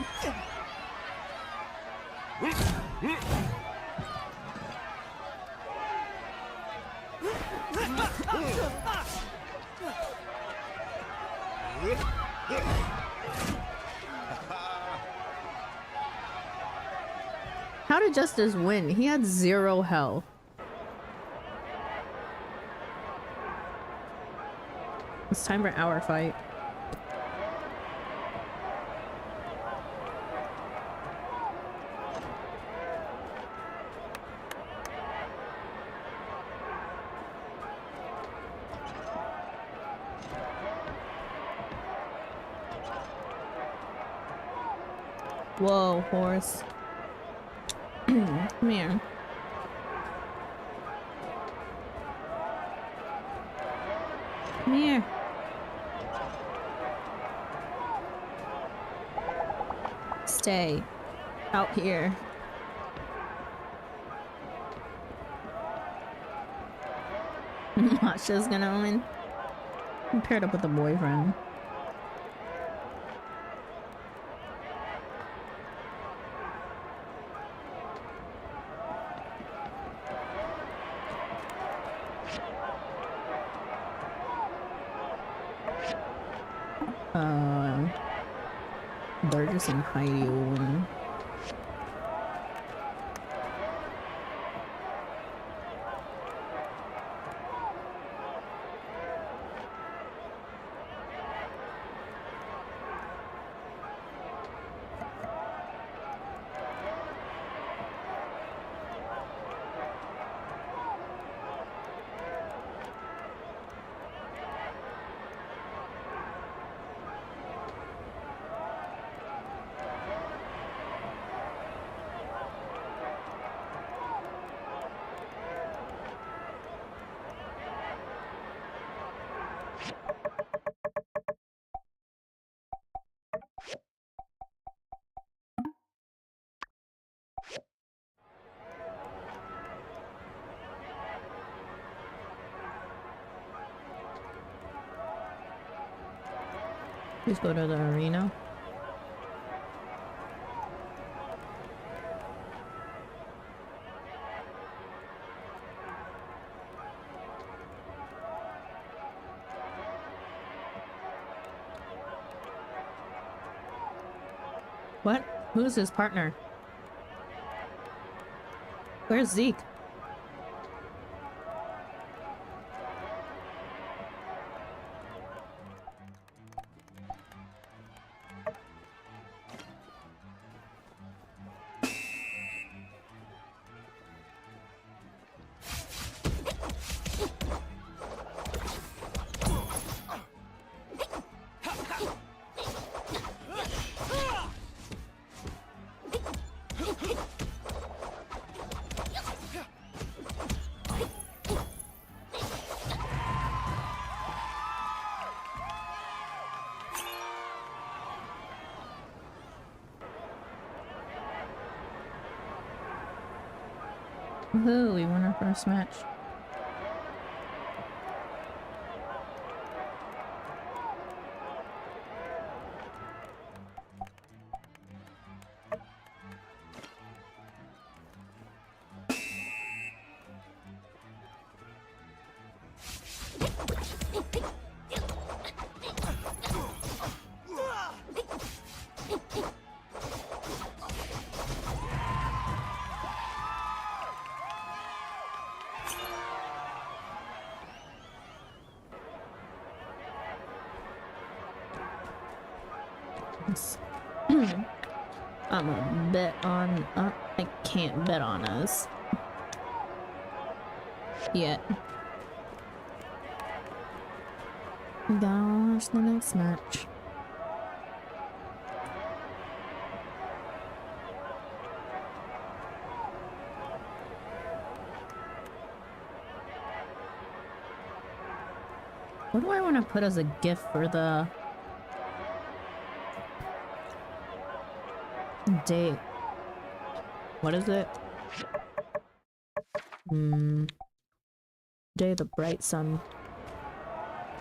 How did Justice win? He had 0 health. It's time for our fight. Whoa, horse. Come here. Come here. Stay out here. Masha's gonna win. I'm paired up with a boyfriend. Burgess and Heidi will win. Just go to the arena. What? Who's his partner? Where's Zeke? Woohoo, we won our first match. I'm a bet on. I can't bet on us yet. We gotta watch the next match. What do I want to put as a gift for the date? What is it? Day of the bright sun.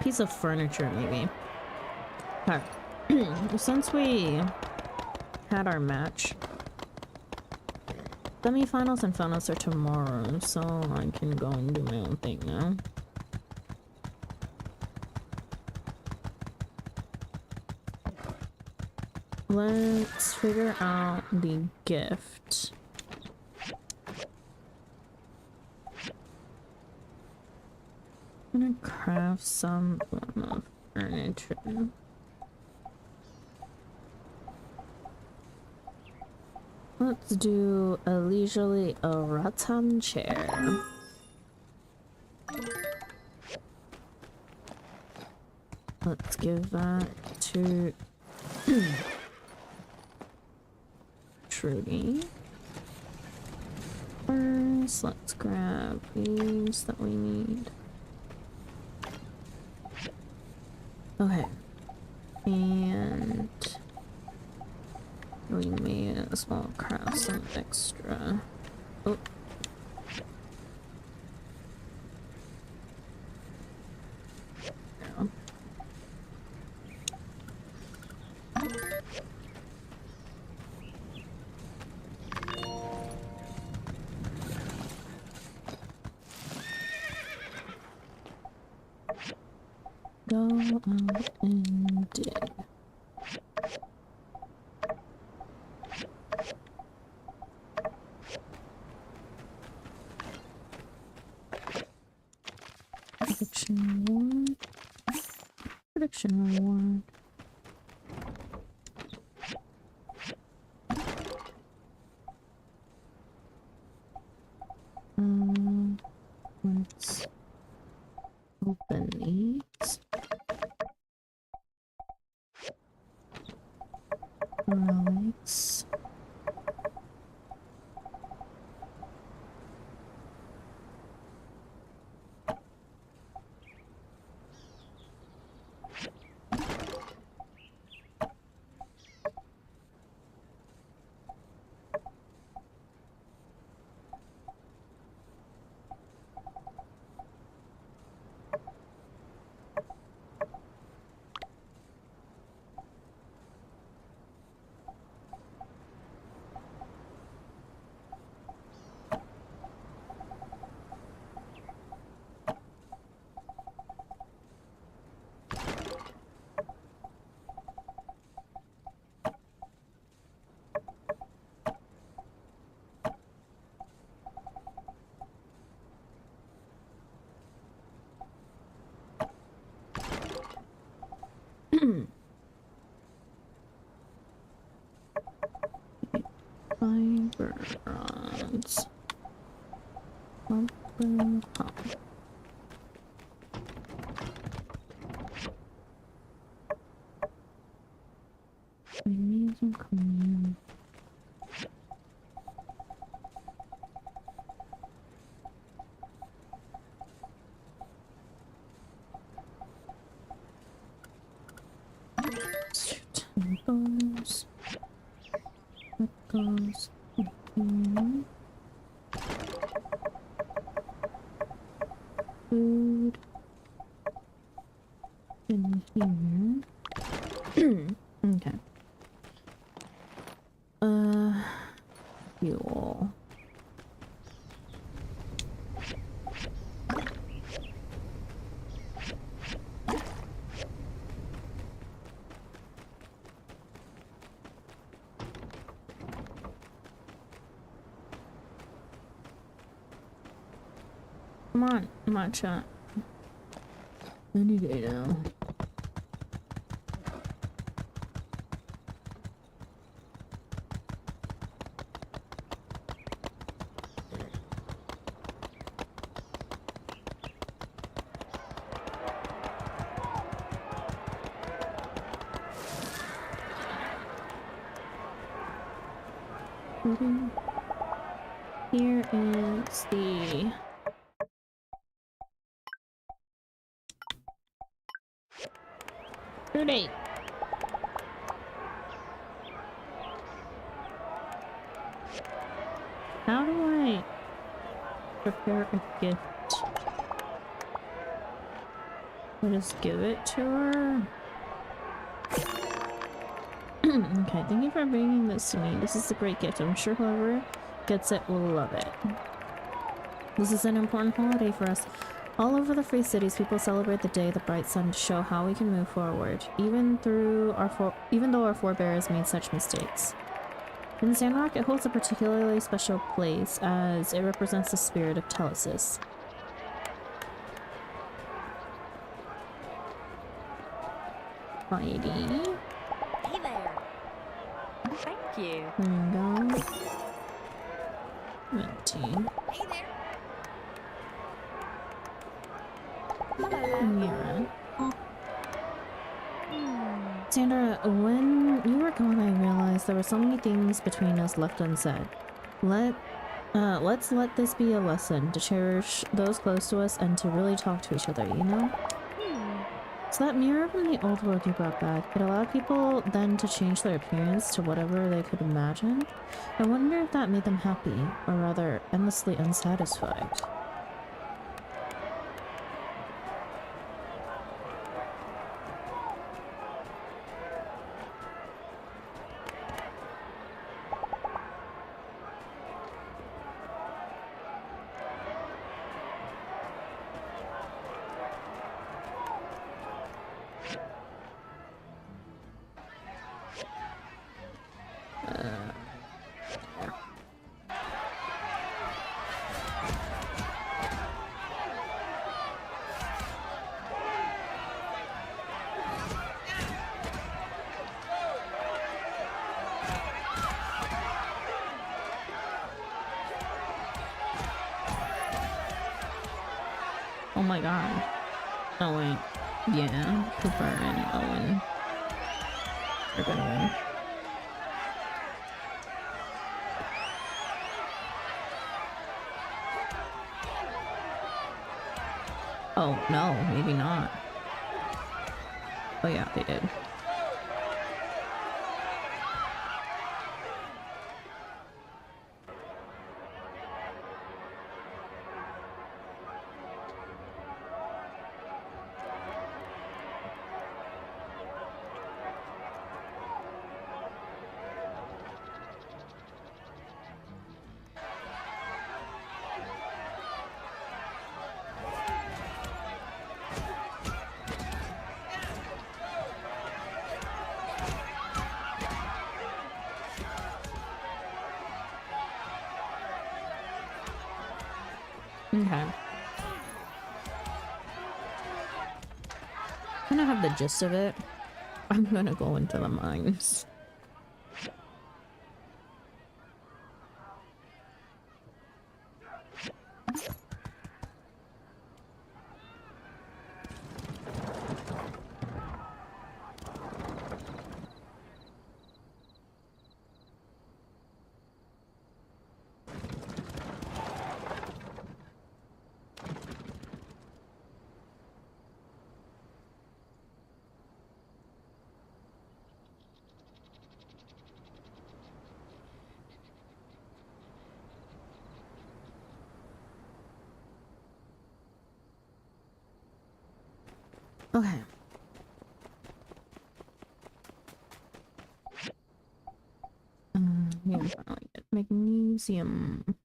Piece of furniture, maybe. Alright. Since we had our match, semifinals and finals are tomorrow, so I can go and do my own thing now. Let's figure out the gift. I'm gonna craft some form of furniture. Let's do a leisurely rattan chair. Let's give that to Trudy. First, let's grab these that we need. Okay. And we may as well craft some extra. Oh. Yeah. Go out and dig. Prediction reward. Prediction reward. Let's open these. Relics. Fiber rods. Open up. We need some clean. Those. Put those in here. food in here. Okay. Fuel. Come on, chat. Any day now. Here is the due date. How do I prepare a gift? I just give it to her? Okay, thank you for bringing this to me. This is a great gift. I'm sure whoever gets it will love it. This is an important holiday for us. All over the Free Cities, people celebrate the day of the bright sun to show how we can move forward, even though our forebears made such mistakes. In Sandrock, it holds a particularly special place as it represents the spirit of Telesis. Heidi. Hey there. Thank you. There you go. Minty. Hey there. Mira. Sandra, when you were gone, I realized there were so many things between us left unsaid. Let's let this be a lesson to cherish those close to us and to really talk to each other, you know? So that mirror from the old world you brought back, it allowed people then to change their appearance to whatever they could imagine. I wonder if that made them happy, or rather, endlessly unsatisfied. Oh my god. Oh wait. Yeah, Cooper and Owen are gonna win. Oh no, maybe not. Oh yeah, they did. Okay. Kind of have the gist of it. I'm gonna go into the mines. Okay. Yeah, finally get magnesium.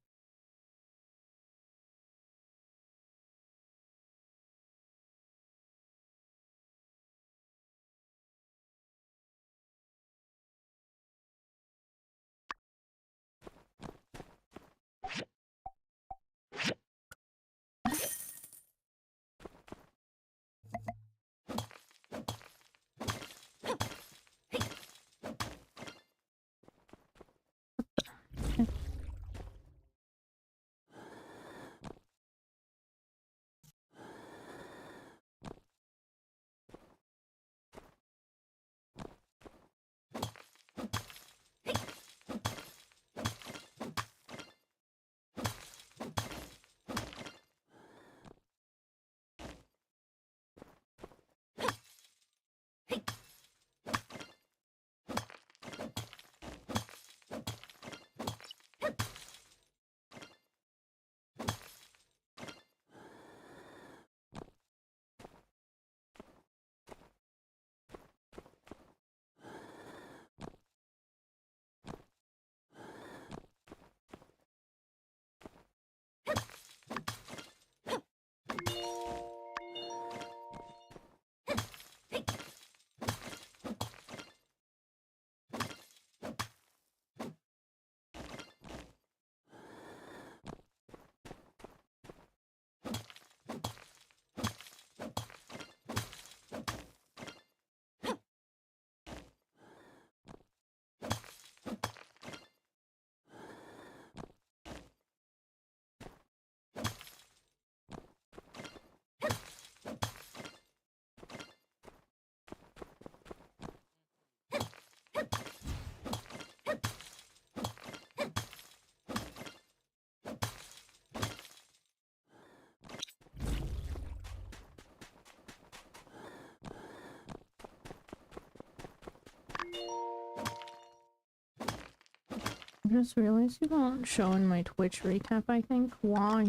I just realized you won't show in my Twitch recap, I think. Why?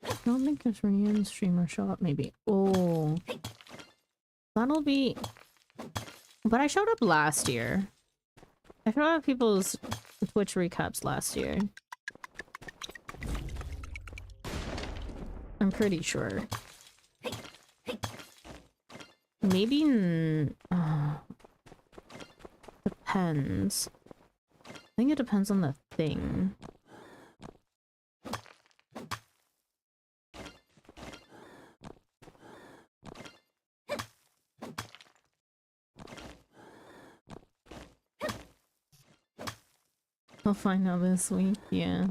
I don't think a Korean streamer show up, maybe. Oh. That'll be... But I showed up last year. I showed up people's Twitch recaps last year. I'm pretty sure. Maybe... depends. I think it depends on the thing. I'll find out this week, yeah.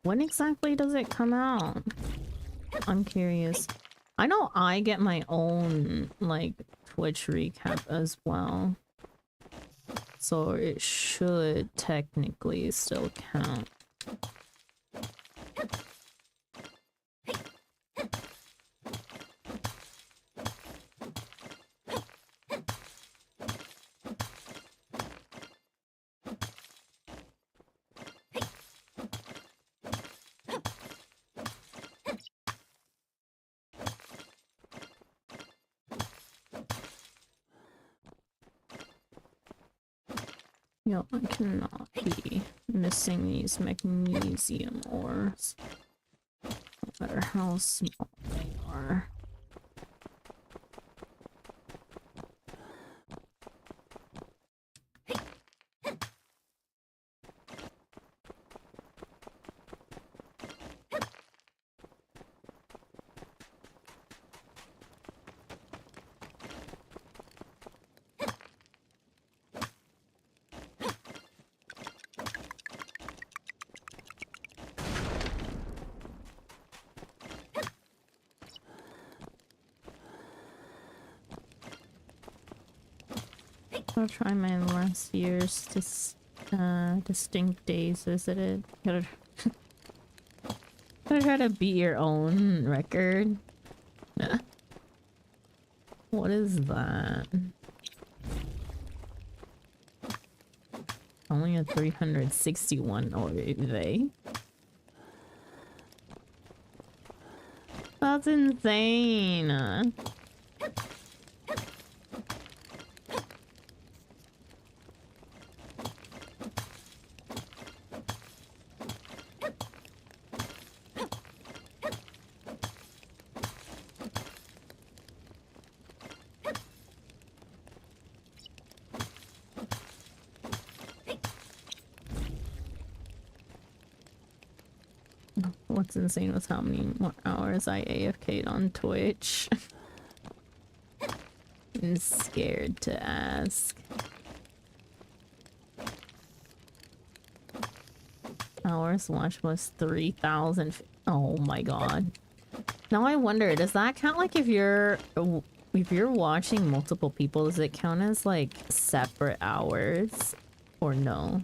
When exactly does it come out? I'm curious. I know I get my own, like, Twitch recap as well. So it should technically still count. Yo, I cannot be missing these magnesium ores. No matter how small they are. I'll try my last year's distinct days visited. Gotta gonna try to beat your own record? What is that? Only a 361 Orve. That's insane. What's insane was how many more hours I AFK'd on Twitch. I'm scared to ask. Hours watched was 3,000. Oh my god. Now I wonder, does that count like if you're watching multiple people, does it count as like separate hours or no?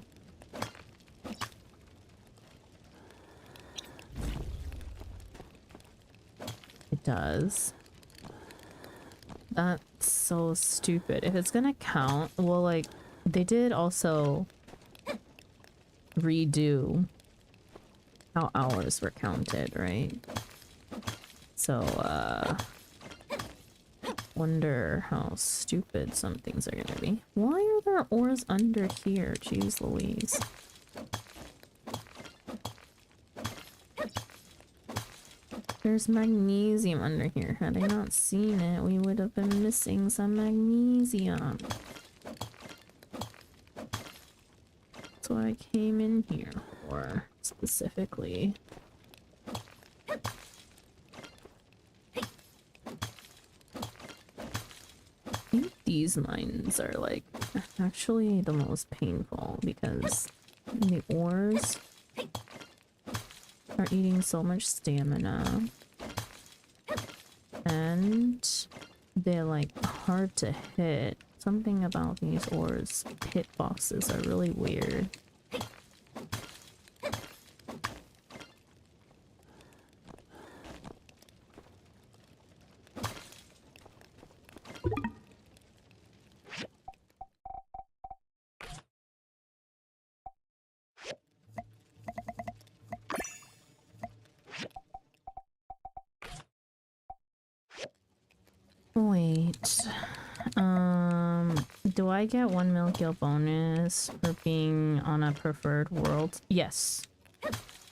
It does. That's so stupid. If it's gonna count, well, like, they did also redo how hours were counted, right? So, wonder how stupid some things are gonna be. Why are there ores under here? Jeez Louise. There's magnesium under here. Had I not seen it, we would have been missing some magnesium. That's what I came in here for, specifically. I think these mines are, like, actually the most painful because the ores are eating so much stamina and they're like hard to hit. Something about these ores hitboxes are really weird. Wait, do I get 1 mil gil bonus for being on a preferred world? Yes.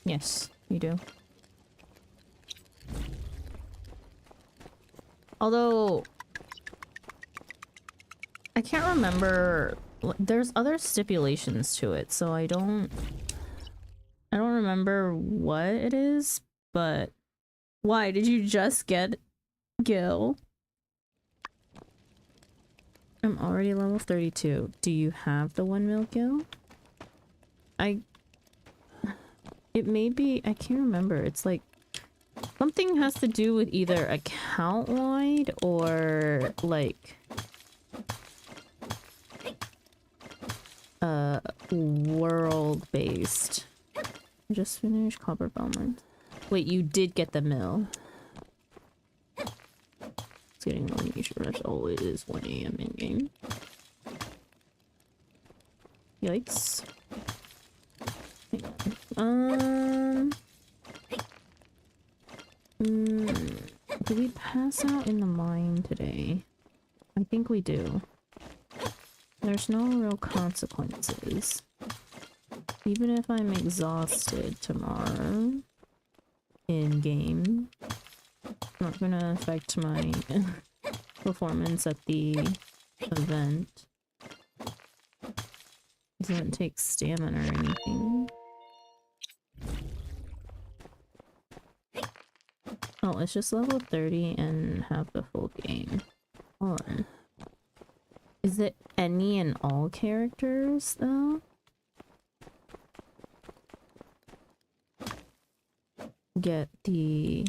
Yes, you do. Although, I can't remember, there's other stipulations to it, so I don't remember what it is, but why did you just get gil? I'm already level 32. Do you have the 1 mil gil? It may be, I can't remember. It's like something has to do with either account wide or like world based. Just finished copper bowman. Wait, you did get the mill. It's getting Amnesia Rush. Oh, it is 1 AM in game. Yikes. Hang on. Do we pass out in the mine today? I think we do. There's no real consequences. Even if I'm exhausted tomorrow in game, not gonna affect my performance at the event. Doesn't take stamina or anything. Oh, it's just level 30 and have the full game. Hold on. Is it any and all characters though? Get the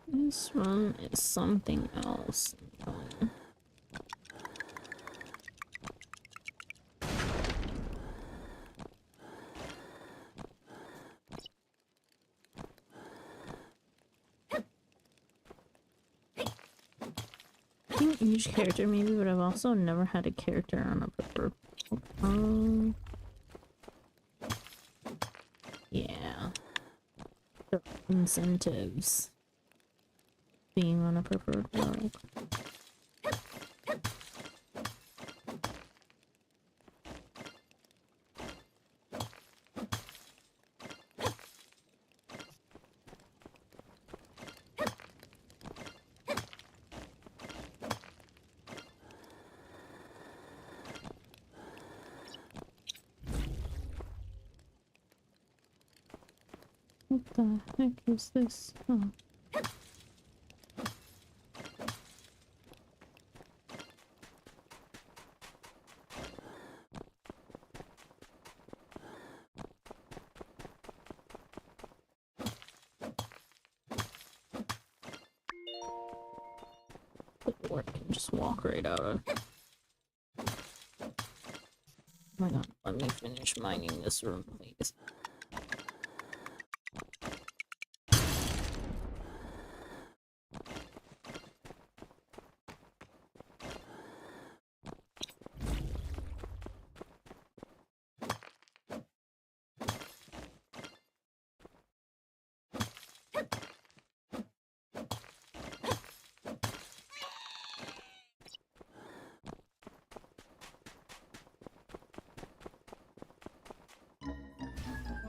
This one is something else. I think each character maybe, but I've also never had a character on a preferred. Yeah. The incentives being on a preferred rogue. What the heck is this? Oh. Or I can just walk right out of. Oh my god, let me finish mining this room, please.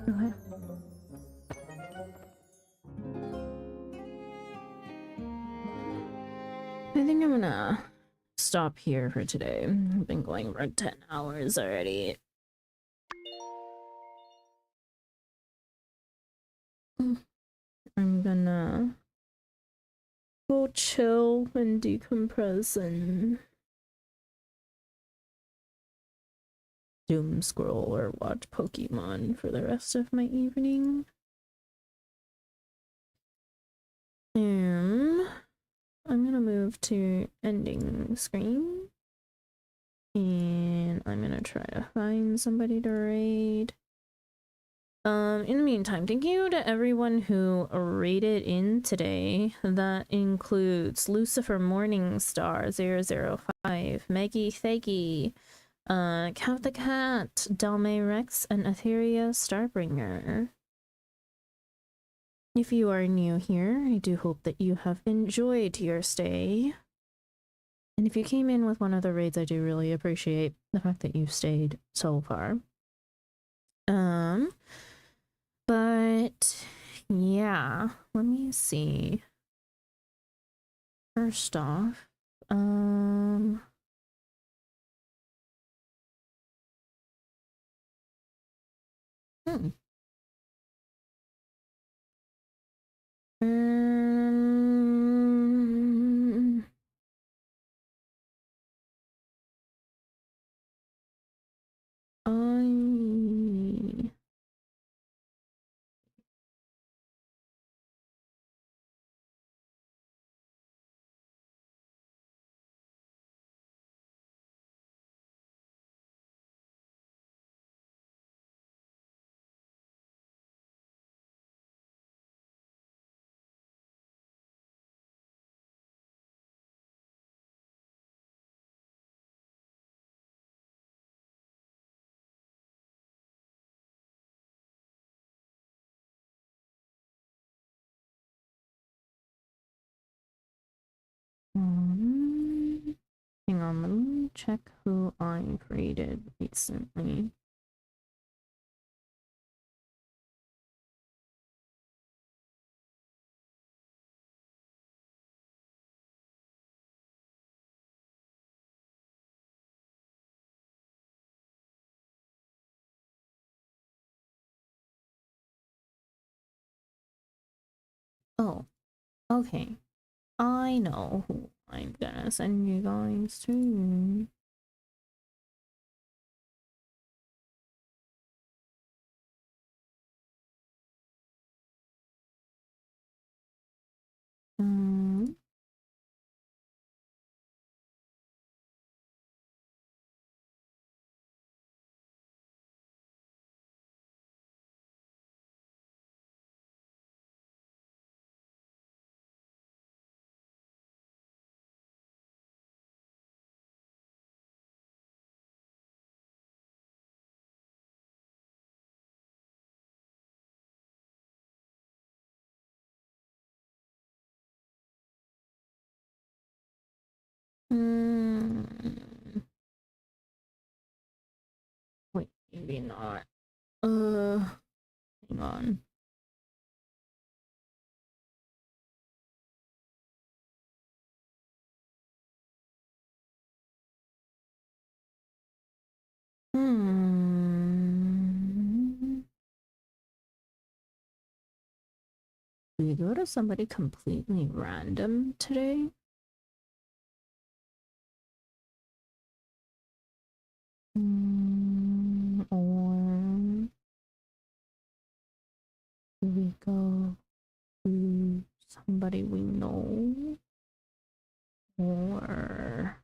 Go ahead. I think I'm gonna stop here for today. I've been going for 10 hours already. I'm gonna go chill and decompress and doom scroll or watch Pokemon for the rest of my evening. I'm gonna move to ending screen. And I'm gonna try to find somebody to raid. In the meantime, thank you to everyone who raided in today. That includes Lucifer Morningstar 005, Maggie Thaggy, Cat the Cat, Dalme Rex, and Etheria Starbringer. If you are new here, I do hope that you have enjoyed your stay. And if you came in with one of the raids, I do really appreciate the fact that you stayed so far. But yeah, let me see. First off, hang on, let me check who I've rated recently. Oh, Okay. I know who I'm gonna send you guys to. Um, mm, wait, maybe not. Hang on. We go to somebody completely random today? Or do we go to somebody we know? Or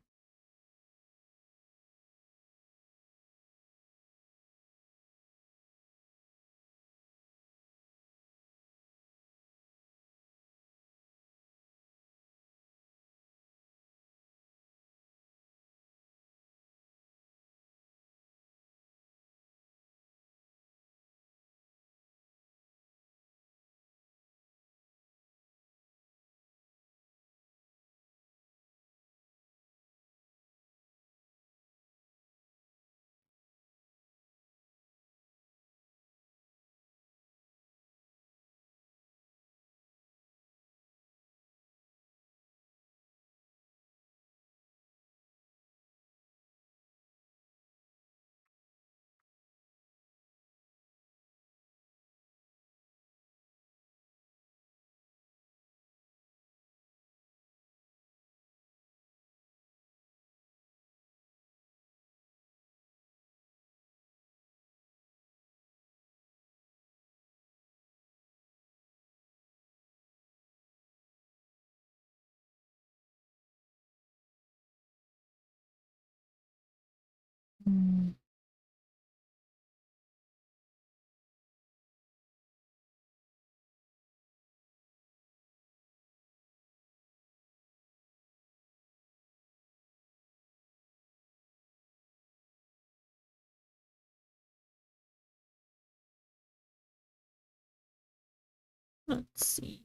let's see.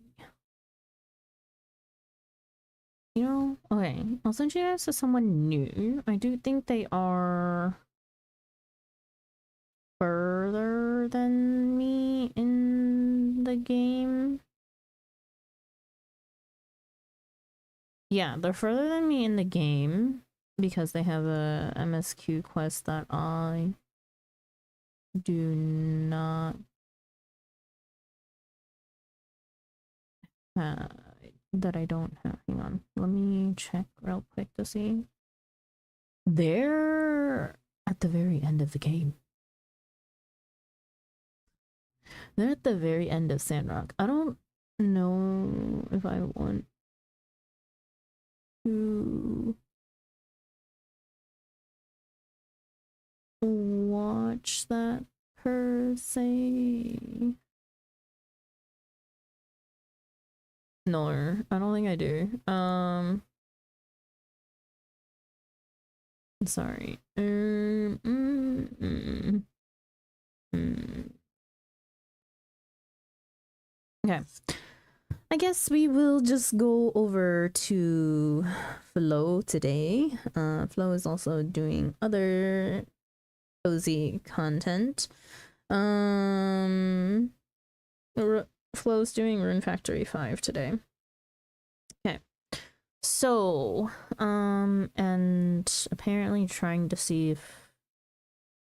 You know, okay, I'll send you guys to someone new. I do think they are further than me in the game. Yeah, they're further than me in the game because they have a MSQ quest that I do not have, that I don't have. Hang on, let me check real quick to see. They're at the very end of the game. They're at the very end of Sandrock. I don't know if I want to watch that per se. No, I don't think I do. Sorry. Okay. I guess we will just go over to Flo today. Flo is also doing other cozy content. Flo's doing Rune Factory 5 today. Okay. So, and apparently trying to see if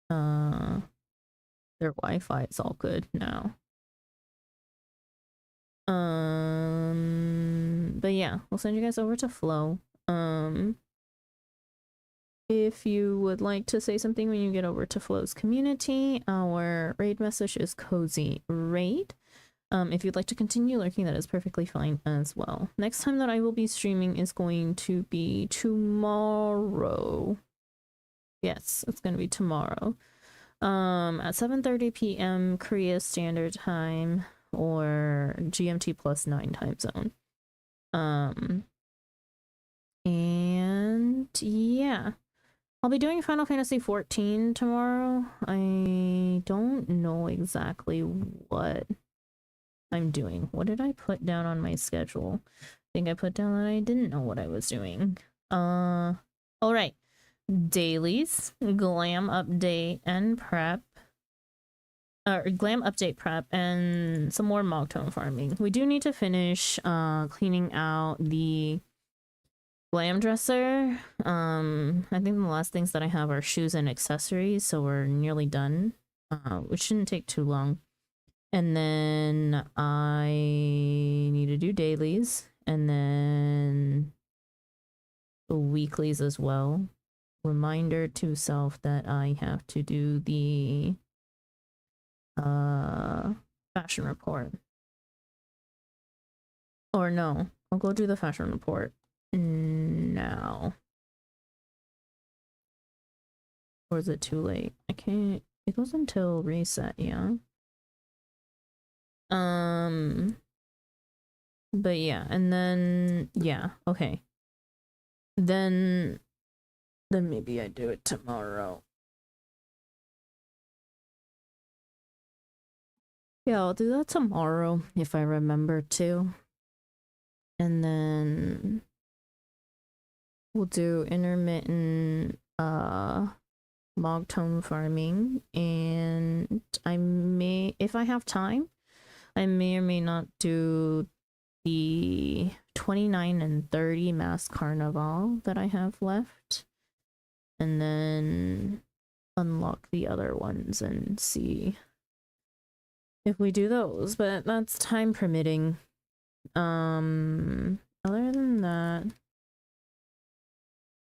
their Wi-Fi is all good now. But yeah, we'll send you guys over to Flow. If you would like to say something when you get over to Flow's community, our raid message is Cozy Raid. If you'd like to continue lurking, that is perfectly fine as well. Next time that I will be streaming is going to be tomorrow. Yes, it's going to be tomorrow. At 7:30 p.m. Korea Standard Time or GMT plus 9 time zone. And yeah. I'll be doing Final Fantasy XIV tomorrow. I don't know exactly what I'm doing. What did I put down on my schedule? I think I put down that I didn't know what I was doing. All right. Dailies, glam update and prep. Glam update prep and some more Mogtone farming. We do need to finish cleaning out the glam dresser. I think the last things that I have are shoes and accessories, so we're nearly done, which shouldn't take too long. And then I need to do dailies and then the weeklies as well. Reminder to self that I have to do the fashion report. Or no, I'll go do the fashion report now. Or is it too late? I can't. It goes until reset, yeah. But yeah, and then yeah, okay. Then maybe I do it tomorrow. Yeah, I'll do that tomorrow if I remember to. And then we'll do intermittent Mogtone farming, and I may, if I have time, I may or may not do the 29 and 30 mass carnival that I have left, and then unlock the other ones and see if we do those, but that's time permitting. Other than that,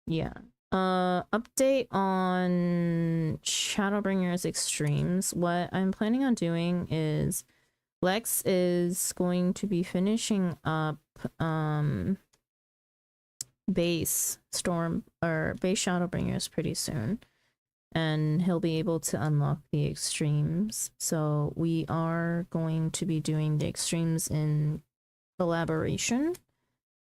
yeah. Update on Shadowbringers Extremes. What I'm planning on doing is Lex is going to be finishing up base Shadowbringers pretty soon, and he'll be able to unlock the extremes. So we are going to be doing the extremes in collaboration.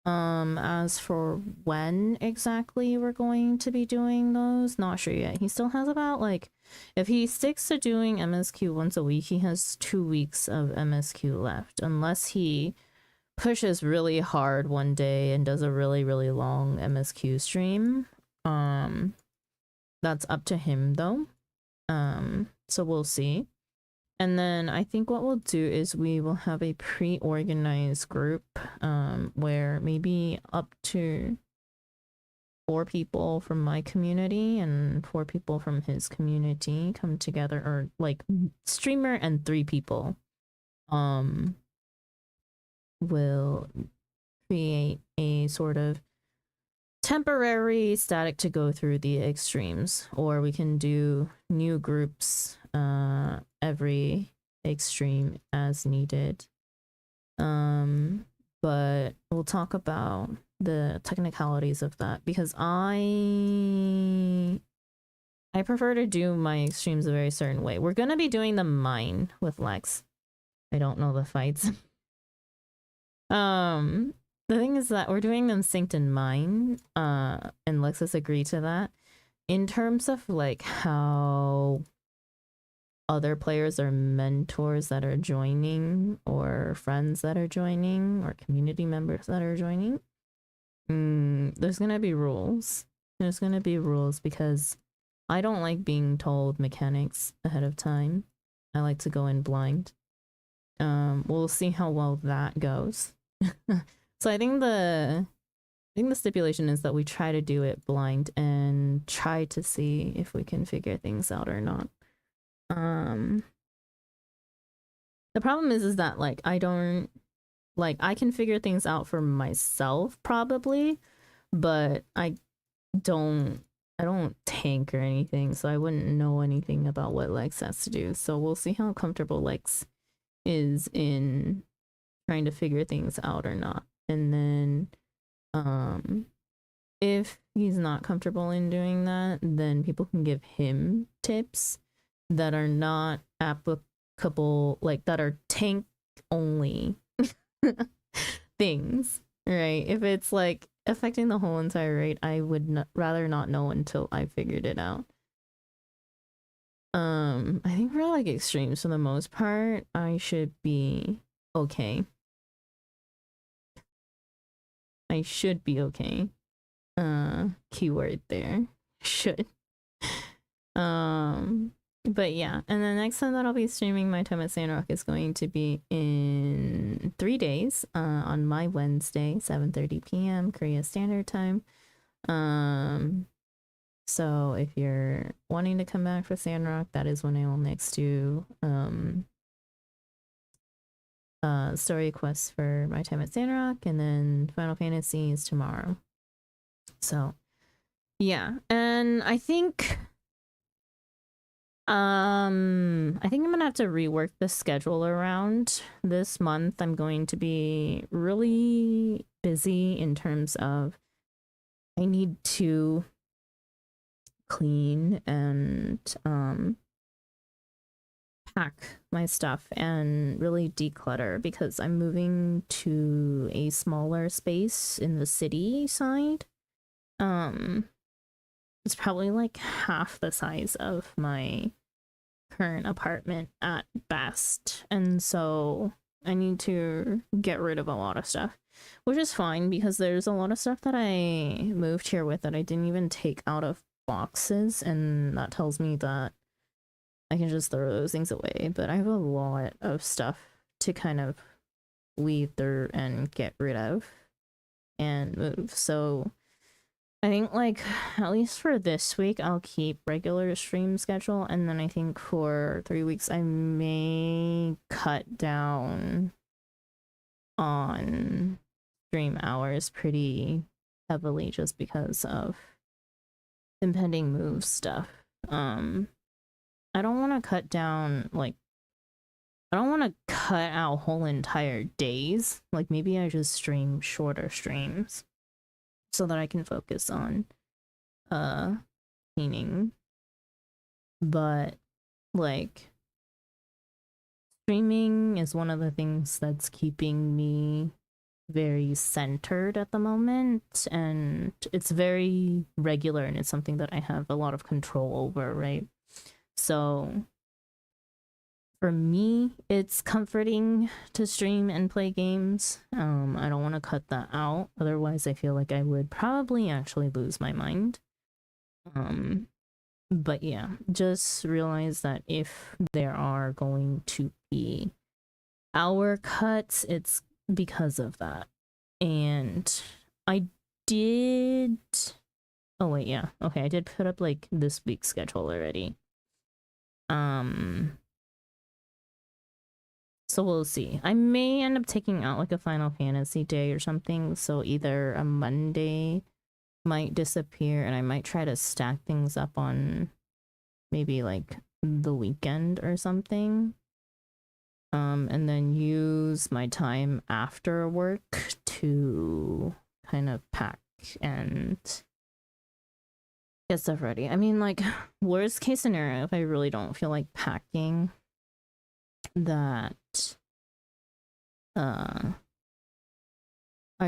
As for when exactly we're going to be doing those, not sure yet. He still has about, like, if he sticks to doing MSQ once a week, he has 2 weeks of MSQ left, unless he pushes really hard one day and does a really, really long MSQ stream. That's up to him though. So we'll see. And then I think what we'll do is we will have a pre-organized group where maybe up to 4 people from my community and 4 people from his community come together, or like streamer and 3 people will create a sort of temporary static to go through the extremes, or we can do new groups every extreme as needed. But we'll talk about the technicalities of that, because I prefer to do my extremes a very certain way. We're gonna be doing the mine with Lex. I don't know the fights. The thing is that we're doing them synced in mine, and Lex has agreed to that. In terms of like how other players or mentors that are joining, or friends that are joining, or community members that are joining, there's gonna be rules. There's gonna be rules because I don't like being told mechanics ahead of time. I like to go in blind. We'll see how well that goes. So I think the stipulation is that we try to do it blind and try to see if we can figure things out or not. The problem is that like I don't Like, I can figure things out for myself probably, but I don't tank or anything, so I wouldn't know anything about what Lex has to do. So we'll see how comfortable Lex is in trying to figure things out or not. And then if he's not comfortable in doing that, then people can give him tips that are not applicable, like that are tank only things, right? If it's like affecting the whole entire raid, I would rather not know until I figured it out. I think for like extremes, for the most part, I should be okay. I should be okay. Keyword there. Should. But yeah, and the next time that I'll be streaming my time at Sandrock is going to be in 3 days, on my Wednesday, 7:30 p.m. Korea Standard Time. So if you're wanting to come back for Sandrock, that is when I will next do story quests for my time at Sandrock, and then Final Fantasy is tomorrow. So yeah, and I think I'm gonna have to rework the schedule around this month. I'm going to be really busy in terms of I need to clean and pack my stuff and really declutter, because I'm moving to a smaller space in the city side. It's probably like half the size of my current apartment at best, and so I need to get rid of a lot of stuff, which is fine because there's a lot of stuff that I moved here with that I didn't even take out of boxes, and that tells me that I can just throw those things away. But I have a lot of stuff to kind of weed through and get rid of and move. So I think, like, at least for this week, I'll keep regular stream schedule, and then I think for 3 weeks, I may cut down on stream hours pretty heavily just because of impending move stuff. I don't want to cut down, like, I don't want to cut out whole entire days. Like, maybe I just stream shorter streams so that I can focus on cleaning. But like, streaming is one of the things that's keeping me very centered at the moment, and it's very regular, and it's something that I have a lot of control over, right? So for me, it's comforting to stream and play games. I don't want to cut that out. Otherwise, I feel like I would probably actually lose my mind. But yeah, just realize that if there are going to be hour cuts, it's because of that. And I did... Oh wait, yeah. Okay, I did put up like this week's schedule already. So we'll see. I may end up taking out like a Final Fantasy day or something, so either a Monday might disappear, and I might try to stack things up on maybe like the weekend or something. And then use my time after work to kind of pack and get stuff ready. I mean, like, worst case scenario, if I really don't feel like packing, that I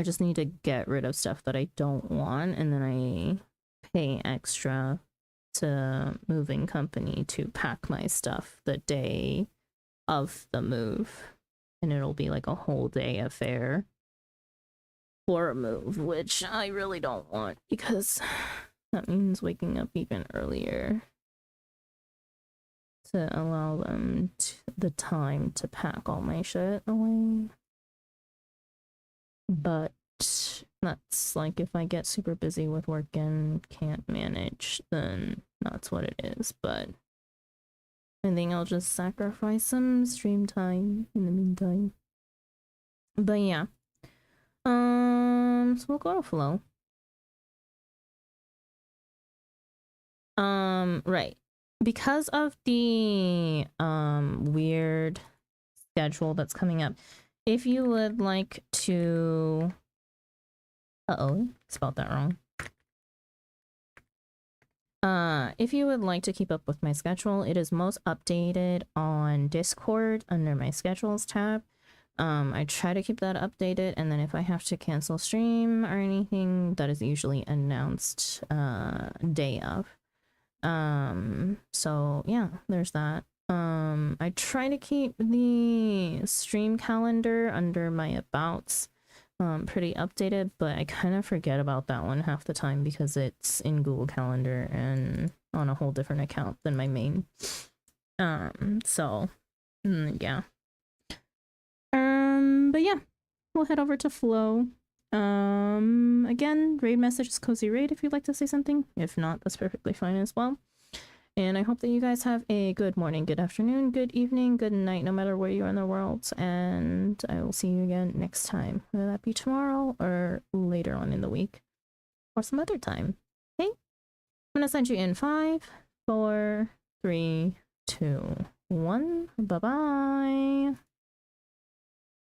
just need to get rid of stuff that I don't want, and then I pay extra to moving company to pack my stuff the day of the move, and it'll be like a whole day affair for a move, which I really don't want, because that means waking up even earlier to allow them the time to pack all my shit away. But that's like, if I get super busy with work and can't manage, then that's what it is. But I think I'll just sacrifice some stream time in the meantime. But yeah. So we'll go to flow. Right. Because of the weird schedule that's coming up, if you would like to spelled that wrong. If you would like to keep up with my schedule, it is most updated on Discord under my schedules tab. I try to keep that updated, and then if I have to cancel stream or anything, that is usually announced day of. So yeah, there's that. I try to keep the stream calendar under my abouts pretty updated, but I kind of forget about that one half the time because it's in Google Calendar and on a whole different account than my main. So yeah. But yeah, we'll head over to Flow. Again, raid message is Cozy Raid if you'd like to say something. If not, that's perfectly fine as well. And I hope that you guys have a good morning, good afternoon, good evening, good night, no matter where you are in the world. And I will see you again next time, whether that be tomorrow or later on in the week or some other time. Okay? I'm gonna send you in 5, 4, 3, 2, 1. Bye-bye.